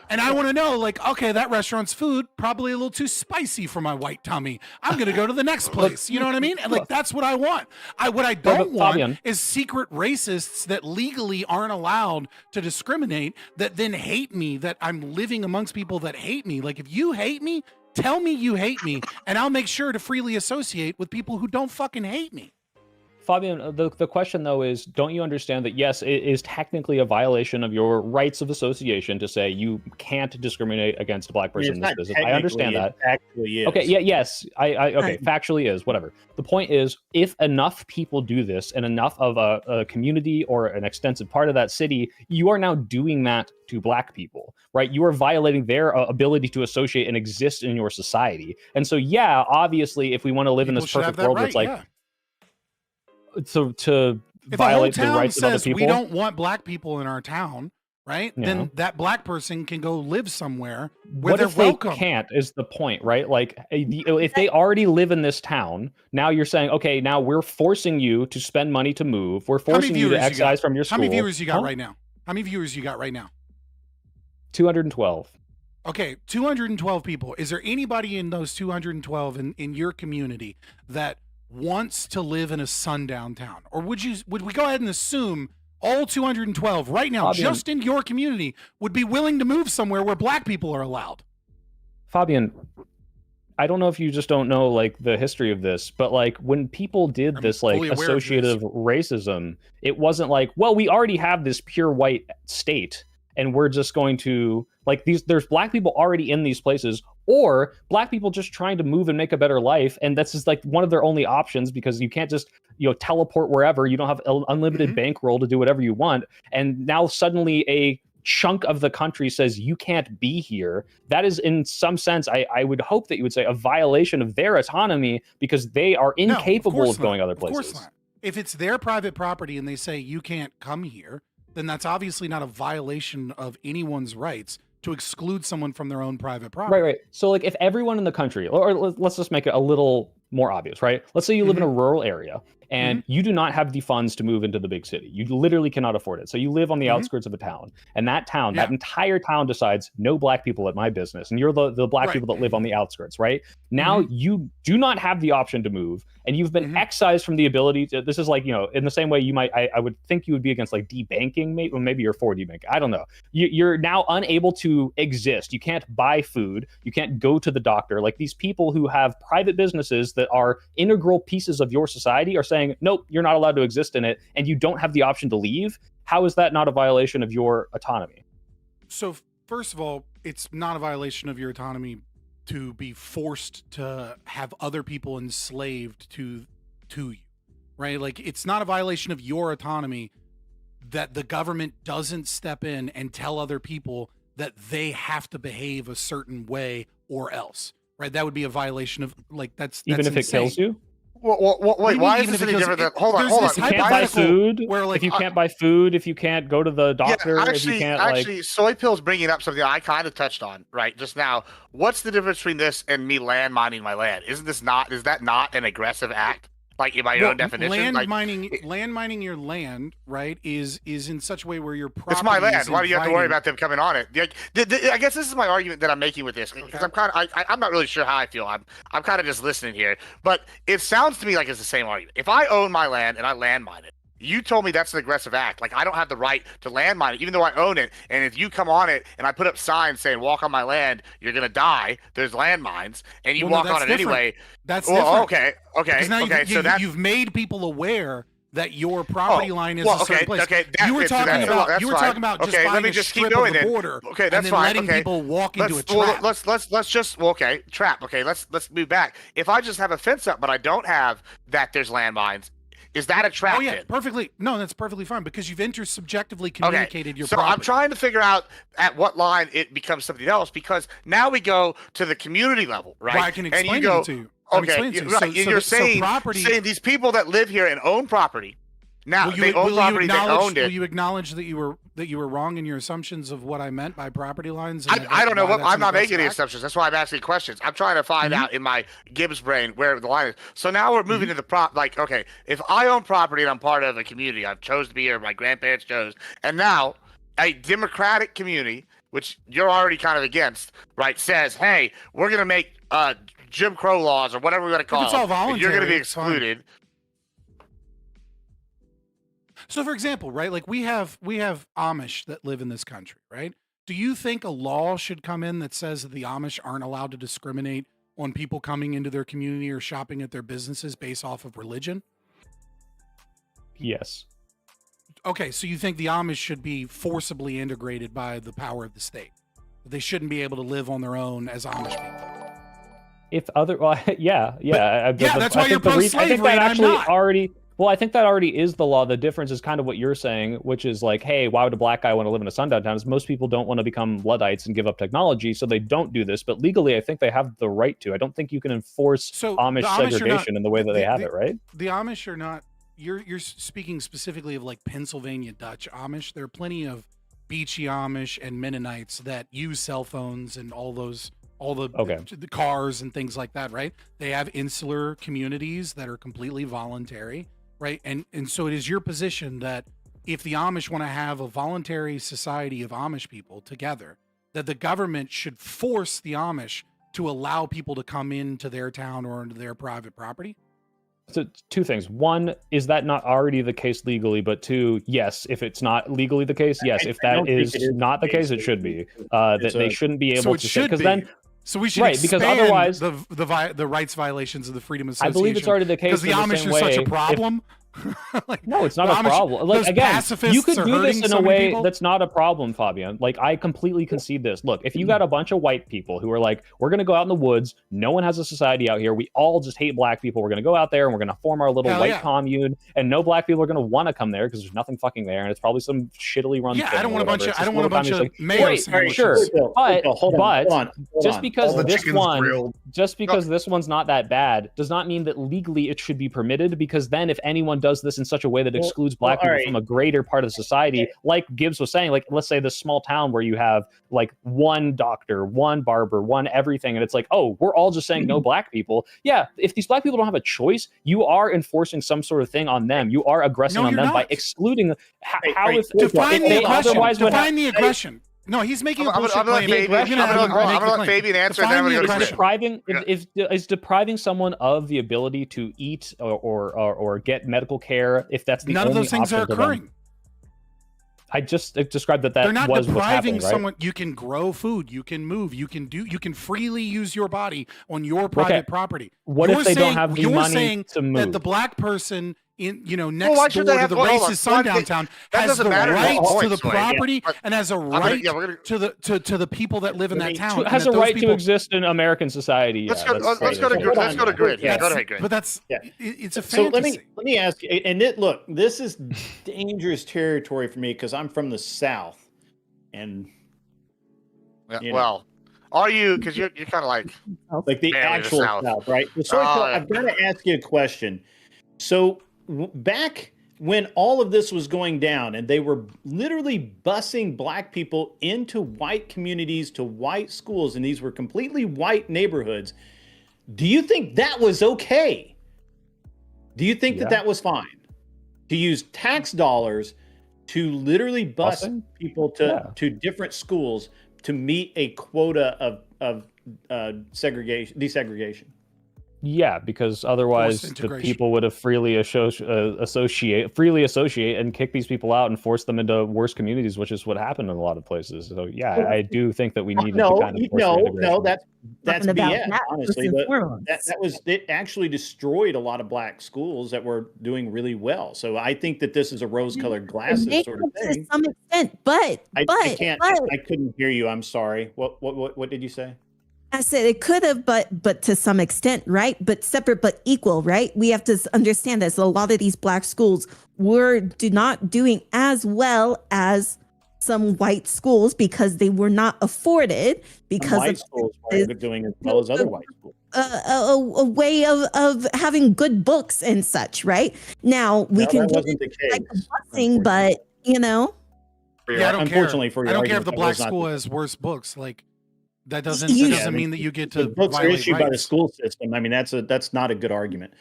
And I want to know, like, okay, that restaurant's food probably a little too spicy for my white tummy. I'm going to go to the next place. You know what I mean? And like, that's what I want. What I don't want is secret racists that legally aren't allowed to discriminate, that then hate me, that I'm living amongst people that hate me. Like, if you hate me, tell me you hate me, and I'll make sure to freely associate with people who don't fucking hate me.
Fabian, the question though is, don't you understand that yes, it is technically a viation of your rights of association to say you can't discriminate against a black person in this business? I understand that.
It actually is.
Okay, yes, okay, factually is, whatever. The point is, if enough people do this and enough of a community or an extensive part of that city, you are now doing that to black people, right? You are violating their ability to associate and exist in your society. And so, yeah, obviously, if we want to live in this perfect world where it's like, to violate the rights of other people.
We don't want black people in our town, right? Yeah. Then that black person can go live somewhere where they're welcome.
They can't is the point, right? Like if they already live in this town, now you're saying, okay, now we're forcing you to spend money to move. We're forcing you to excise from your school.
How many viewers you got right now? How many viewers you got right now?
212.
Okay, 212 people. Is there anybody in those 212 in your community that wants to live in a sundown town? Or would we go ahead and assume all 212 right now, Fabian, just in your community, would be willing to move somewhere where black people are allowed?
Fabian, I don't know if you just don't know like the history of this, but like when people did this like associative racism, it wasn't like, well, we already have this pure white state and we're just going to like there's black people already in these places, or black people just trying to move and make a better life, and that's just like one of their only options because you can't just teleport wherever. You don't have unlimited bankroll to do whatever you want, and now suddenly a chunk of the country says you can't be here. That is in some sense, I would hope that you would say, a violation of their autonomy because they are incapable of going other places.
Of course not. If it's their private property and they say you can't come here, then that's obviously not a violation of anyone's rights to exclude someone from their own private property.
Right. So like if everyone in the country, or let's just make it a little more obvious, right? Let's say you live in a rural area and you do not have the funds to move into the big city. You literally cannot afford it. So you live on the outskirts of a town, and that town, that entire town decides no black people at my business. And you're the black people that live on the outskirts, right? Now you do not have the option to move, and you've been excised from the ability to, this is like, in the same way you might, I would think you would be against like debanking, maybe you're for debanking. I don't know. You're now unable to exist. You can't buy food. You can't go to the doctor. Like these people who have private businesses that that are integral pieces of your society are saying, nope, you're not allowed to exist in it, and you don't have the option to leave, how is that not a violation of your autonomy?
So first of all, it's not a violation of your autonomy to be forced to have other people enslaved to you, right? Like, it's not a violation of your autonomy that the government doesn't step in and tell other people that they have to behave a certain way or else, right? That would be a violation of, like, that's
Even if
insane.
it kills you?
Wait, why is this any different than? Hold on.
If you can't buy food,
where, like,
if you can't buy food, if you can't go to the doctor, if you can't,
actually, soy pills bringing up something I kind of touched on right just now. What's the difference between this and me land mining my land? Is that not an aggressive act? Like, by your own definition,
land mining your land, right, is in such a way where your property.
It's my land. Why do you have to worry about them coming on it? I guess this is my argument that I'm making with this, because I'm not really sure how I feel. I'm kind of just listening here, but it sounds to me like it's the same argument. If I own my land and I land mine it, you told me that's an aggressive act. Like, I don't have the right to land mine it, even though I own it. And if you come on it and I put up signs saying "Walk on my land, you're gonna die," there's landmines, and you walk on it anyway.
That's different.
Okay.
Now you've made people aware that your property line is a certain place.
Okay,
you were talking about just buying
let me
a
just
strip
keep going
of the
then.
border,
Okay, that's
and then
fine.
letting people walk into a trap.
Let's just trap. Okay, let's move back. If I just have a fence up, but I don't have that, there's landmines. Is that a trap?
Oh yeah,
then?
perfectly. No, that's perfectly fine because you've intersubjectively communicated your
so
property.
I'm trying to figure out at what line it becomes something else, because now we go to the community level, right?
Well, I can explain it to you.
Okay, you're saying these people that live here and own property. Now they own property. They owned it.
Will you acknowledge that you were wrong in your assumptions of what I meant by property lines?
I don't know. I'm not making any assumptions. That's why I'm asking questions. I'm trying to find out in my Gibbs brain where the line is. So now we're moving to the like, okay, if I own property and I'm part of a community, I've chose to be here, my grandparents chose, and now a democratic community, which you're already kind of against, right, says, hey, we're going to make Jim Crow laws or whatever we want to call
it's all
it.
voluntary,
You're going to be excluded.
So, for example, right, like we have Amish that live in this country, right? Do you think a law should come in that says that the Amish aren't allowed to discriminate on people coming into their community or shopping at their businesses based off of religion?
Yes.
Okay, so you think the Amish should be forcibly integrated by the power of the state? They shouldn't be able to live on their own as Amish people?
If other, well, yeah.
That's why you're pro-slavery,
I think that
and I'm
actually
not.
Well, I think that already is the law. The difference is kind of what you're saying, which is like, hey, why would a black guy want to live in a sundown town? Is most people don't want to become Luddites and give up technology, so they don't do this. But legally, I think they have the right to. I don't think you can enforce Amish segregation in the way that they have it, right?
The Amish are not. You're speaking specifically of like Pennsylvania Dutch Amish. There are plenty of beachy Amish and Mennonites that use cell phones and all the cars and things like that, right? They have insular communities that are completely voluntary. Right. And so it is your position that if the Amish want to have a voluntary society of Amish people together, that the government should force the Amish to allow people to come into their town or into their private property?
So two things. One, is that not already the case legally? But two, yes, if it's not legally the case, yes. If that is not the case, it should be. That they shouldn't be able to say, because then.
So we should expand
because otherwise
the rights violations of the Freedom Association.
I believe it's already the case
because the Amish are such a problem.
No, it's not a problem. Like, again, you could do this in a way that's not a problem, Fabian. Like, I completely concede this. Look, if you got a bunch of white people who are like, we're going to go out in the woods, no one has a society out here, we all just hate black people, we're going to go out there and we're going to form our little white commune, and no black people are going to want to come there because there's nothing fucking there, and it's probably some shittily run thing.
I don't want a bunch of mayo sandwiches.
Sure, but just because this one's not that bad does not mean that legally it should be permitted, because then if anyone does this in such a way that excludes black people from a greater part of society, like Gibbs was saying, like, let's say this small town where you have like one doctor, one barber, one everything, and it's like, oh, we're all just saying no black people. Yeah, if these black people don't have a choice, you are enforcing some sort of thing on them. You are aggressing on them by excluding them.
Define the aggression. No, he's making a bullshit claim.
I'm gonna let Fabian answer.
Is depriving someone of the ability to eat or get medical care, if that's the
none
only
of those things are occurring.
I just described that
They're not
was what's
depriving
happening, right?
someone. You can grow food, you can move, you can freely use your body on your private property.
What if they don't have the money
saying
to move?
that the black person in next
why should
door
they
to
have-
the
hold on,
racist sundown town
that
has
doesn't
the
matter.
right
Oh,
to the
sorry,
property
yeah,
and has a
we're
right
gonna-
to the people that live in that town.
Has a
and that those
right to
people-
exist in American society.
Let's
yeah,
go. Let's go to grid. Let's go to grid. Yeah, go ahead, grid.
But that's it's a
So
fantasy.
let me ask you, and look, this is dangerous territory for me because I'm from the South, and
well, are you? Because you're kind of like
the
barely
actual
South.
South, right? So I've got to ask you a question. So back when all of this was going down, and they were literally busing black people into white communities, to white schools, and these were completely white neighborhoods, do you think that was okay? Do you think that was fine to use tax dollars to literally bus people to different schools to meet a quota of desegregation?
Yeah, because otherwise the people would have freely associate and kick these people out and force them into worse communities, which is what happened in a lot of places. So yeah, I do think that we needed to kind of force integration.
That's BS. Honestly, it actually destroyed a lot of black schools that were doing really well. So I think that this is a rose-colored glasses sort of thing.
To some extent, but
I couldn't hear you. I'm sorry. What did you say?
I said it could have, but to some extent, right? But separate but equal, right? We have to understand that a lot of these black schools were not doing as well as some white schools because they were not afforded because
white schools weren't doing as well as other white schools.
A way of having good books and such, right? Now we can get into like busing, but
Yeah, I don't care.
Unfortunately for you,
I don't care if the black school has worse books. Like that doesn't mean that you get to
the books are
violate
issued by the
rights.
school system. I mean, that's not a good argument.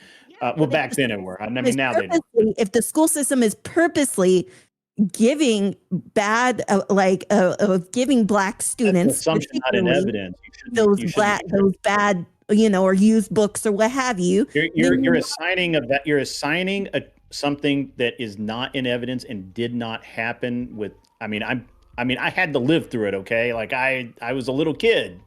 Well, back then it were. I mean, now they don't.
If the school system is purposely giving bad, giving black students,
Assumption, not in evidence.
those bad, or used books or what have you.
You're assigning something that is not in evidence and did not happen with. I had to live through it. Okay, like I was a little kid.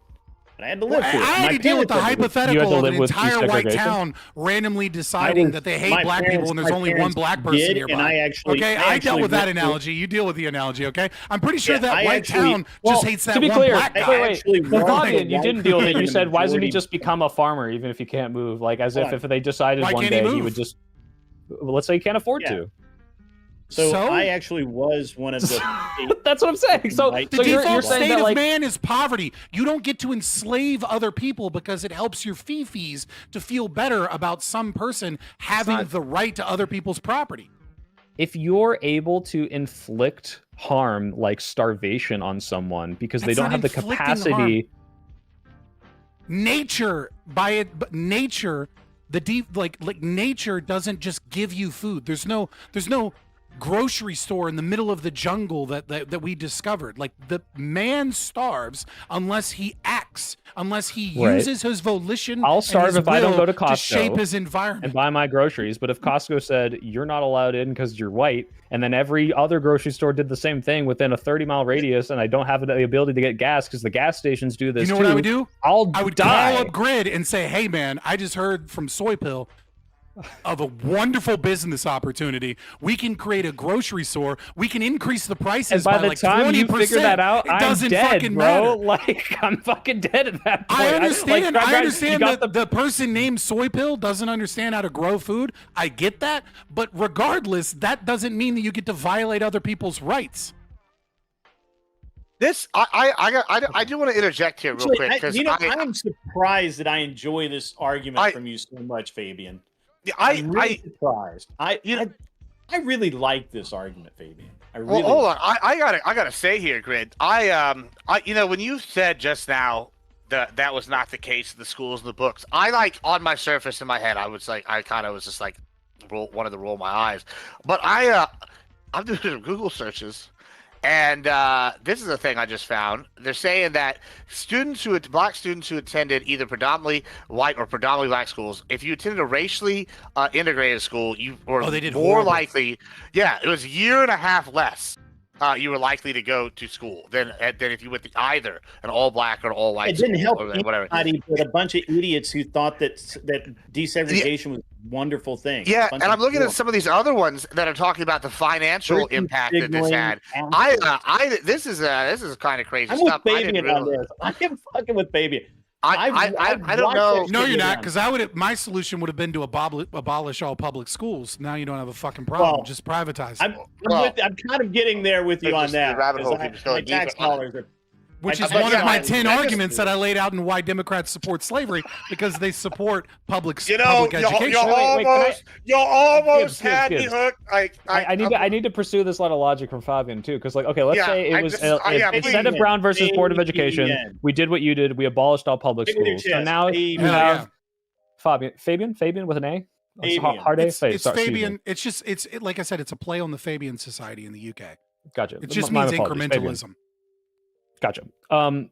I had to live through it.
I had to deal with the hypothetical of an entire white town randomly deciding that they hate black people when there's only one black person nearby.
And
I dealt with that analogy. You deal with the analogy, okay? I'm pretty sure that white town just hates that
to be
one
clear,
black guy.
wait. You didn't deal with it. You said, why doesn't he just become a farmer even if he can't move? Like as if they decided one day he would just, let's say he can't afford to.
So I actually was one of the.
That's what I'm saying. So
the
you're
default
saying
state
that,
of man is poverty. You don't get to enslave other people because it helps your fifis to feel better about some person having the right to other people's property.
If you're able to inflict harm like starvation on someone because they don't have the capacity.
Nature, nature doesn't just give you food. There's no grocery store in the middle of the jungle that we discovered. Like the man starves unless he acts, unless he uses his volition.
I'll starve if I don't go to Costco
to shape his environment
and buy my groceries. But if Costco said you're not allowed in because you're white, and then every other grocery store did the same thing within a 30-mile radius, and I don't have the ability to get gas because the gas stations do this,
you know what I would do? I would
die.
call up Grid and say, "Hey man, I just heard from Soy Pill of a wonderful business opportunity. We can create a grocery store. We can increase the prices
and by the
like
time
20%.
you figure that out,
it doesn't
I'm dead,
fucking
bro.
matter.
Like I'm fucking dead at that point.
I understand. I understand that
the
the person named Soy Pill doesn't understand how to grow food. I get that, but regardless, that doesn't mean that you get to violate other people's rights.
This I do want to interject here real quick because
I'm surprised that I enjoy this argument from you so much, Fabian. I'm really surprised. I really like this argument, Fabian.
Well, hold on. I gotta say here, Grid. When you said just now that was not the case in the schools and the books, on my surface in my head, I kind of was just like wanted to roll my eyes, but I'm doing some Google searches. And this is a thing I just found. They're saying that black students who attended either predominantly white or predominantly black schools, if you attended a racially integrated school, you were more likely. Yeah, it was a year and a half less you were likely to go to school than if you went to either an all black or all white.
It didn't help
or whatever.
anybody but a bunch of idiots who thought that desegregation was a wonderful thing.
Yeah, and I'm looking at some of these other ones that are talking about the financial impact that this had. This is kind of crazy
I'm
stuff.
with Fabian on this. I am fucking with Fabian.
I
don't know.
No, you're not, because my solution would have been to abolish all public schools. Now you don't have a fucking problem. Just privatize them.
I'm kind of getting there with you on that. My tax dollars are.
Which is one of my 10 arguments that I laid out in why Democrats support slavery, because they support public education.
You almost had me hooked.
I need to pursue this line of logic from Fabian too, because let's say it was instead of Brown versus Board of Education, we did what you did. We abolished all public schools. So now you have Fabian with an A. Hard A.
It's Fabian. It's like I said, it's a play on the Fabian Society in the UK.
Gotcha.
It just means incrementalism.
Gotcha.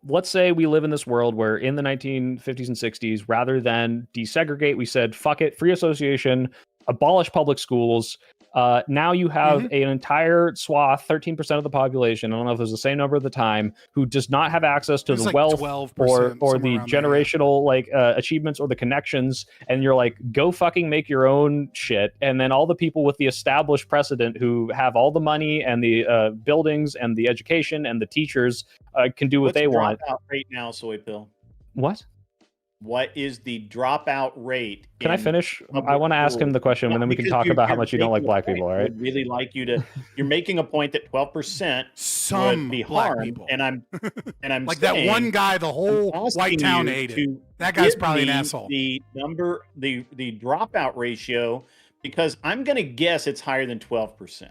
Let's say we live in this world where in the 1950s and 60s, rather than desegregate, we said, fuck it, free association, abolish public schools. Now you have an entire swath, 13% of the population, I don't know if it was the same number at the time, who does not have access to the wealth or the generational achievements or the connections. And you're like, go fucking make your own shit. And then all the people with the established precedent who have all the money and the buildings and the education and the teachers can do what they want.
What's the dropout rate now, Soy Pill?
What
is the dropout rate?
Can I finish? I want to ask him the question, and then we can talk about how much you don't like black people. All right?
I'd really like you to. You're making a point that 12% would be harmed, people. and I'm
like that one guy, the whole white town hated. That guy's probably an asshole.
The dropout ratio, because I'm going to guess it's higher than 12%.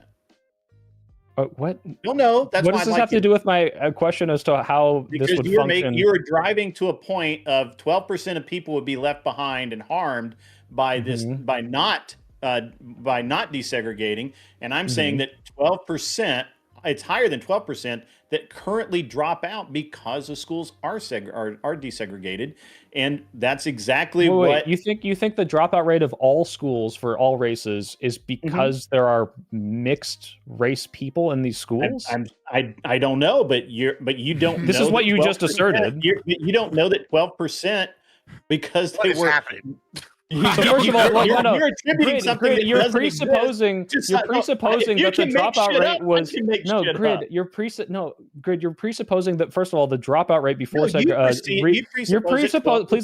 What?
No. That's
what does this have to do with my question as to how this would function?
You're driving to a point of 12% of people would be left behind and harmed by this by not desegregating, and I'm saying that 12%. It's higher than 12% that currently drop out because the schools are desegregated, and that's exactly what
you think. You think the dropout rate of all schools for all races is because there are mixed race people in these schools?
I don't know, but you don't.
This is what you just asserted.
You don't know that 12% because they were
happening.
So first of all,
you're attributing something that
you're presupposing that the dropout rate was Grid. You're presupposing that first of all the dropout rate before please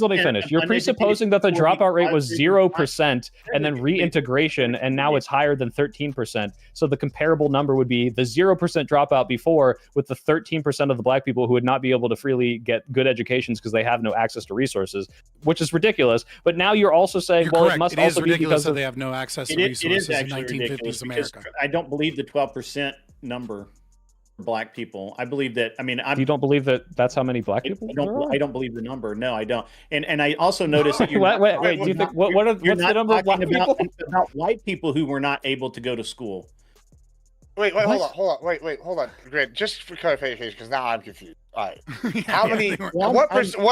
let me finish. You're presupposing that the dropout rate was 0% and then reintegration, and now it's higher than 13%. So the comparable number would be the 0% dropout before with the 13% of the black people who would not be able to freely get good educations because they have no access to resources, which is ridiculous. But now you're also saying, well, it must also be because
they have no access to resources in 1950s America.
I don't believe the 12% number for black people. I believe that.
You don't believe that that's how many black people?
I don't believe the number. No, I don't. And I also noticed that you're
wait. Do you think what's the number of black people?
About white people who were not able to go to school.
Wait, hold on. Grid, just for clarification, because now I'm confused. All right, how many? What percentage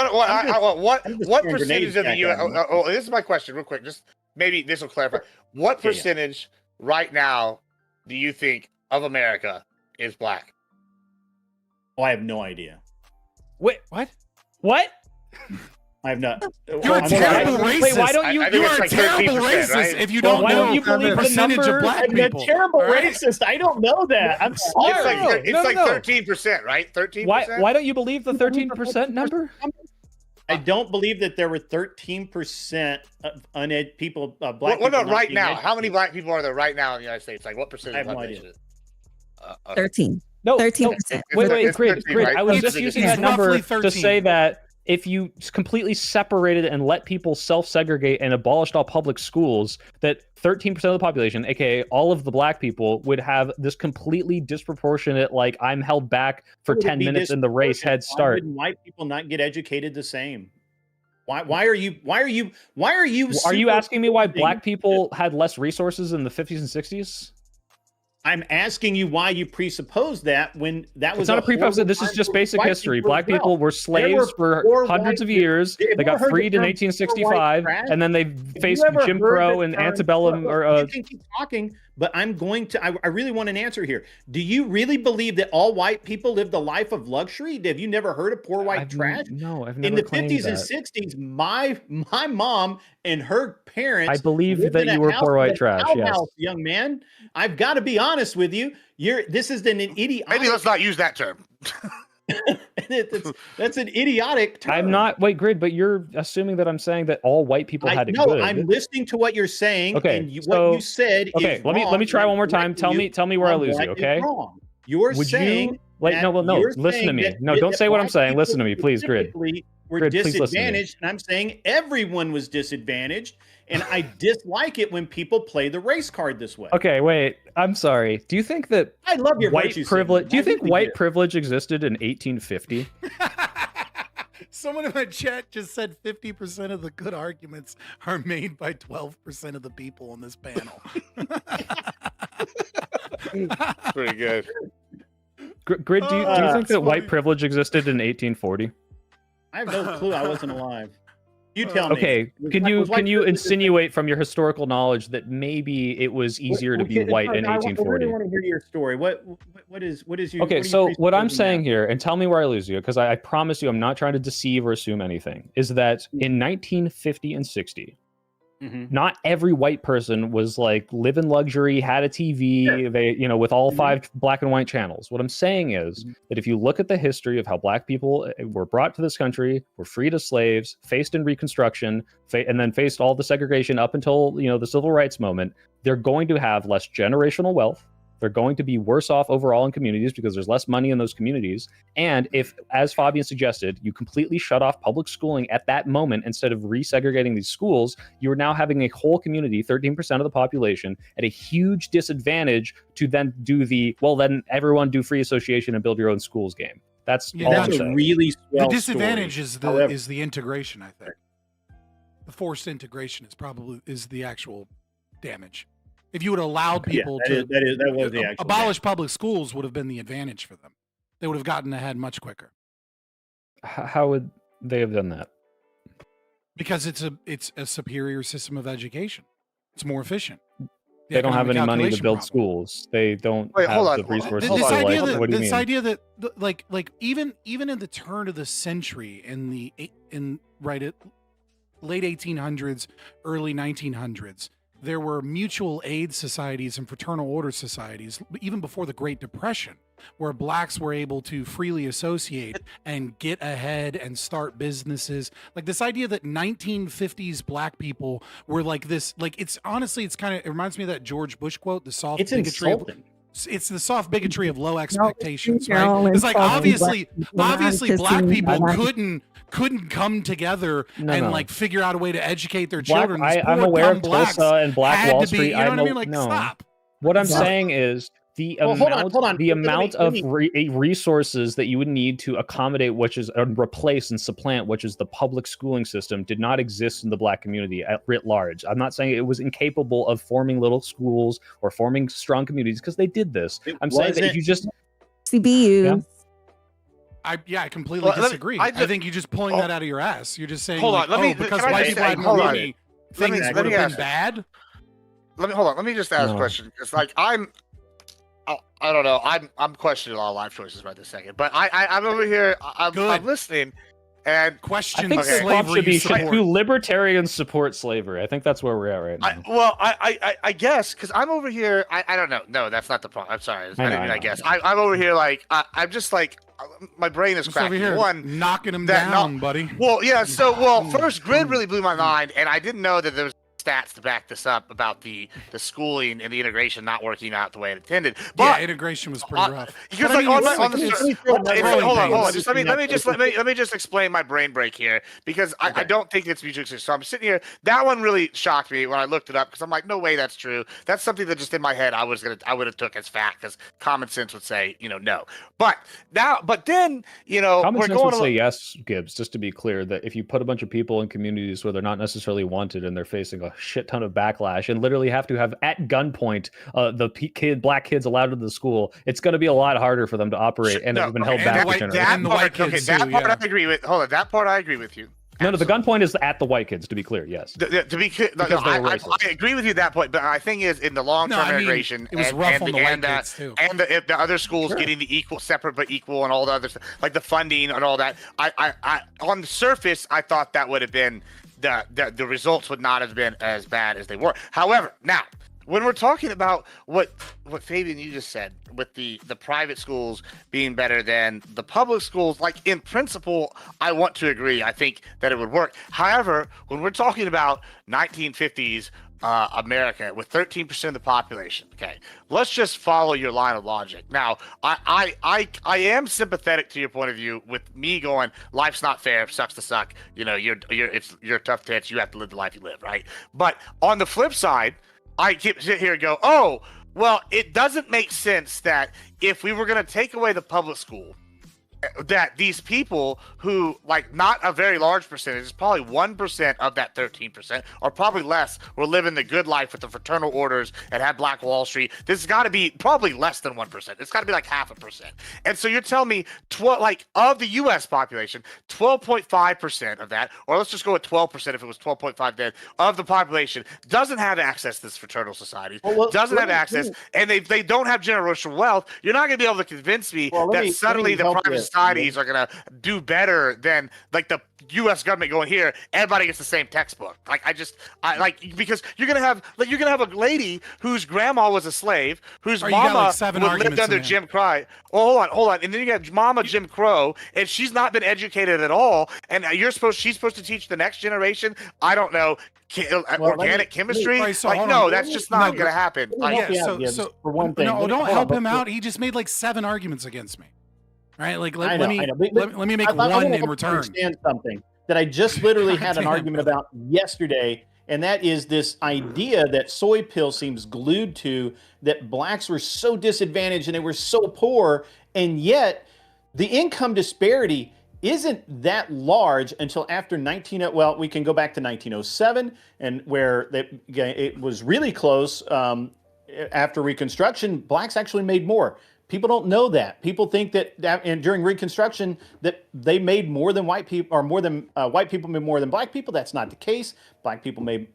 of the U.S.? This is my question, real quick. Just maybe this will clarify. What percentage right now do you think of America is black?
Oh, I have no idea.
Wait, what?
I have not.
You're a terrible racist.
Wait, why don't you?
You're a terrible racist if you don't know the percentage of black people.
I'm a terrible racist. I don't know that. I'm sorry.
It's like 13%, right? 13%.
Why don't you believe the 13% number?
I don't believe that there were 13% of uned people, black people.
What about right now? How many black people are there right now in the United States? Like what percentage?
I have no idea.
13.
No,
13%.
Wait, Grid. I was just using that number to say that if you completely separated and let people self-segregate and abolished all public schools, that 13% of the population, aka all of the black people, would have this completely disproportionate, like, I'm held back for 10 minutes in the race head start.
Why wouldn't white people not get educated the same? Why are you
asking me why black people had less resources in the 50s and 60s?
I'm asking you why you presuppose that when that was
It's not a presuppose.
horrible
This is
time
just
for
basic
white
history.
people as
Black people
well.
were slaves for hundreds of years. They got freed in 1865, and then they faced Jim Crow and antebellum.
You can keep talking, but I'm going to. I really want an answer here. Do you really believe that all white people lived a life of luxury? Have you never heard of poor white trash?
No, I've never
In the
claimed
50s
that.
and 60s, my mom and her parents.
I believe
lived
that
in a
you were
house
poor white
with a
trash. Yes.
outhouse, young man. I've got to be honest with you. This is an idiot.
Maybe let's not use that term.
That's an idiotic term.
I'm not. Wait, Grid, but you're assuming that I'm saying that all white people had it good.
I'm listening to what you're saying.
Okay,
and what you said.
Okay,
is
let
wrong,
me try one more
and
time. Tell me where I lose you.
what is
Okay.
wrong. You're
Would
saying.
you like no? Well, no.
you're
Listen to
saying
me.
that-
No, don't
that
say what I'm
black
saying.
people
Listen to me, please, Grid.
specifically were
Grid, please listen to me.
disadvantaged, and I'm saying everyone was disadvantaged, and I dislike it when people play the race card this way.
Okay, wait. I'm sorry. Do you think that
I love your
white
virtue
privilege?
signaling.
Do you
I
think
really
white
do.
privilege existed in 1850?
Someone in my chat just said 50% of the good arguments are made by 12% of the people on this panel.
Pretty good.
Grid, do you think that white privilege existed in 1840?
I have no clue. I wasn't alive. You tell me.
Okay, can you insinuate from your historical knowledge that maybe it was easier to be white in
I
1840?
really want to hear your story. What is your?
Okay, so what I'm saying here, and tell me where I lose you, because I promise you I'm not trying to deceive or assume anything, is that in 1950 and 60, not every white person was like live in luxury, had a TV, they, with all 5 black and white channels. What I'm saying is that if you look at the history of how black people were brought to this country, were freed as slaves, faced in Reconstruction, and then faced all the segregation up until, the civil rights moment, they're going to have less generational wealth. They're going to be worse off overall in communities because there's less money in those communities. And if, as Fabian suggested, you completely shut off public schooling at that moment instead of resegregating these schools, you're now having a whole community, 13% of the population, at a huge disadvantage to then do then everyone do free association and build your own schools game. That's all I'm saying.
Really swell
the disadvantage
story.
is the integration, I think. The forced integration is the actual damage. If you would have allowed people
that was the actual
abolish public schools, would have been the advantage for them. They would have gotten ahead much quicker.
How would they have done that?
Because it's a superior system of education. It's more efficient.
They don't have any money to build schools. They don't have the resources.
This idea that even in the turn of the century in late 1800s, early 1900s, there were mutual aid societies and fraternal order societies, even before the Great Depression, where blacks were able to freely associate and get ahead and start businesses. Like this idea that 1950s black people were like this, it reminds me of that George Bush quote, the soft bigotry
insulting.
It's the soft bigotry of low expectations, right? It's like obviously black people couldn't come together and figure out a way to educate their children.
I'm aware of Tulsa and Black Wall Street.
Stop.
What I'm saying is the amount of resources that you would need to accommodate, replace and supplant, which is the public schooling system, did not exist in the black community at writ large. I'm not saying it was incapable of forming little schools or forming strong communities, because they did this. I'm saying that if you just
CBU.
I completely disagree. I think you're just pulling that out of your ass. You're just saying, because white people had more money, things would have been bad.
Let me just ask a question. It's like I don't know. I'm questioning a lot of life choices right this second, but I'm over here. I'm listening, and
question.
I think slavery should libertarians support slavery. I think that's where we're at right now.
I guess because I'm over here. I don't know. No, that's not the point. I'm sorry. I guess I'm over here. I'm just like my brain is cracking.
One knocking them down, buddy.
Well, yeah. So first, Grid really blew my mind, and I didn't know that there was stats to back this up about the schooling and the integration not working out the way it intended. But
integration was pretty rough.
Because hold on. Just let me just explain my brain break here, because I don't think it's mutually exclusive. So I'm sitting here. That one really shocked me when I looked it up, because I'm like, no way that's true. That's something that just in my head I would have took as fact, because common sense would say no. But then
common sense would say yes, Gibbs. Just to be clear, that if you put a bunch of people in communities where they're not necessarily wanted and they're facing a shit ton of backlash and literally have to have at gunpoint black kids allowed into the school, it's going to be a lot harder for them to operate, and it's been held back for generations.
I agree with. Hold on, that part I agree with you.
No, the gunpoint is at the white kids, to be clear, yes.
To be clear, I agree with you that point, but my thing is in the long-term integration,
it was rough on the white kids too,
and the other schools getting the equal, separate but equal, and all the other stuff, like the funding and all that. I on the surface, I thought that would have been the results would not have been as bad as they were. However, now, when we're talking about what Fabian, you just said, with the private schools being better than the public schools, like in principle, I want to agree. I think that it would work. However, when we're talking about 1950s America with 13% of the population, okay, let's just follow your line of logic. Now, I am sympathetic to your point of view with me going, life's not fair, sucks to suck. You know, you're tough tits. You have to live the life you live, right? But on the flip side, I keep sit here and go, oh, well, it doesn't make sense that if we were going to take away the public school, that these people who, like, not a very large percentage, it's probably 1% of that 13%, or probably less, were living the good life with the fraternal orders and had Black Wall Street. This has got to be probably less than 1%. It's got to be like 0.5%. And so you're telling me, of the U.S. population, 12.5% of that, or let's just go with 12% if it was 12.5 then, of the population doesn't have access to this fraternal society, doesn't have access, and they don't have generational wealth. You're not going to be able to convince me that suddenly the private societies are going to do better than, like, the U.S. government going, here, everybody gets the same textbook. Because you're gonna have a lady whose grandma was a slave, whose mama lived under Jim Crow. Oh, hold on, and then you got Mama Jim Crow, and she's not been educated at all, and she's supposed to teach the next generation, I don't know, organic chemistry. That's just not gonna happen.
For one thing,
don't help him out. He just made like 7 arguments against me. Right, like let me make one in return.
Understand something that I just literally had an argument about yesterday, and that is this idea that Soy Pill seems glued to, that blacks were so disadvantaged and they were so poor, and yet the income disparity isn't that large until after we can go back to 1907, and where it was really close. After Reconstruction, blacks actually made more. People don't know that. People think that and during Reconstruction that they made more than white people, or more than white people made more than black people. That's not the case. Black people made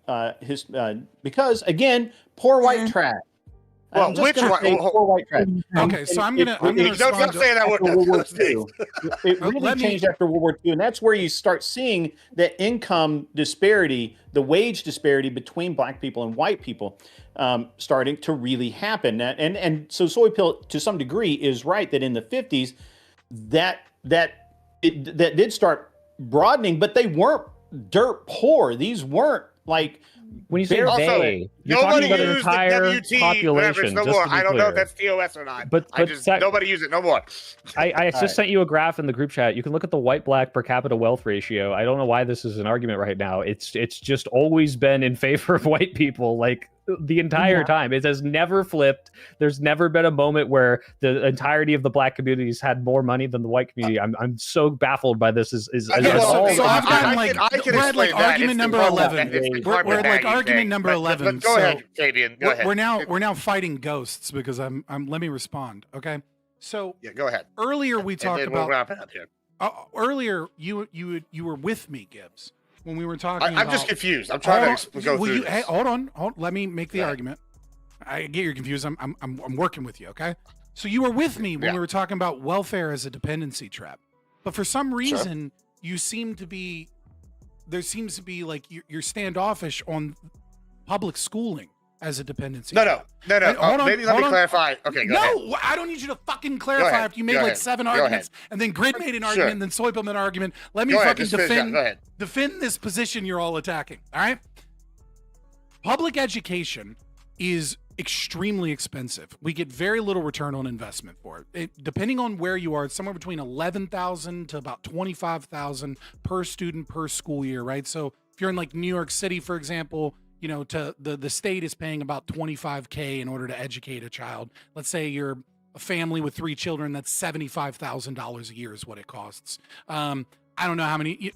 because, again, poor white trash.
Well,
poor white trash?
Okay, so I'm gonna
don't say that word.
It really changed after World War II, and that's where you start seeing the income disparity, the wage disparity between black people and white people starting to really happen. And so Soy Pill, to some degree, is right that in the 50s that did start broadening, but they weren't dirt poor. These weren't like.
When you say they, you're talking about the entire population.
No more. I don't know if that's TOS or not. But nobody use it no more.
I just sent you a graph in the group chat. You can look at the white-black per capita wealth ratio. I don't know why this is an argument right now. It's just always been in favor of white people, like the entire time. It has never flipped. There's never been a moment where the entirety of the black communities had more money than the white community. I'm so baffled by this.
So I've gotten like argument number 11. We're at like argument number 11.
Go ahead, Fabian. Go ahead.
We're now fighting ghosts because I'm. Let me respond. Okay. So
yeah, go ahead.
Earlier we talked about.
We'll wrap it up here.
Earlier you were with me, Gibbs, when we were talking.
I'm just confused. I'm trying to go through this.
Hey, hold on. Let me make the argument. I get you're confused. I'm working with you. Okay. So you were with me when we were talking about welfare as a dependency trap, but for some reason you seem to be. There seems to be like you're standoffish on public schooling as a dependency.
No. Maybe let me clarify. Okay, go ahead.
No, I don't need you to fucking clarify after you made like 7 arguments, and then Grid made an argument, and then Soy Pill made an argument. Let me fucking defend this position you're all attacking. All right. Public education is extremely expensive. We get very little return on investment for it. Depending on where you are, it's somewhere between $11,000 to about $25,000 per student per school year, right? So if you're in like New York City, for example, you know, to the state is paying about $25K in order to educate a child. Let's say you're a family with 3 children, that's $75,000 a year is what it costs. I don't know how many.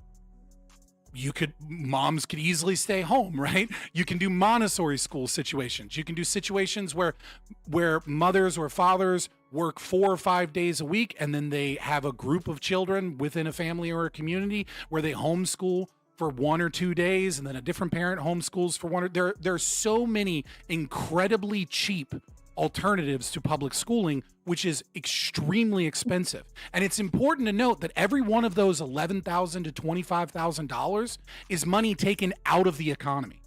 moms could easily stay home, right? You can do Montessori school situations. You can do situations where mothers or fathers work 4 or 5 days a week, and then they have a group of children within a family or a community where they homeschool for 1 or 2 days, and then a different parent homeschools for one. There are so many incredibly cheap alternatives to public schooling, which is extremely expensive. And it's important to note that every one of those $11,000 to $25,000 is money taken out of the economy.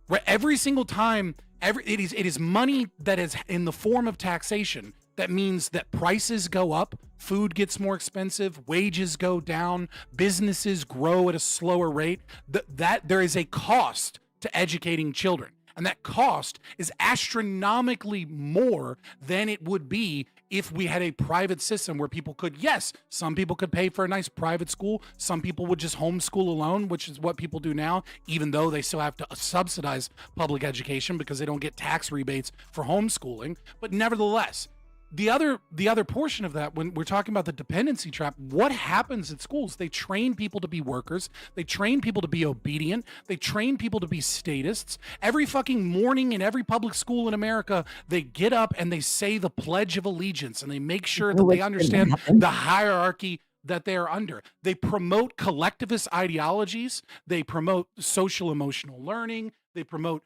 Right? Every single time, it is money that is in the form of taxation. That means that prices go up, food gets more expensive, wages go down, businesses grow at a slower rate. That there is a cost to educating children. And that cost is astronomically more than it would be if we had a private system where people could, yes, some people could pay for a nice private school. Some people would just homeschool alone, which is what people do now, even though they still have to subsidize public education because they don't get tax rebates for homeschooling. But nevertheless, the other portion of that, when we're talking about the dependency trap, what happens at schools? They train people to be workers. They train people to be obedient. They train people to be statists. Every fucking morning in every public school in America, they get up and they say the Pledge of Allegiance, and they make sure that they understand the hierarchy that they are under. They promote collectivist ideologies. They promote social emotional learning. They promote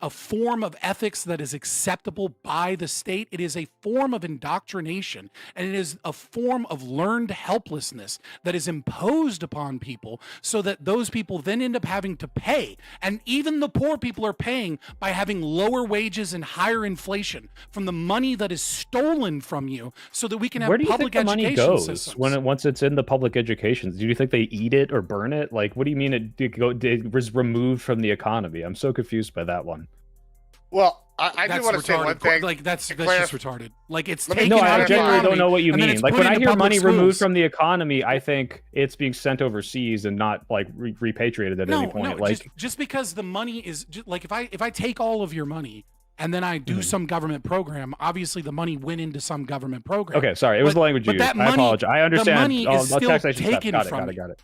a form of ethics that is acceptable by the state. It is a form of indoctrination, and it is a form of learned helplessness that is imposed upon people so that those people then end up having to pay. And even the poor people are paying by having lower wages and higher inflation from the money that is stolen from you so that we can have
Where do you
public
think the money
education
goes
systems.
once it's in the public education? Do you think they eat it or burn it? Like, what do you mean it was removed from the economy? I'm so confused by that one.
Well, I do want to say one thing.
Like that's just retarded. Like it's taken
No,
out
I
of the
genuinely
economy,
don't know what you
and then
mean.
it's
Like
put
when I
into
hear
public
money
schools.
removed from the economy, I think it's being sent overseas and not like repatriated at any point. Like
just because the money is like if I take all of your money and then I do some government program, obviously the money went into some government program.
okay, sorry, it was the language you used. I apologize. I understand.
The money is still
taxation stuff.
taken
Got it,
from
got it,
you.
got it.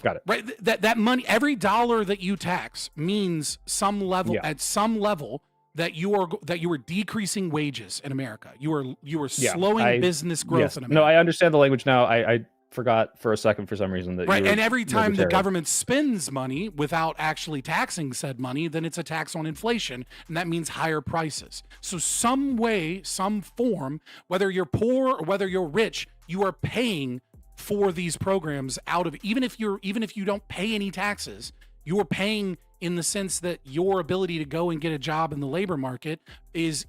Got it.
Right, that money, every dollar that you tax means some level at some level that you are decreasing wages in America. You are slowing business growth in America.
No, I understand the language now. I forgot for a second for some reason that
right. And every time the government spends money without actually taxing said money, then it's a tax on inflation, and that means higher prices. So some way, some form, whether you're poor or whether you're rich, you are paying for these programs out of even if you don't pay any taxes, you're paying in the sense that your ability to go and get a job in the labor market is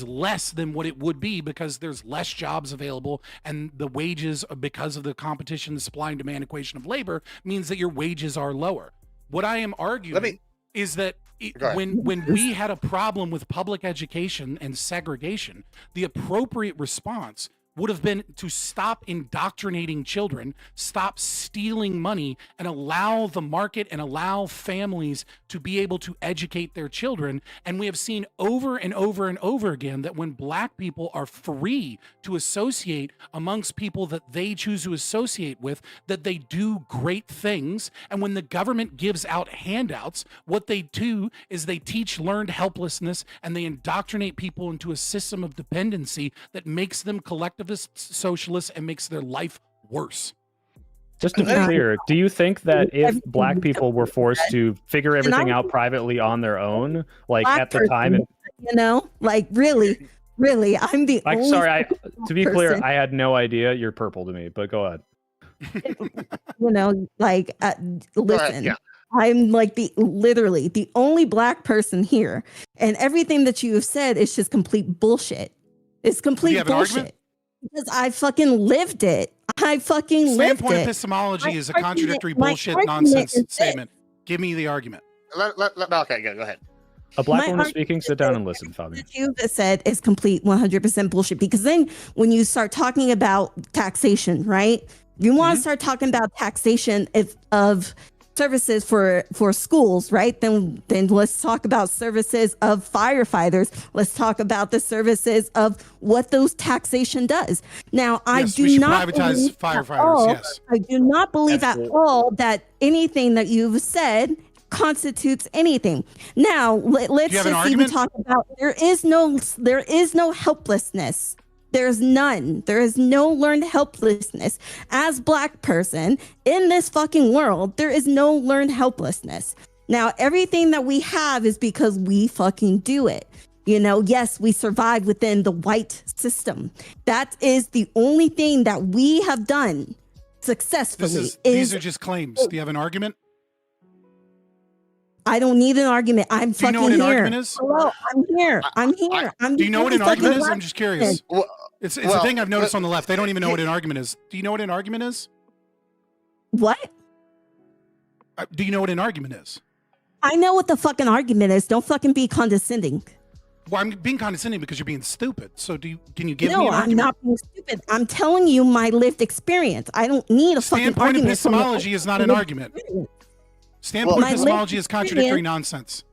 less than what it would be because there's less jobs available, and the wages, because of the competition, the supply and demand equation of labor, means that your wages are lower. What I am arguing is that when we had a problem with public education and segregation, the appropriate response would have been to stop indoctrinating children, stop stealing money, and allow the market and allow families to be able to educate their children. And we have seen over and over and over again that when Black people are free to associate amongst people that they choose to associate with, that they do great things. And when the government gives out handouts, what they do is they teach learned helplessness and they indoctrinate people into a system of dependency that makes them collectivists, socialists, and makes their life worse.
Just to be clear, do you think that if Black people were forced to figure everything out privately on their own, like at the time, and
like really, I'm the only
sorry, to be clear,
person.
I had no idea. You're purple to me, but go ahead.
Listen. I'm like literally the only Black person here, and everything that you have said is just complete bullshit. It's complete bullshit. Because I fucking lived it. I fucking lived it.
Standpoint epistemology is a contradictory bullshit nonsense statement. Give me the argument.
Okay, go ahead.
A Black woman speaking, sit down and listen, Fabi.
What you have said is complete 100% bullshit. Because then when you start talking about taxation, right? You want to start talking about taxation of services for schools, right? Then let's talk about services of firefighters. Let's talk about the services of what those taxation does. Now, I do not
privatize firefighters. Yes,
I do not believe at all that anything that you've said constitutes anything. Now, let's just even talk about there is no helplessness. There's none. There is no learned helplessness. As Black person in this fucking world, there is no learned helplessness. Now, everything that we have is because we fucking do it. You know, yes, we survive within the white system. That is the only thing that we have done successfully.
These are just claims. Do you have an argument?
I don't need an argument. I'm
Do you
fucking
know what an
here.
argument is?
Hello, I'm here. I'm here.
Do you know what an argument is? I'm just curious.
Well,
It's a thing I've noticed on the left. They don't even know what an argument is. Do you know what an argument is?
What?
Do you know what an argument is?
I know what the fucking argument is. Don't fucking be condescending.
Well, I'm being condescending because you're being stupid. So can you give me
No,
an
I'm
argument?
not being stupid. I'm telling you my lived experience. I don't need a fucking
Standpoint
argument. from
epistemology is not an argument. Standpoint
my lived
epistemology is contradictory
experience-
nonsense.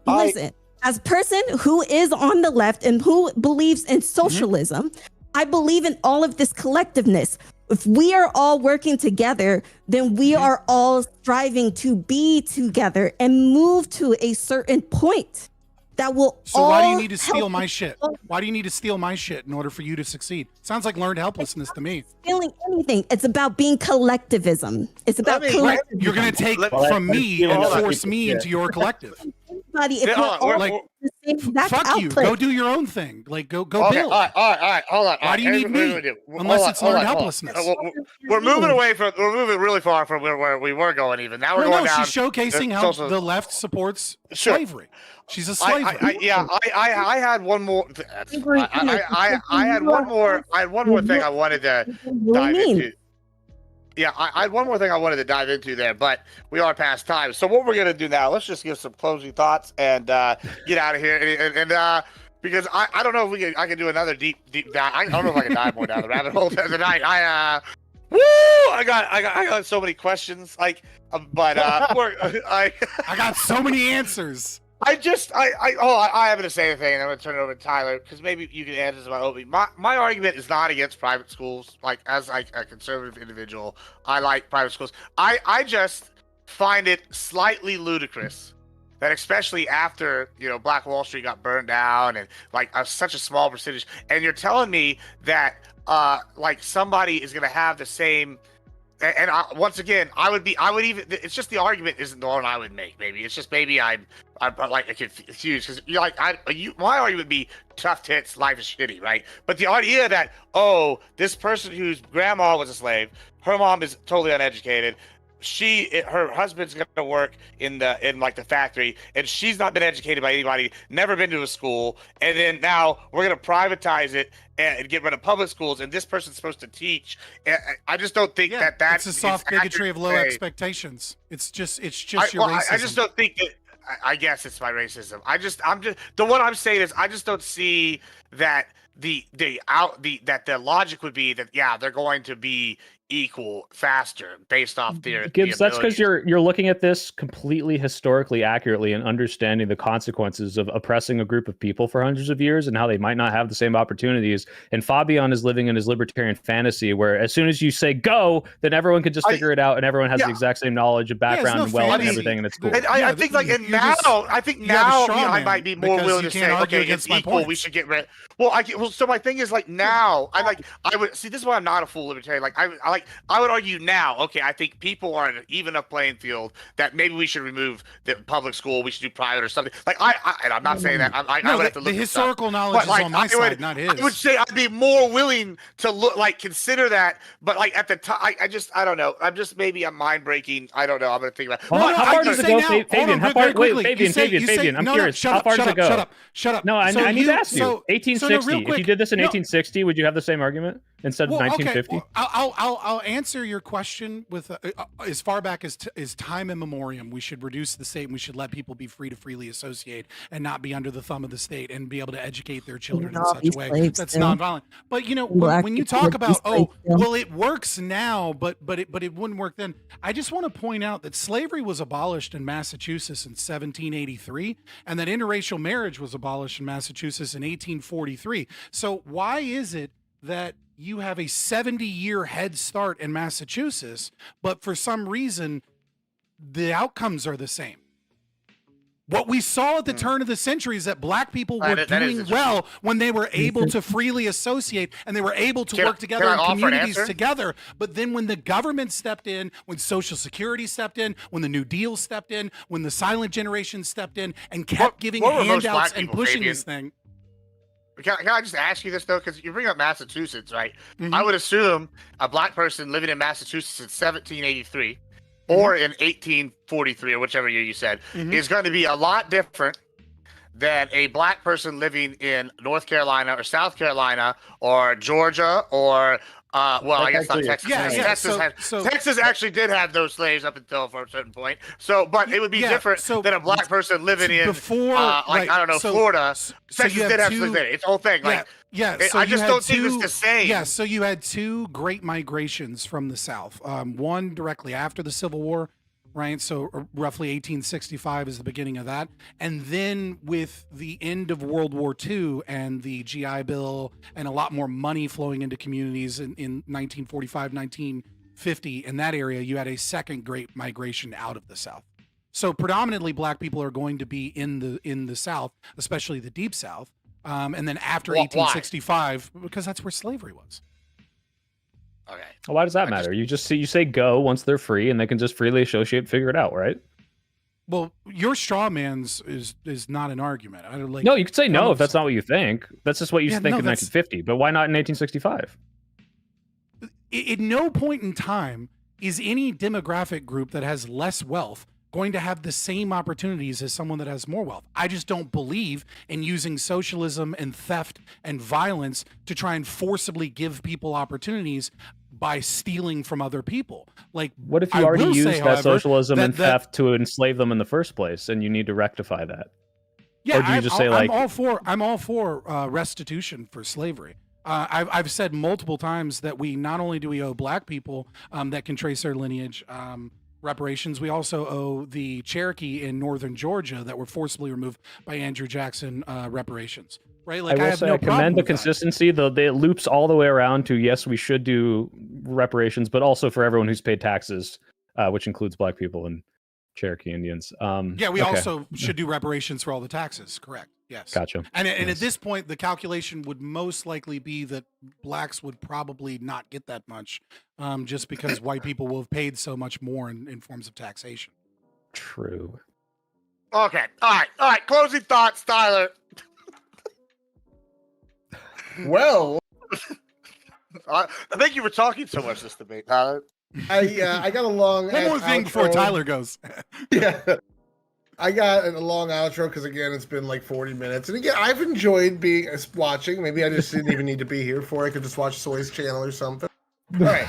Listen, as a person who is on the left and who believes in socialism, I believe in all of this collectiveness. If we are all working together, then we are all striving to be together and move to a certain point that will
So why do you
all
need to steal
help
my shit? Why do you need to steal my shit in order for you to succeed? Sounds like learned helplessness to me.
Stealing anything. It's about being collectivism. It's about collectivism.
You're going to take from me and force me into your collective.
Everybody, if we're all
like,
the same exact
fuck you.
output.
Go do your own thing. Like, go
Okay,
build.
all right, hold on.
Why do you need me? Unless it's learned helplessness.
We're moving away from. We're moving really far from where we were going. Even now, we're going down.
She's showcasing how the left supports slavery. She's a slave.
I had one more. I had one more. I had one more thing I wanted to dive into. Yeah, I had one more thing I wanted to dive into there, but we are past time. So what we're gonna do now? Let's just give some closing thoughts and get out of here. And because I don't know if I can do another deep dive. I don't know if I can dive more down the rabbit hole tonight. I got so many questions. Like, but I
got so many answers.
I haven't to say anything, and I'm gonna turn it over to Tyler because maybe you can answer this about Obi. My argument is not against private schools. Like, as a conservative individual, I like private schools. I just find it slightly ludicrous that, especially after Black Wall Street got burned down and like such a small percentage, and you're telling me that like somebody is gonna have the same. And once again, I would even. It's just the argument isn't the one I would make. Maybe it's just I'm like confused because you're like my argument would be tough tits, life is shitty, right? But the idea that this person whose grandma was a slave, her mom is totally uneducated. Her husband's gonna work in the factory, and she's not been educated by anybody, never been to a school, and then now we're gonna privatize it and get rid of public schools, and this person's supposed to teach. I just don't think that's
a soft bigotry of low expectations. It's just your racism.
I just don't think that. I guess it's my racism. What I'm saying is I just don't see that that the logic would be that they're going to be equal faster based off their
Gibbs, that's because you're looking at this completely historically accurately and understanding the consequences of oppressing a group of people for hundreds of years and how they might not have the same opportunities. And Fabian is living in his libertarian fantasy where as soon as you say go, then everyone can just figure it out and everyone has the exact same knowledge and background and wealth and everything, and it's cool.
And I think now I might be more willing to say, okay, it's equal. We should get rid. So my thing is like now I would see, this is why I'm not a full libertarian. Like I would argue now, okay, I think people are on an even up playing field that maybe we should remove the public school, we should do private or something. Like and I'm not saying that. I would have to look
the historical knowledge is on my side, not his.
I would say I'd be more willing to consider that, but like at the time, I don't know. I'm mind breaking. I don't know. I'm gonna think about.
How far does it go, Fabian? How far? Wait, Fabian. I'm curious. How far does it go?
Shut up.
No, I need to ask you. 1860. If you did this in 1860, would you have the same argument? instead of 1950?
Okay. I'll answer your question with as far back as time immemorial. We should reduce the state, and we should let people be free to freely associate and not be under the thumb of the state and be able to educate their children in such a way that's nonviolent. But when you talk about well, it works now, but it wouldn't work then. I just want to point out that slavery was abolished in Massachusetts in 1783, and that interracial marriage was abolished in Massachusetts in 1843. So why is it that you have a 70-year head start in Massachusetts, but for some reason, the outcomes are the same? What we saw at the turn of the century is that black people were doing well when they were able to freely associate and they were able to work together in communities together. But then when the government stepped in, when Social Security stepped in, when the New Deal stepped in, when the silent generation stepped in and kept giving handouts and pushing this thing.
Can I just ask you this, though? Because you bring up Massachusetts, right? I would assume a black person living in Massachusetts in 1783 or in 1843 or whichever year you said is going to be a lot different than a black person living in North Carolina or South Carolina or Georgia or I guess not Texas. Texas actually did have those slaves up until for a certain point. So, but it would be different than a black person living in Florida. Texas did have slaves. It's the whole thing. So I just don't think it's the same.
Yeah. So you had two great migrations from the South. One directly after the Civil War. Right, so roughly 1865 is the beginning of that. And then with the end of World War II and the GI Bill and a lot more money flowing into communities in 1945, 1950, in that area, you had a second great migration out of the South. So predominantly black people are going to be in the South, especially the Deep South. And then after 1865, because that's where slavery was.
Okay.
Why does that matter? You say go once they're free and they can just freely associate, figure it out, right?
Well, your straw man's is not an argument.
No, you could say no if that's not what you think. That's just what you think in 1950. But why not in 1865?
At no point in time is any demographic group that has less wealth going to have the same opportunities as someone that has more wealth. I just don't believe in using socialism and theft and violence to try and forcibly give people opportunities by stealing from other people. Like,
what if you already used that socialism and theft to enslave them in the first place, and you need to rectify that?
Yeah,
or do you just say
I'm all for restitution for slavery. I've said multiple times that not only do we owe black people that can trace their lineage reparations, we also owe the Cherokee in northern Georgia that were forcibly removed by Andrew Jackson reparations. Right? Like,
I commend the consistency, though. It loops all the way around to, yes, we should do reparations, but also for everyone who's paid taxes, which includes black people and Cherokee Indians.
We also should do reparations for all the taxes. Correct. Yes.
Gotcha.
And at this point, the calculation would most likely be that blacks would probably not get that much, just because white people will have paid so much more in forms of taxation.
True.
Okay. All right. Closing thoughts, Tyler.
Well,
thank you for talking so much this debate, Tyler.
I got a long
one more thing before Tyler goes.
Yeah. I got a long outro because, again, it's been like 40 minutes. And again, I've enjoyed watching. Maybe I just didn't even need to be here for it. I could just watch Soy's channel or something. All right.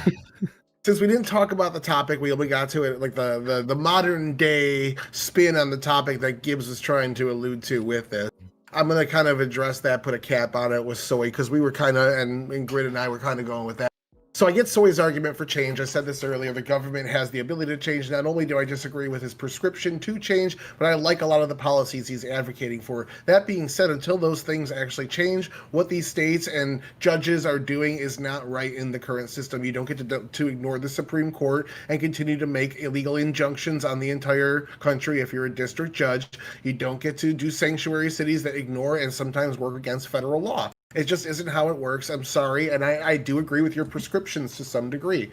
Since we didn't talk about the topic, we got to it, like the modern day spin on the topic that Gibbs was trying to allude to with this. I'm going to kind of address that, put a cap on it with Soy, because we were kind of, and Grid and I were kind of going with that. So I get Soy's argument for change. I said this earlier. The government has the ability to change. Not only do I disagree with his prescription to change, but I like a lot of the policies he's advocating for. That being said, until those things actually change, what these states and judges are doing is not right in the current system. You don't get to ignore the Supreme Court and continue to make illegal injunctions on the entire country if you're a district judge. You don't get to do sanctuary cities that ignore and sometimes work against federal law. It just isn't how it works. I'm sorry. And I do agree with your prescriptions to some degree.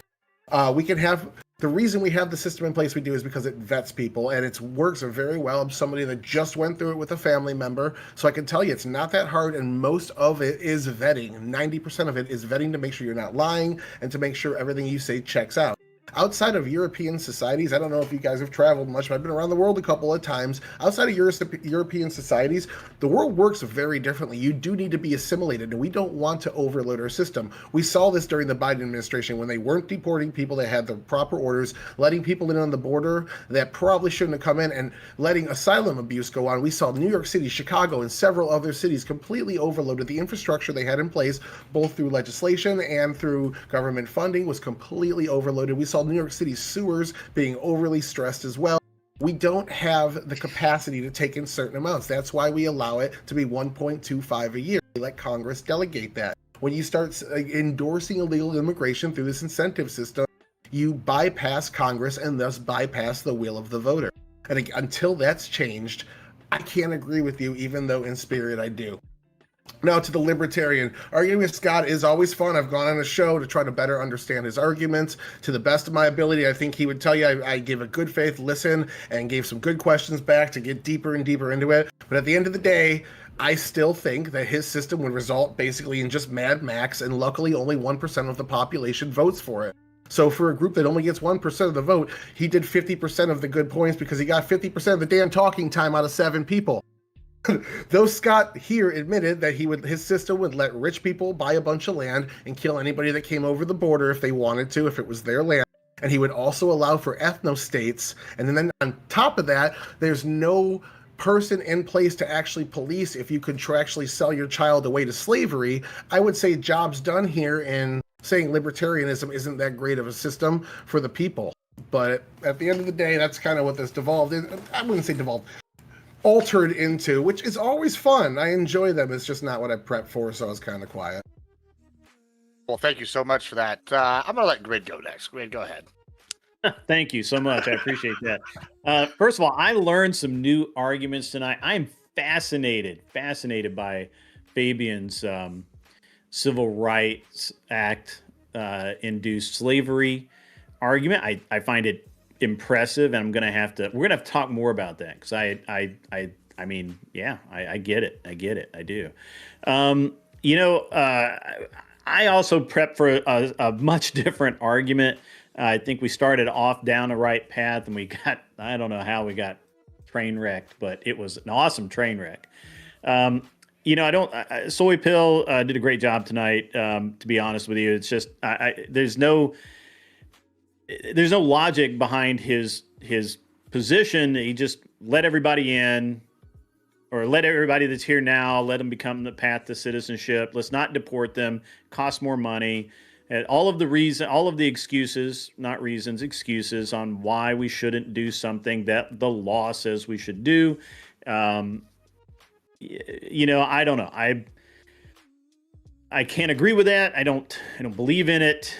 The reason we have the system in place we do is because it vets people, and it works very well. I'm somebody that just went through it with a family member, so I can tell you it's not that hard, and most of it is vetting. 90% of it is vetting to make sure you're not lying and to make sure everything you say checks out. outside of European societies, I don't know if you guys have traveled much, but I've been around the world a couple of times. Outside of European societies, the world works very differently. You do need to be assimilated, and we don't want to overload our system. We saw this during the Biden administration when they weren't deporting people that had the proper orders, letting people in on the border that probably shouldn't have come in, and letting asylum abuse go on. We saw New York City, Chicago, and several other cities completely overloaded. The infrastructure they had in place, both through legislation and through government funding, was completely overloaded. We saw New York City sewers being overly stressed as well. We don't have the capacity to take in certain amounts. That's why we allow it to be 1.25 a year. We let Congress delegate that. When you start endorsing illegal immigration through this incentive system, you bypass Congress and thus bypass the will of the voter. And until that's changed, I can't agree with you, even though in spirit I do. Now to the Libertarian. Arguing with Scott is always fun. I've gone on a show to try to better understand his arguments. To the best of my ability, I think he would tell you I gave a good faith listen and gave some good questions back to get deeper and deeper into it. But at the end of the day, I still think that his system would result basically in just Mad Max, and luckily only 1% of the population votes for it. So for a group that only gets 1% of the vote, he did 50% of the good points because he got 50% of the damn talking time out of 7 people. Though Scott here admitted that his system would let rich people buy a bunch of land and kill anybody that came over the border if they wanted to, if it was their land. And he would also allow for ethno-states. And then on top of that, there's no person in place to actually police if you contractually sell your child away to slavery. I would say job's done here in saying libertarianism isn't that great of a system for the people. But at the end of the day, that's kind of what this devolved in. I wouldn't say devolved. Altered into, which is always fun. I enjoy them. It's just not what I prepped for, so I was kind of quiet.
Well, thank you so much for that. I'm going to let Grid go next. Grid, go ahead.
Thank you so much. I appreciate that. First of all, I learned some new arguments tonight. I'm fascinated by Fabian's Civil Rights Act induced slavery argument. I find it impressive, and we're gonna have to talk more about that, because I mean, yeah, I get it. I do. I also prepped for a much different argument. I think we started off down the right path, and I don't know how we got train wrecked, but it was an awesome train wreck. Soy Pill did a great job tonight. To be honest with you, it's just there's no logic behind his position. He just let everybody in, or let everybody that's here now, let them become the path to citizenship. Let's not deport them. Cost more money. And all of the excuses, not reasons, excuses on why we shouldn't do something that the law says we should do. I don't know. I can't agree with that. I don't believe in it.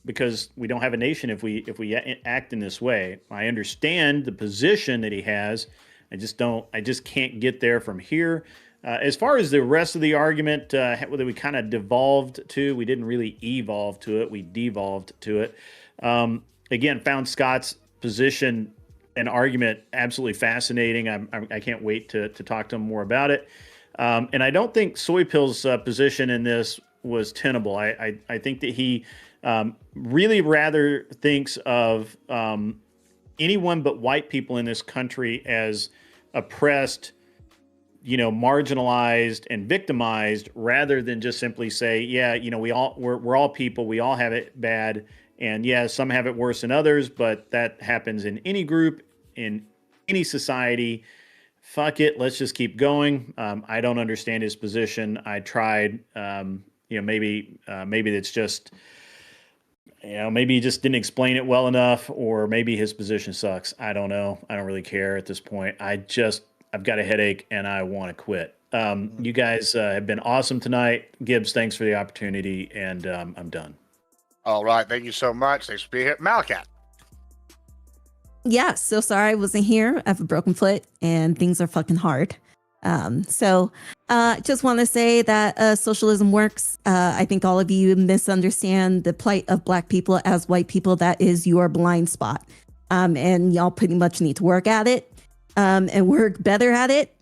Because we don't have a nation if we act in this way. I understand the position that he has. I just can't get there from here. As far as the rest of the argument, whether we kind of devolved to, we didn't really evolve to it. We devolved to it. Again, found Scott's position and argument absolutely fascinating. I can't wait to talk to him more about it. And I don't think Soy Pill's position in this was tenable. I think that he really rather thinks of anyone but white people in this country as oppressed, marginalized and victimized, rather than just simply say, yeah, we're all people, we all have it bad, and yeah, some have it worse than others, but that happens in any group, in any society. Fuck it, let's just keep going. I don't understand his position. I tried. Maybe it's just. Maybe he just didn't explain it well enough, or maybe his position sucks. I don't know. I don't really care at this point. I've got a headache and I want to quit. You guys have been awesome tonight. Gibbs, thanks for the opportunity, and I'm done.
All right. Thank you so much. Thanks for being here. Malakat.
Yeah, so sorry I wasn't here. I have a broken foot and things are fucking hard. Just want to say that socialism works. I think all of you misunderstand the plight of Black people as white people. That is your blind spot. And y'all pretty much need to work at it and work better at it.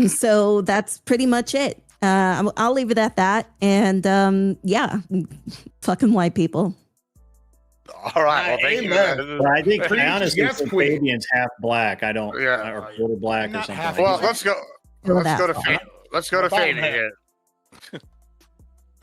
So that's pretty much it. I'll leave it at that. And yeah, fucking white people.
All right. Well, thank you.
But I think
Preach,
honestly,
yes,
since
queen.
Fabian's half black. I don't,
Yeah.
or quarter black or
Not
something.
half
like
Well,
that.
let's go.
Feel
Let's
that
go to
far.
Let's go to
Bottom
Fabian
half.
here.
Oh,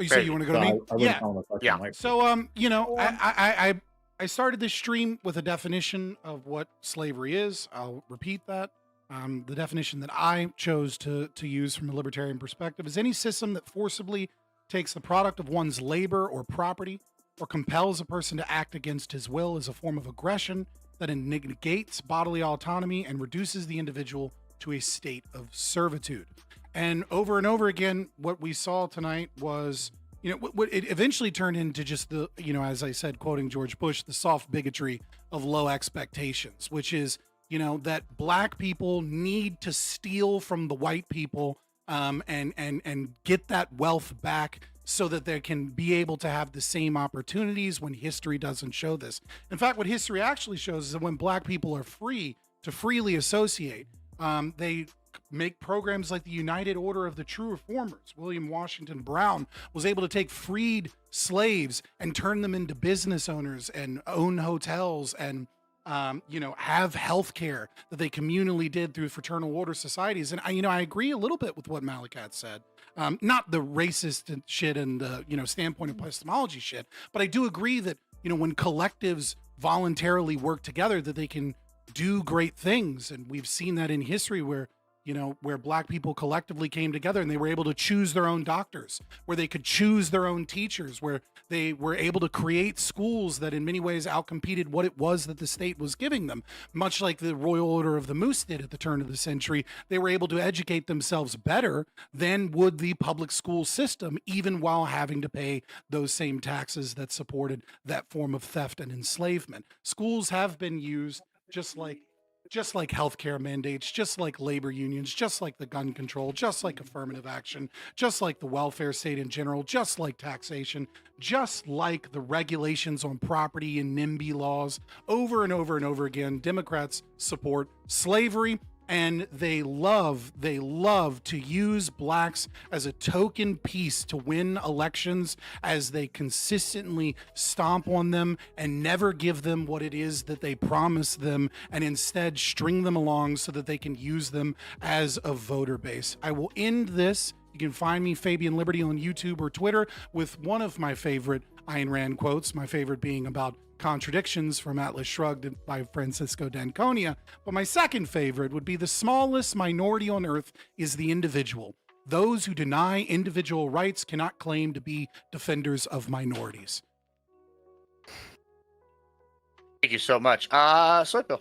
you say you want to go
So
to
I,
me?
I wouldn't
Yeah.
call him a fucking
Yeah.
white.
So, you know, I started this stream with a definition of what slavery is. I'll repeat that. The definition that I chose to use from a libertarian perspective is any system that forcibly takes the product of one's labor or property or compels a person to act against his will as a form of aggression that negates bodily autonomy and reduces the individual to a state of servitude. And over again, what we saw tonight was, you know, what it eventually turned into just the, you know, as I said, quoting George Bush, the soft bigotry of low expectations, which is, you know, that black people need to steal from the white people and get that wealth back so that they can be able to have the same opportunities when history doesn't show this. In fact, what history actually shows is that when black people are free to freely associate, they make programs like the United Order of the True Reformers. William Washington Brown was able to take freed slaves and turn them into business owners and own hotels and you know, have health care that they communally did through fraternal order societies. And I agree a little bit with what Malakat said. Not the racist and shit and the, you know, standpoint of epistemology shit, but I do agree that, you know, when collectives voluntarily work together, that they can do great things. And we've seen that in history where, you know, where black people collectively came together and they were able to choose their own doctors, where they could choose their own teachers, where they were able to create schools that in many ways outcompeted what it was that the state was giving them. Much like the Royal Order of the Moose did at the turn of the century, they were able to educate themselves better than would the public school system, even while having to pay those same taxes that supported that form of theft and enslavement. Schools have been used just like healthcare mandates, just like labor unions, just like the gun control, just like affirmative action, just like the welfare state in general, just like taxation, just like the regulations on property and NIMBY laws. Over and over and over again, Democrats support slavery, and they love to use blacks as a token piece to win elections, as they consistently stomp on them and never give them what it is that they promise them, and instead string them along so that they can use them as a voter base. I will end this. You can find me, Fabian Liberty, on YouTube or Twitter with one of my favorite Ayn Rand quotes, my favorite being about Contradictions from Atlas Shrugged by Francisco d'Anconia. But my second favorite would be the smallest minority on earth is the individual. Those who deny individual rights cannot claim to be defenders of minorities.
Thank you so much. Soypill.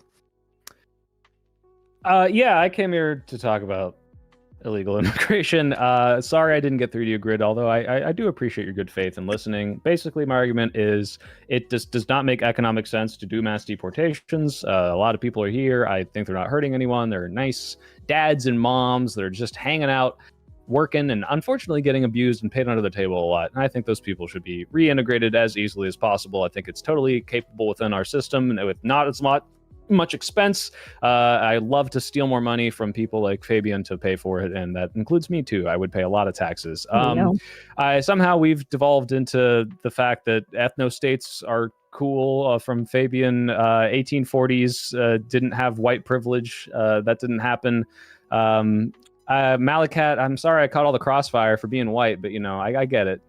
Yeah, I came here to talk about illegal immigration. Sorry I didn't get through to you, Grid, although I do appreciate your good faith in listening. Basically, my argument is it does not make economic sense to do mass deportations. A lot of people are here. I think they're not hurting anyone. They're nice dads and moms. They're just hanging out, working, and unfortunately getting abused and paid under the table a lot. And I think those people should be reintegrated as easily as possible. I think it's totally capable within our system, and with not as much expense. I love to steal more money from people like Fabian to pay for it, and that includes me too. I would pay a lot of taxes. Somehow we've devolved into the fact that ethno-states are cool. From Fabian, 1840s didn't have white privilege. That didn't happen. Malakat, I'm sorry I caught all the crossfire for being white, but I get it.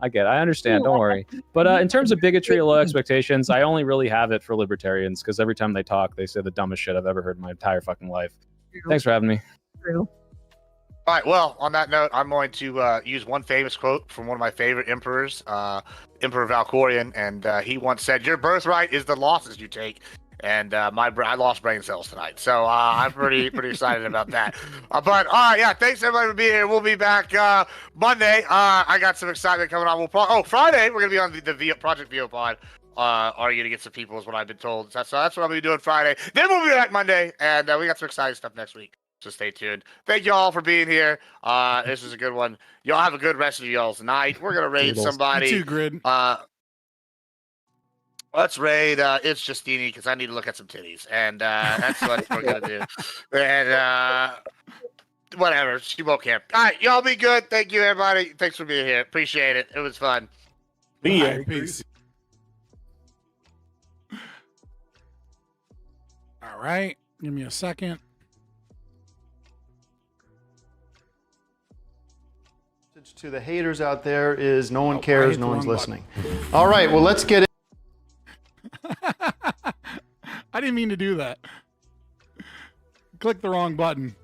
I get it. I understand. Don't worry. But in terms of bigotry or low expectations, I only really have it for libertarians, because every time they talk, they say the dumbest shit I've ever heard in my entire fucking life. Thanks for having me.
All right. Well, on that note, I'm going to use one famous quote from one of my favorite emperors, Emperor Valkorion, and he once said, "Your birthright is the losses you take." And I lost brain cells tonight, so I'm pretty excited about that. But yeah, thanks everybody for being here. We'll be back Monday. I got some excitement coming on. Friday we're gonna be on the Project VO Pod. Arguing against the people is what I've been told. So that's what I'm gonna be doing Friday. Then we'll be back Monday, and we got some exciting stuff next week. So stay tuned. Thank you all for being here. This is a good one. Y'all have a good rest of y'all's night. We're gonna raid somebody.
You too, Grid.
Let's raid It's Justini, because I need to look at some titties, and that's what we're gonna do. And whatever. She won't care. All right, y'all be good. Thank you, everybody. Thanks for being here. Appreciate it. It was fun.
Be
All right, peace. All right, give me a second.
To the haters out there is no one
I
cares,
hit
no
the
one's
wrong
listening. All right, well, let's get
I didn't mean to do that. Click the wrong button.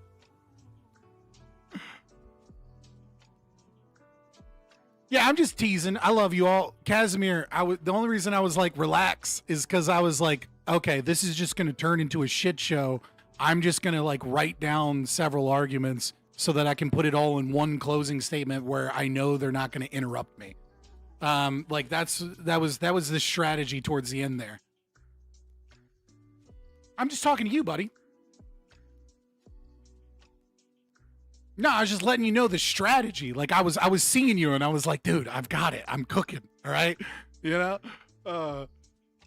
Yeah, I'm just teasing. I love you all. Casimir, the only reason I was like, relax, is because I was like, okay, this is just going to turn into a shit show. I'm just going to like write down several arguments so that I can put it all in one closing statement where I know they're not going to interrupt me. Like that was the strategy towards the end there. I'm just talking to you, buddy. No, I was just letting you know the strategy. Like I was seeing you and I was like, dude, I've got it. I'm cooking. All right. You know?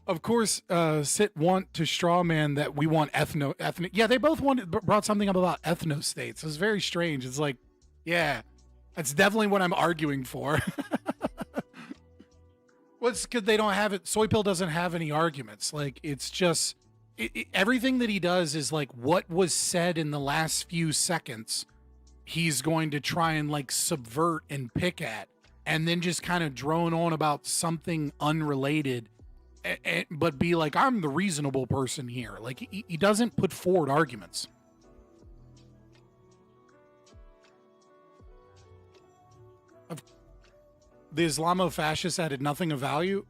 Of course, Sit want to straw man that we want ethnic. Yeah, they both brought something up about ethno states. It was very strange. It's like, yeah, that's definitely what I'm arguing for. Well, it's because they don't have it. Soy Pill doesn't have any arguments. Like, it's just everything that he does is like what was said in the last few seconds. He's going to try and like subvert and pick at, and then just kind of drone on about something unrelated. But be like, I'm the reasonable person here. Like, he doesn't put forward arguments. The Islamo-fascists added nothing of value.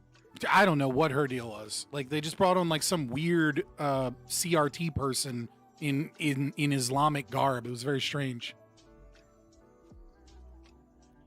I don't know what her deal was. Like, they just brought on like some weird CRT person in Islamic garb. It was very strange.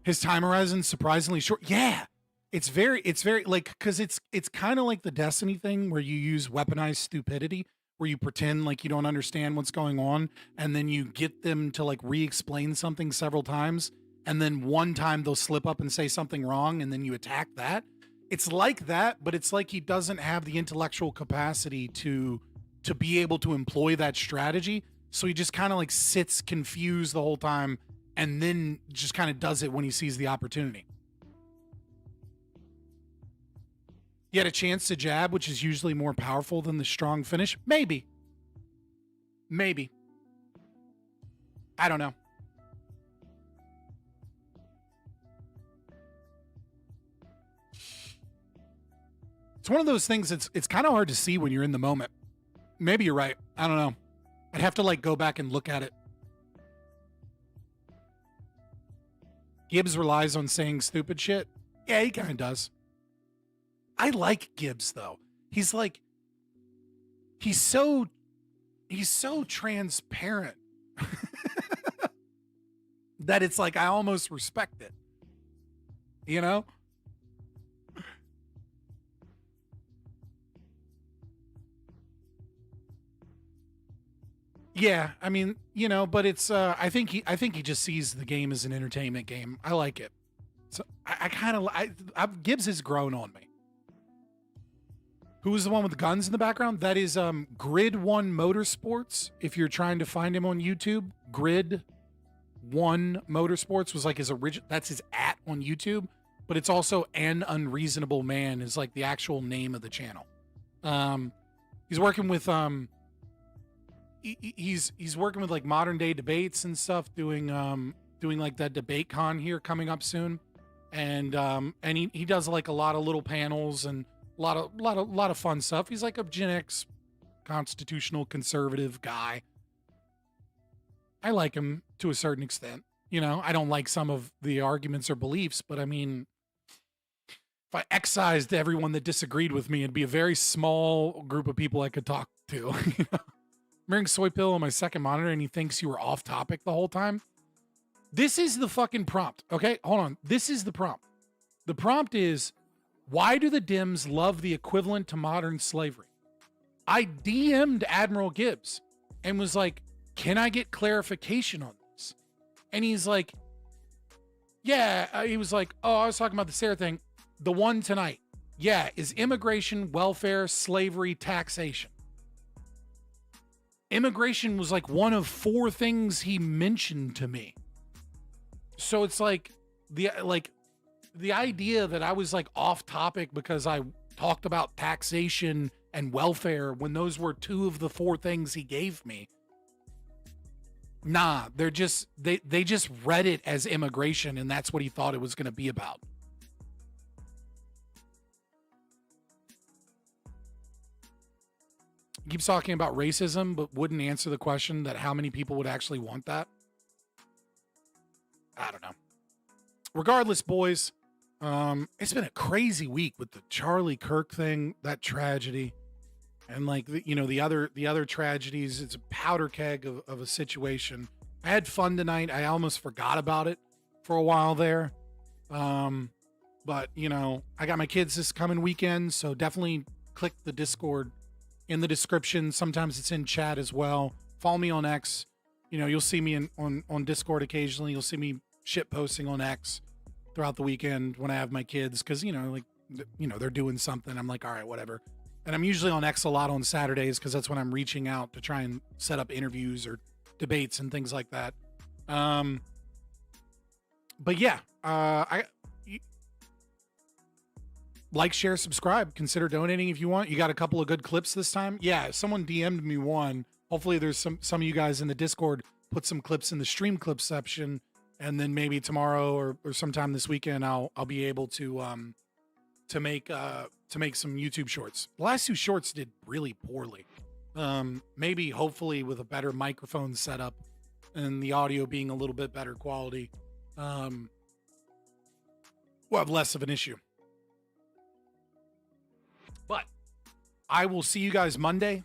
His time horizon surprisingly short. Yeah. It's very like, because it's kind of like the Destiny thing where you use weaponized stupidity, where you pretend like you don't understand what's going on, and then you get them to like re-explain something several times, and then one time they'll slip up and say something wrong, and then you attack that. It's like that, but it's like he doesn't have the intellectual capacity to be able to employ that strategy, so he just kind of like sits confused the whole time, and then just kind of does it when he sees the opportunity. He had a chance to jab, which is usually more powerful than the strong finish. Maybe. I don't know. It's one of those things it's kind of hard to see when you're in the moment. Maybe you're right. I don't know. I'd have to like go back and look at it. Gibbs relies on saying stupid shit. Yeah, he kind of does. I like Gibbs though. He's so transparent that it's like I almost respect it. You know? Yeah, I mean, you know, but it's I think he just sees the game as an entertainment game. I like it. So I kind of Gibbs has grown on me. Who is the one with the guns in the background? That is Grid One Motorsports. If you're trying to find him on YouTube, Grid One Motorsports was like his original. That's his @ on YouTube, but it's also An Unreasonable Man is like the actual name of the channel. He's working with he's working with like modern day debates and stuff, doing like that debate con here coming up soon, and he does like a lot of little panels and a lot of fun stuff. He's like a Gen X constitutional conservative guy. I like him to a certain extent. You know, I don't like some of the arguments or beliefs, but I mean, if I excised everyone that disagreed with me, it'd be a very small group of people I could talk to. You know? I'm hearing Soy Pill on my second monitor and he thinks you were off topic the whole time. This is the fucking prompt. Okay, hold on. This is the prompt. The prompt is, why do the Dems love the equivalent to modern slavery? I DM'd Admiral Gibbs and was like, can I get clarification on this? And he's like, yeah. He was like, oh, I was talking about the Sarah thing. The one tonight. Yeah, is immigration, welfare, slavery, taxation. immigration was like one of 4 things he mentioned to me. So it's like the idea that I was like off topic because I talked about taxation and welfare when those were 2 of the 4 things he gave me. Nah, they just read it as immigration, and that's what he thought it was going to be about. He keeps talking about racism, but wouldn't answer the question that how many people would actually want that. I don't know. Regardless, boys, it's been a crazy week with the Charlie Kirk thing, that tragedy, and like the other tragedies. It's a powder keg of a situation. I had fun tonight. I almost forgot about it for a while there, but I got my kids this coming weekend, so definitely click the Discord in the description. Sometimes it's in chat as well. Follow me on X. You'll see me on Discord occasionally. You'll see me shit posting on X throughout the weekend when I have my kids, because they're doing something. I'm like, all right, whatever. And I'm usually on X a lot on Saturdays because that's when I'm reaching out to try and set up interviews or debates and things like that. But yeah, like, share, subscribe, consider donating if you want. You got a couple of good clips this time. Yeah, someone DM'd me one. Hopefully there's some of you guys in the Discord put some clips in the stream clip section, and then maybe tomorrow or sometime this weekend I'll be able to make some YouTube shorts. The last 2 shorts did really poorly. Maybe hopefully with a better microphone setup and the audio being a little bit better quality, we'll have less of an issue. But I will see you guys Monday.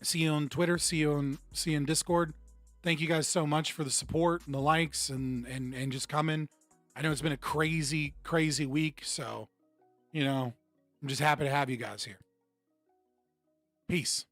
See you on Twitter. See you in Discord. Thank you guys so much for the support and the likes and just coming. I know it's been a crazy, crazy week, so I'm just happy to have you guys here. Peace.